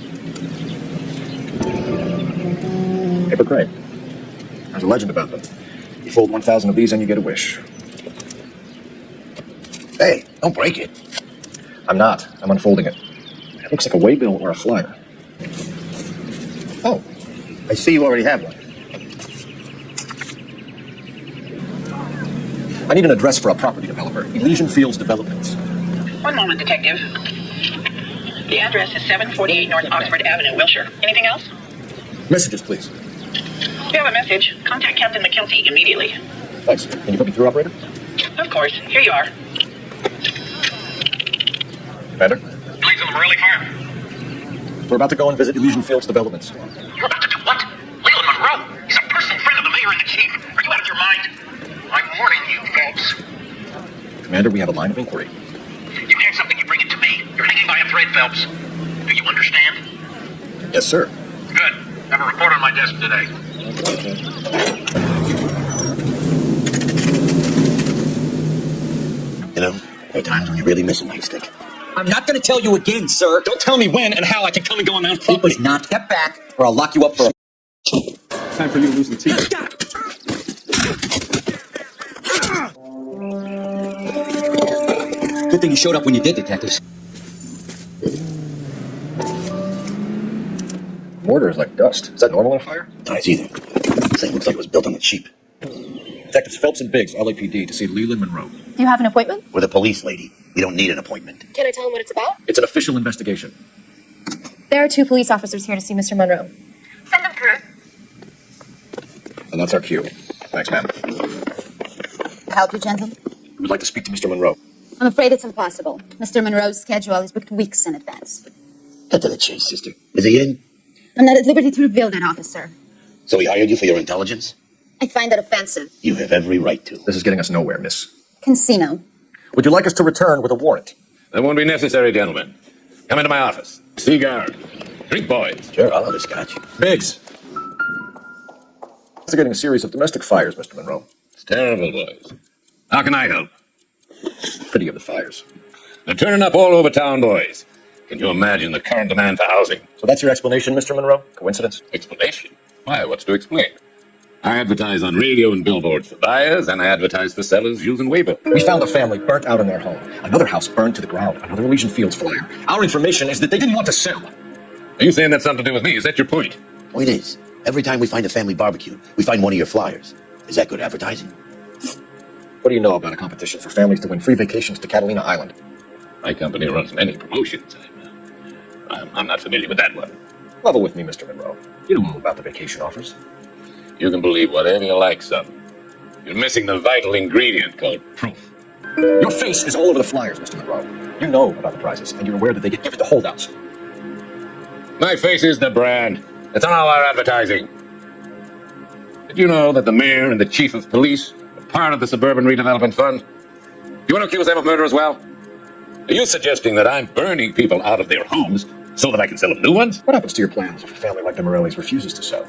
Paper crane. There's a legend about them. You fold 1,000 of these and you get a wish. Hey, don't break it. I'm not. I'm unfolding it. It looks like a waybill or a flyer. Oh, I see you already have one. I need an address for a property developer. Elysian Fields Developments. One moment, Detective. The address is 748 North Oxford Avenue, Wilshire. Anything else? Messages, please. If you have a message, contact Captain McKelty immediately. Thanks. Can you put me through, operator? Of course. Here you are. Better? Leads on the Morelli fire. We're about to go and visit Elysian Fields Developments. You're about to do what? Leland Monroe? Commander, we have a line of inquiry. You hear something, you bring it to me. You're hanging by a thread, Phelps. Do you understand? Yes, sir. Good. Have a report on my desk today. You know, there are times when you really miss a nightstick. I'm not going to tell you again, sir. Don't tell me when and how I can come and go on my own property. It was not. Step back, or I'll lock you up for a... Time for you to lose the teeth. Good thing you showed up when you did, detectives. Mortar is like dust. Is that normal in a fire? No, it's either. This thing looks like it was built on the cheap. Detectives Phelps and Biggs, LAPD, to see Leland Monroe. Do you have an appointment? With a police lady. You don't need an appointment. Can I tell him what it's about? It's an official investigation. There are 2 police officers here to see Mr. Monroe. Send them through. And that's our cue. Thanks, ma'am. Help you, gentlemen? We would like to speak to Mr. Monroe. I'm afraid it's impossible. Mr. Monroe's schedule is booked weeks in advance. Cut to the chase, sister. Is he in? I'm not at liberty to reveal that, officer. So he hired you for your intelligence? I find that offensive. You have every right to. This is getting us nowhere, miss. Casino. Would you like us to return with a warrant? That won't be necessary, gentlemen. Come into my office. Cigar. Drink, boys. Sure, I'll have a scotch. Biggs. Investigating a series of domestic fires, Mr. Monroe. It's terrible, boys. How can I help? Pity of the fires. They're turning up all over town, boys. Can you imagine the current demand for housing? So that's your explanation, Mr. Monroe? Coincidence? Explanation? Why, what's to explain? I advertise on radio and billboards for buyers, and I advertise for sellers using Weibo. We found a family burnt out in their home. Another house burned to the ground. Another Elysian Fields flyer. Our information is that they didn't want to sell. Are you saying that's something to do with me? Is that your point? Oh, it is. Every time we find a family barbecue, we find one of your flyers. Is that good advertising? What do you know about a competition for families to win free vacations to Catalina Island? My company runs many promotions. I'm not familiar with that one. Level with me, Mr. Monroe. You know all about the vacation offers. You can believe whatever you like, son. You're missing the vital ingredient called proof. Your face is all over the flyers, Mr. Monroe. You know about the prizes, and you're aware that they get given to holdouts. My face is the brand. It's on all our advertising. Did you know that the mayor and the chief of police are part of the Suburban Redevelopment Fund? You want to accuse them of murder as well? Are you suggesting that I'm burning people out of their homes so that I can sell them new ones? What happens to your plans if a family like the Morellis refuses to sell?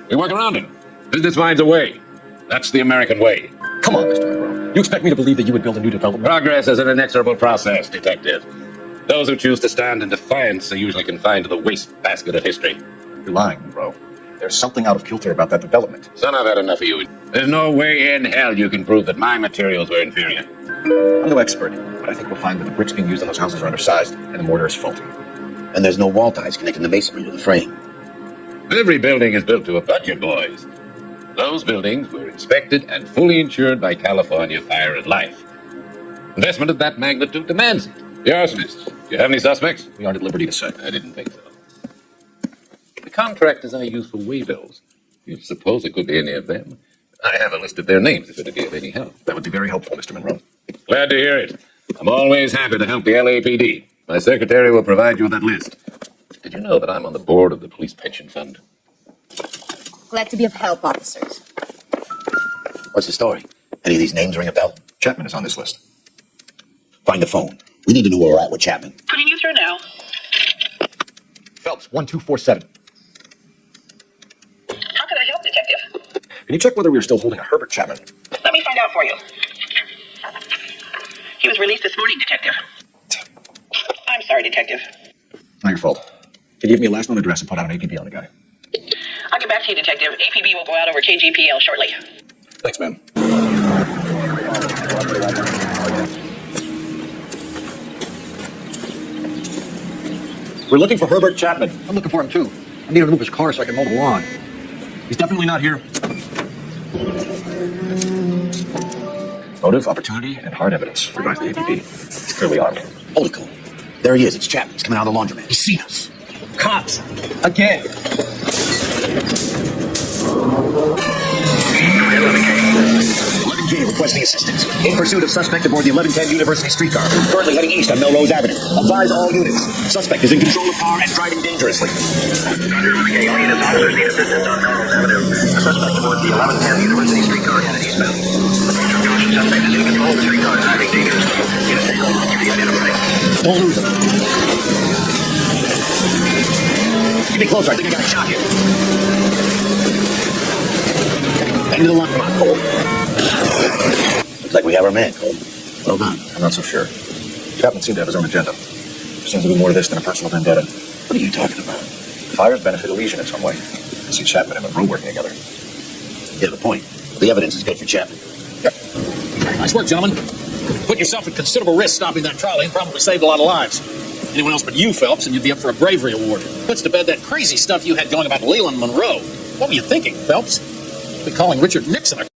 We work around it. Business finds a way. That's the American way. Come on, Mr. Monroe. You expect me to believe that you would build a new development? Progress is an inexorable process, detective. Those who choose to stand in defiance are usually confined to the wastebasket of history. You're lying, Monroe. There's something out of kilter about that development. Son, I've had enough of you. There's no way in hell you can prove that my materials were inferior. I'm no expert, but I think we'll find that the bricks being used on those houses are undersized and the mortar is faulty. And there's no wall ties connecting the masonry to the frame. Every building is built to a budget, boys. Those buildings were inspected and fully insured by California Fire and Life. Investment of that magnitude demands it. The arsonists. Do you have any suspects? We aren't at liberty to say. I didn't think so. The contractors I use for waybills. You suppose it could be any of them? I have a list of their names if it'd be of any help. That would be very helpful, Mr. Monroe. Glad to hear it. I'm always happy to help the LAPD. My secretary will provide you with that list. Did you know that I'm on the board of the Police Pension Fund? Glad to be of help, officers. What's the story? Any of these names ring a bell? Chapman is on this list. Find the phone. We need to know where we're at with Chapman. Putting you through now. Phelps, 1247. How can I help, detective? Can you check whether we are still holding a Herbert Chapman? Let me find out for you. He was released this morning, detective. I'm sorry, detective. Not your fault. Can you give me a last known address and put out an APB on the guy? I'll get back to you, detective. APB will go out over KGPL shortly. Thanks, ma'am. We're looking for Herbert Chapman. I'm looking for him, too. I need to move his car so I can mow the lawn. He's definitely not here. Motive, opportunity, and hard evidence. Revise the APB. He's clearly armed. Hold it, Cole. There he is. It's Chapman. He's coming out of the laundromat. He's seen us. Cops! Again! 11K requesting assistance. In pursuit of suspect aboard the 1110 University streetcar. Currently heading east on Melrose Avenue. Advise all units. Suspect is in control of car and driving dangerously. Roger, 11K. All units, officers need assistance on Melrose Avenue. The suspect aboard the 1110 University streetcar headed eastbound. Caution, suspect is in control of the streetcar, driving dangerously. Don't lose him. Keep it closer. I think I got a shot here. End of the line. Come on, Cole. Looks like we have our man, Cole. Well done. I'm not so sure. Chapman seemed to have his own agenda. There seems to be more to this than a personal vendetta. What are you talking about? Fires benefit Elysian in some way. I see Chapman and Monroe working together. You have a point. The evidence is good for Chapman. Nice work, gentlemen. Put yourself at considerable risk stopping that trolley and probably saved a lot of lives. Anyone else but you, Phelps, and you'd be up for a bravery award. Puts to bed that crazy stuff you had going about Leland Monroe. What were you thinking, Phelps? Be calling Richard Nixon a...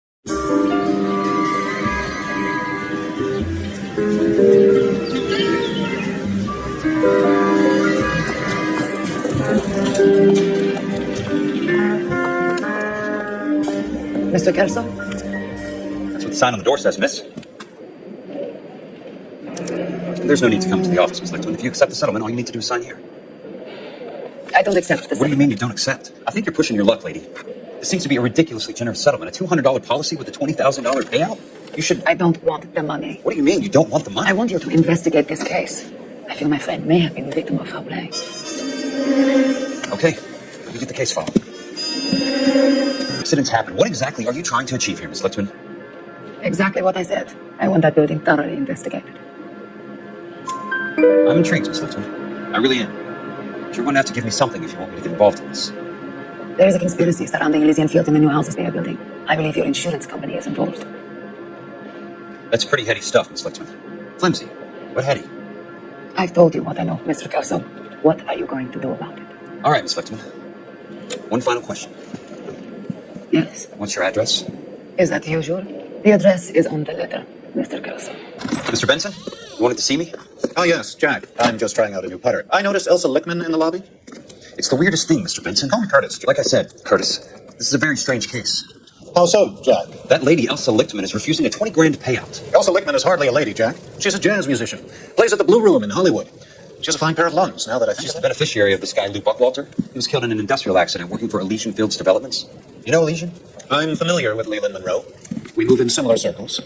Mr. Kelso? That's what the sign on the door says, miss. There's no need to come to the office, Miss Lichtman. If you accept the settlement, all you need to do is sign here. I don't accept this. What do you mean you don't accept? I think you're pushing your luck, lady. This seems to be a ridiculously generous settlement. A $200 policy with a $20,000 payout? You should... I don't want the money. What do you mean you don't want the money? I want you to investigate this case. I feel my friend may have been the victim of foul play. Okay, let me get the case file. Accidents happen. What exactly are you trying to achieve here, Miss Lichtman? Exactly what I said. I want that building thoroughly investigated. I'm intrigued, Miss Lichtman. I really am. But you're going to have to give me something if you want me to get involved in this. There is a conspiracy surrounding Elysian Fields and the new houses they are building. I believe your insurance company is involved. That's pretty heady stuff, Miss Lichtman. Flimsy, but heady. I've told you what I know, Mr. Kelso. What are you going to do about it? All right, Miss Lichtman. One final question. Yes. What's your address? Is that usual? The address is on the letter, Mr. Kelso. Mr. Benson, you wanted to see me? Oh, yes, Jack. I'm just trying out a new putter. I noticed Elsa Lichtman in the lobby. It's the weirdest thing, Mr. Benson. Call me Curtis. Like I said, Curtis, this is a very strange case. How so, Jack? That lady, Elsa Lichtman, is refusing a $20,000 payout. Elsa Lichtman is hardly a lady, Jack. She's a jazz musician. Plays at the Blue Room in Hollywood. She has a fine pair of lungs, now that I think She's the beneficiary of this guy, Lou Buckwalter. He was killed in an industrial accident working for Elysian Fields Developments. You know Elysian? I'm familiar with Leland Monroe. We move in similar circles.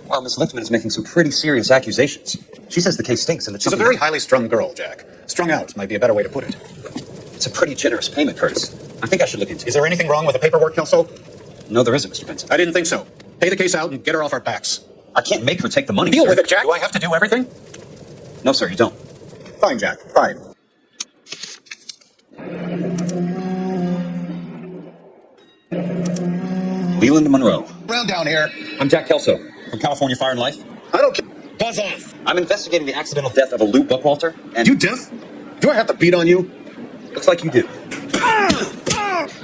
Well, Miss Lichtman is making some pretty serious accusations. She says the case stinks and that She's a very highly strung girl, Jack. Strung out might be a better way to put it. It's a pretty generous payment, Curtis. I think I should look into it. Is there anything wrong with the paperwork, Kelso? No, there isn't, Mr. Benson. I didn't think so. Pay the case out and get her off our backs. I can't make her take the money, Deal sir. with it, Jack. Do I have to do everything? No, sir, you don't. Fine, Jack. Fine. Leland Monroe. Round down here. I'm Jack Kelso from California Fire and Life. I don't care. Buzz off. I'm investigating the accidental death of a Lou Buckwalter, and... You deaf? Do I have to beat on you? Looks like you do.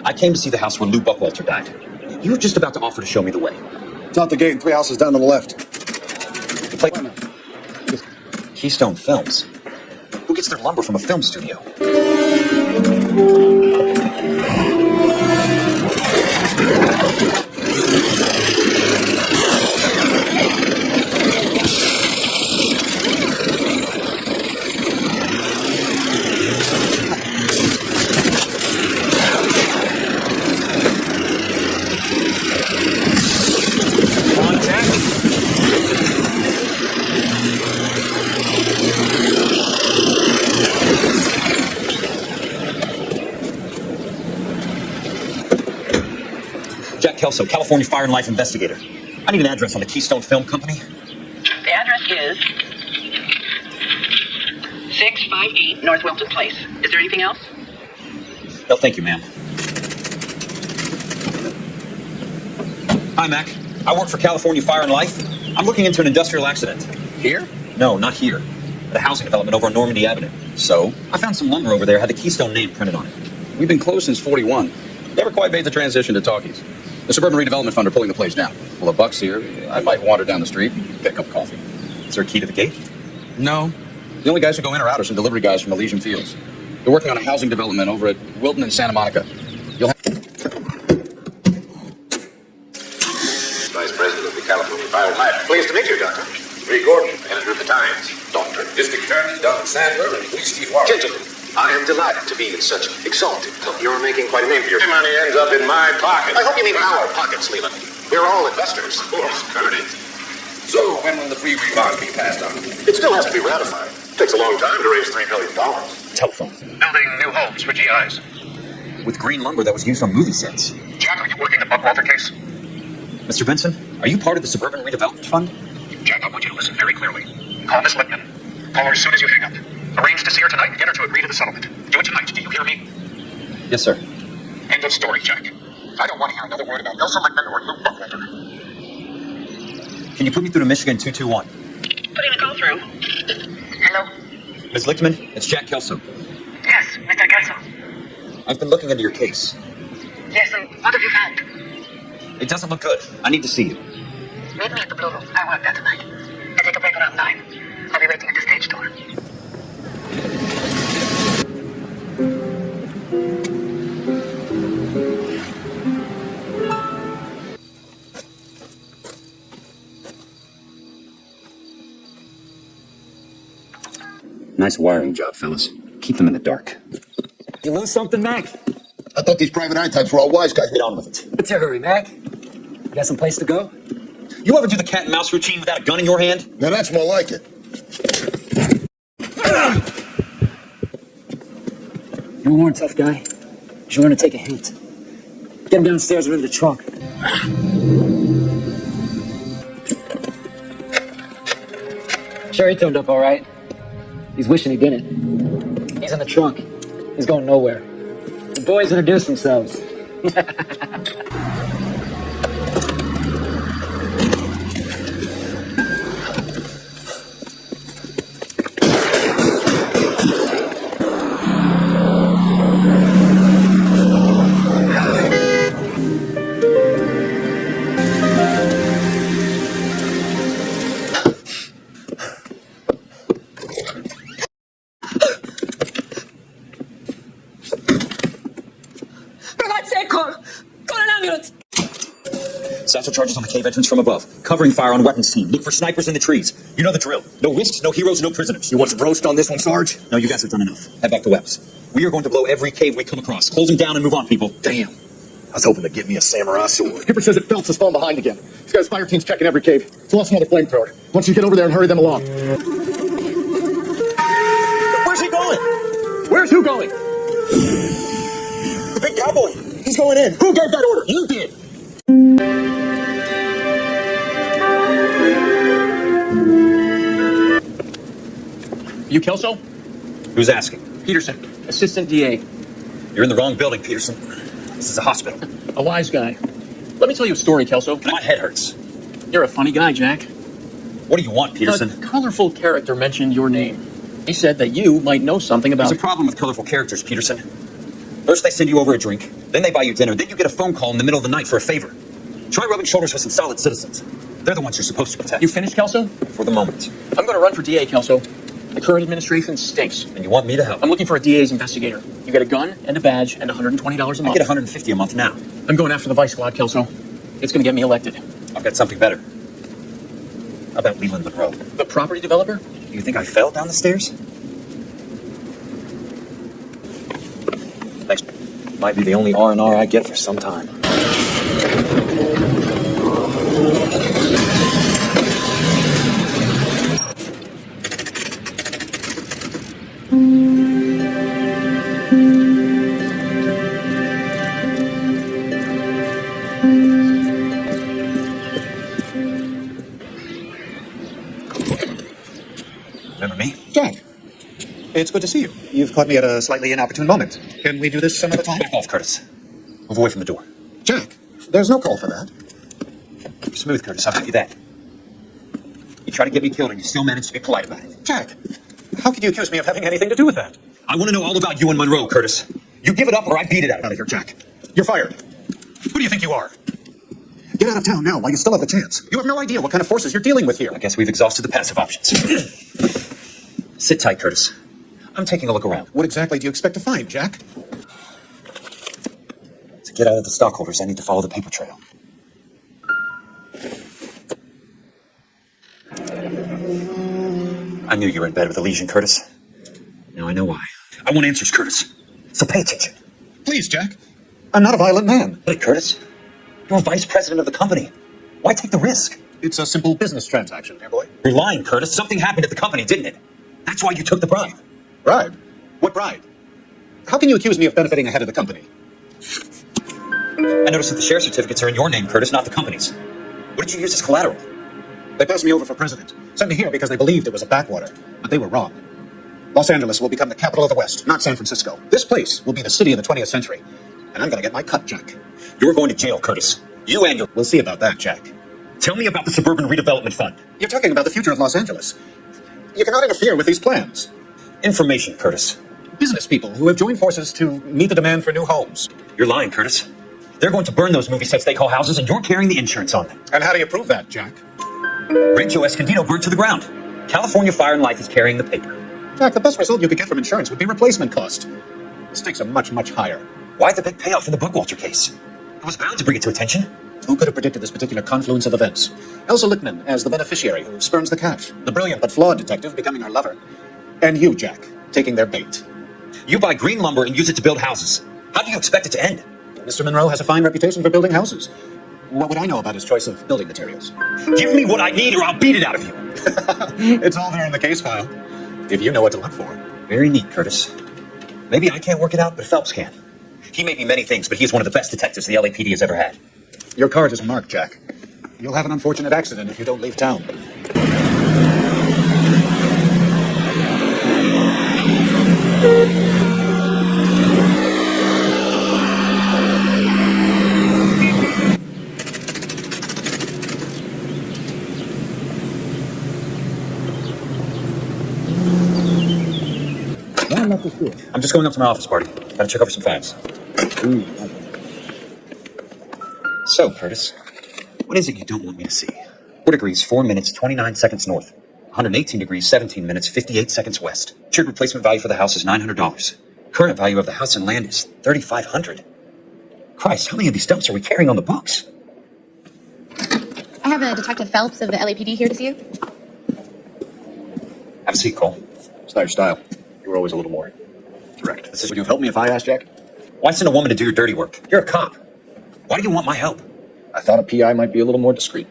I came to see the house where Lou Buckwalter died. You were just about to offer to show me the way. It's out the gate, 3 houses down to the left. The place... Keystone Films. Who gets their lumber from a film studio? Jack Kelso, California Fire and Life investigator. I need an address on the Keystone Film Company. The address is 658 North Wilton Place. Is there anything else? No, thank you, ma'am. Hi, Mac. I work for California Fire and Life. I'm looking into an industrial accident. Here? No, not here. At a housing development over on Normandy Avenue. So? I found some lumber over there, had the Keystone name printed on it. We've been closed since 41. Never quite made the transition to talkies. The Suburban Redevelopment Fund are pulling the place down. Well, the buck's here. I might wander down the street, get a cup of coffee. Is there a key to the gate? No. The only guys who go in or out are some delivery guys from Elysian Fields. They're working on a housing development over at Wilton and Santa Monica. You'll have... Vice President of the California Fire and Life. Pleased to meet you, Doctor. Ray Gordon, editor of the Times. Doctor. District Attorney Don Sandler and Police Chief Warren. Gentlemen, I am delighted to be in such exalted company. You're making quite a name for yourself. Money ends up in my pocket. I hope you mean our pockets, Leland. We're all investors. Oh, carnage. So, when will the free rebond be passed on? It still has to be ratified. Takes a long time to raise $3 billion. Telephone. Building new homes for GIs. With green lumber that was used on movie sets. Jack, are you working the Buckwalter case? Mr. Benson, are you part of the Suburban Redevelopment Fund? Jack, I want you to listen very clearly. Call Miss Lippman. Call her as soon as you hang up. Arrange to see her tonight and get her to agree to the settlement. Do it tonight. Do you hear me? Yes, sir. End of story, Jack. I don't want to hear another word about Elsa Lippman or Luke Buckwalter. Can you put me through to Michigan 221? Putting the call through. Hello? Ms. Lichtman, it's Jack Kelso. Yes, Mr. Kelso. I've been looking into your case. Yes, and what have you found? It doesn't look good. I need to see you. Meet me at the Blue Room. I work there tonight. I take a break around 9. I'll be waiting at the stage door. Nice wiring job, fellas. Keep them in the dark. You lose something, Mac? I thought these private eye types were all wise guys. Get on with it. What's your hurry, Mac? You got some place to go? You ever do the cat and mouse routine without a gun in your hand? Now that's more like it. You were a tough guy. You should learn to take a hint. Get him downstairs or into the trunk. Sure, he turned up all right. He's wishing he didn't. He's in the trunk. He's going nowhere. The boys introduce themselves. Satchel charges on the cave entrance from above. Covering fire on weapons team. Look for snipers in the trees. You know the drill. No risks, no heroes, no prisoners. You want some roast on this one, Sarge? No, you guys have done enough. Head back to Webb's. We are going to blow every cave we come across. Close them down and move on, people. Damn. I was hoping to give me a samurai sword. Hipper says that Phelps has fallen behind again. He's got his fire teams checking every cave. He's lost another flamethrower. Why don't you get over there and hurry them along? Where's he going? Where's who going? The big cowboy. He's going in. Who gave that order? You did. You Kelso? Who's asking? Peterson, assistant DA. You're in the wrong building, Peterson. This is a hospital. A wise guy. Let me tell you a story, Kelso. My head hurts. You're a funny guy, Jack. What do you want, Peterson? A colorful character mentioned your name. He said that you might know something about... There's a problem with colorful characters, Peterson. First they send you over a drink, then they buy you dinner, then you get a phone call in the middle of the night for a favor. Try rubbing shoulders with some solid citizens. They're the ones you're supposed to protect. You finished, Kelso? For the moment. I'm going to run for DA, Kelso. The current administration stinks. And you want me to help? I'm looking for a DA's investigator. You get a gun and a badge and $120 a month. I get $150 a month now. I'm going after the Vice Squad, Kelso. It's going to get me elected. I've got something better. How about Leland Monroe? The property developer? You think I fell down the stairs? Thanks. Might be the only R&R I get for some time. Remember me? Jack. It's good to see you. You've caught me at a slightly inopportune moment. Can we do this some other time? Back off, Curtis. Move away from the door. Jack, there's no call for that. You're smooth, Curtis. I'll give you that. You try to get me killed and you still manage to be polite about it. Jack, how could you accuse me of having anything to do with that? I want to know all about you and Monroe, Curtis. You give it up or I beat it out of here, Jack. You're fired. Who do you think you are? Get out of town now while you still have the chance. You have no idea what kind of forces you're dealing with here. I guess we've exhausted the passive options. Sit tight, Curtis. I'm taking a look around. What exactly do you expect to find, Jack? To get out of the stockholders, I need to follow the paper trail. I knew you were in bed with the Legion, Curtis. Now I know why. I want answers, Curtis. So pay attention. Please, Jack. I'm not a violent man. Hey, Curtis. You're vice president of the company. Why take the risk? It's a simple business transaction, dear boy. You're lying, Curtis. Something happened at the company, didn't it? That's why you took the bribe. Bribe? What bribe? How can you accuse me of benefiting ahead of the company? I noticed that the share certificates are in your name, Curtis, not the company's. What did you use as collateral? They passed me over for president. Sent me here because they believed it was a backwater, but they were wrong. Los Angeles will become the capital of the West, not San Francisco. This place will be the city of the 20th century, and I'm going to get my cut, Jack. You're going to jail, Curtis. You and your... We'll see about that, Jack. Tell me about the Suburban Redevelopment Fund. You're talking about the future of Los Angeles. You cannot interfere with these plans. Information, Curtis. Business people who have joined forces to meet the demand for new homes. You're lying, Curtis. They're going to burn those movie sets they call houses, and you're carrying the insurance on them. And how do you prove that, Jack? Rancho Escondido burned to the ground. California Fire and Life is carrying the paper. Jack, the best result you could get from insurance would be replacement cost. The stakes are much, much higher. Why the big payout for the Buckwalter case? It was bound to bring it to attention. Who could have predicted this particular confluence of events? Elsa Lichtman as the beneficiary who spurns the cash. The brilliant but flawed detective becoming our lover. And you, Jack, taking their bait. You buy green lumber and use it to build houses. How do you expect it to end? Mr. Monroe has a fine reputation for building houses. What would I know about his choice of building materials? Give me what I need or I'll beat it out of you. It's all there in the case file. If you know what to look for. Very neat, Curtis. Maybe I can't work it out, but Phelps can. He may be many things, but he's one of the best detectives the LAPD has ever had. Your card is marked, Jack. You'll have an unfortunate accident if you don't leave town. I'm just going up to my office party. Gotta check over some files. So, Curtis, what is it you don't want me to see? 4 degrees, 4 minutes, 29 seconds north. 118 degrees, 17 minutes, 58 seconds west. Insured replacement value for the house is $900. Current value of the house and land is $3,500. Christ, how many of these dumps are we carrying on the books? I have a Detective Phelps of the LAPD here to see you. Have a seat, Cole. It's not your style. You were always a little more direct. Would you have helped me if I asked, Jack? Why send a woman to do your dirty work? You're a cop. Why do you want my help? I thought a PI might be a little more discreet.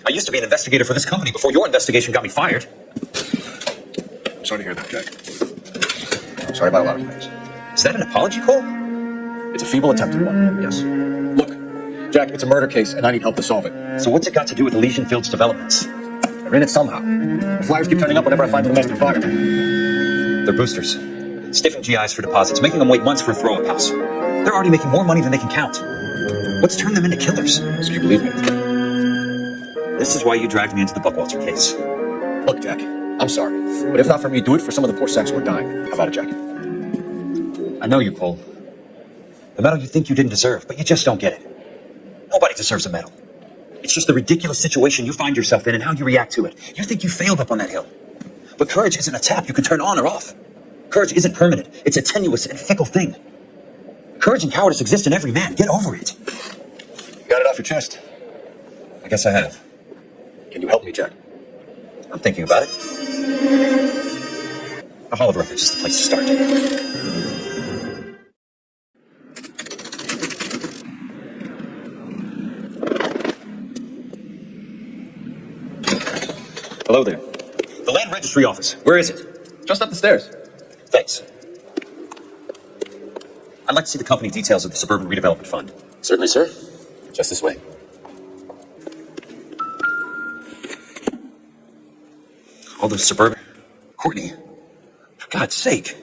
I used to be an investigator for this company before your investigation got me fired. I'm sorry to hear that, Jack. I'm sorry about a lot of things. Is that an apology, Cole? It's a feeble attempt at one, yes. Look, Jack, it's a murder case, and I need help to solve it. So what's it got to do with Elysian Fields developments? They're in it somehow. The flyers keep turning up whenever I find a domestic fire. They're boosters. Stiffing GIs for deposits, making them wait months for a throw-up house. They're already making more money than they can count. What's turned them into killers? So you believe me? This is why you dragged me into the Buckwalter case. Look, Jack, I'm sorry. But if not for me, do it for some of the poor sacks who are dying. How about it, Jack? I know you, Cole. The medal you think you didn't deserve, but you just don't get it. Nobody deserves a medal. It's just the ridiculous situation you find yourself in and how you react to it. You think you failed up on that hill. But courage isn't a tap you can turn on or off. Courage isn't permanent. It's a tenuous and fickle thing. Courage and cowardice exist in every man. Get over it. You got it off your chest. I guess I have. Can you help me, Jack? I'm thinking about it. The Hall of Records is the place to start. Hello there. The Land Registry Office. Where is it? Just up the stairs. Thanks. I'd like to see the company details of the Suburban Redevelopment Fund. Certainly, sir. Just this way. All those suburban... Courtney, for God's sake.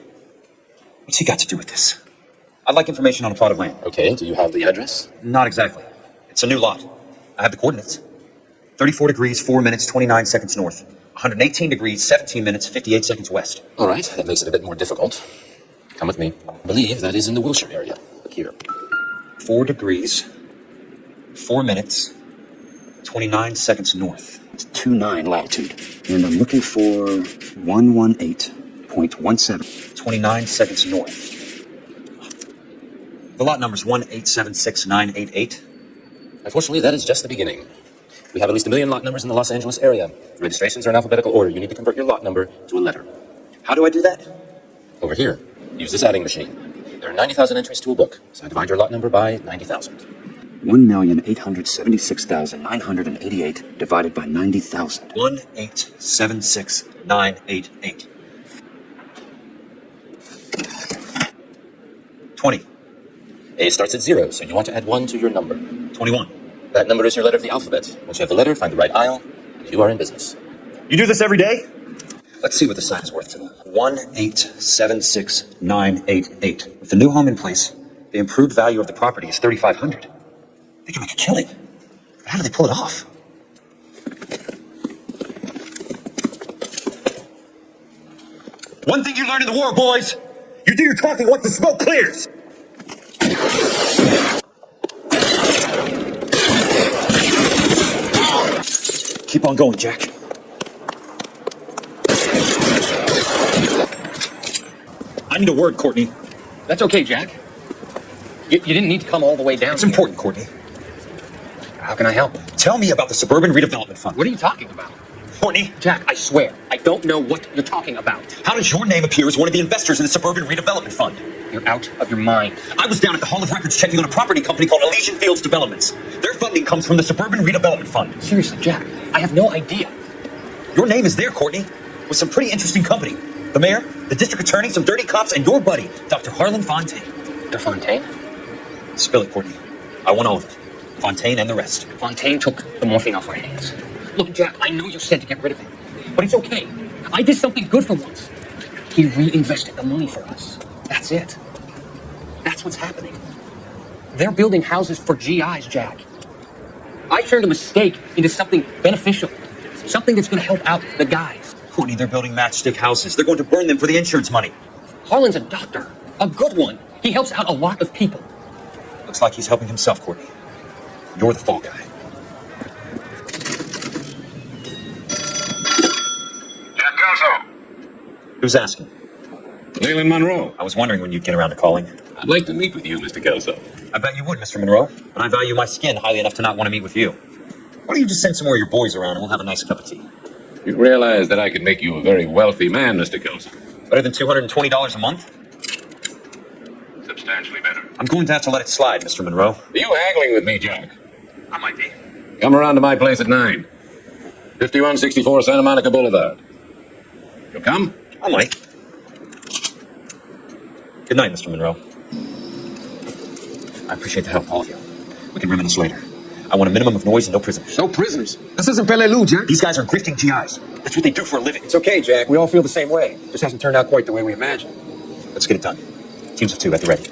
What's he got to do with this? I'd like information on a plot of land. Okay, do you have the address? Not exactly. It's a new lot. I have the coordinates. 34 degrees, 4 minutes, 29 seconds north. 118 degrees, 17 minutes, 58 seconds west. All right, that makes it a bit more difficult. Come with me. I believe that is in the Wilshire area. Here. 4 degrees, 4 minutes, 29 seconds north. It's 29 latitude. And I'm looking for 118.17. 29 seconds north. The lot number's 1876988. Unfortunately, that is just the beginning. We have at least 1 million lot numbers in the Los Angeles area. Registrations are in alphabetical order. You need to convert your lot number to a letter. How do I do that? Over here. Use this adding machine. There are 90,000 entries to a book, so I divide your lot number by 90,000. 1,876,988 divided by 90,000. 1876988. 20. A starts at 0, so you want to add 1 to your number. 21. That number is your letter of the alphabet. Once you have the letter, find the right aisle, and you are in business. You do this every day? Let's see what the sign is worth today. 1876988. With the new home in place, the improved value of the property is $3,500. They can make a killing. But how do they pull it off? One thing you learn in the war, boys, you do your talking once the smoke clears. Keep on going, Jack. I need a word, Courtney. That's okay, Jack. You didn't need to come all the way down. It's important, Courtney. How can I help? Tell me about the Suburban Redevelopment Fund. What are you talking about? Courtney. Jack, I swear, I don't know what you're talking about. How does your name appear as one of the investors in the Suburban Redevelopment Fund? You're out of your mind. I was down at the Hall of Records checking on a property company called Elysian Fields Developments. Their funding comes from the Suburban Redevelopment Fund. Seriously, Jack, I have no idea. Your name is there, Courtney, with some pretty interesting company. The mayor, the district attorney, some dirty cops, and your buddy, Dr. Harlan Fontaine. Dr. Fontaine? Spill it, Courtney. I want all of it. Fontaine and the rest. Fontaine took the morphine off our hands. Look, Jack, I know you said to get rid of it, but it's okay. I did something good for once. He reinvested the money for us. That's it. That's what's happening. They're building houses for GIs, Jack. I turned a mistake into something beneficial. Something that's going to help out the guys. Courtney, they're building matchstick houses. They're going to burn them for the insurance money. Harlan's a doctor. A good one. He helps out a lot of people. Looks like he's helping himself, Courtney. You're the fall guy. Jack Kelso. Who's asking? Leland Monroe. I was wondering when you'd get around to calling. I'd like to meet with you, Mr. Kelso. I bet you would, Mr. Monroe. But I value my skin highly enough to not want to meet with you. Why don't you just send some more of your boys around and we'll have a nice cup of tea? You realize that I could make you a very wealthy man, Mr. Kelso. Better than $220 a month? Substantially better. I'm going to have to let it slide, Mr. Monroe. Are you haggling with me, Jack? I might be. Come around to my place at 9. 5164 Santa Monica Boulevard. You'll come? I might. Good night, Mr. Monroe. I appreciate the help, all of you. We can reminisce later. I want a minimum of noise and no prisoners. No prisoners? This isn't Pelelu, Jack. These guys are grifting GIs. That's what they do for a living. It's okay, Jack. We all feel the same way. Just hasn't turned out quite the way we imagined. Let's get it done. Teams of 2 at the ready.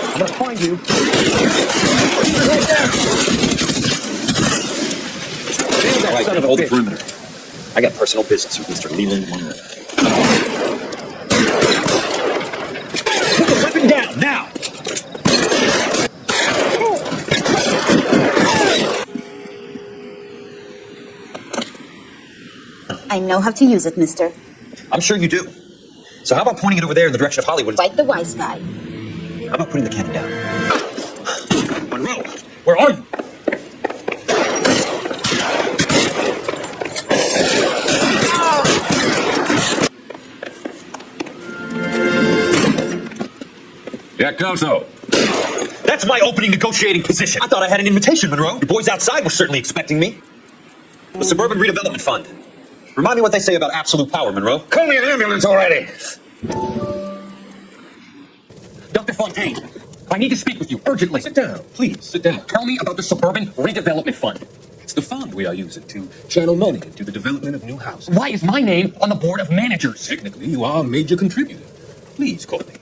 I'm gonna find you. All right, hold the perimeter. I got personal business with Mr. Leland Monroe. Put the weapon down, now! I know how to use it, mister. I'm sure you do. So how about pointing it over there in the direction of Hollywood? Fight the wise guy. How about putting the cannon down? Monroe, where are you? Jack Kelso. That's my opening negotiating position. I thought I had an invitation, Monroe. Your boys outside were certainly expecting me. The Suburban Redevelopment Fund. Remind me what they say about absolute power, Monroe. Call me an ambulance already. Dr. Fontaine, I need to speak with you urgently. Sit down, please, sit down. Tell me about the Suburban Redevelopment Fund. It's the fund we are using to channel money into the development of new houses. Why is my name on the board of managers? Technically, you are a major contributor. Please, Courtney.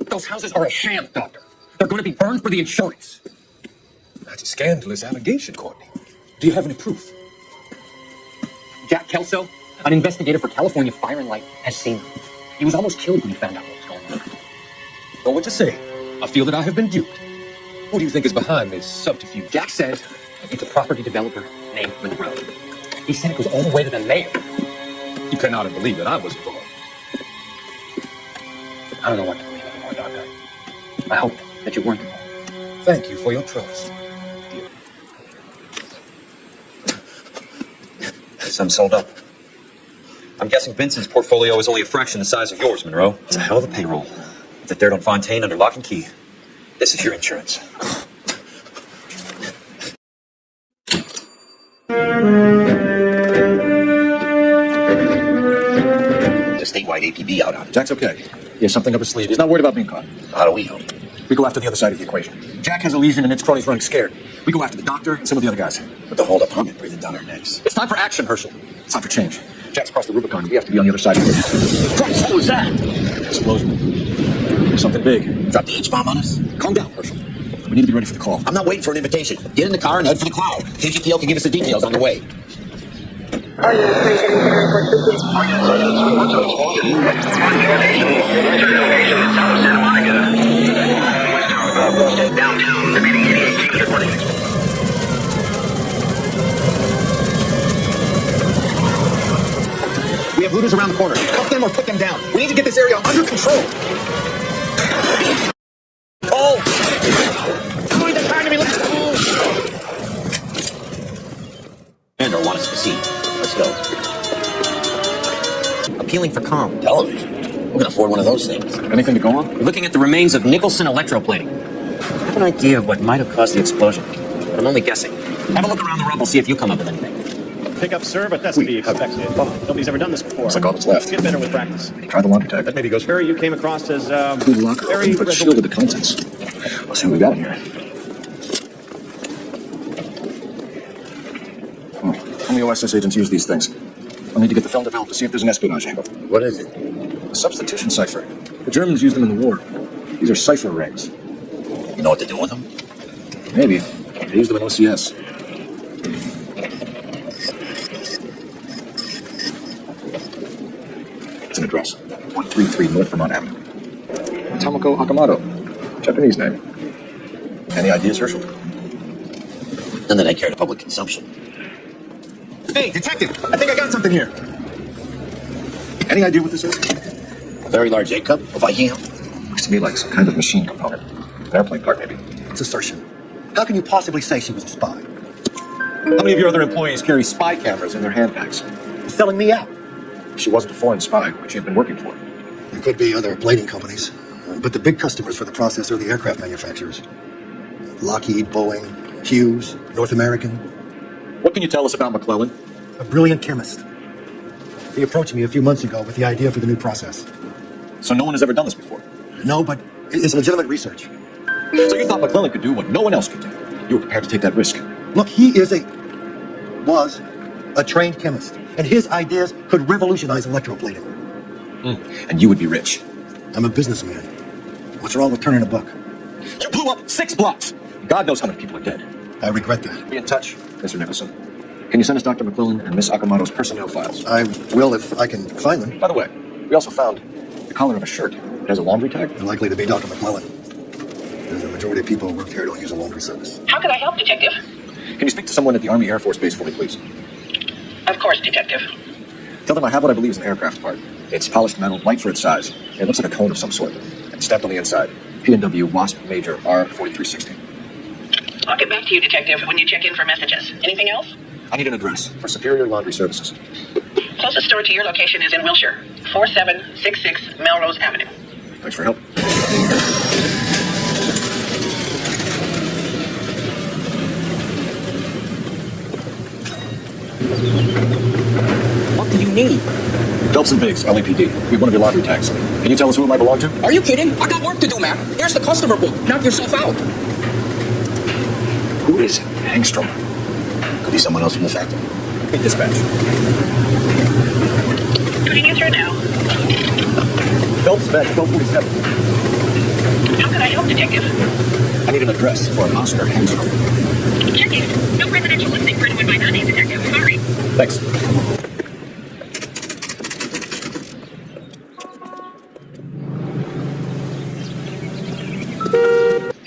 Those houses are a sham, Doctor. They're going to be burned for the insurance. That's a scandalous allegation, Courtney. Do you have any proof? Jack Kelso, an investigator for California Fire and Life, has seen them. He was almost killed when he found out what was going on. Know what to say. I feel that I have been duped. Who do you think is behind this subterfuge? Jack said it's a property developer named Monroe. He said it goes all the way to the mayor. You cannot believe that I was involved. I don't know what to believe anymore, Doctor. I hope that you weren't the one. Thank you for your trust. Some sold up. I'm guessing Vincent's portfolio is only a fraction the size of yours, Monroe. It's a hell of a payroll. The dirt on Fontaine under lock and key. This is your insurance. The statewide APB out on it. Jack's okay. He has something up his sleeve. He's not worried about being caught. How do we know? We go after the other side of the equation. Jack has a lesion and its cronies running scared. We go after the doctor and some of the other guys. But the whole department breathing down our necks. It's time for action, Herschel. It's time for change. Jack's crossed the Rubicon. We have to be on the other side of it. Christ, what was that? Explosion. Something big. Drop the H-bomb on us? Calm down, Herschel. We need to be ready for the call. I'm not waiting for an invitation. Get in the car and head for the cloud. KGPL can give us the details on the way. Downtown, repeating 88 feet reporting. We have looters around the corner. Cuff them or put them down. We need to get this area under control. Oh! Going to turn to me, let's go! Andor wants us to see. Let's go. Appealing for calm. Television. We're gonna afford one of those things. Anything to go on? We're looking at the remains of Nicholson electroplating. I have an idea of what might have caused the explosion, but I'm only guessing. Have a look around the rubble, see if you come up with anything. Pick up, sir, but that's to be expected. Nobody's ever done this before. Looks like all that's left. Get better with practice. Try the laundry tag. That maybe goes. Sure, you came across as Through the locker, very but shielded the contents. Let's see what we got in here. Only OSS agents use these things. I'll need to get the film developed to see if there's an espionage angle. What is it? A substitution cipher. The Germans used them in the war. These are cipher rings. You know what to do with them? Maybe. They used them in OCS. It's an address. 133 North Vermont Avenue. Tomoko Akamoto. Japanese name. Any ideas, Herschel? None that I care to public consumption. Hey, detective! I think I got something here. Any idea what this is? A very large egg cup of IHEM? Looks to me like some kind of machine component. An airplane part, maybe. It's assertion. How can you possibly say she was a spy? How many of your other employees carry spy cameras in their handbags? Selling me out. If she wasn't a foreign spy, would she have been working for? There could be other plating companies, but the big customers for the process are the aircraft manufacturers. Lockheed, Boeing, Hughes, North American. What can you tell us about McClellan? A brilliant chemist. He approached me a few months ago with the idea for the new process. So no one has ever done this before? No, but it's legitimate research. So you thought McClellan could do what no one else could do? You were prepared to take that risk? Look, he was a trained chemist, and his ideas could revolutionize electroplating. And you would be rich. I'm a businessman. What's wrong with turning a buck? You blew up 6 blocks! God knows how many people are dead. I regret that. Be in touch, Mr. Nicholson. Can you send us Dr. McClellan and Miss Akamoto's personnel files? I will if I can find them. By the way, we also found the collar of a shirt. It has a laundry tag. They're likely to be Dr. McClellan. The majority of people who work here don't use a laundry service. How can I help, Detective? Can you speak to someone at the Army Air Force Base for me, please? Of course, Detective. Tell them I have what I believe is an aircraft part. It's polished metal, light for its size. It looks like a cone of some sort. And stamped on the inside. P&W Wasp Major R4360. I'll get back to you, Detective, when you check in for messages. Anything else? I need an address for Superior Laundry Services. Closest store to your location is in Wilshire, 4766 Melrose Avenue. Thanks for your help. What do you need? Phelps and Biggs, LAPD. We have one of your laundry tags. Can you tell us who it might belong to? Are you kidding? I got work to do, man. Here's the customer book. Knock yourself out. Who is Hangstrom? Could be someone else from the factory. Hey, dispatch. Putting you through now. Phelps, badge 1247. How can I help, Detective? I need an address for an Oscar Hangstrom. Checking. No residential listing for anyone by that name, Detective. Sorry. Thanks.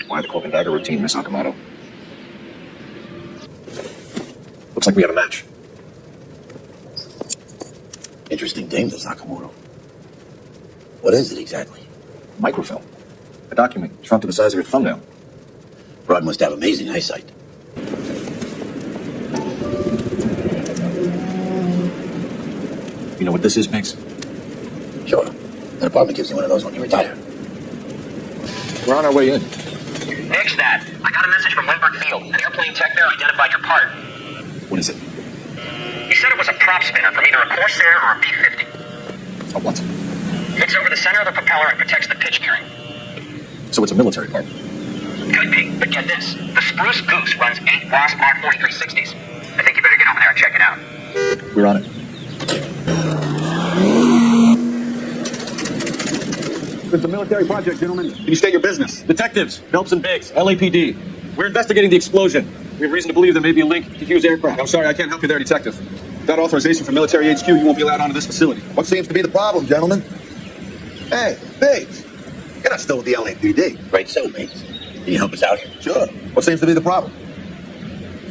Why the cloak and dagger routine, Miss Akamoto? Looks like we have a match. Interesting dame, this Nakamoto. What is it exactly? Microfilm. A document shrunk to the size of your thumbnail. Rod must have amazing eyesight. You know what this is, Biggs? Sure. The department gives you one of those when you retire. We're on our way in. Nix that. I got a message from Windberg Field. An airplane tech there identified your part. What is it? He said it was a prop spinner from either a Corsair or a B-50. A what? Fits over the center of the propeller and protects the pitch gearing. So it's a military part. Could be, but get this. The Spruce Goose runs 8 Wasp Mark 4360s. I think you better get over there and check it out. We're on it. It's a military project, gentlemen. Can you state your business? Detectives, Phelps and Biggs, LAPD. We're investigating the explosion. We have reason to believe there may be a link to Hughes aircraft. I'm sorry, I can't help you there, Detective. Without authorization from military HQ, you won't be allowed onto this facility. What seems to be the problem, gentlemen? Hey, Biggs, you're not still with the LAPD. Right so, mates. Can you help us out here? Sure. What seems to be the problem?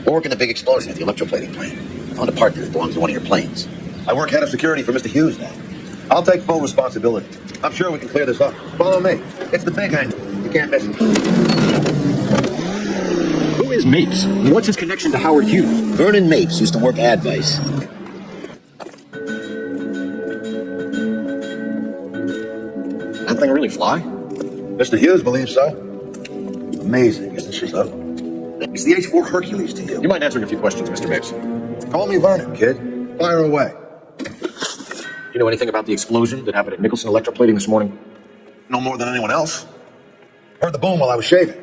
We're working the big explosion at the electroplating plant. I found a partner that belongs to one of your planes. I work head of security for Mr. Hughes now. I'll take full responsibility. I'm sure we can clear this up. Follow me. It's the big hand. You can't miss it. Who is Mapes? And what's his connection to Howard Hughes? Vernon Mapes used to work Advice. That thing really fly? Mr. Hughes believes so. Amazing, isn't she, though? It's the H-4 Hercules to you. You mind answering a few questions, Mr. Mapes? Call me Vernon, kid. Fire away. You know anything about the explosion that happened at Nicholson Electroplating this morning? No more than anyone else. Heard the boom while I was shaving.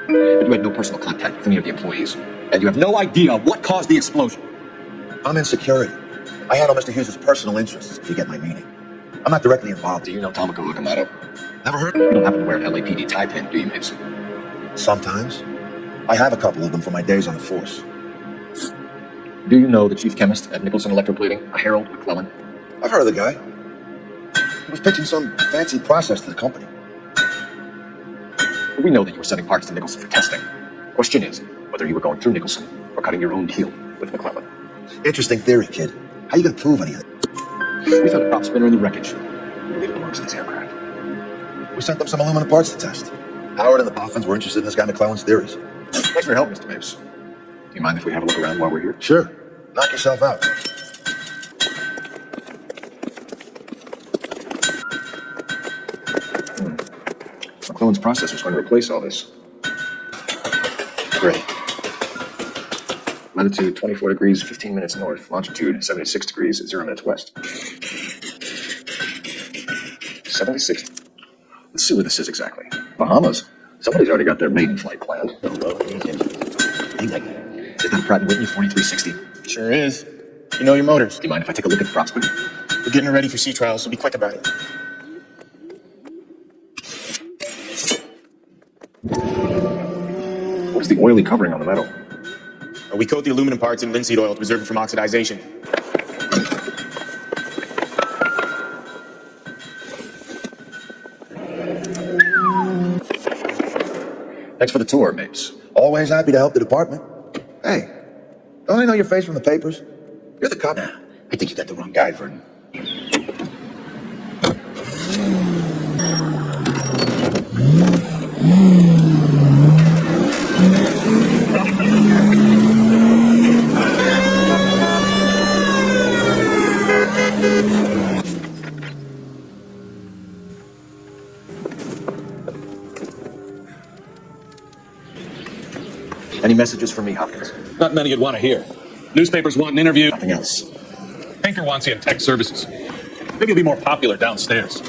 But you had no personal contact with any of the employees. And you have no idea what caused the explosion. I'm in security. I handle Mr. Hughes' personal interests, if you get my meaning. I'm not directly involved. Do you know Tomoko Okamoto? Never heard? You don't happen to wear an LAPD tie pin, do you, Mapes? Sometimes. I have a couple of them for my days on the force. Do you know the chief chemist at Nicholson Electroplating, a Harold McClellan? I've heard of the guy. He was pitching some fancy process to the company. We know that you were sending parts to Nicholson for testing. Question is, whether you were going through Nicholson or cutting your own deal with McClellan. Interesting theory, kid. How you gonna prove any of it? We found a prop spinner in the wreckage. We believe it belongs to this aircraft. We sent them some aluminum parts to test. Howard and the Boffins were interested in this guy McClellan's theories. Thanks for your help, Mr. Mapes. Do you mind if we have a look around while we're here? Sure. Knock yourself out. McClellan's process was going to replace all this. Great. Latitude 24 degrees, 15 minutes north. Longitude 76 degrees, 0 minutes west. 76. Let's see where this is exactly. Bahamas. Somebody's already got their maiden flight planned. Is that Pratt & Whitney 4360? Sure is. You know your motors. Do you mind if I take a look at the prop spinner? We're getting ready for sea trials, so be quick about it. What is the oily covering on the metal? We coat the aluminum parts in linseed oil to preserve them from oxidization. Thanks for the tour, Mapes. Always happy to help the department. Hey, don't I know your face from the papers? You're the cop. Nah, I think you got the wrong guy, Vernon. Any messages for me, Hopkins? Not many you'd want to hear. Newspapers want an interview. Nothing else. Pinker wants you in tech services. Maybe you'll be more popular downstairs.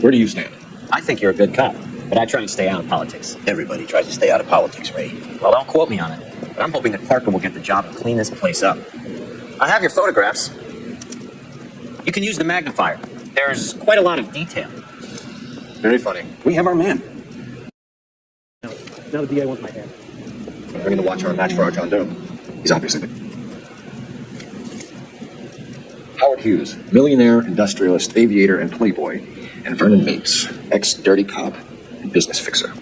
Where do you stand? I think you're a good cop, but I try and stay out of politics. Everybody tries to stay out of politics, Ray. Well, don't quote me on it, but I'm hoping that Parker will get the job and clean this place up. I have your photographs. You can use the magnifier. There's quite a lot of detail. Very funny. We have our man. Now the DA wants my hand. I'm bringing the watcher on match for our John Doe. He's obviously Howard Hughes, millionaire, industrialist, aviator, and playboy, and Vernon Mapes, ex-dirty cop and business fixer.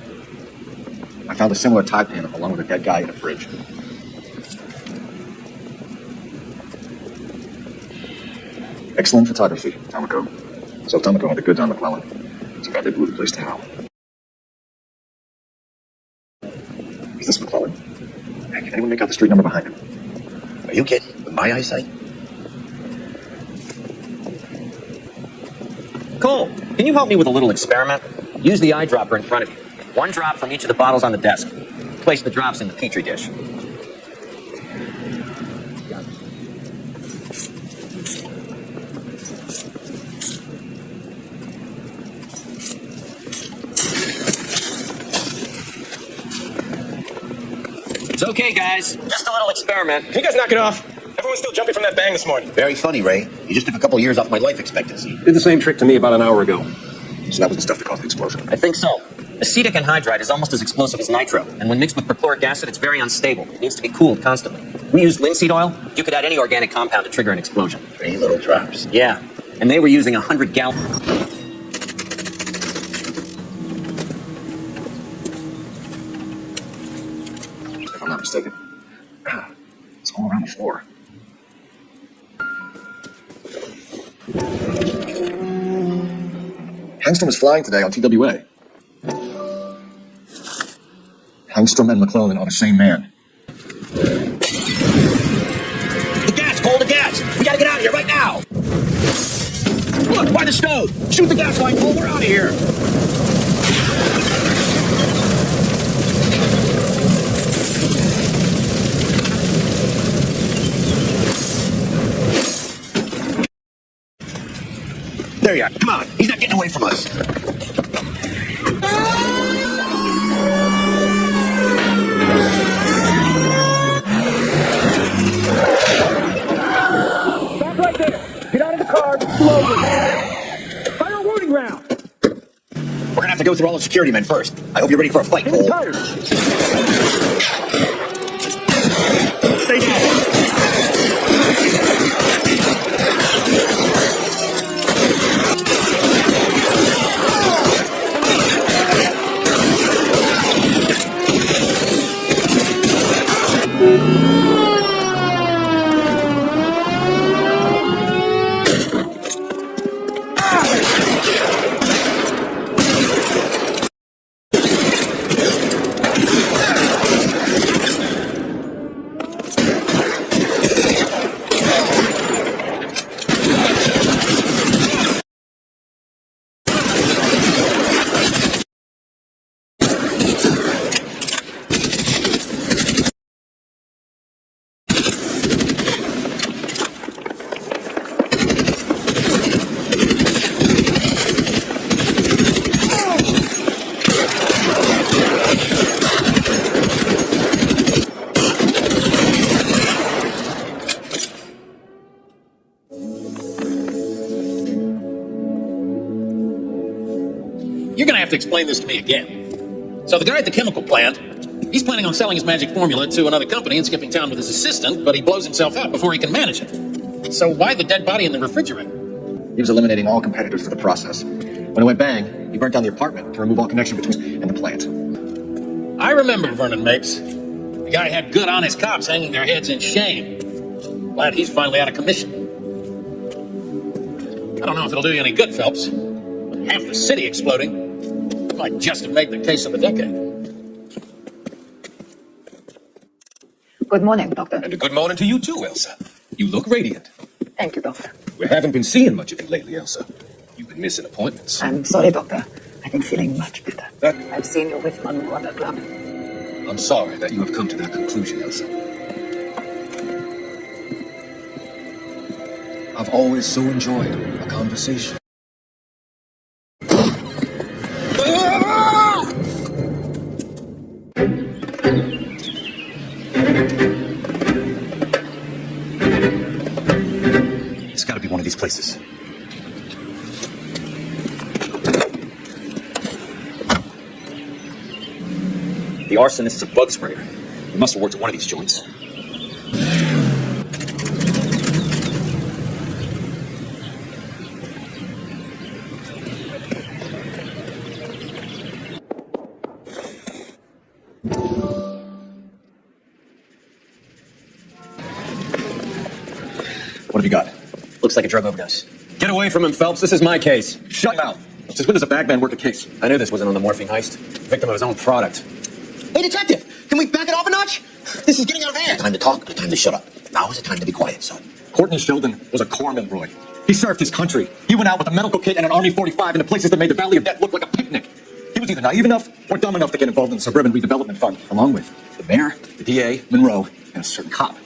I found a similar tie pin along with a dead guy in a fridge. Excellent photography, Tomoko. So Tomoko had the goods on McClellan. It's about they blew the place to hell. Is this McClellan? Can anyone make out the street number behind him? Are you kidding? With my eyesight? Cole, can you help me with a little experiment? Use the eyedropper in front of you. One drop from each of the bottles on the desk. Place the drops in the petri dish. It's okay, guys. Just a little experiment. Can you guys knock it off? Everyone's still jumping from that bang this morning. Very funny, Ray. You just took a couple years off my life expectancy. Did the same trick to me about an hour ago. So that was the stuff that caused the explosion. I think so. Acetic anhydride is almost as explosive as nitro, and when mixed with perchloric acid, it's very unstable. It needs to be cooled constantly. We used linseed oil. You could add any organic compound to trigger an explosion. 3 little drops. Yeah, and they were using 100 gallons. If I'm not mistaken. It's all around the floor. Hangstrom is flying today on TWA. Hangstrom and McClellan are the same man. The gas, Cole, the gas! We gotta get out of here right now! Look, by the stove! Shoot the gas line, Cole, we're out of here! There you are. Come on. He's not getting away from us. Stop right there. Get out of the car slowly. Fire a warning round. We're gonna have to go through all the security men first. I hope you're ready for a fight, Cole. Stay down. You're gonna have to explain this to me again. So the guy at the chemical plant, he's planning on selling his magic formula to another company and skipping town with his assistant, but he blows himself out before he can manage it. So why the dead body in the refrigerator? He was eliminating all competitors for the process. When it went bang, he burnt down the apartment to remove all connection between and the plant. I remember Vernon Mapes. The guy had good, honest cops hanging their heads in shame. Glad he's finally out of commission. I don't know if it'll do you any good, Phelps. With half the city exploding, might just have made the case of the decade. Good morning, Doctor. And a good morning to you too, Elsa. You look radiant. Thank you, Doctor. We haven't been seeing much of you lately, Elsa. You've been missing appointments. I'm sorry, Doctor. I've been feeling much better. I've seen you with Monroe at the club. I'm sorry that you have come to that conclusion, Elsa. I've always so enjoyed a conversation. It's gotta be one of these places. The arsonist's a bug sprayer. He must have worked at one of these joints. What have you got? Looks like a drug overdose. Get away from him, Phelps. This is my case. Shut your mouth. Since when does a bagman work a case? I knew this wasn't on the morphine heist. Victim of his own product. Hey, detective, can we back it off a notch? This is getting out of hand. Time to talk, time to shut up. Now is the time to be quiet, son. Courtney Sheldon was a corpsman, Roy. He served his country. He went out with a medical kit and an Army 45 into places that made the Valley of Death look like a picnic. He was either naive enough or dumb enough to get involved in the Suburban Redevelopment Fund, along with the mayor, the DA, Monroe, and a certain cop.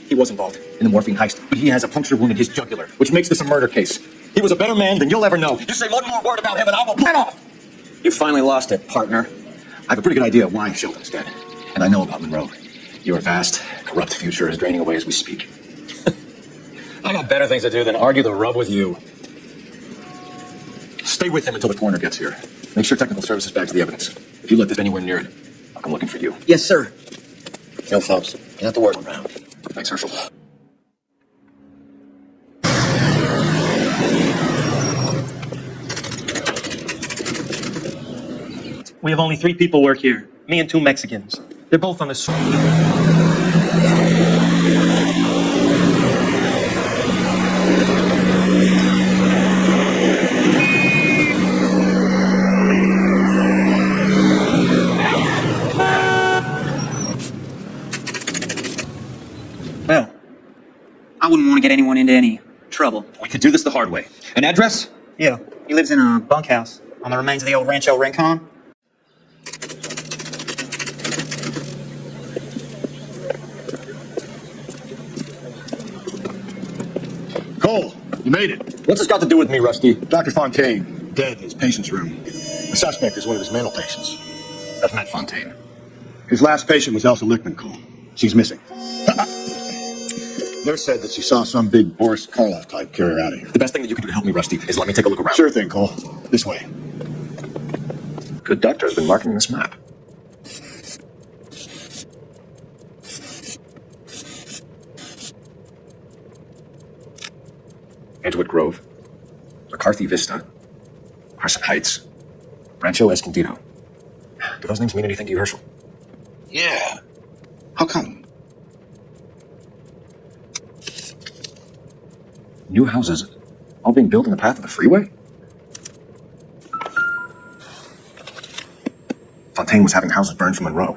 He was involved in the morphine heist, but he has a puncture wound in his jugular, which makes this a murder case. He was a better man than you'll ever know. You say one more word about him and I will let off! You finally lost it, partner. I have a pretty good idea why Sheldon's dead. And I know about Monroe. Your vast, corrupt future is draining away as we speak. I got better things to do than argue the rub with you. Stay with him until the coroner gets here. Make sure technical services bags the evidence. If you let this anywhere near it, I'll come looking for you. Yes, sir. No, Phelps. You have to work around. Thanks, Herschel. We have only 3 people work here. Me and 2 Mexicans. They're both on the street. Well, I wouldn't want to get anyone into any trouble. We could do this the hard way. An address? Yeah, he lives in a bunkhouse on the remains of the old Rancho Rincon. Cole, you made it. What's this got to do with me, Rusty? Dr. Fontaine, dead in his patient's room. The suspect is one of his mental patients. That's Matt Fontaine. His last patient was Elsa Lichtman, Cole. She's missing. Nurse said that she saw some big Boris Karloff type carry her out of here. The best thing that you can do to help me, Rusty, is let me take a look around. Sure thing, Cole. This way. Good doctor has been marking this map. Edgewood Grove, McCarthy Vista, Arson Heights, Rancho Escondido. Do those names mean anything to you, Herschel? Yeah. How come? New houses, all being built in the path of the freeway? Fontaine was having houses burned for Monroe.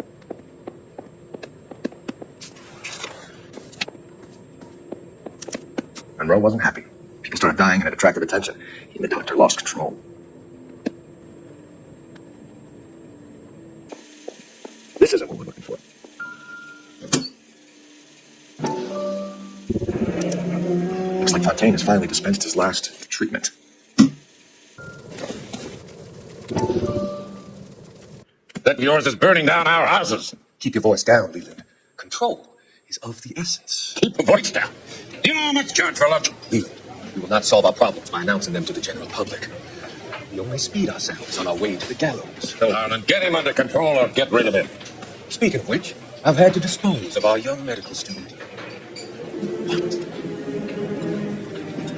Monroe wasn't happy. People started dying and it attracted attention. He and the doctor lost control. This isn't what we're looking for. Looks like Fontaine has finally dispensed his last treatment. That of yours is burning down our houses. Keep your voice down, Leland. Control is of the essence. Keep your voice down. Do you know how much charge for lunch? Leland, we will not solve our problems by announcing them to the general public. We only speed ourselves on our way to the gallows. Go down and get him under control or get rid of him. Speaking of which, I've had to dispose of our young medical student.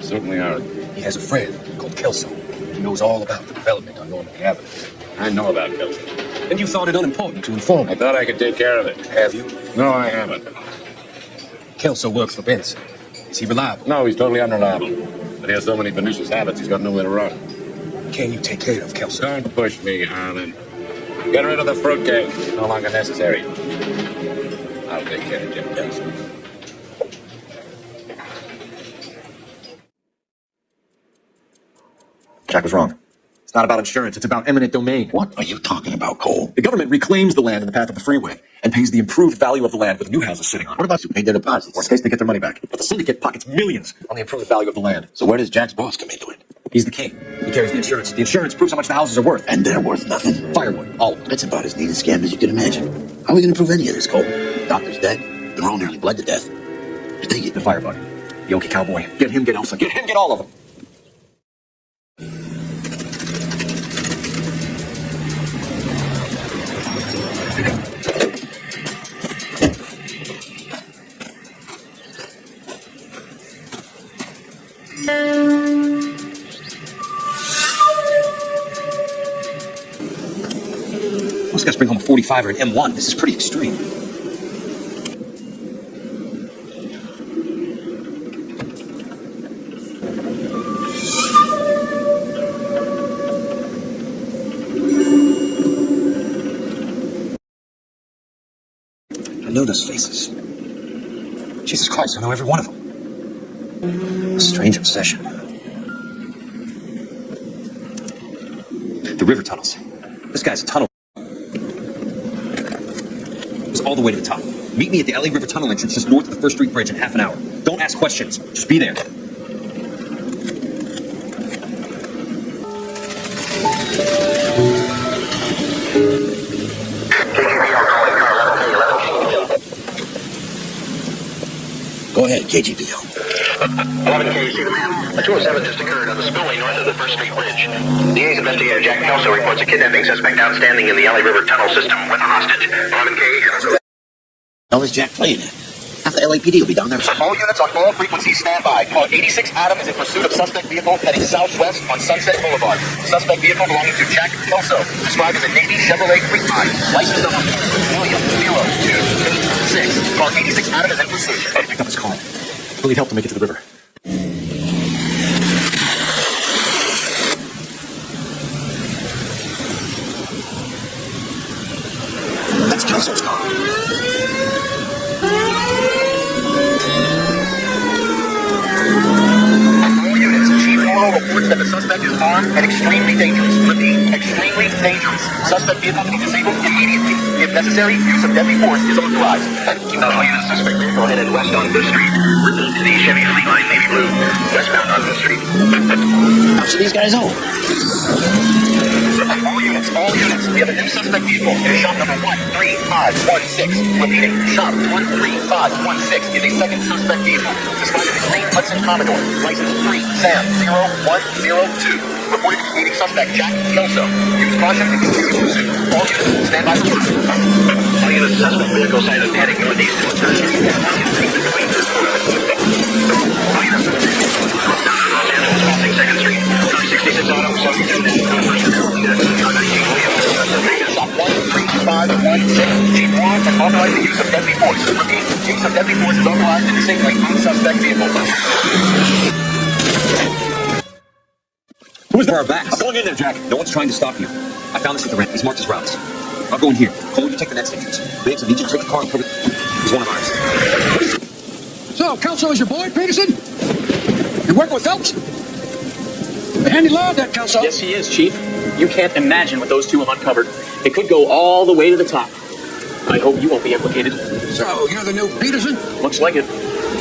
Certainly are. He has a friend called Kelso. He knows all about the development on Normandy Avenue. I know about Kelso. And you thought it unimportant to inform me. I thought I could take care of it. Have you? No, I haven't. Kelso works for Benson. Is he reliable? No, he's totally unreliable. But he has so many pernicious habits, he's got nowhere to run. Can you take care of Kelso? Don't push me, Harlan. Get rid of the fruitcake. No longer necessary. I'll take care of Jim Kelso. Jack was wrong. It's not about insurance. It's about eminent domain. What are you talking about, Cole? The government reclaims the land in the path of the freeway and pays the improved value of the land with new houses sitting on it. What about you paid their deposits? Worst case, they get their money back. But the syndicate pockets millions on the improved value of the land. So where does Jack's boss come into it? He's the king. He carries the insurance. The insurance proves how much the houses are worth. And they're worth nothing. Firewood, all of them. That's about as neat a scam as you can imagine. How are we going to prove any of this, Cole? Doctor's dead. Monroe nearly bled to death. You take it. The fire buddy. The Okie cowboy. Get him, get Elsa. Get him, get all of them. Most guys bring home a 45 or an M1. This is pretty extreme. knew those faces. Jesus Christ, I know every one of them. A strange obsession. The river tunnels. This guy's a tunnel. It's all the way to the top. Meet me at the LA River Tunnel entrance just north of the First Street Bridge in half an hour. Don't ask questions. Just be there. Go ahead, KGPL. 11K, see the man? A 207 just occurred on the spillway north of the First Street Bridge. DA's investigator Jack Kelso reports a kidnapping suspect outstanding in the LA River Tunnel system with a hostage. 11K. How is Jack playing it? Half the LAPD will be down there. All units on all frequencies stand by. Call 86 Adam is in pursuit of suspect vehicle heading southwest on Sunset Boulevard. Suspect vehicle belonging to Jack Kelso, described as a Navy Chevrolet Creekmine. License number William 0286. Call 86 Adam is in pursuit. Picked up his car. We'll need help to make it to the river. That's Kelso's car. Reports that the suspect is armed and extremely dangerous. Repeat, extremely dangerous. Suspect vehicle to be disabled immediately. If necessary, use of deadly force is authorized. All units, suspect vehicle headed west on Fifth Street. Repeat, to the Chevy Fleet Line Navy Blue, westbound on Fifth Street. How should these guys know? All units, we have a new suspect vehicle in shop number 13516. Repeating, shop 13516 is a second suspect vehicle. Described as a green Hudson Commodore, license 3SAM0102. Reported meeting suspect Jack Kelso. Use caution and continue pursuit. All units, stand by for pursuit. All units, suspect vehicle sighted heading northeast to All units, crossing 2nd Street, 66 Auto, 72, Stop 13516. Chief warrants and authorize the use of deadly force. Repeat, use of deadly force is authorized in disabling non-suspect vehicle. Who's our backs? I'm going in there, Jack. No one's trying to stop you. I found this at the ramp. He's marked his routes. I'll go in here. Cole, you take the next entrance. Biggs, I need you to take the car and put it... He's one of ours. So, Kelso is your boy, Peterson? You work with Phelps? A handy lad, that Kelso. Yes, he is, Chief. You can't imagine what those two have uncovered. It could go all the way to the top. I hope you won't be implicated. So, you're the new Peterson? Looks like it.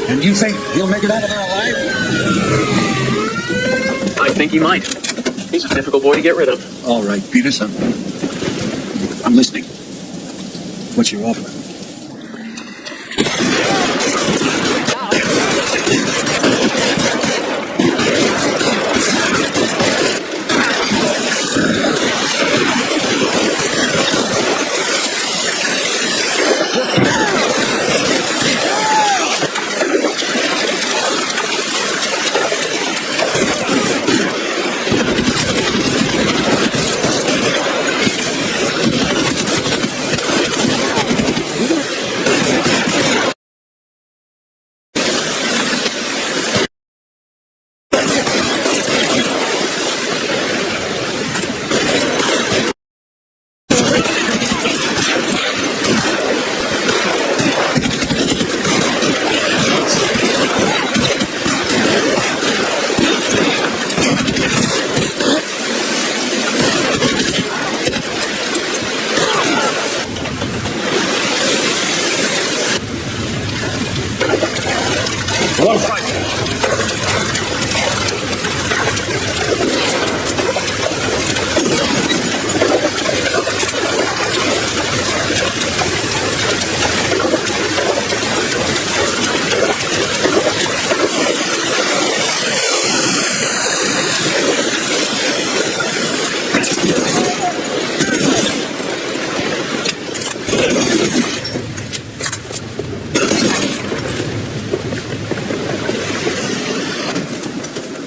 And you think he'll make it out of there alive? I think he might. He's a difficult boy to get rid of. All right, Peterson. I'm listening. What's your offer?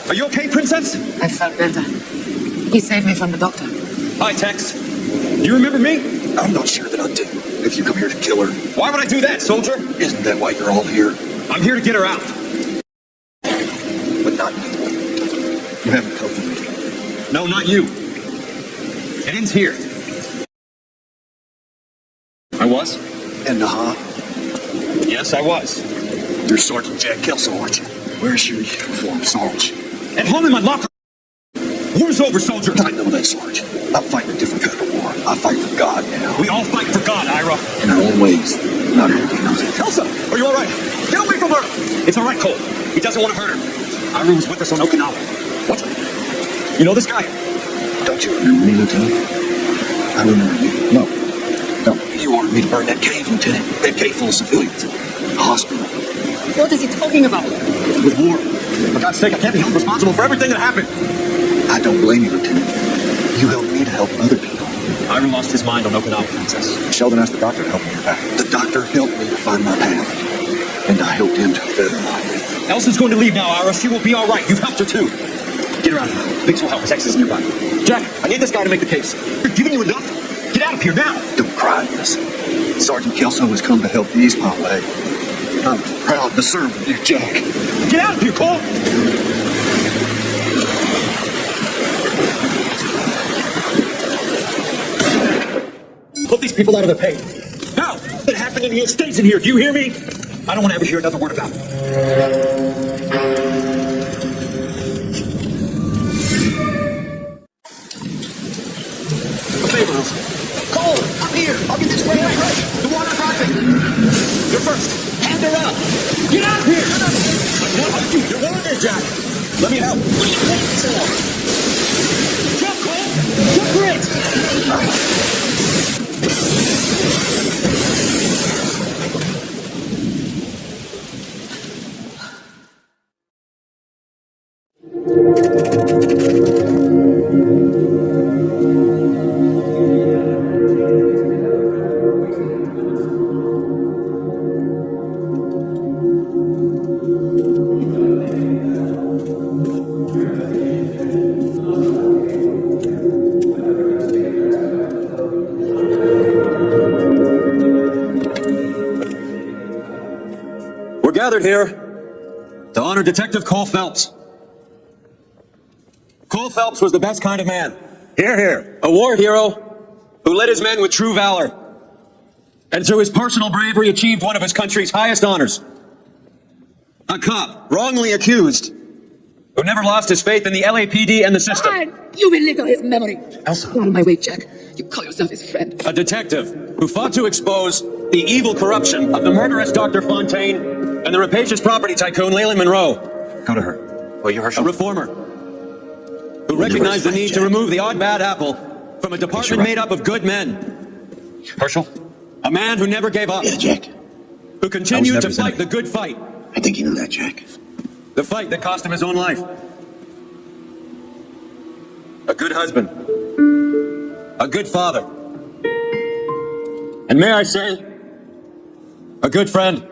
Are you okay, Princess? I felt better. He saved me from the doctor. Hi, Tex. You remember me? I'm not sure that I do. If you come here to kill her. Why would I do that, soldier? Isn't that why you're all here? I'm here to get her out. But not you. You haven't come for me. No, not you. It ends here. I was? And Yes, I was. You're Sergeant Jack Kelso, aren't you? Where's your uniform, Sarge? At home in my locker. War's over, soldier. I know that, Sarge. I'm fighting a different kind of war. I fight for God now. We all fight for God, Ira. In our own ways. Not everybody knows it. Kelso, are you all right? Get away from her. It's all right, Cole. He doesn't want to hurt her. Ira was with us on Okinawa. What? You know this guy? Don't you remember me, Lieutenant? I remember you. No. You ordered me to burn that cave, Lieutenant. That cave full of civilians. A hospital. What is he talking about? With war. For God's sake, I can't be held responsible for everything that happened. I don't blame you, Lieutenant. You helped me to help other people. Ira lost his mind on Okinawa, Princess. Sheldon asked the doctor to help me get back. The doctor helped me to find my path. And I helped him to a better life. Elson's going to leave now, Ira. She will be all right. You've helped her, too. Get her out of here. Biggs will help. His ex is nearby. Jack, I need this guy to make the case. You're giving you enough. Get out of here now. Don't cry, listen. Sergeant Kelso has come to help ease my way. I'm proud to serve with you, Jack. Get out of here, Cole! Put these people out of their pay. Now, what happened in here stays in here. Do you hear me? I don't want to ever hear another word about it. A favor, Elsa. Cole, I'm here. I'll get this way right. The water's rising. You're first. Hand her up. Get out of here. No, you're going there, Jack. Let me help. What are you waiting for? Jump, Cole. Jump for it. We're gathered here to honor Detective Cole Phelps. Cole Phelps was the best kind of man. Hear, hear. A war hero who led his men with true valor. And through his personal bravery achieved one of his country's highest honors. A cop, wrongly accused, who never lost his faith in the LAPD and the system. You belittle his memory. Elsa. Out of my way, Jack. You call yourself his friend. A detective who fought to expose the evil corruption of the murderous Dr. Fontaine and the rapacious property tycoon Leland Monroe. Go to her. Will you, Herschel? A reformer who recognized the need to remove the odd bad apple from a department made up of good men. Herschel? A man who never gave up. Yeah, Jack. Who continued to fight the good fight. I think you knew that, Jack. The fight that cost him his own life. A good husband. A good father. And may I say, a good friend.